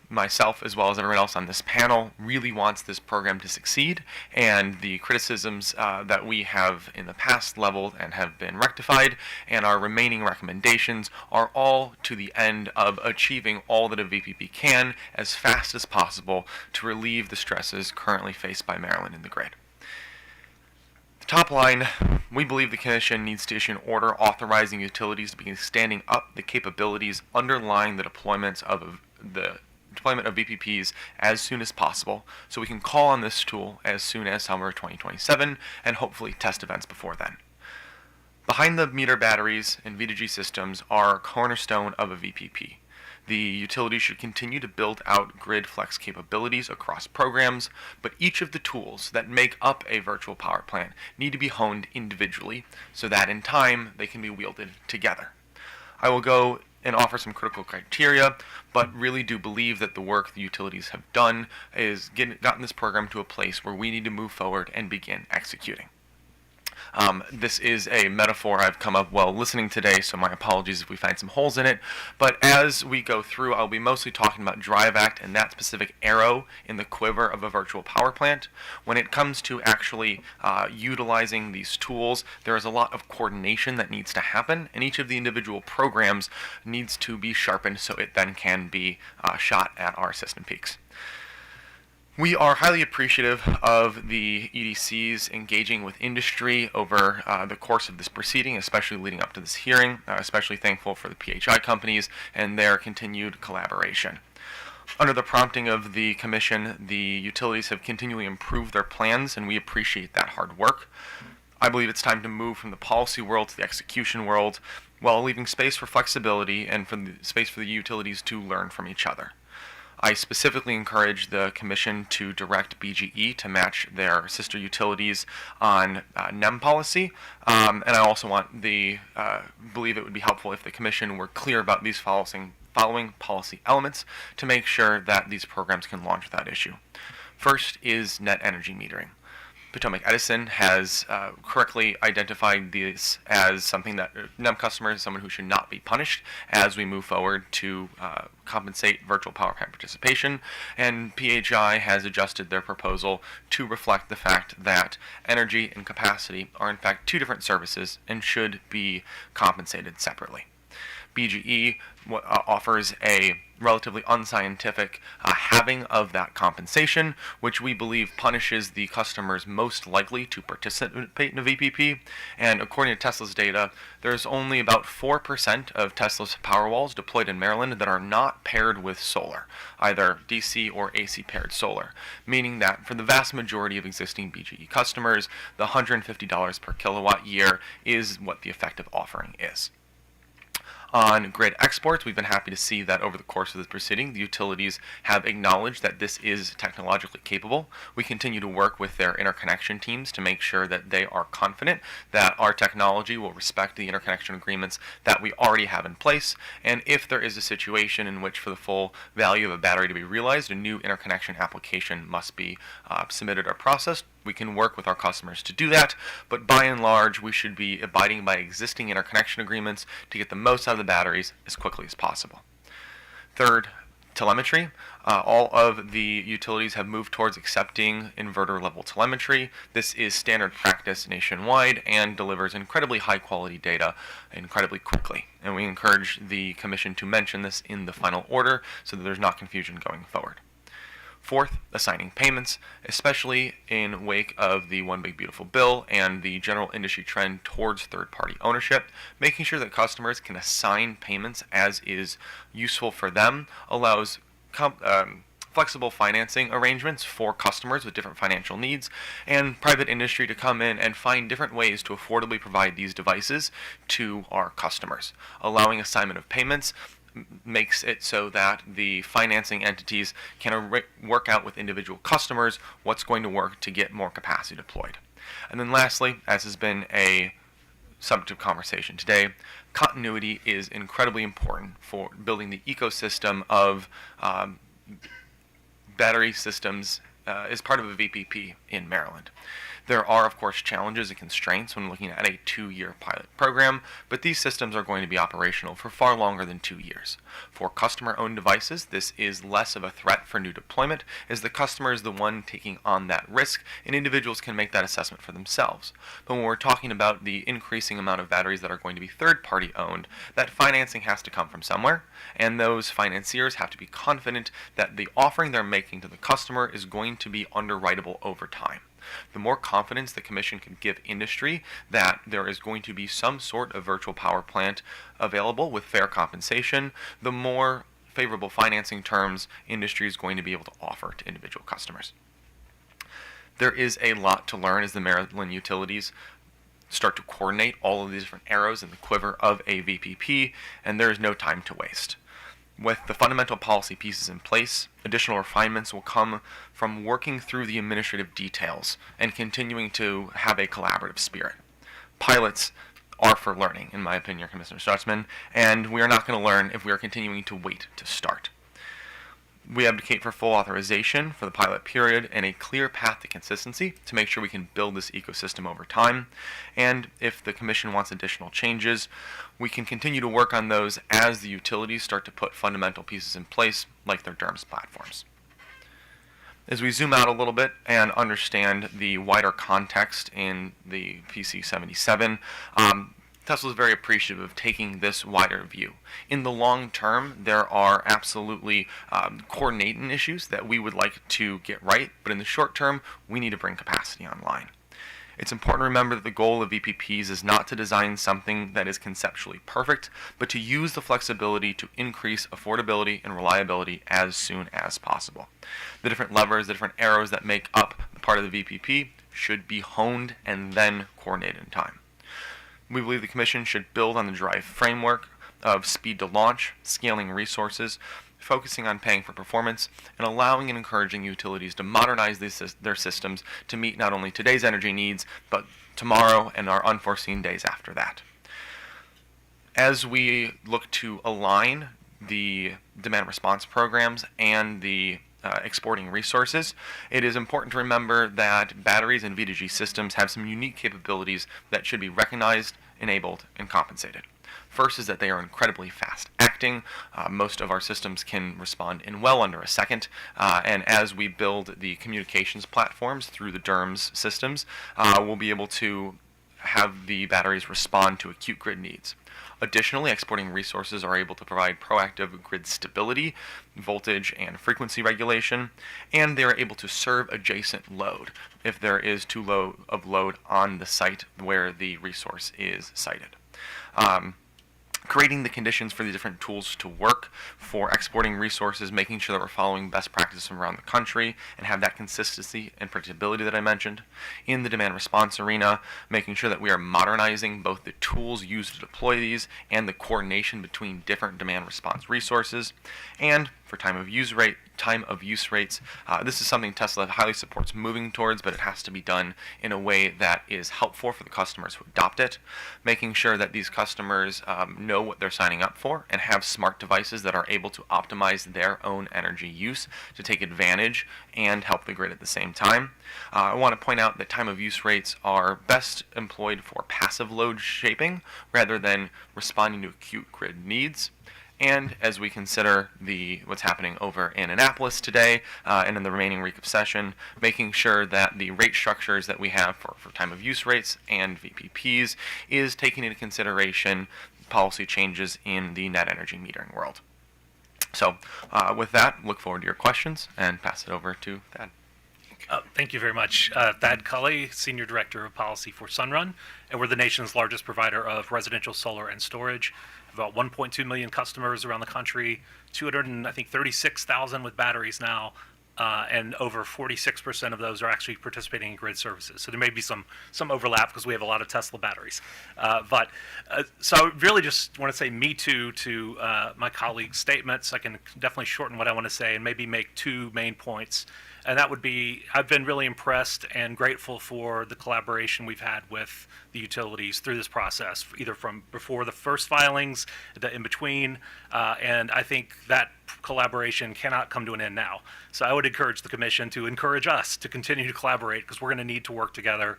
Myself, as well as everyone else on this panel, really wants this program to succeed, and the criticisms that we have in the past leveled and have been rectified, and our remaining recommendations are all to the end of achieving all that a VPP can as fast as possible to relieve the stresses currently faced by Maryland in the grid. Top line, we believe the Commission needs to issue an order authorizing utilities to begin standing up the capabilities underlying the deployment of VPPs as soon as possible, so we can call on this tool as soon as summer 2027 and hopefully test events before then. Behind the meter batteries and V2G systems are a cornerstone of a VPP. The utility should continue to build out grid flex capabilities across programs, but each of the tools that make up a virtual power plant need to be honed individually so that in time they can be wielded together. I will go and offer some critical criteria, but really do believe that the work the utilities have done is gotten this program to a place where we need to move forward and begin executing. This is a metaphor I've come up while listening today, so my apologies if we find some holes in it. But as we go through, I'll be mostly talking about Drive Act and that specific arrow in the quiver of a virtual power plant. When it comes to actually utilizing these tools, there is a lot of coordination that needs to happen, and each of the individual programs needs to be sharpened so it then can be shot at our system peaks. We are highly appreciative of the EDCs engaging with industry over the course of this proceeding, especially leading up to this hearing, especially thankful for the PHI companies and their continued collaboration. Under the prompting of the Commission, the utilities have continually improved their plans, and we appreciate that hard work. I believe it's time to move from the policy world to the execution world, while leaving space for flexibility and space for the utilities to learn from each other. I specifically encourage the Commission to direct BGE to match their sister utilities on NEM policy, and I also believe it would be helpful if the Commission were clear about these following policy elements to make sure that these programs can launch without issue. First is net energy metering. Potomac Edison has correctly identified this as something that NEM customers, someone who should not be punished as we move forward to compensate virtual power plant participation, and PHI has adjusted their proposal to reflect the fact that energy and capacity are in fact two different services and should be compensated separately. BGE offers a relatively unscientific halving of that compensation, which we believe punishes the customers most likely to participate in a VPP. And according to Tesla's data, there's only about 4% of Tesla's Powerwalls deployed in Maryland that are not paired with solar, either DC or AC paired solar, meaning that for the vast majority of existing BGE customers, the $150 per kilowatt year is what the effective offering is. On grid exports, we've been happy to see that over the course of this proceeding, the utilities have acknowledged that this is technologically capable. We continue to work with their interconnection teams to make sure that they are confident that our technology will respect the interconnection agreements that we already have in place. And if there is a situation in which for the full value of a battery to be realized, a new interconnection application must be submitted or processed, we can work with our customers to do that, but by and large, we should be abiding by existing interconnection agreements to get the most out of the batteries as quickly as possible. Third, telemetry. All of the utilities have moved towards accepting inverter-level telemetry. This is standard practice nationwide and delivers incredibly high-quality data incredibly quickly. And we encourage the Commission to mention this in the final order so that there's not confusion going forward. Fourth, assigning payments, especially in wake of the One Big Beautiful Bill and the general industry trend towards third-party ownership. Making sure that customers can assign payments as is useful for them allows flexible financing arrangements for customers with different financial needs and private industry to come in and find different ways to affordably provide these devices to our customers. Allowing assignment of payments makes it so that the financing entities can work out with individual customers what's going to work to get more capacity deployed. And then lastly, as has been a subject of conversation today, continuity is incredibly important for building the ecosystem of battery systems as part of a VPP in Maryland. There are, of course, challenges and constraints when looking at a 2-year pilot program, but these systems are going to be operational for far longer than 2 years. For customer-owned devices, this is less of a threat for new deployment, as the customer is the one taking on that risk, and individuals can make that assessment for themselves. But when we're talking about the increasing amount of batteries that are going to be third-party owned, that financing has to come from somewhere, and those financiers have to be confident that the offering they're making to the customer is going to be underwritable over time. The more confidence the Commission can give industry that there is going to be some sort of virtual power plant available with fair compensation, the more favorable financing terms industry is going to be able to offer to individual customers. There is a lot to learn as the Maryland utilities start to coordinate all of these different arrows in the quiver of a VPP, and there is no time to waste. With the fundamental policy pieces in place, additional refinements will come from working through the administrative details and continuing to have a collaborative spirit. Pilots are for learning, in my opinion, Commissioner Stutzman, and we are not going to learn if we are continuing to wait to start. We advocate for full authorization for the pilot period and a clear path to consistency to make sure we can build this ecosystem over time. And if the Commission wants additional changes, we can continue to work on those as the utilities start to put fundamental pieces in place, like their DERMS platforms. As we zoom out a little bit and understand the wider context in the PC77, Tesla is very appreciative of taking this wider view. In the long term, there are absolutely coordinating issues that we would like to get right, but in the short term, we need to bring capacity online. It's important to remember that the goal of VPPs is not to design something that is conceptually perfect, but to use the flexibility to increase affordability and reliability as soon as possible. The different levers, the different arrows that make up the part of the VPP should be honed and then coordinated in time. We believe the Commission should build on the DRIVE framework of speed to launch, scaling resources, focusing on paying for performance, and allowing and encouraging utilities to modernize their systems to meet not only today's energy needs, but tomorrow and our unforeseen days after that. As we look to align the demand response programs and the exporting resources, it is important to remember that batteries and V2G systems have some unique capabilities that should be recognized, enabled, and compensated. First is that they are incredibly fast acting. Most of our systems can respond in well under a second, and as we build the communications platforms through the DERMS systems, we'll be able to have the batteries respond to acute grid needs. Additionally, exporting resources are able to provide proactive grid stability, voltage and frequency regulation, and they are able to serve adjacent load if there is too low of load on the site where the resource is sited. Creating the conditions for the different tools to work for exporting resources, making sure that we're following best practices from around the country and have that consistency and predictability that I mentioned. In the demand response arena, making sure that we are modernizing both the tools used to deploy these and the coordination between different demand response resources. And for time of use rates, this is something Tesla highly supports moving towards, but it has to be done in a way that is helpful for the customers who adopt it, making sure that these customers know what they're signing up for and have smart devices that are able to optimize their own energy use to take advantage and help the grid at the same time. I want to point out that time of use rates are best employed for passive load shaping rather than responding to acute grid needs. And as we consider what's happening over in Annapolis today and in the remaining week of session, making sure that the rate structures that we have for time of use rates and VPPs is taking into consideration policy changes in the net energy metering world. So with that, look forward to your questions and pass it over to Thad. Thank you very much. Thad Cully, Senior Director of Policy for Sunrun, and we're the nation's largest provider of residential solar and storage. About 1.2 million customers around the country, 236,000 with batteries now, and over 46% of those are actually participating in grid services. So there may be some overlap because we have a lot of Tesla batteries. So I really just want to say me too to my colleagues' statements. I can definitely shorten what I want to say and maybe make two main points. And that would be, I've been really impressed and grateful for the collaboration we've had with the utilities through this process, either from before the first filings, the in between, and I think that collaboration cannot come to an end now. So I would encourage the Commission to encourage us to continue to collaborate because we're going to need to work together.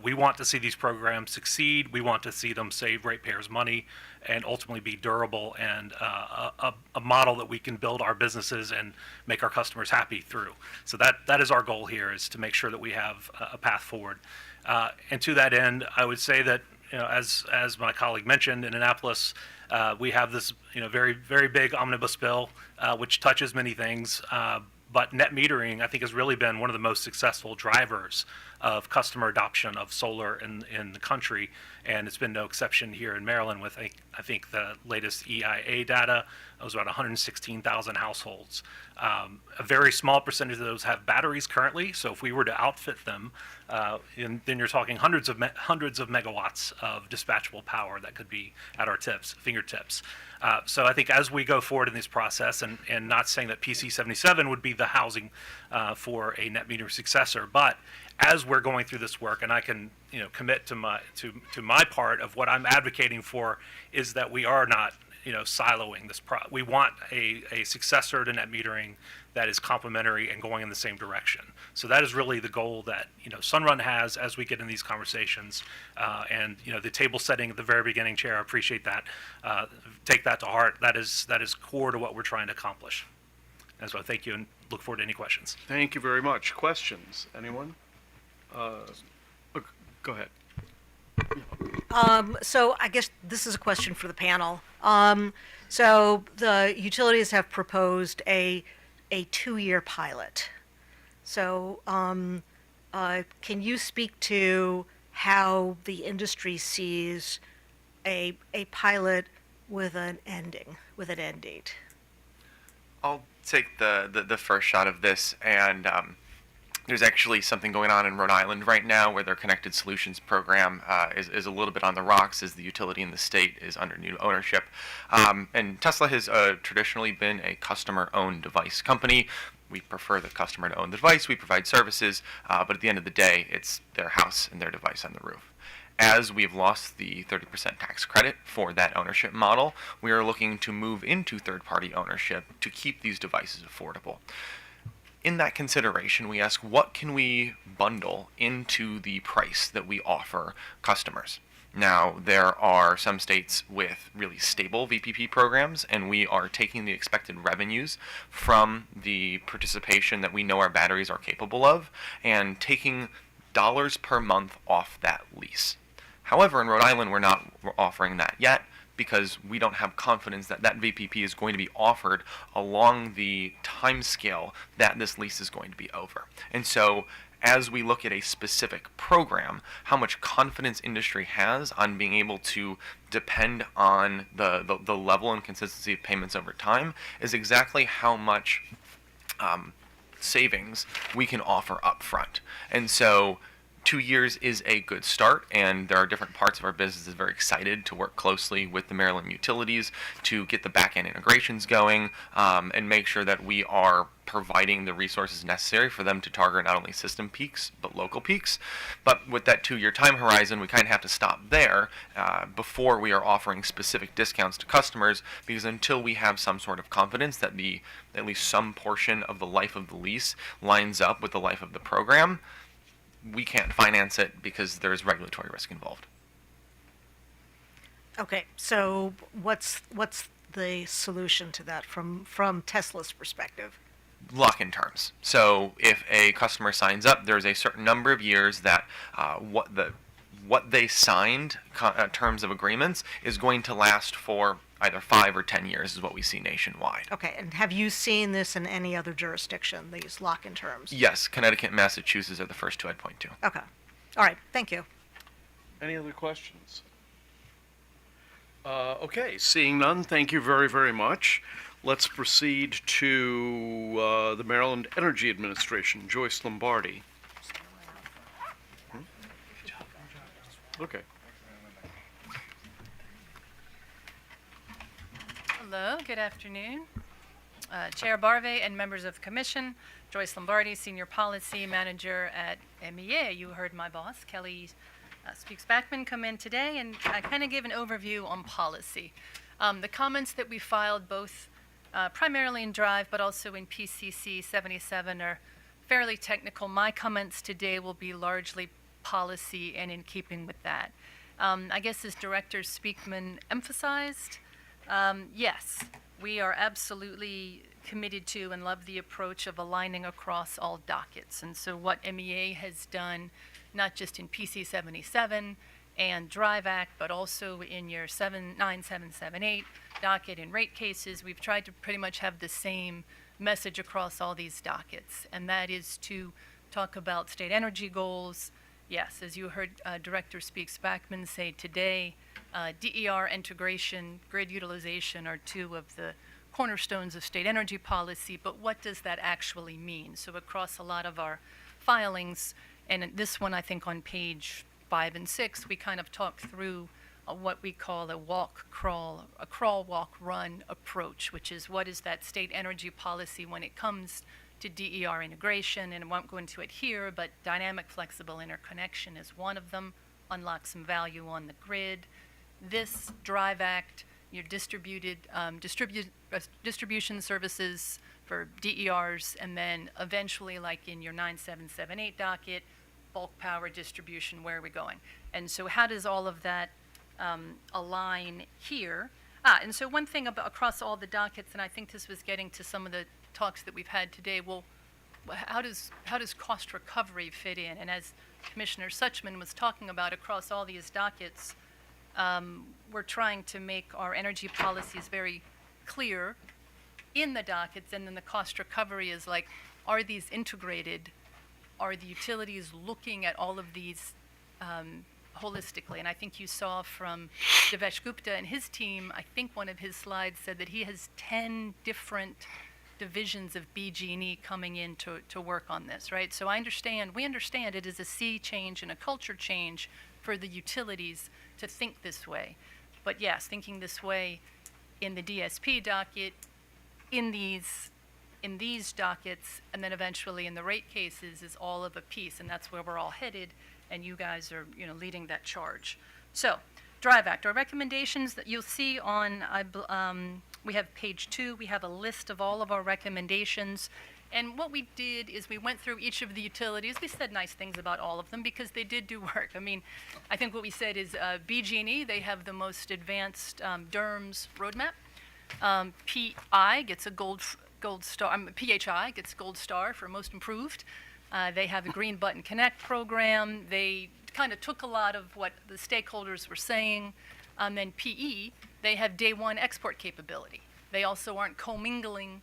We want to see these programs succeed. We want to see them save ratepayers money and ultimately be durable and a model that we can build our businesses and make our customers happy through. So that is our goal here, is to make sure that we have a path forward. And to that end, I would say that, as my colleague mentioned, in Annapolis, we have this very, very big omnibus bill, which touches many things. But net metering, I think, has really been one of the most successful drivers of customer adoption of solar in the country, and it's been no exception here in Maryland with, I think the latest EIA data, it was about 116,000 households. A very small percentage of those have batteries currently, so if we were to outfit them, then you're talking hundreds of megawatts of dispatchable power that could be at our fingertips. So I think as we go forward in this process, and not saying that PC77 would be the housing for a net meter successor, but as we're going through this work, and I can commit to my part of what I'm advocating for, is that we are not siloing this. We want a successor to net metering that is complementary and going in the same direction. So that is really the goal that Sunrun has as we get in these conversations. And the table setting at the very beginning, Chair, I appreciate that. Take that to heart. That is core to what we're trying to accomplish. And so thank you and look forward to any questions. Thank you very much. Questions? Anyone? Go ahead. So I guess this is a question for the panel. So the utilities have proposed a 2-year pilot. So can you speak to how the industry sees a pilot with an end date? I'll take the first shot of this, and there's actually something going on in Rhode Island right now where their Connected Solutions program is a little bit on the rocks as the utility in the state is under new ownership. And Tesla has traditionally been a customer-owned device company. We prefer the customer to own the device. We provide services, but at the end of the day, it's their house and their device on the roof. As we've lost the 30% tax credit for that ownership model, we are looking to move into third-party ownership to keep these devices affordable. In that consideration, we ask, what can we bundle into the price that we offer customers? Now, there are some states with really stable VPP programs, and we are taking the expected revenues from the participation that we know our batteries are capable of and taking dollars per month off that lease. However, in Rhode Island, we're not offering that yet because we don't have confidence that that VPP is going to be offered along the time scale that this lease is going to be over. And so as we look at a specific program, how much confidence industry has on being able to depend on the level and consistency of payments over time is exactly how much savings we can offer up front. And so 2 years is a good start, and there are different parts of our business that are very excited to work closely with the Maryland utilities to get the back-end integrations going and make sure that we are providing the resources necessary for them to target not only system peaks, but local peaks. But with that 2-year time horizon, we kind of have to stop there before we are offering specific discounts to customers, because until we have some sort of confidence that at least some portion of the life of the lease lines up with the life of the program, we can't finance it because there's regulatory risk involved. Okay, so what's the solution to that from Tesla's perspective? Lock-in terms. So if a customer signs up, there's a certain number of years that what they signed terms of agreements is going to last for either 5 or 10 years is what we see nationwide. Okay, and have you seen this in any other jurisdiction, these lock-in terms? Yes, Connecticut and Massachusetts are the first two I'd point to. Okay. All right, thank you. Any other questions? Okay, seeing none, thank you very, very much. Let's proceed to the Maryland Energy Administration. Joyce Lombardi. Okay. Hello, good afternoon. Chair Barve and members of the Commission, Joyce Lombardi, Senior Policy Manager at MEA. You heard my boss, Kelly Speaks-Backman, come in today and kind of give an overview on policy. The comments that we filed both primarily in Drive but also in PC77 are fairly technical. My comments today will be largely policy and in keeping with that. I guess as Director Speakman emphasized, yes, we are absolutely committed to and love the approach of aligning across all dockets. And so what MEA has done, not just in PC77 and Drive Act, but also in your 9778 docket in rate cases, we've tried to pretty much have the same message across all these dockets. And that is to talk about state energy goals. Yes, as you heard Director Speaks-Backman say today, DER integration, grid utilization are two of the cornerstones of state energy policy, but what does that actually mean? So across a lot of our filings, and in this one I think on page 5 and 6, we kind of talk through what we call a crawl, walk, run approach, which is what is that state energy policy when it comes to DER integration, and I won't go into it here, but dynamic flexible interconnection is one of them, unlock some value on the grid. This Drive Act your distribution services for DERs, and then eventually, like in your 9778 docket, bulk power distribution, where are we going? And so how does all of that align here? And so one thing about across all the dockets, and I think this was getting to some of the talks that we've had today, well, how does cost recovery fit in? And as Commissioner Suchman was talking about, across all these dockets, we're trying to make our energy policies very clear in the dockets, and then the cost recovery is like, are these integrated? Are the utilities looking at all of these holistically? And I think you saw from Devesh Gupta and his team, I think one of his slides said that he has 10 different divisions of BG&E coming in to work on this, right? So we understand it is a sea change and a culture change for the utilities to think this way. But yes, thinking this way in the DSP docket, in these dockets, and then eventually in the rate cases is all of a piece, and that's where we're all headed, and you guys are, leading that charge. So, Drive Act, our recommendations that you'll see on, we have page 2, we have a list of all of our recommendations, and what we did is we went through each of the utilities. We said nice things about all of them because they did do work. I mean, I think what we said is BG&E, they have the most advanced DERMS roadmap. PI gets a gold star. PHI gets gold star for most improved. They have a Green Button Connect program. They kind of took a lot of what the stakeholders were saying. Then PE, they have day one export capability. They also aren't commingling.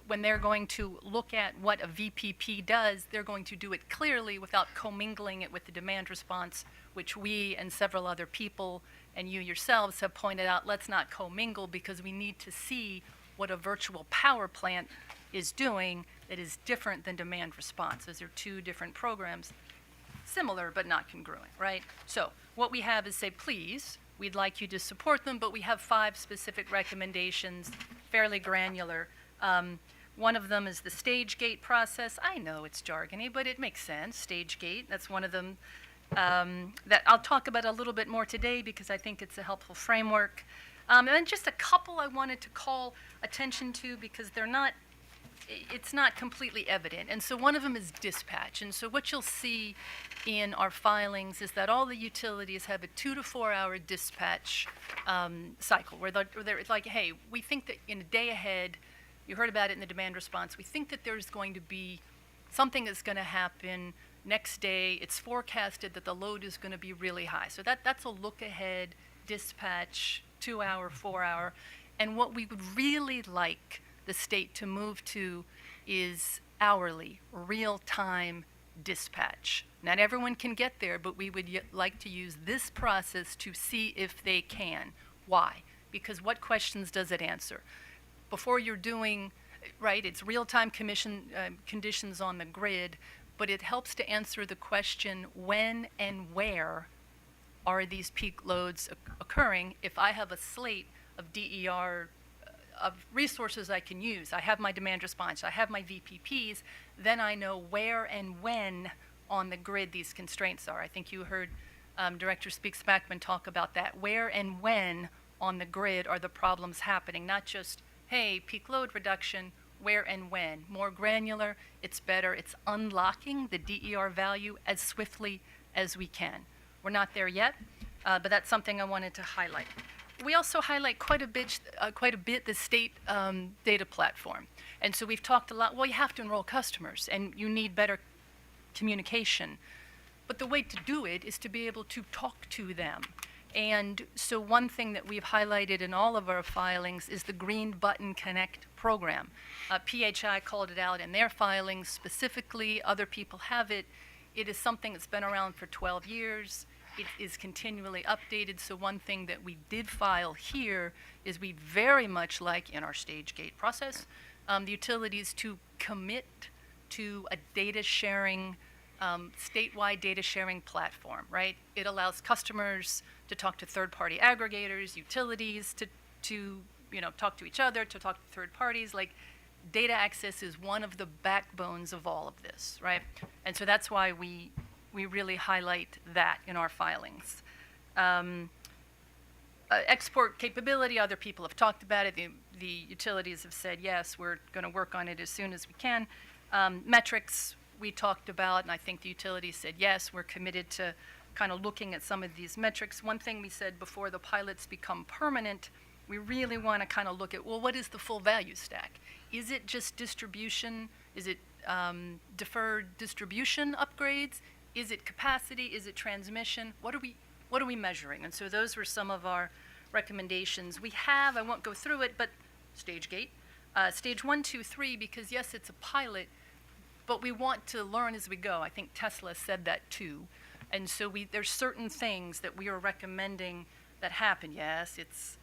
When they're going to look at what a VPP does, they're going to do it clearly without commingling it with the demand response, which we and several other people and you yourselves have pointed out, let's not commingle because we need to see what a virtual power plant is doing that is different than demand response. Those are two different programs, similar but not congruent, right? So what we have is say, please, we'd like you to support them, but we have 5 specific recommendations, fairly granular. One of them is the stage gate process. I know it's jargony, but it makes sense. Stage gate, that's one of them that I'll talk about a little bit more today because I think it's a helpful framework. And then just a couple I wanted to call attention to because it's not completely evident. And so one of them is dispatch. And so what you'll see in our filings is that all the utilities have a 2 to 4 hour dispatch cycle where they're like, hey, we think that in a day ahead, you heard about it in the demand response, we think that there's going to be something that's going to happen next day. It's forecasted that the load is going to be really high. So that's a look ahead dispatch, 2 hour, 4 hour. And what we would really like the state to move to is hourly, real-time dispatch. Not everyone can get there, but we would like to use this process to see if they can. Why? Because what questions does it answer? Before you're doing, right, it's real-time conditions on the grid, but it helps to answer the question when and where are these peak loads occurring. If I have a slate of DER of resources I can use, I have my demand response, I have my VPPs, then I know where and when on the grid these constraints are. I think you heard Director Speaks-Backman talk about that. Where and when on the grid are the problems happening? Not just, hey, peak load reduction, where and when. More granular, it's better. It's unlocking the DER value as swiftly as we can. We're not there yet, but that's something I wanted to highlight. We also highlight quite a bit the state data platform. And so we've talked a lot, well, you have to enroll customers and you need better communication. But the way to do it is to be able to talk to them. And so one thing that we've highlighted in all of our filings is the Green Button Connect program. PHI called it out in their filings specifically. Other people have it. It is something that's been around for 12 years. It is continually updated. So one thing that we did file here is we very much like in our stage gate process, the utilities to commit to a data sharing, statewide data sharing platform, right? It allows customers to talk to third-party aggregators, utilities to talk to each other, to talk to third parties. Like, data access is one of the backbones of all of this, right? And so that's why we export capability, other people have talked about it. The utilities have said, yes, we're going to work on it as soon as we can. Metrics we talked about, and I think the utilities said, yes, we're committed to kind of looking at some of these metrics. One thing we said before the pilots become permanent, we really want to kind of look at, well, what is the full value stack? Is it just distribution? Is it deferred distribution upgrades? Is it capacity? Is it transmission? What are we measuring? And so those were some of our recommendations. We have, I won't go through it, but stage gate, stage 1, 2, 3, because yes, it's a pilot, but we want to learn as we go. I think Tesla said that too. And so there's certain things that we are recommending that happen. Yes, it's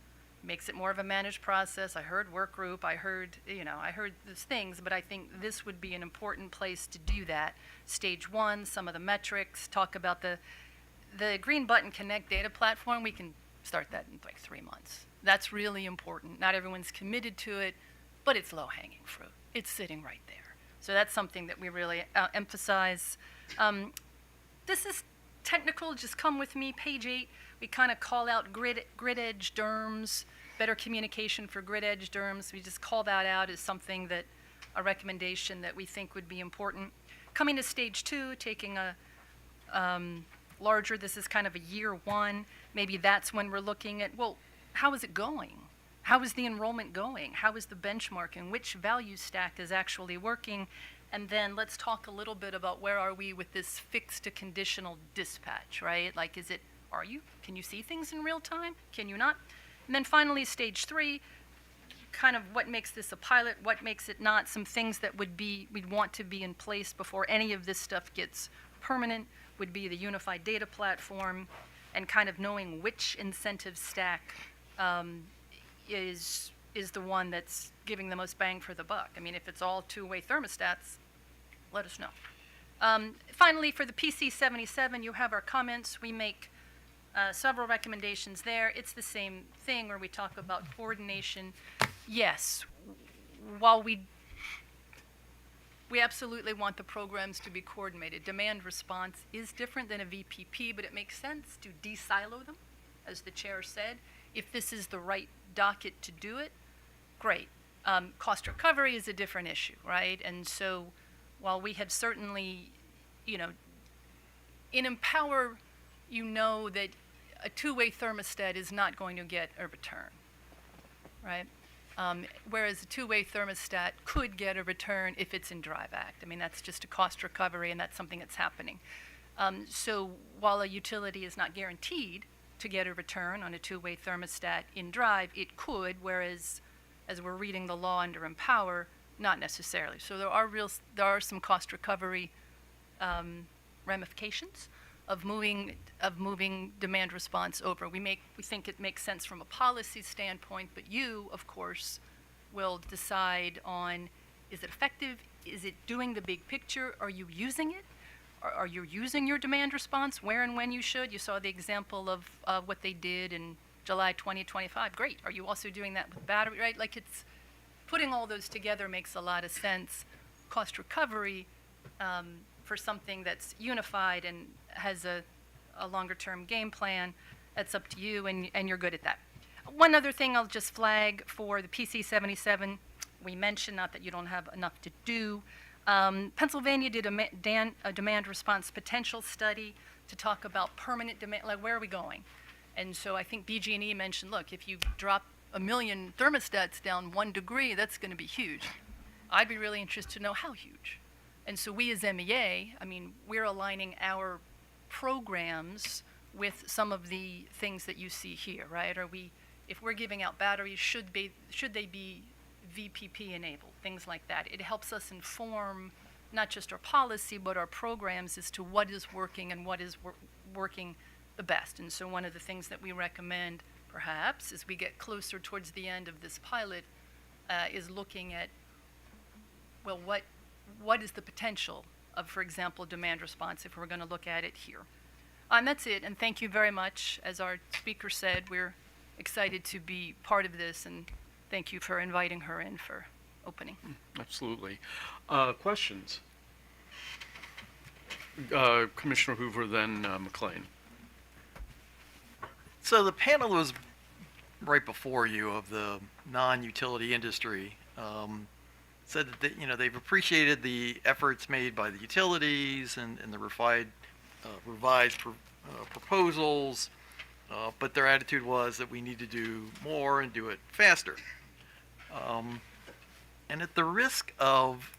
makes it more of a managed process. I heard work group, I heard those things, but I think this would be an important place to do that. Stage 1, some of the metrics, talk about the Green Button Connect data platform. We can start that in like 3 months. That's really important. Not everyone's committed to it, but it's low-hanging fruit. It's sitting right there. So that's something that we really emphasize. This is technical, just come with me. Page 8, we kind of call out grid edge DERMS, better communication for grid edge DERMS. We just call that out as something that, a recommendation that we think would be important. Coming to stage 2, taking a larger, this is kind of a year 1, maybe that's when we're looking at, well, how is it going? How is the enrollment going? How is the benchmarking? Which value stack is actually working? And then let's talk a little bit about where are we with this fixed to conditional dispatch, right? Like, can you see things in real time? Can you not? And then finally, stage 3, kind of what makes this a pilot, what makes it not, some things that we'd want to be in place before any of this stuff gets permanent would be the unified data platform and kind of knowing which incentive stack is the one that's giving the most bang for the buck. I mean, if it's all two-way thermostats, let us know. Finally, for the PC77, you have our comments. We make several recommendations there. It's the same thing where we talk about coordination. Yes, while we absolutely want the programs to be coordinated. Demand response is different than a VPP, but it makes sense to de-silo them, as the chair said. If this is the right docket to do it, great. Cost recovery is a different issue, right? And so while we have certainly, in Empower, that a two-way thermostat is not going to get a return, right? Whereas a two-way thermostat could get a return if it's in Drive Act. I mean, that's just a cost recovery, and that's something that's happening. So while a utility is not guaranteed to get a return on a two-way thermostat in Drive, it could, whereas as we're reading the law under Empower, not necessarily. So there are some cost recovery ramifications of moving demand response over. We think it makes sense from a policy standpoint, but you, of course, will decide on, is it effective? Is it doing the big picture? Are you using it? Are you using your demand response where and when you should? You saw the example of what they did in July 2025. Great. Are you also doing that with battery, right? Like, it's putting all those together makes a lot of sense. Cost recovery for something that's unified and has a longer-term game plan, that's up to you, and you're good at that. One other thing I'll just flag for the PC77, we mentioned, not that you don't have enough to do, Pennsylvania did a demand response potential study to talk about permanent demand, like where are we going? And so I think BG&E mentioned, look, if you drop 1 million thermostats down 1 degree, that's going to be huge. I'd be really interested to know how huge. And so we as MEA, we're aligning our programs with some of the things that you see here, right? If we're giving out batteries, should they be VPP enabled, things like that. It helps us inform not just our policy, but our programs as to what is working and what is working the best. And so one of the things that we recommend, perhaps, as we get closer towards the end of this pilot, is looking at, well, what is the potential of, for example, demand response if we're going to look at it here. And that's it, and thank you very much. As our speaker said, we're excited to be part of this, and thank you for inviting her in for opening. Absolutely. Questions? Commissioner Hoover, then McLean. So the panel was right before you of the non-utility industry said that they've appreciated the efforts made by the utilities and the revised proposals, but their attitude was that we need to do more and do it faster. And at the risk of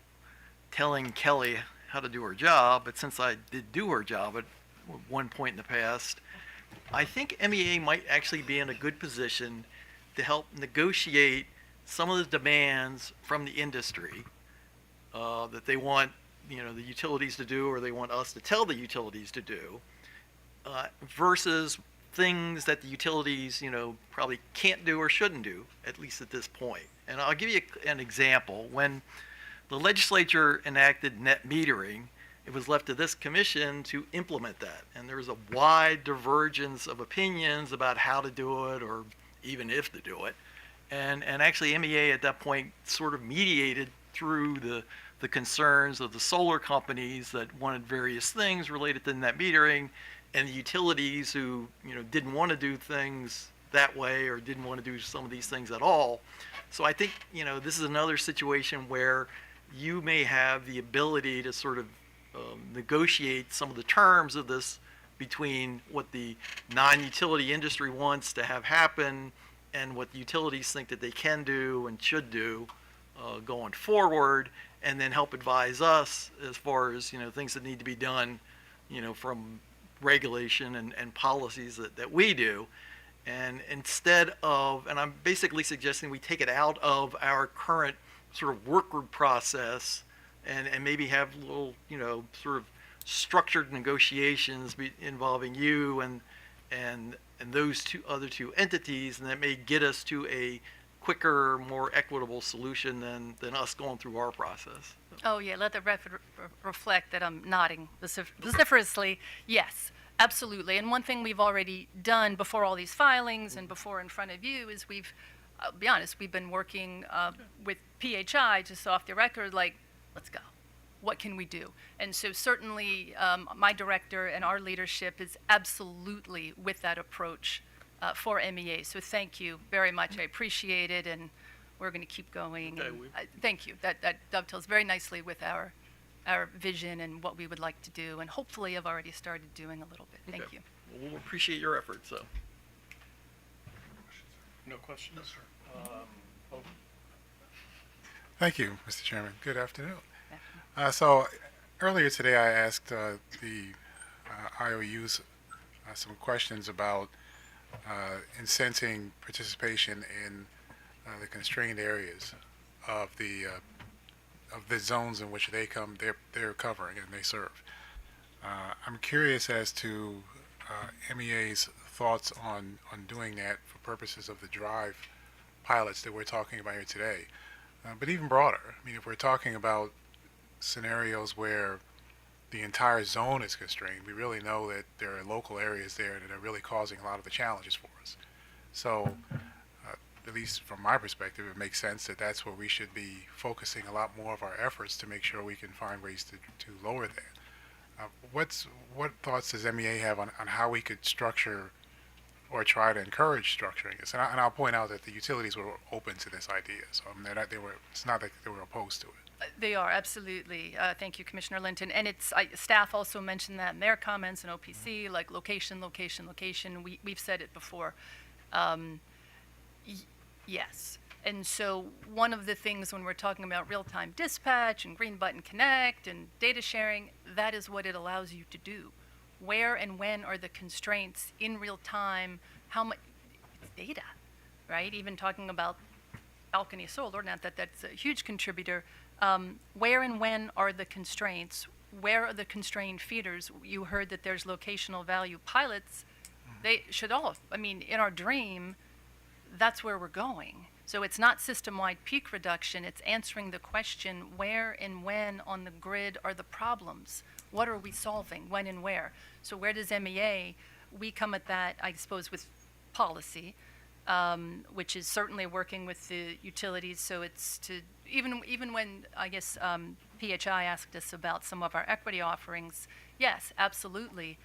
telling Kelly how to do her job, but since I did do her job at one point in the past, I think MEA might actually be in a good position to help negotiate some of the demands from the industry that they want, the utilities to do, or they want us to tell the utilities to do, versus things that the utilities, probably can't do or shouldn't do, at least at this point. And I'll give you an example. When the legislature enacted net metering, it was left to this commission to implement that. And there was a wide divergence of opinions about how to do it, or even if to do it. And actually MEA at that point sort of mediated through the concerns of the solar companies that wanted various things related to net metering, and the utilities who didn't want to do things that way or didn't want to do some of these things at all. So I think this is another situation where you may have the ability to sort of negotiate some of the terms of this between what the non-utility industry wants to have happen and what the utilities think that they can do and should do going forward, and then help advise us as far as things that need to be done from regulation and policies that we do. And instead of, and I'm basically suggesting we take it out of our current sort of work group process and maybe have little, sort of structured negotiations involving you and those other two entities, and that may get us to a quicker, more equitable solution than us going through our process. Oh, yeah, let the record reflect that I'm nodding vociferously. Yes, absolutely. And one thing we've already done before all these filings and before in front of you is I'll be honest, we've been working with PHI just off the record, like, let's go. What can we do? And so certainly my director and our leadership is absolutely with that approach for MEA. So thank you very much. I appreciate it, and we're going to keep going. Okay, thank you. That dovetails very nicely with our vision and what we would like to do, and hopefully have already started doing a little bit. Thank Okay. you. Well, we'll appreciate your efforts, so. No questions? Thank you, Mr. Chairman. Good afternoon. So earlier today, I asked the IOUs some questions about incenting participation in the constrained areas of the zones in which they're covering and they serve. I'm curious as to MEA's thoughts on doing that for purposes of the drive pilots that we're talking about here today. But even broader, I mean, if we're talking about scenarios where the entire zone is constrained, we really know that there are local areas there that are really causing a lot of the challenges for us. So, at least from my perspective, it makes sense that that's where we should be focusing a lot more of our efforts to make sure we can find ways to lower that. What thoughts does MEA have on how we could structure or try to encourage structuring this? And I'll point out that the utilities were open to this idea, so I mean, it's not that they were opposed to it. They are, absolutely. Thank you, Commissioner Linton. And staff also mentioned that in their comments in OPC, like location, location, location. We've said it before. Yes. And so one of the things when we're talking about real-time dispatch and Green Button Connect and data sharing, that is what it allows you to do. Where and when are the constraints in real time? How much data, right? Even talking about Alkany Solar, not that that's a huge contributor. Where and when are the constraints? Where are the constrained feeders? You heard that there's locational value pilots. They should all, I mean, in our dream, that's where we're going. So it's not system-wide peak reduction. It's answering the question, where and when on the grid are the problems? What are we solving? When and where? So where does MEA, we come at that, I suppose, with policy, which is certainly working with the utilities. So it's to, even when, I guess, PHI asked us about some of our equity offerings, yes, absolutely.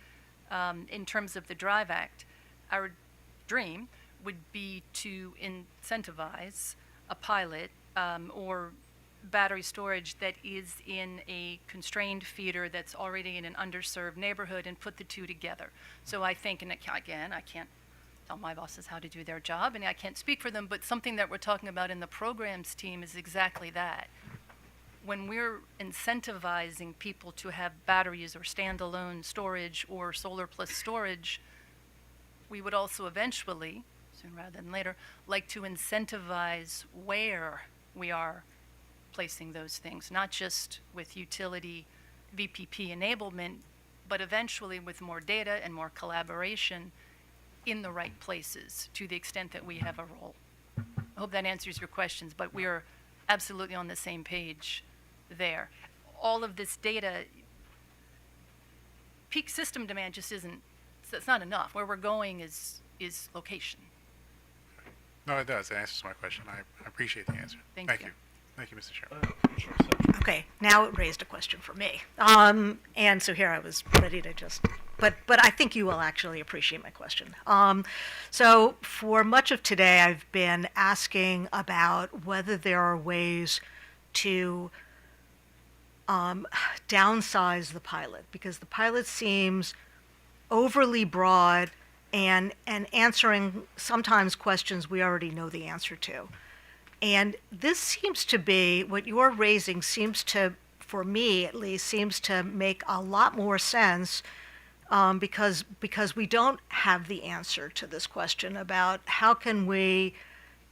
In terms of the Drive Act, our dream would be to incentivize a pilot or battery storage that is in a constrained feeder that's already in an underserved neighborhood and put the two together. So I think, and again, I can't tell my bosses how to do their job, and I can't speak for them, but something that we're talking about in the programs team is exactly that. When we're incentivizing people to have batteries or standalone storage or solar plus storage, we would also eventually, sooner rather than later, like to incentivize where we are placing those things, not just with utility VPP enablement, but eventually with more data and more collaboration in the right places to the extent that we have a role. I hope that answers your questions, but we are absolutely on the same page there. All of this data, peak system demand just isn't, it's not enough. Where we're going is location. No, it does. It answers my question. I appreciate the answer. Thank you. you. Thank you, Mr. Chairman. Okay, now it raised a question for me. And so here I was ready to just, but I think you will actually appreciate my question. So for much of today, I've been asking about whether there are ways to downsize the pilot, because the pilot seems overly broad and answering sometimes questions we already know the answer to. And this seems to be, what you're raising seems to, for me at least, seems to make a lot more sense because we don't have the answer to this question about how can we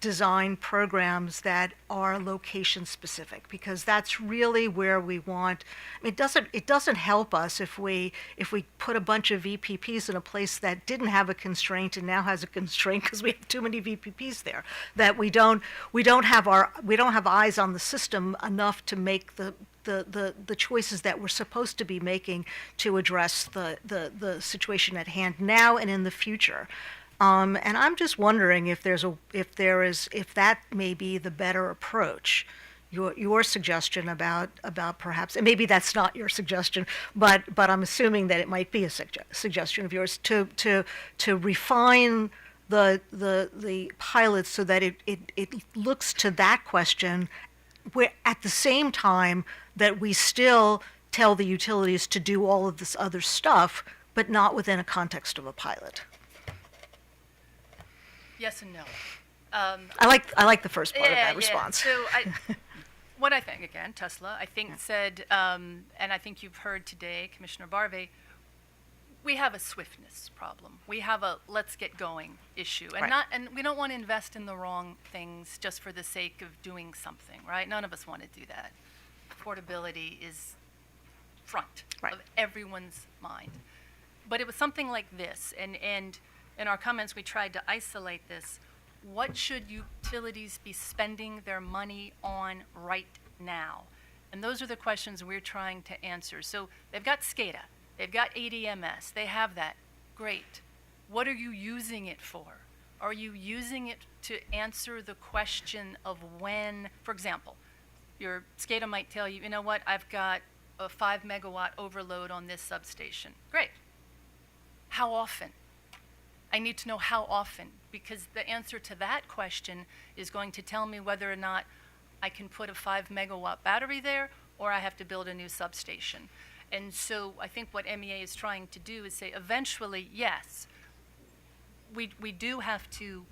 design programs that are location specific, because that's really where we want. I mean, it doesn't help us if we put a bunch of VPPs in a place that didn't have a constraint and now has a constraint because we have too many VPPs there, that we don't have eyes on the system enough to make the choices that we're supposed to be making to address the situation at hand now and in the future. And I'm just wondering if that may be the better approach. Your suggestion about perhaps, and maybe that's not your suggestion, but I'm assuming that it might be a suggestion of yours to refine the pilot so that it looks to that question, where at the same time that we still tell the utilities to do all of this other stuff, but not within a context of a pilot. Yes and no. I like the first part of that response. So what I think, again, Tesla, I think said, and I think you've heard today, Commissioner Barve, we have a swiftness problem. We have a let's get going issue, and Right. and we don't want to invest in the wrong things just for the sake of doing something, right? None of us want to do that. Affordability is front of everyone's mind. But it was something like this, and in our comments, we tried to isolate this. What should utilities be spending their money on right now? And those are the questions we're trying to answer. So they've got SCADA, they've got ADMS, they have that. Great. What are you using it for? Are you using it to answer the question of when, for example, your SCADA might tell you, you know what, I've got a 5 megawatt overload on this substation. Great. How often? I need to know how often, because the answer to that question is going to tell me whether or not I can put a 5 megawatt battery there or I have to build a new substation. And so I think what MEA is trying to do is say eventually, yes, we do have to,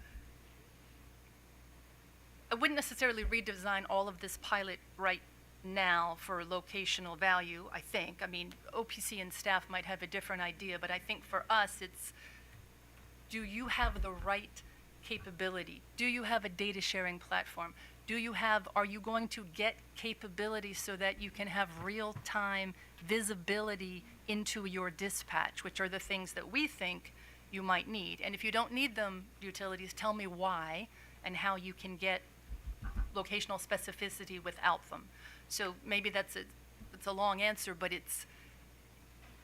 I wouldn't necessarily redesign all of this pilot right now for locational value, I think. I mean, OPC and staff might have a different idea, but I think for us it's, do you have the right capability? Do you have a data sharing platform? Are you going to get capability so that you can have real-time visibility into your dispatch, which are the things that we think you might need? And if you don't need them, utilities, tell me why and how you can get locational specificity without them. So maybe it's a long answer, but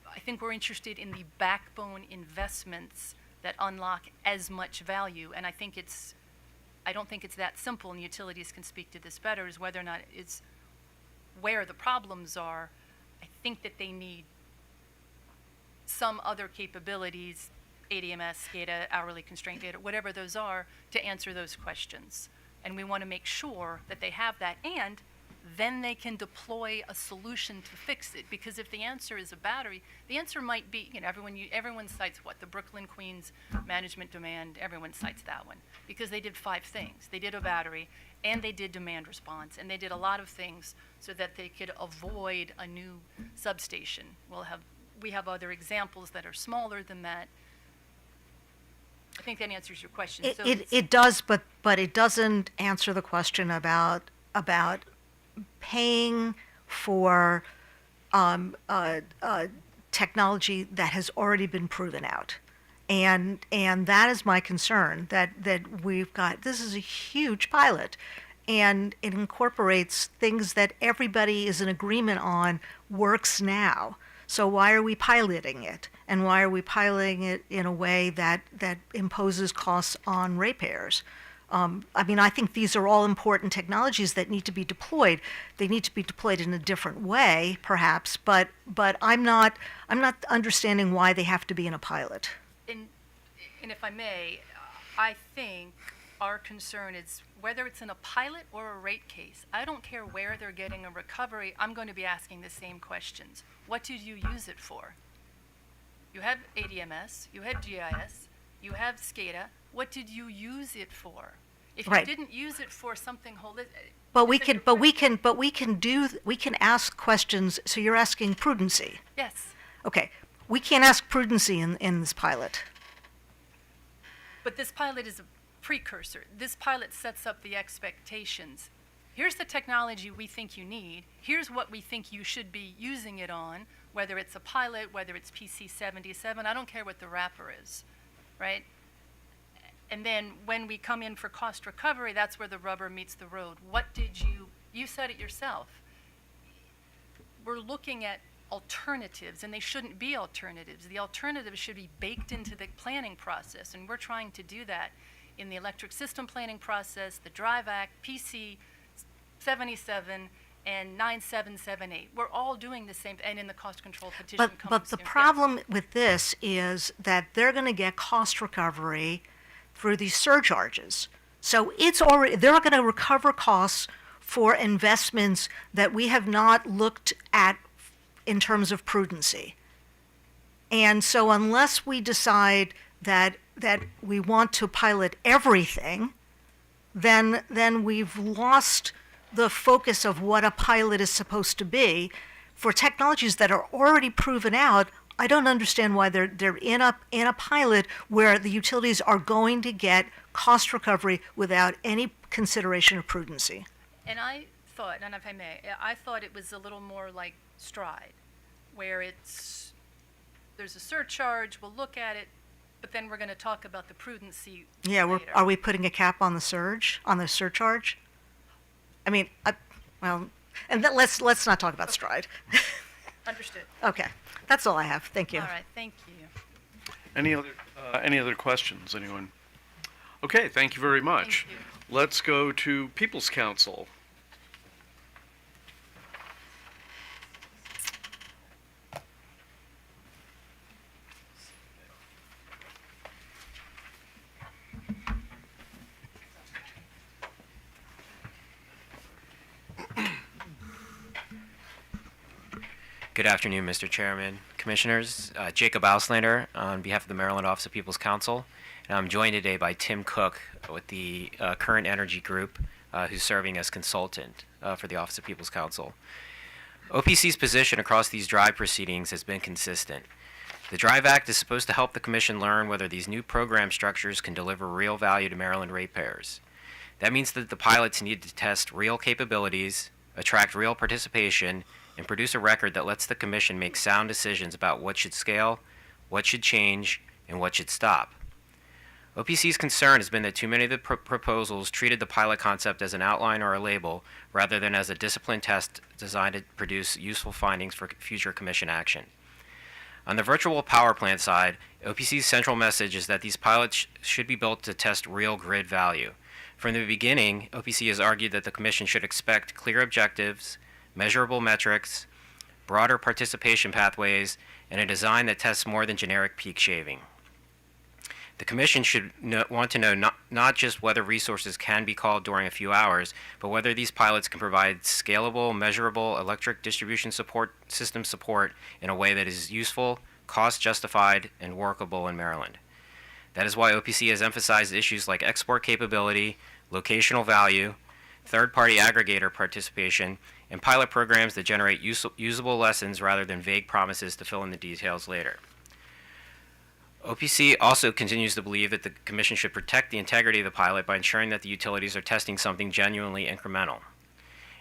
I think we're interested in the backbone investments that unlock as much value, and I don't think it's that simple, and utilities can speak to this better, is whether or not it's where the problems are. I think that they need some other capabilities, ADMS, SCADA, hourly constraint data, whatever those are, to answer those questions. And we want to make sure that they have that, and then they can deploy a solution to fix it. Because if the answer is a battery, the answer might be, everyone cites what? The Brooklyn Queens management demand, everyone cites that one. Because they did 5 things. They did a battery, and they did demand response, and they did a lot of things so that they could avoid a new substation. We have other examples that are smaller than that. I think that answers your question. It does, but it doesn't answer the question about paying for technology that has already been proven out. And that is my concern, that we've got, this is a huge pilot, and it incorporates things that everybody is in agreement on works now. So why are we piloting it? And why are we piloting it in a way that imposes costs on ratepayers? I think these are all important technologies that need to be deployed. They need to be deployed in a different way, perhaps, but I'm not understanding why they have to be in a pilot. And if I may, I think our concern is whether it's in a pilot or a rate case, I don't care where they're getting a recovery, I'm going to be asking the same questions. What did you use it for? You have ADMS, you have GIS, you have SCADA. What did you use it for? If you didn't use it for something holistic, we can ask questions. So you're asking prudency. Yes. Okay. We can't ask prudency in this pilot. But this pilot is a precursor. This pilot sets up the expectations. Here's the technology we think you need. Here's what we think you should be using it on, whether it's a pilot, whether it's PC77. I don't care what the wrapper is, right? And then when we come in for cost recovery, that's where the rubber meets the road. What did you said it yourself. We're looking at alternatives, and they shouldn't be alternatives. The alternatives should be baked into the planning process, and we're trying to do that in the electric system planning process, the Drive Act, PC77, and 9778. We're all doing the same, and in the cost control petition. But the problem with this is that they're going to get cost recovery through these surcharges. So they're going to recover costs for investments that we have not looked at in terms of prudency. And so unless we decide that we want to pilot everything, then we've lost the focus of what a pilot is supposed to be. For technologies that are already proven out, I don't understand why they're in a pilot where the utilities are going to get cost recovery without any consideration of prudency. And I thought, and if I may, I thought it was a little more like Stride, where there's a surcharge, we'll look at it, but then we're going to talk about the prudency later. Are we putting a cap on the surcharge? I mean, let's not talk about Stride. Understood. Okay, that's all I have. Thank you. All right, thank you. Any other questions, anyone? Okay, thank you very much. Thank you. Let's go to People's Council. Good afternoon, Mr. Chairman, Commissioners. Jacob Auslander on behalf of the Maryland Office of People's Counsel. And I'm joined today by Tim Cook with the Current Energy Group, who's serving as consultant for the Office of People's Counsel. OPC's position across these DRIVE proceedings has been consistent. The DRIVE Act is supposed to help the Commission learn whether these new program structures can deliver real value to Maryland ratepayers. That means that the pilots need to test real capabilities, attract real participation, and produce a record that lets the Commission make sound decisions about what should scale, what should change, and what should stop. OPC's concern has been that too many of the proposals treated the pilot concept as an outline or a label, rather than as a disciplined test designed to produce useful findings for future Commission action. On the virtual power plant side, OPC's central message is that these pilots should be built to test real grid value. From the beginning, OPC has argued that the Commission should expect clear objectives, measurable metrics, broader participation pathways, and a design that tests more than generic peak shaving. The Commission should want to know not just whether resources can be called during a few hours, but whether these pilots can provide scalable, measurable electric distribution system support in a way that is useful, cost-justified, and workable in Maryland. That is why OPC has emphasized issues like export capability, locational value, third-party aggregator participation, and pilot programs that generate usable lessons rather than vague promises to fill in the details later. OPC also continues to believe that the Commission should protect the integrity of the pilot by ensuring that the utilities are testing something genuinely incremental.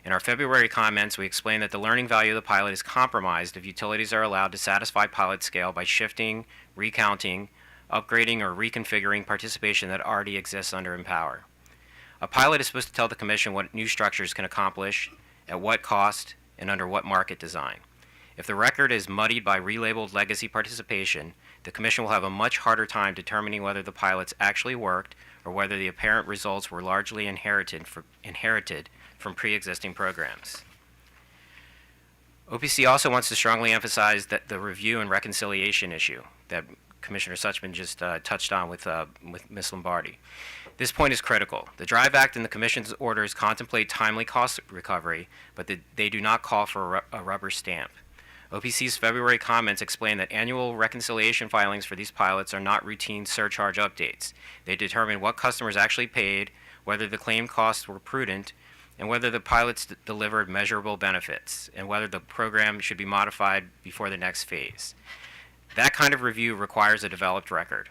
In our February comments, we explained that the learning value of the pilot is compromised if utilities are allowed to satisfy pilot scale by shifting, recounting, upgrading, or reconfiguring participation that already exists under Empower. A pilot is supposed to tell the Commission what new structures can accomplish, at what cost, and under what market design. If the record is muddied by relabeled legacy participation, the Commission will have a much harder time determining whether the pilots actually worked or whether the apparent results were largely inherited from pre-existing programs. OPC also wants to strongly emphasize that the review and reconciliation issue that Commissioner Suchman just touched on with Ms. Lombardi. This point is critical. The DRIVE Act and the Commission's orders contemplate timely cost recovery, but they do not call for a rubber stamp. OPC's February comments explain that annual reconciliation filings for these pilots are not routine surcharge updates. They determine what customers actually paid, whether the claim costs were prudent, and whether the pilots delivered measurable benefits, and whether the program should be modified before the next phase. That kind of review requires a developed record,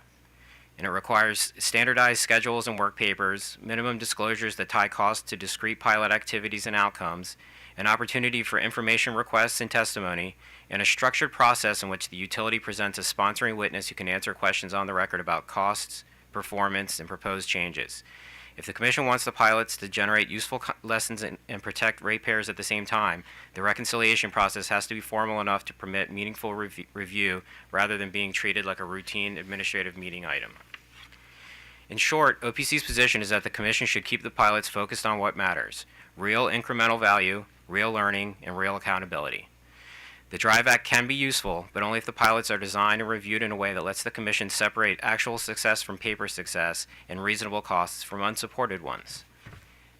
and it requires standardized schedules and work papers, minimum disclosures that tie costs to discrete pilot activities and outcomes, an opportunity for information requests and testimony, and a structured process in which the utility presents a sponsoring witness who can answer questions on the record about costs, performance, and proposed changes. If the Commission wants the pilots to generate useful lessons and protect ratepayers at the same time, the reconciliation process has to be formal enough to permit meaningful review rather than being treated like a routine administrative meeting item. In short, OPC's position is that the Commission should keep the pilots focused on what matters: real incremental value, real learning, and real accountability. The DRIVE Act can be useful, but only if the pilots are designed and reviewed in a way that lets the Commission separate actual success from paper success and reasonable costs from unsupported ones.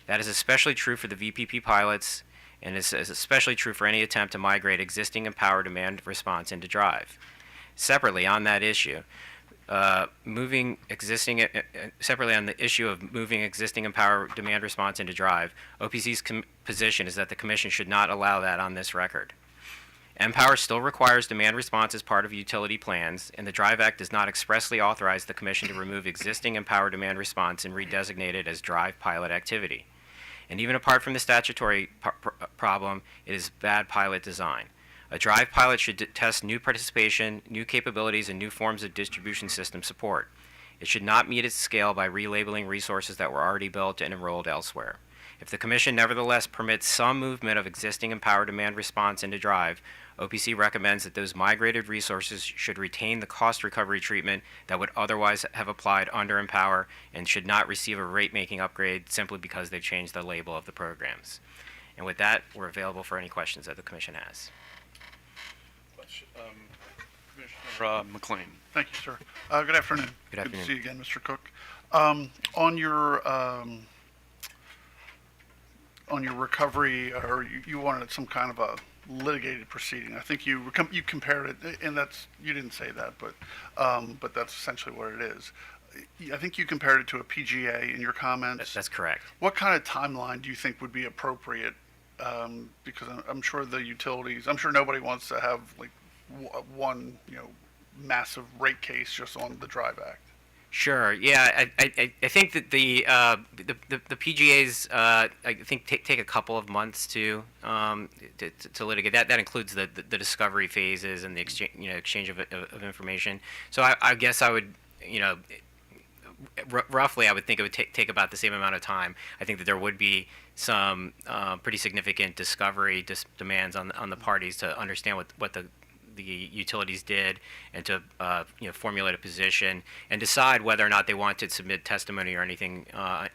That is especially true for the VPP pilots, and is especially true for any attempt to migrate existing Empower demand response into DRIVE. Separately on that issue, separately on the issue of moving existing Empower demand response into DRIVE, OPC's position is that the Commission should not allow that on this record. Empower still requires demand response as part of utility plans, and the DRIVE Act does not expressly authorize the Commission to remove existing Empower demand response and redesignate it as DRIVE pilot activity. And even apart from the statutory problem, it is bad pilot design. A DRIVE pilot should test new participation, new capabilities, and new forms of distribution system support. It should not meet its scale by relabeling resources that were already built and enrolled elsewhere. If the Commission nevertheless permits some movement of existing Empower demand response into DRIVE, OPC recommends that those migrated resources should retain the cost recovery treatment that would otherwise have applied under Empower and should not receive a rate-making upgrade simply because they've changed the label of the programs. And with that, we're available for any questions that the Commission has. Commissioner McLean. Thank you, sir. Good afternoon. Good afternoon. Good to see you again, Mr. Cook. On your recovery, or you wanted some kind of a litigated proceeding. I think you compared it, and you didn't say that, but that's essentially what it is. I think you compared it to a PGA in your comments. That's correct. What kind of timeline do you think would be appropriate? Because I'm sure the utilities, I'm sure nobody wants to have like one, massive rate case just on the DRIVE Act. Sure. Yeah, I think that the PGAs I think take a couple of months to litigate. That includes the discovery phases and the exchange of information. So I guess I would roughly I would think it would take about the same amount of time. I think that there would be some pretty significant discovery demands on the parties to understand what the utilities did and to formulate a position and decide whether or not they want to submit testimony or anything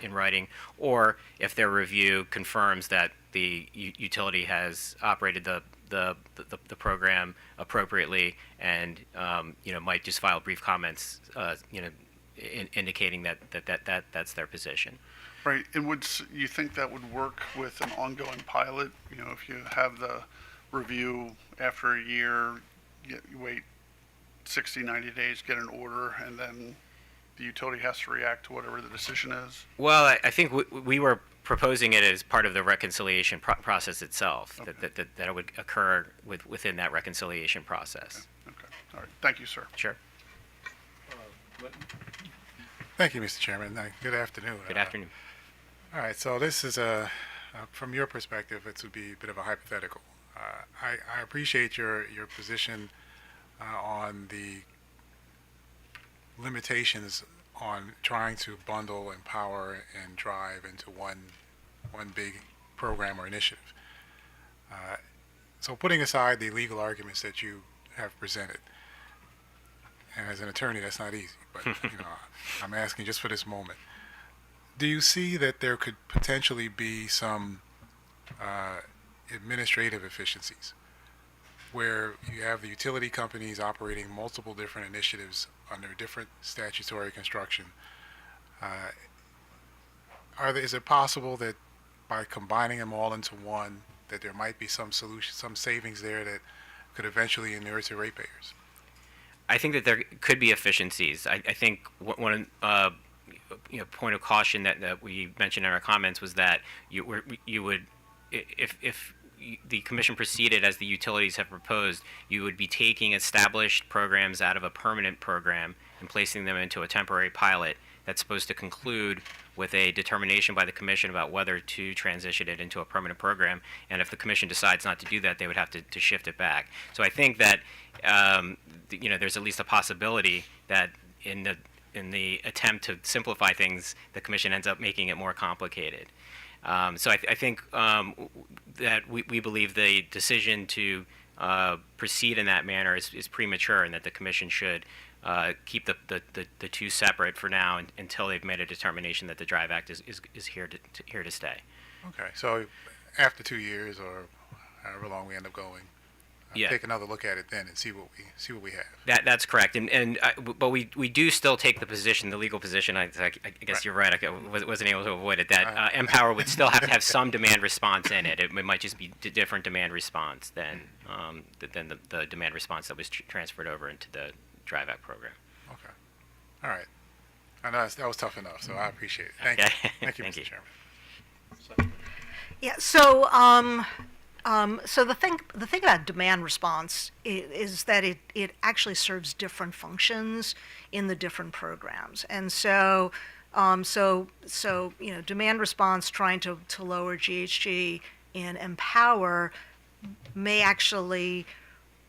in writing, or if their review confirms that the utility has operated the program appropriately and might just file brief comments indicating that's their position. Right, and you think that would work with an ongoing pilot? You know, if you have the review after a year, you wait 60, 90 days, get an order, and then the utility has to react to whatever the decision is? Well, I think we were proposing it as part of the reconciliation process itself, Okay. that it would occur within that reconciliation process. Okay, all right, thank you, sir. Sure. Thank you, Mr. Chairman. Good afternoon. Good afternoon. All right, so this is from your perspective, it would be a bit of a hypothetical. I appreciate your position on the limitations on trying to bundle, empower, and drive into one big program or initiative. So putting aside the legal arguments that you have presented, and as an attorney, that's not easy, but I'm asking just for this moment. Do you see that there could potentially be some administrative efficiencies where you have the utility companies operating multiple different initiatives under different statutory construction? Is it possible that by combining them all into one, that there might be some solution, some savings there that could eventually inure to ratepayers? I think that there could be efficiencies. I think one point of caution that we mentioned in our comments was that you would, if the commission proceeded as the utilities have proposed, you would be taking established programs out of a permanent program and placing them into a temporary pilot that's supposed to conclude with a determination by the commission about whether to transition it into a permanent program. And if the commission decides not to do that, they would have to shift it back. So I think that there's at least a possibility that in the attempt to simplify things, the commission ends up making it more complicated. So I think that we believe the decision to proceed in that manner is premature, and that the commission should keep the two separate for now until they've made a determination that the Drive Act is here to stay. Okay, so after 2 years or however long we end up going, take another look at it then and see what we have. That's correct, but we do still take the position, the legal position. I guess you're right. I wasn't able to avoid it. That Empower would still have to have some demand response in it. It might just be a different demand response than the demand response that was transferred over into the Drive Act program. Okay, all right. I know that was tough enough, so I appreciate it. Thank you. Thank you, Mr. Chairman. Yeah. So the thing about demand response is that it actually serves different functions in the different programs, and so demand response trying to lower GHG in Empower may actually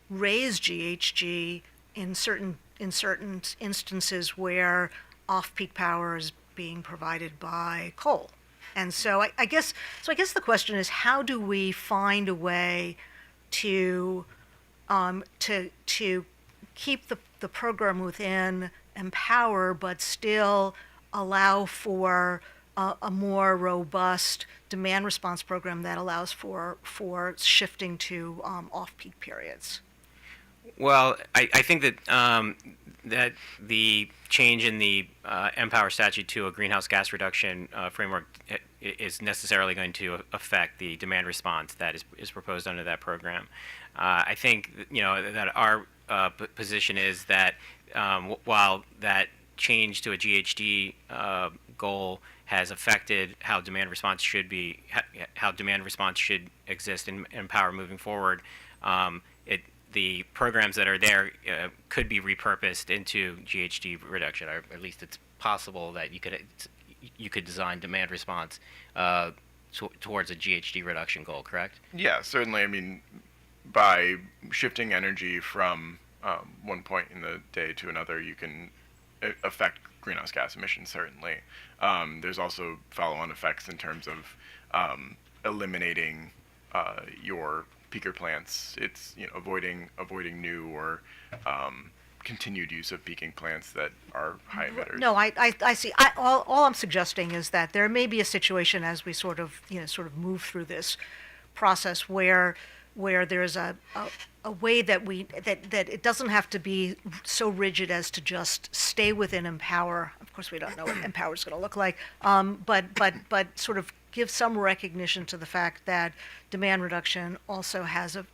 raise GHG in certain instances where off-peak power is being provided by coal. And so I guess the question is, how do we find a way to keep the program within Empower, but still allow for a more robust demand response program that allows for shifting to off-peak periods? Well, I think that that the change in the Empower statute to a greenhouse gas reduction framework is necessarily going to affect the demand response that is proposed under that program. I think that our position is that while that change to a GHG goal has affected how demand response should exist in Empower moving forward, the programs that are there could be repurposed into GHG reduction, or at least it's possible that you could design demand response towards a GHG reduction goal, correct? Yeah, certainly. I mean, by shifting energy from one point in the day to another, you can affect greenhouse gas emissions, certainly. There's also follow-on effects in terms of eliminating your peaker plants. It's avoiding new or continued use of peaking plants that are high emitters. No, I see. All I'm suggesting is that there may be a situation as we sort of move through this process where there's a way that it doesn't have to be so rigid as to just stay within Empower course, we don't know what Empower is going to look like, but sort of give some recognition to the fact that demand reduction also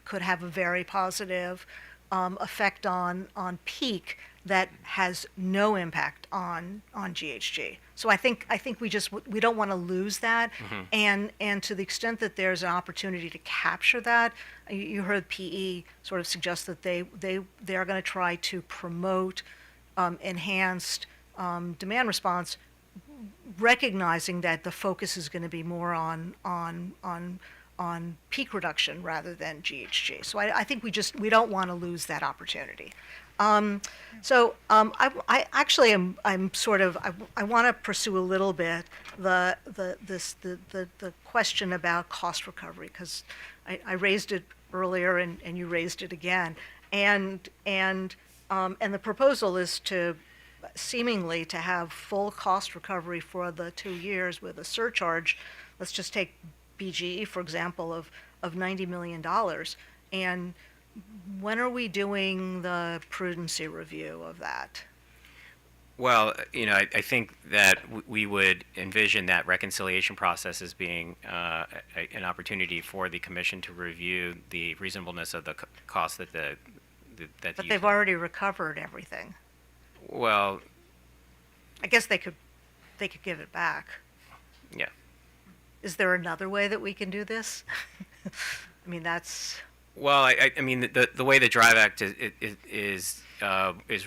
could have a very positive effect on peak that has no impact on GHG. So I think we don't want to lose that, and to the extent that there's an opportunity to capture that, you heard PE sort of suggest that they are going to try to promote enhanced demand response, recognizing that the focus is going to be more on peak reduction rather than GHG. So I think we don't want to lose that opportunity. I actually I'm sort of I want to pursue a little bit the question about cost recovery, because I raised it earlier and you raised it again, and the proposal is to seemingly to have full cost recovery for the 2 years with a surcharge. Let's just take BGE, for example, of $90 million. And when are we doing the prudency review of that? Well, I think that we would envision that reconciliation process as being an opportunity for the commission to review the reasonableness of the cost that But they've already recovered everything. Well, I guess they could give it back. Yeah. Is there another way that we can do this? I mean, that's. Well, I mean, the way the Drive Act is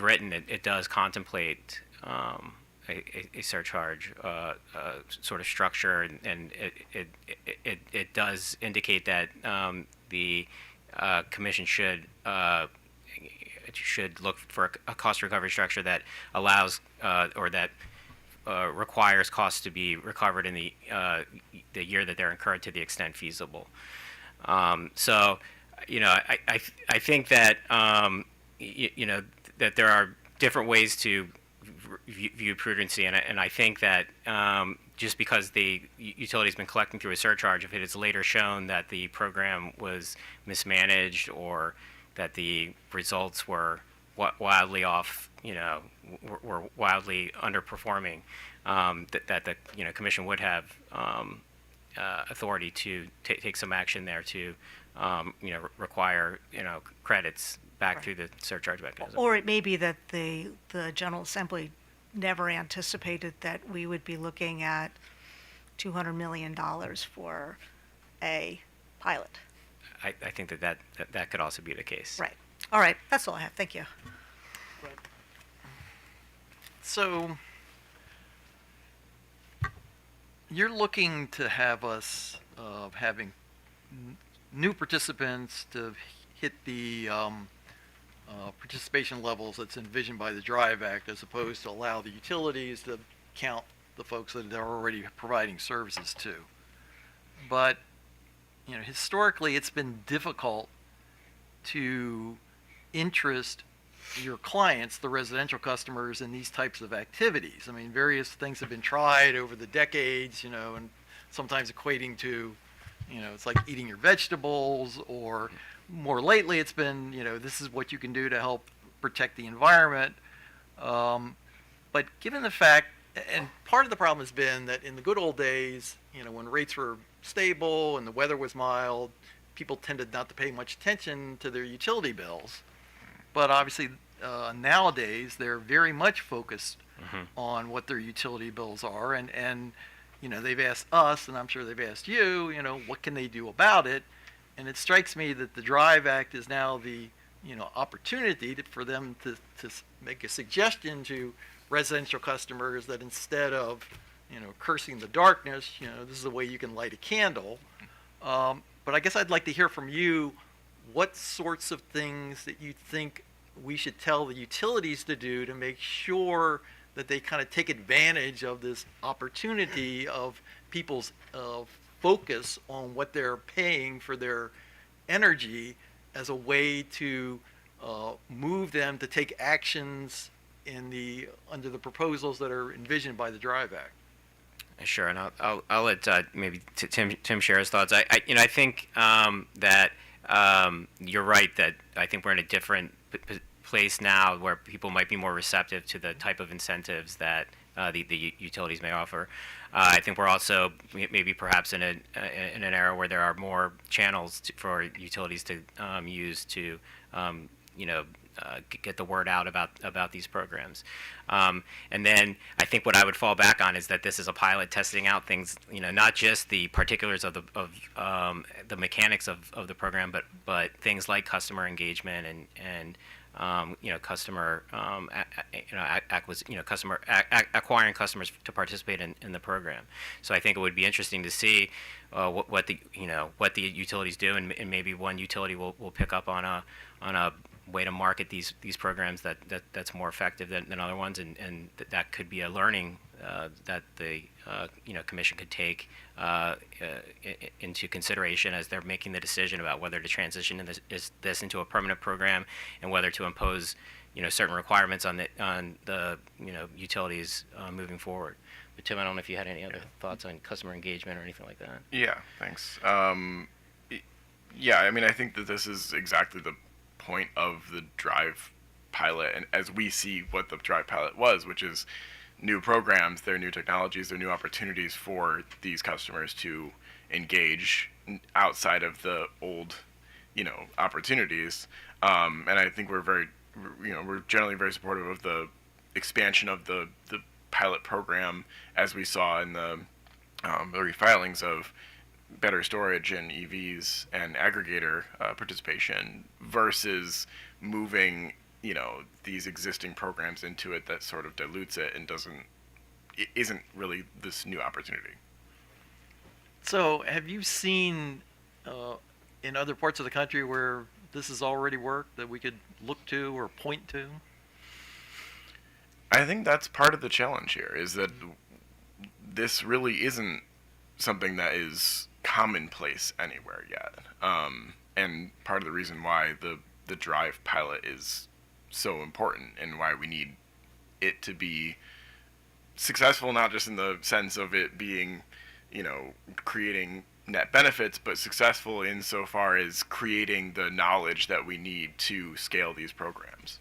written, it does contemplate a surcharge sort of structure, and it does indicate that the commission should look for a cost recovery structure that allows or that requires costs to be recovered in the year that they're incurred to the extent feasible. So, I think that that there are different ways to view prudency, and I think that just because the utility's been collecting through a surcharge, if it is later shown that the program was mismanaged or that the results were wildly off, were wildly underperforming, that the commission would have authority to take some action there to require credits back through the surcharge mechanism. Or it may be that the General Assembly never anticipated that we would be looking at $200 million for a pilot. I think that could also be the case. Right. All right. That's all I have. Thank you. So you're looking to have us having new participants to hit the participation levels that's envisioned by the Drive Act, as opposed to allow the utilities to count the folks that they're already providing services to. But historically, it's been difficult to interest your clients, the residential customers, in these types of activities. I mean, various things have been tried over the decades, and sometimes equating to, it's like eating your vegetables, or more lately it's been, this is what you can do to help protect the environment. But given the fact, and part of the problem has been that in the good old days, when rates were stable and the weather was mild, people tended not to pay much attention to their utility bills. But obviously, nowadays, they're very much focused on what their utility bills are. And they've asked us, and I'm sure they've asked you, what can they do about it? And it strikes me that the Drive Act is now the, opportunity for them to make a suggestion to residential customers that instead of, cursing the darkness, this is the way you can light a candle. But I guess I'd like to hear from you what sorts of things that you think we should tell the utilities to do to make sure that they kind of take advantage of this opportunity of people's focus on what they're paying for their energy as a way to move them to take actions under the proposals that are envisioned by the Drive Act. Sure, and I'll let maybe Tim share his thoughts. I think that you're right that I think we're in a different place now where people might be more receptive to the type of incentives that the utilities may offer. I think we're also maybe perhaps in an era where there are more channels for utilities to use to get the word out about these programs. And then I think what I would fall back on is that this is a pilot testing out things, not just the particulars of the mechanics of the program, but things like customer engagement and customer acquiring customers to participate in the program. So I think it would be interesting to see what the utilities do, and maybe one utility will pick up on a way to market these programs that's more effective than other ones, and that could be a learning that the commission could take into consideration as they're making the decision about whether to transition this into a permanent program and whether to impose certain requirements on the utilities moving forward. But Tim, I don't know if you had any other thoughts on customer engagement or anything like that. Yeah, thanks. Yeah, I mean, I think that this is exactly the point of the Drive pilot, and as we see what the Drive pilot was, which is new programs, they're new technologies, they're new opportunities for these customers to engage outside of the old, opportunities. And I think we're generally very supportive of the expansion of the pilot program, as we saw in the refilings of better storage and EVs and aggregator participation versus moving these existing programs into it that sort of dilutes it and isn't really this new opportunity. So have you seen in other parts of the country where this has already worked that we could look to or point to? I think that's part of the challenge here, is that this really isn't something that is commonplace anywhere yet. And part of the reason why the Drive pilot is so important and why we need it to be successful, not just in the sense of it being, creating net benefits, but successful insofar as creating the knowledge that we need to scale these programs.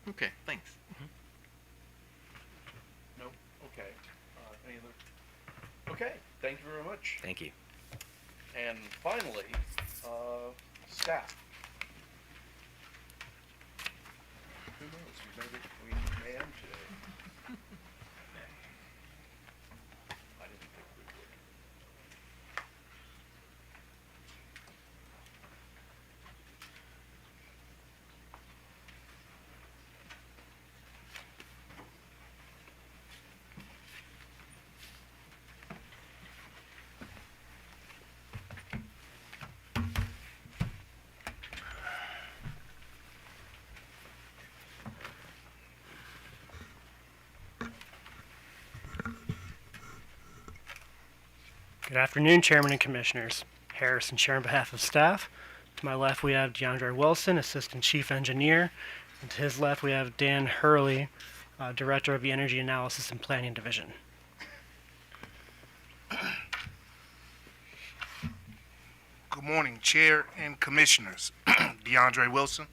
Okay, thanks. Nope. Okay. Any other? Okay. Thank you very much. Thank you. And finally, staff. Who knows? We may end today. I didn't think we would. Good afternoon, Chairman and Commissioners. Harrison Chair on behalf of staff. To my left, we have DeAndre Wilson, Assistant Chief Engineer. And to his left, we have Dan Hurley, Director of the Energy Analysis and Planning Division. Good morning, Chair and Commissioners. DeAndre Wilson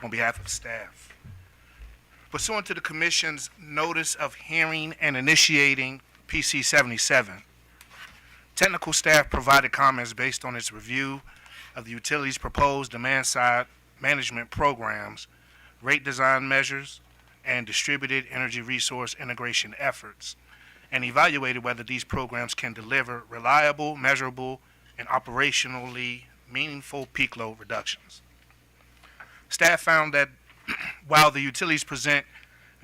on behalf of staff. Pursuant to the Commission's notice of hearing and initiating PC77, technical staff provided comments based on its review of the utility's proposed demand-side management programs, rate design measures, and distributed energy resource integration efforts, and evaluated whether these programs can deliver reliable, measurable, and operationally meaningful peak load reductions. Staff found that while the utilities present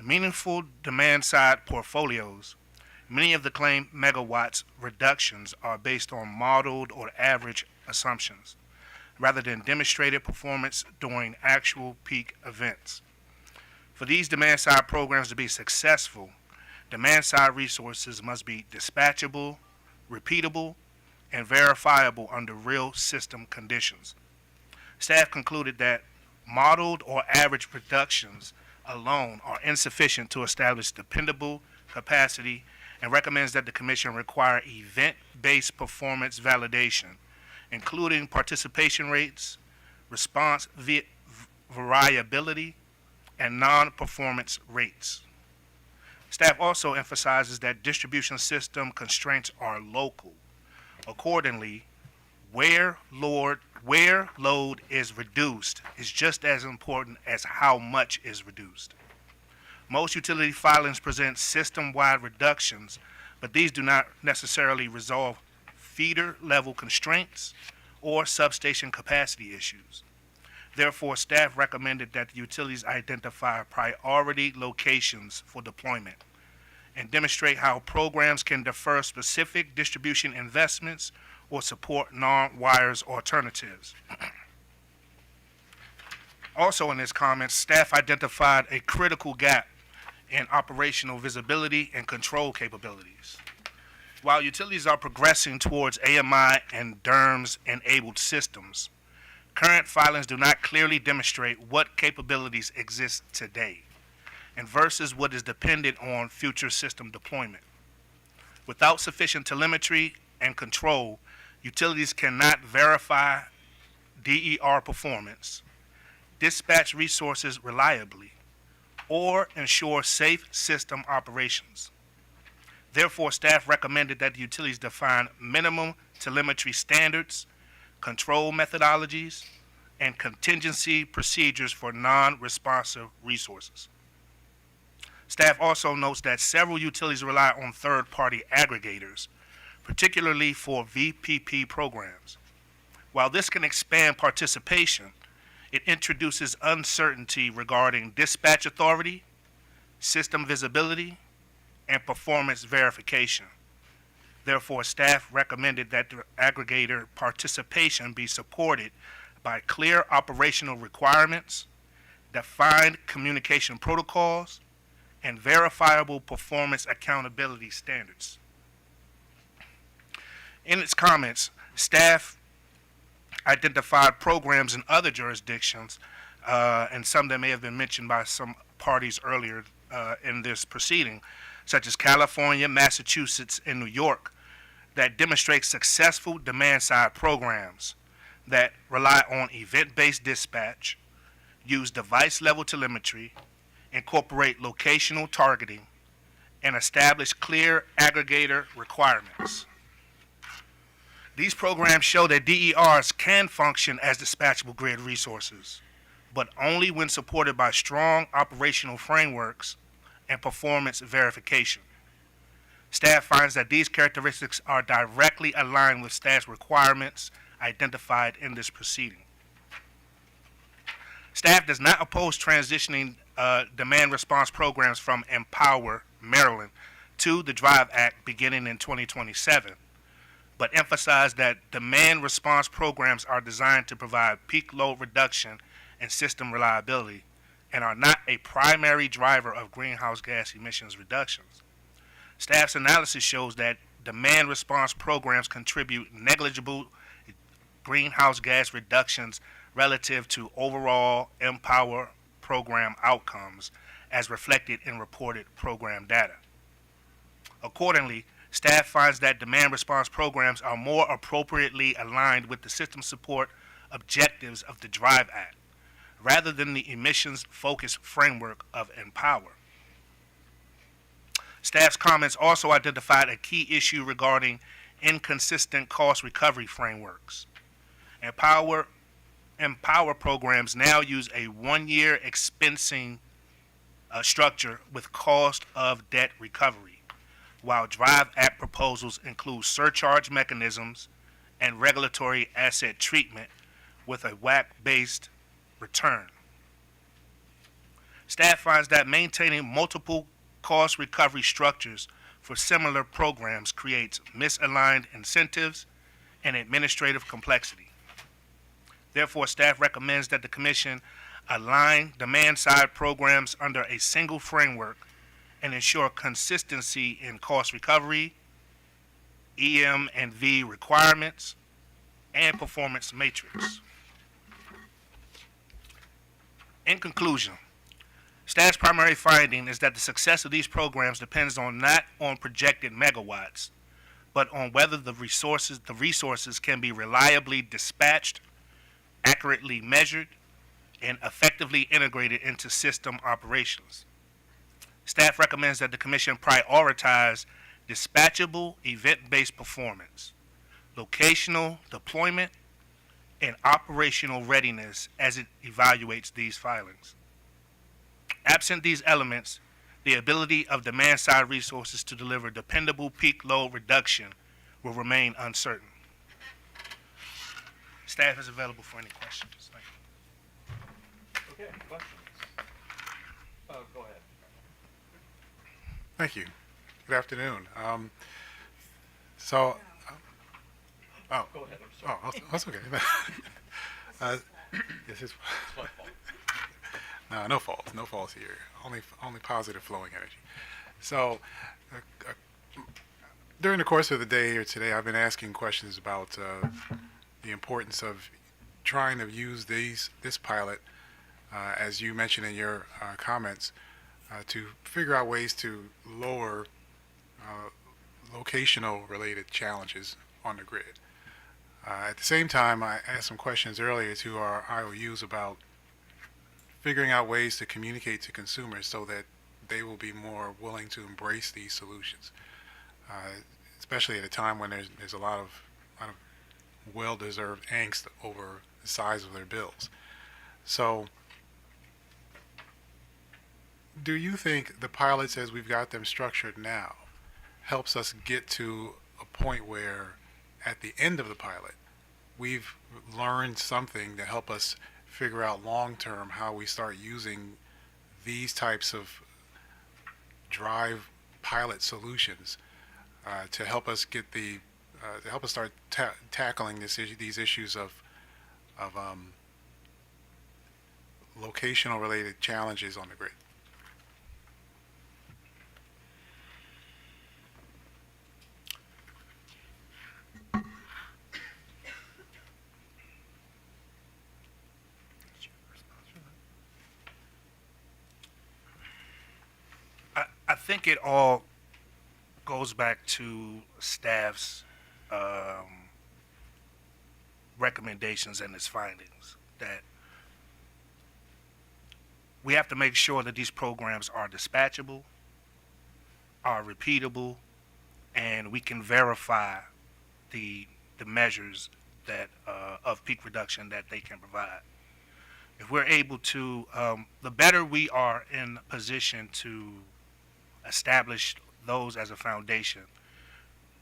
meaningful demand-side portfolios, many of the claimed megawatts reductions are based on modeled or average assumptions, rather than demonstrated performance during actual peak events. For these demand-side programs to be successful, demand-side resources must be dispatchable, repeatable, and verifiable under real system conditions. Staff concluded that modeled or average reductions alone are insufficient to establish dependable capacity, and recommends that the Commission require event-based performance validation, including participation rates, response variability, and non-performance rates. Staff also emphasizes that distribution system constraints are local. Accordingly, where load is reduced is just as important as how much is reduced. Most utility filings present system-wide reductions, but these do not necessarily resolve feeder level constraints or substation capacity issues. Therefore, staff recommended that the utilities identify priority locations for deployment and demonstrate how programs can defer specific distribution investments or support non-wires alternatives. Also in his comments, staff identified a critical gap in operational visibility and control capabilities. While utilities are progressing towards AMI and DERMS enabled systems, current filings do not clearly demonstrate what capabilities exist today and versus what is dependent on future system deployment. Without sufficient telemetry and control, utilities cannot verify DER performance, dispatch resources reliably, or ensure safe system operations. Therefore, staff recommended that the utilities define minimum telemetry standards, control methodologies, and contingency procedures for non-responsive resources. Staff also notes that several utilities rely on third-party aggregators, particularly for VPP programs. While this can expand participation, it introduces uncertainty regarding dispatch authority, system visibility, and performance verification. Therefore, staff recommended that the aggregator participation be supported by clear operational requirements, defined communication protocols, and verifiable performance accountability standards. In its comments, staff identified programs in other jurisdictions, and some that may have been mentioned by some parties earlier in this proceeding, such as California, Massachusetts, and New York, that demonstrate successful demand-side programs that rely on event-based dispatch, use device-level telemetry, incorporate locational targeting, and establish clear aggregator requirements. These programs show that DERs can function as dispatchable grid resources, but only when supported by strong operational frameworks and performance verification. Staff finds that these characteristics are directly aligned with staff's requirements identified in this proceeding. Staff does not oppose transitioning demand response programs from Empower, Maryland, to the DRIVE Act beginning in 2027, but emphasize that demand response programs are designed to provide peak load reduction and system reliability and are not a primary driver of greenhouse gas emissions reductions. Staff's analysis shows that demand response programs contribute negligible greenhouse gas reductions relative to overall Empower program outcomes as reflected in reported program data. Accordingly, staff finds that demand response programs are more appropriately aligned with the system support objectives of the DRIVE Act, rather than the emissions-focused framework of Empower. Staff's comments also identified a key issue regarding inconsistent cost recovery frameworks. Empower programs now use a one-year expensing structure with cost of debt recovery, while DRIVE Act proposals include surcharge mechanisms and regulatory asset treatment with a WACC-based return. Staff finds that maintaining multiple cost recovery structures for similar programs creates misaligned incentives and administrative complexity. Therefore, staff recommends that the Commission align demand-side programs under a single framework and ensure consistency in cost recovery, EM and V requirements, and performance matrix. In conclusion, staff's primary finding is that the success of these programs depends not on projected megawatts, but on whether the resources can be reliably dispatched, accurately measured, and effectively integrated into system operations. Staff recommends that the Commission prioritize dispatchable event-based performance, locational deployment, and operational readiness as it evaluates these filings. Absent these elements, the ability of demand-side resources to deliver dependable peak load reduction will remain uncertain. Staff is available for any questions. Thank you. Okay, any questions? Go ahead. Thank you. Good afternoon. So, oh, Go ahead, I'm sorry. oh, that's okay. This is It's my fault. no faults, no faults here. Only positive flowing energy. So, during the course of the day here today, I've been asking questions about the importance of trying to use this pilot, as you mentioned in your comments, to figure out ways to lower locational related challenges on the grid. At the same time, I asked some questions earlier to our IOUs about figuring out ways to communicate to consumers so that they will be more willing to embrace these solutions, especially at a time when there's a lot of well-deserved angst over the size of their bills. So, do you think the pilots, as we've got them structured now, helps us get to a point where, at the end of the pilot, we've learned something to help us figure out long-term how we start using these types of drive pilot solutions to help us get to help us start tackling these issues of locational related challenges on the grid? I think it all goes back to staff's recommendations and its findings, that we have to make sure that these programs are dispatchable, are repeatable, and we can verify the measures that of peak reduction that they can provide. If we're able to, the better we are in position to establish those as a foundation,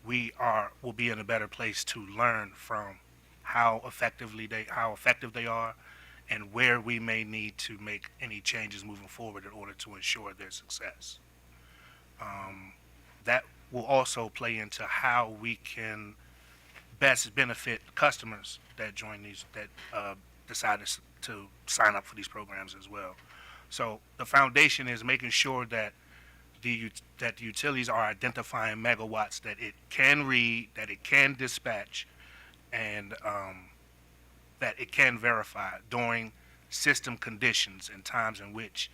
will be in a better place to learn from how effective they are, and where we may need to make any changes moving forward in order to ensure their success. That will also play into how we can best benefit customers that join that decide to sign up for these programs as well. So the foundation is making sure that the utilities are identifying megawatts that it can read, that it can dispatch, and that it can verify during system conditions and times in which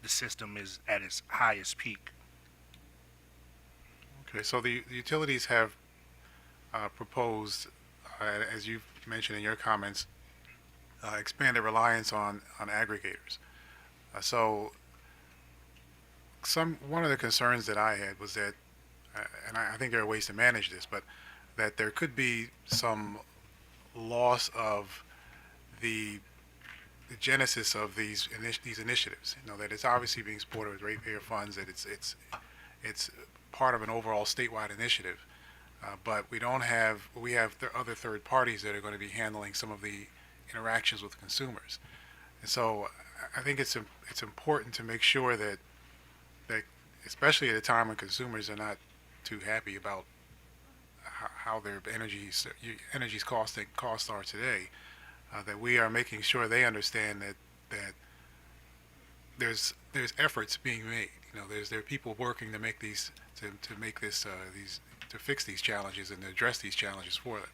the system is at its highest peak. Okay, so the utilities have proposed, as you've mentioned in your comments, expanded reliance on aggregators. So one of the concerns that I had was that, and I think there are ways to manage this, but that there could be some loss of the genesis of these initiatives. You know, that it's obviously being supported with ratepayer funds, that it's part of an overall statewide initiative, but we have other third parties that are going to be handling some of the interactions with consumers. And so I think it's important to make sure that especially at a time when consumers are not too happy about how their costs are today, that we are making sure they understand that there's efforts being made. You know, there are people working to make to fix these challenges and to address these challenges for them.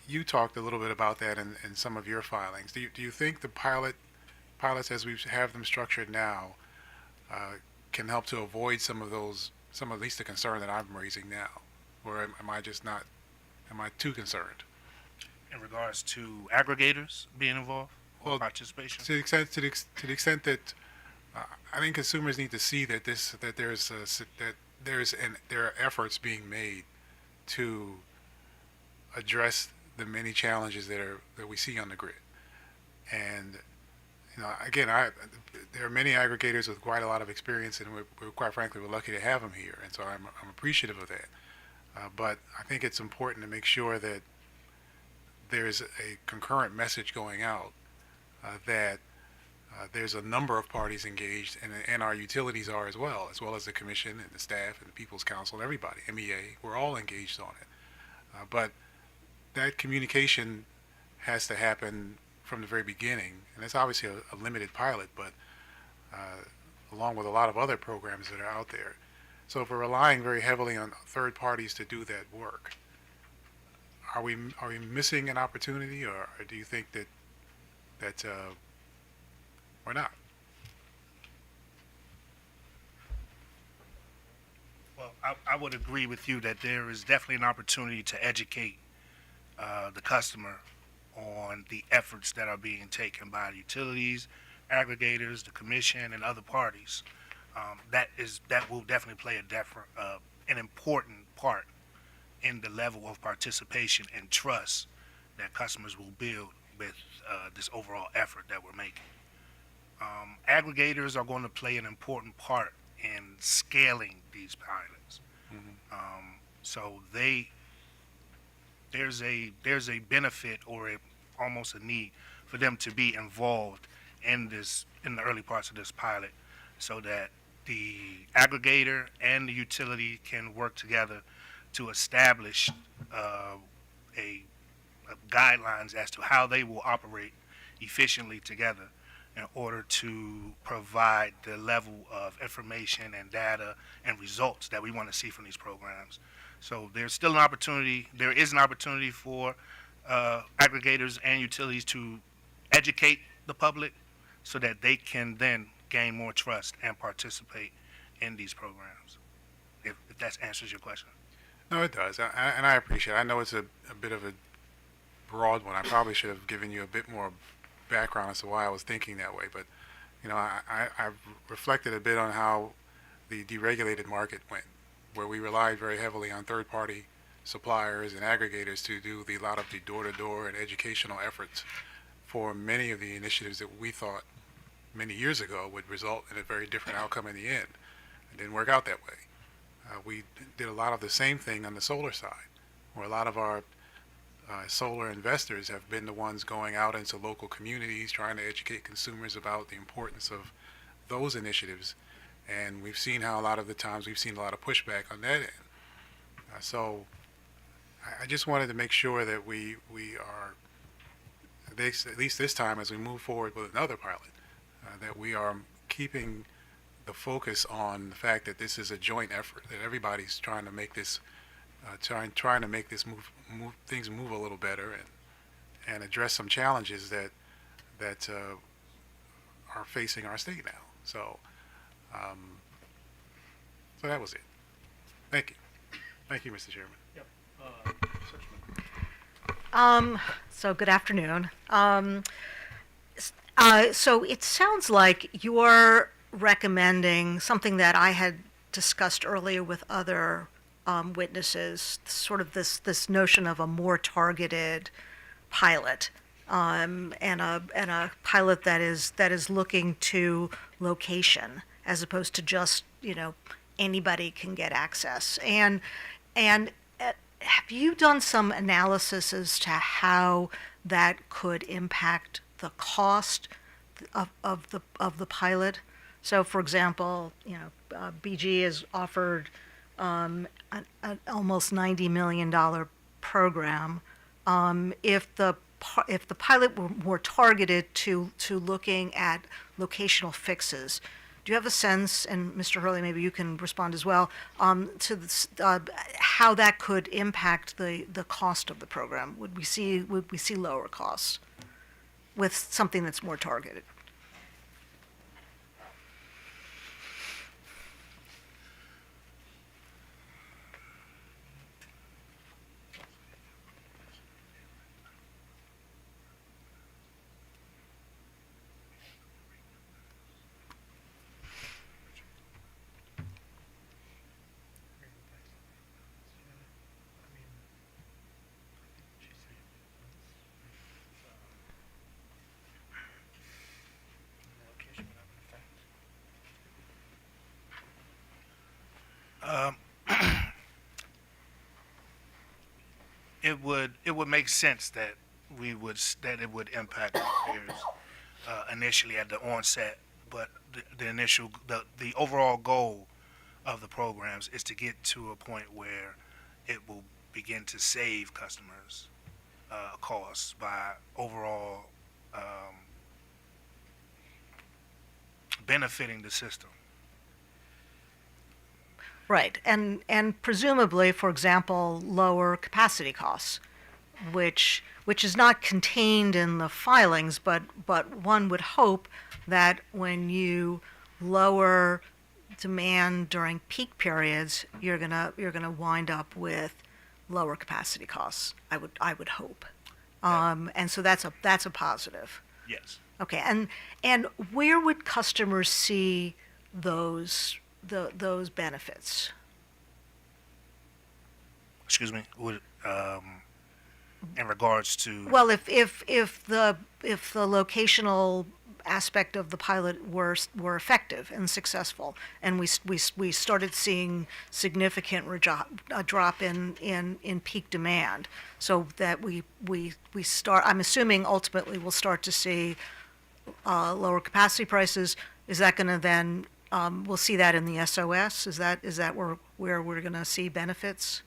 You talked a little bit about that in some of your filings. Do you think the pilots, as we have them structured now, can help to avoid some of at least the concern that I'm raising now? Or am I too concerned? in regards to aggregators being involved or Well, participation? to the extent that I think consumers need to see that there are efforts being made to address the many challenges that we see on the grid. And again, there are many aggregators with quite a lot of experience, and we're quite frankly we're lucky to have them here, and so I'm appreciative of that. But I think it's important to make sure that there's a concurrent message going out that there's a number of parties engaged, and our utilities are as well as the commission and the staff and the People's Council, everybody, MEA, we're all engaged on it. But that communication has to happen from the very beginning, and it's obviously a limited pilot, but along with a lot of other programs that are out there. So if we're relying very heavily on third parties to do that work, are we missing an opportunity, or do you think that we're not? Well, I would agree with you that there is definitely an opportunity to educate the customer on the efforts that are being taken by the utilities, aggregators, the commission, and other parties. That will definitely play an important part in the level of participation and trust that customers will build with this overall effort that we're making. Aggregators are going to play an important part in scaling these pilots. So there's a benefit or almost a need for them to be involved in the early parts of this pilot, so that the aggregator and the utility can work together to establish guidelines as to how they will operate efficiently together in order to provide the level of information and data and results that we want to see from these programs. So there's still an opportunity. There is an opportunity for aggregators and utilities to educate the public so that they can then gain more trust and participate in these programs. If that answers your question. No, it does, and I appreciate it. I know it's a bit of a broad one. I probably should have given you a bit more background as to why I was thinking that way, but I've reflected a bit on how the deregulated market went, where we relied very heavily on third-party suppliers and aggregators to do a lot of the door-to-door and educational efforts for many of the initiatives that we thought many years ago would result in a very different outcome in the end. It didn't work out that way. We did a lot of the same thing on the solar side, where a lot of our solar investors have been the ones going out into local communities trying to educate consumers about the importance of those initiatives. And we've seen how a lot of the times we've seen a lot of pushback on that end. So I just wanted to make sure that we are, at least this time as we move forward with another pilot, that we are keeping the focus on the fact that this is a joint effort, that everybody's trying to make this trying to make this things move a little better and address some challenges that are facing our state now. So so that was it. Thank you, Mr. Chairman. So good afternoon. So it sounds like you're recommending something that I had discussed earlier with other witnesses, sort of this notion of a more targeted pilot, and a pilot that is looking to location as opposed to just anybody can get access. And have you done some analysis as to how that could impact the cost of the pilot? So, for example, BG has offered an almost $90 million program. If the pilot were more targeted to looking at locational fixes, do you have a sense, and Mr. Hurley, maybe you can respond as well, to how that could impact the cost of the program? Would we see lower costs with something that's more targeted? Um, it would make sense that that it would impact repairs initially at the onset, but the overall goal of the programs is to get to a point where it will begin to save customers costs by overall benefiting the system. Right, and presumably, for example, lower capacity costs, which is not contained in the filings, but one would hope that when you lower demand during peak periods, you're gonna wind up with lower capacity costs. I would hope, and so that's a positive. Yes. Okay, and where would customers see those benefits? Excuse me. In regards to Well, if the locational aspect of the pilot were effective and successful, and we started seeing significant drop in peak demand, so that we start. I'm assuming ultimately we'll start to see lower capacity prices. Is that going to then we'll see that in the SOS? Is that where we're going to see benefits?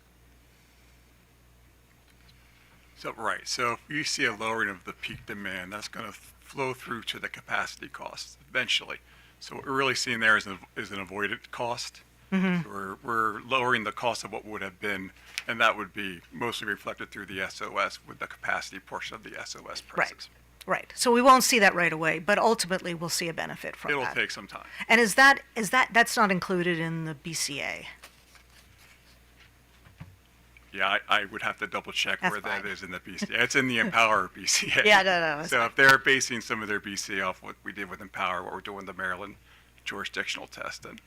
So, right. So if you see a lowering of the peak demand, that's going to flow through to the capacity costs eventually. So what we're really seeing there is an avoided cost. Mhm. So we're lowering the cost of what would have been, and that would be mostly reflected through the SOS with the capacity portion of the SOS prices. Right. So we won't see that right away, but ultimately we'll see a benefit from It'll that. take some time. And that's not included in the BCA? Yeah, I would have to double check That's where that fine. is in the BCA. It's in the Empower BCA. Yeah, no, it's So fine. if they're basing some of their BCA off what we did with Empower, what we're doing with the Maryland jurisdictional test, then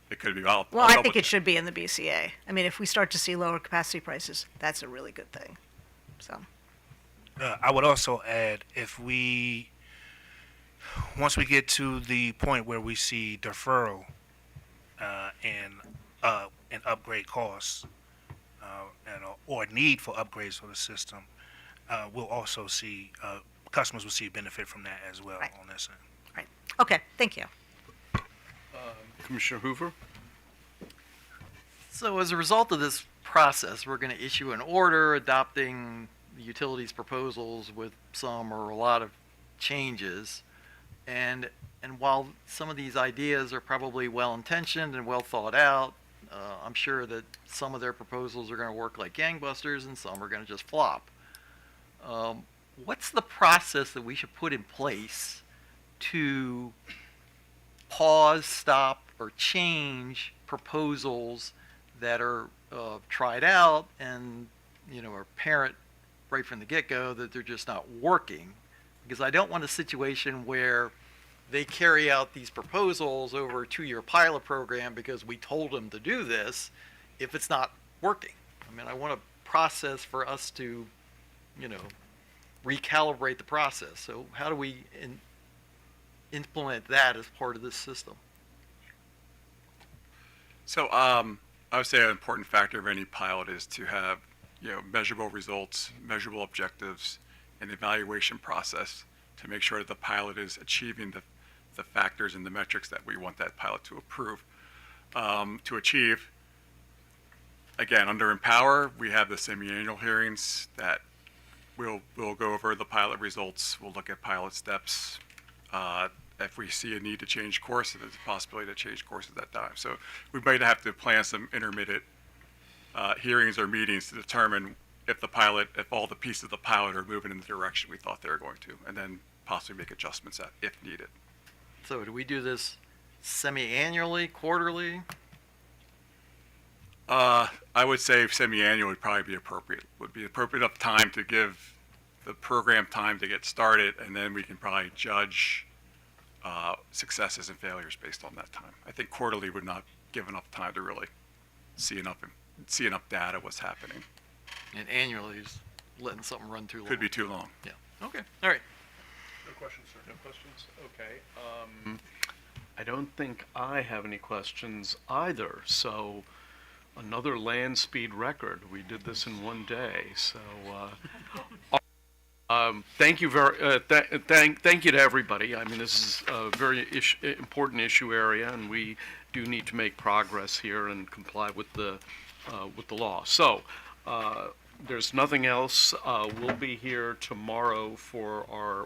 it could be. I'll Well, I double think it check. should be in the BCA. I mean, if we start to see lower capacity prices, that's a really good thing. So, I would also add, once we get to the point where we see deferral and upgrade costs, or need for upgrades for the system, we'll also see customers will see benefit from that as well on this end. right. Okay, thank you. Commissioner Hoover? So as a result of this process, we're going to issue an order adopting the utilities proposals with some or a lot of changes. And while some of these ideas are probably well-intentioned and well thought out, I'm sure that some of their proposals are going to work like gangbusters and some are going to just flop. What's the process that we should put in place to pause, stop, or change proposals that are tried out and are apparent right from the get-go that they're just not working? Because I don't want a situation where they carry out these proposals over a 2-year pilot program because we told them to do this if it's not working. I mean, I want a process for us to, recalibrate the process. So how do we implement that as part of this system? So I would say an important factor of any pilot is to have measurable results, measurable objectives, and evaluation process to make sure that the pilot is achieving the factors and the metrics that we want that pilot to achieve. Again, under Empower, we have the semi-annual hearings that we'll go over the pilot results. We'll look at pilot steps. If we see a need to change course, there's a possibility to change course at that time. So we might have to plan some intermittent hearings or meetings to determine if all the pieces of the pilot are moving in the direction we thought they were going to, and then possibly make adjustments if needed. So do we do this semi-annually, quarterly? I would say semi-annual would probably be appropriate. Would be appropriate enough time to give the program time to get started, and then we can probably judge successes and failures based on that time. I think quarterly would not give enough time to really see enough data what's happening. And annually is letting something run too long. Could be too long. Yeah. Okay. All right. No questions, sir. No questions? Okay. I don't think I have any questions either. So another land speed record. We did this in one day, so thank you thank you to everybody. I mean, this is a very important issue area, and we do need to make progress here and comply with the law. So, there's nothing else. We'll be here tomorrow for our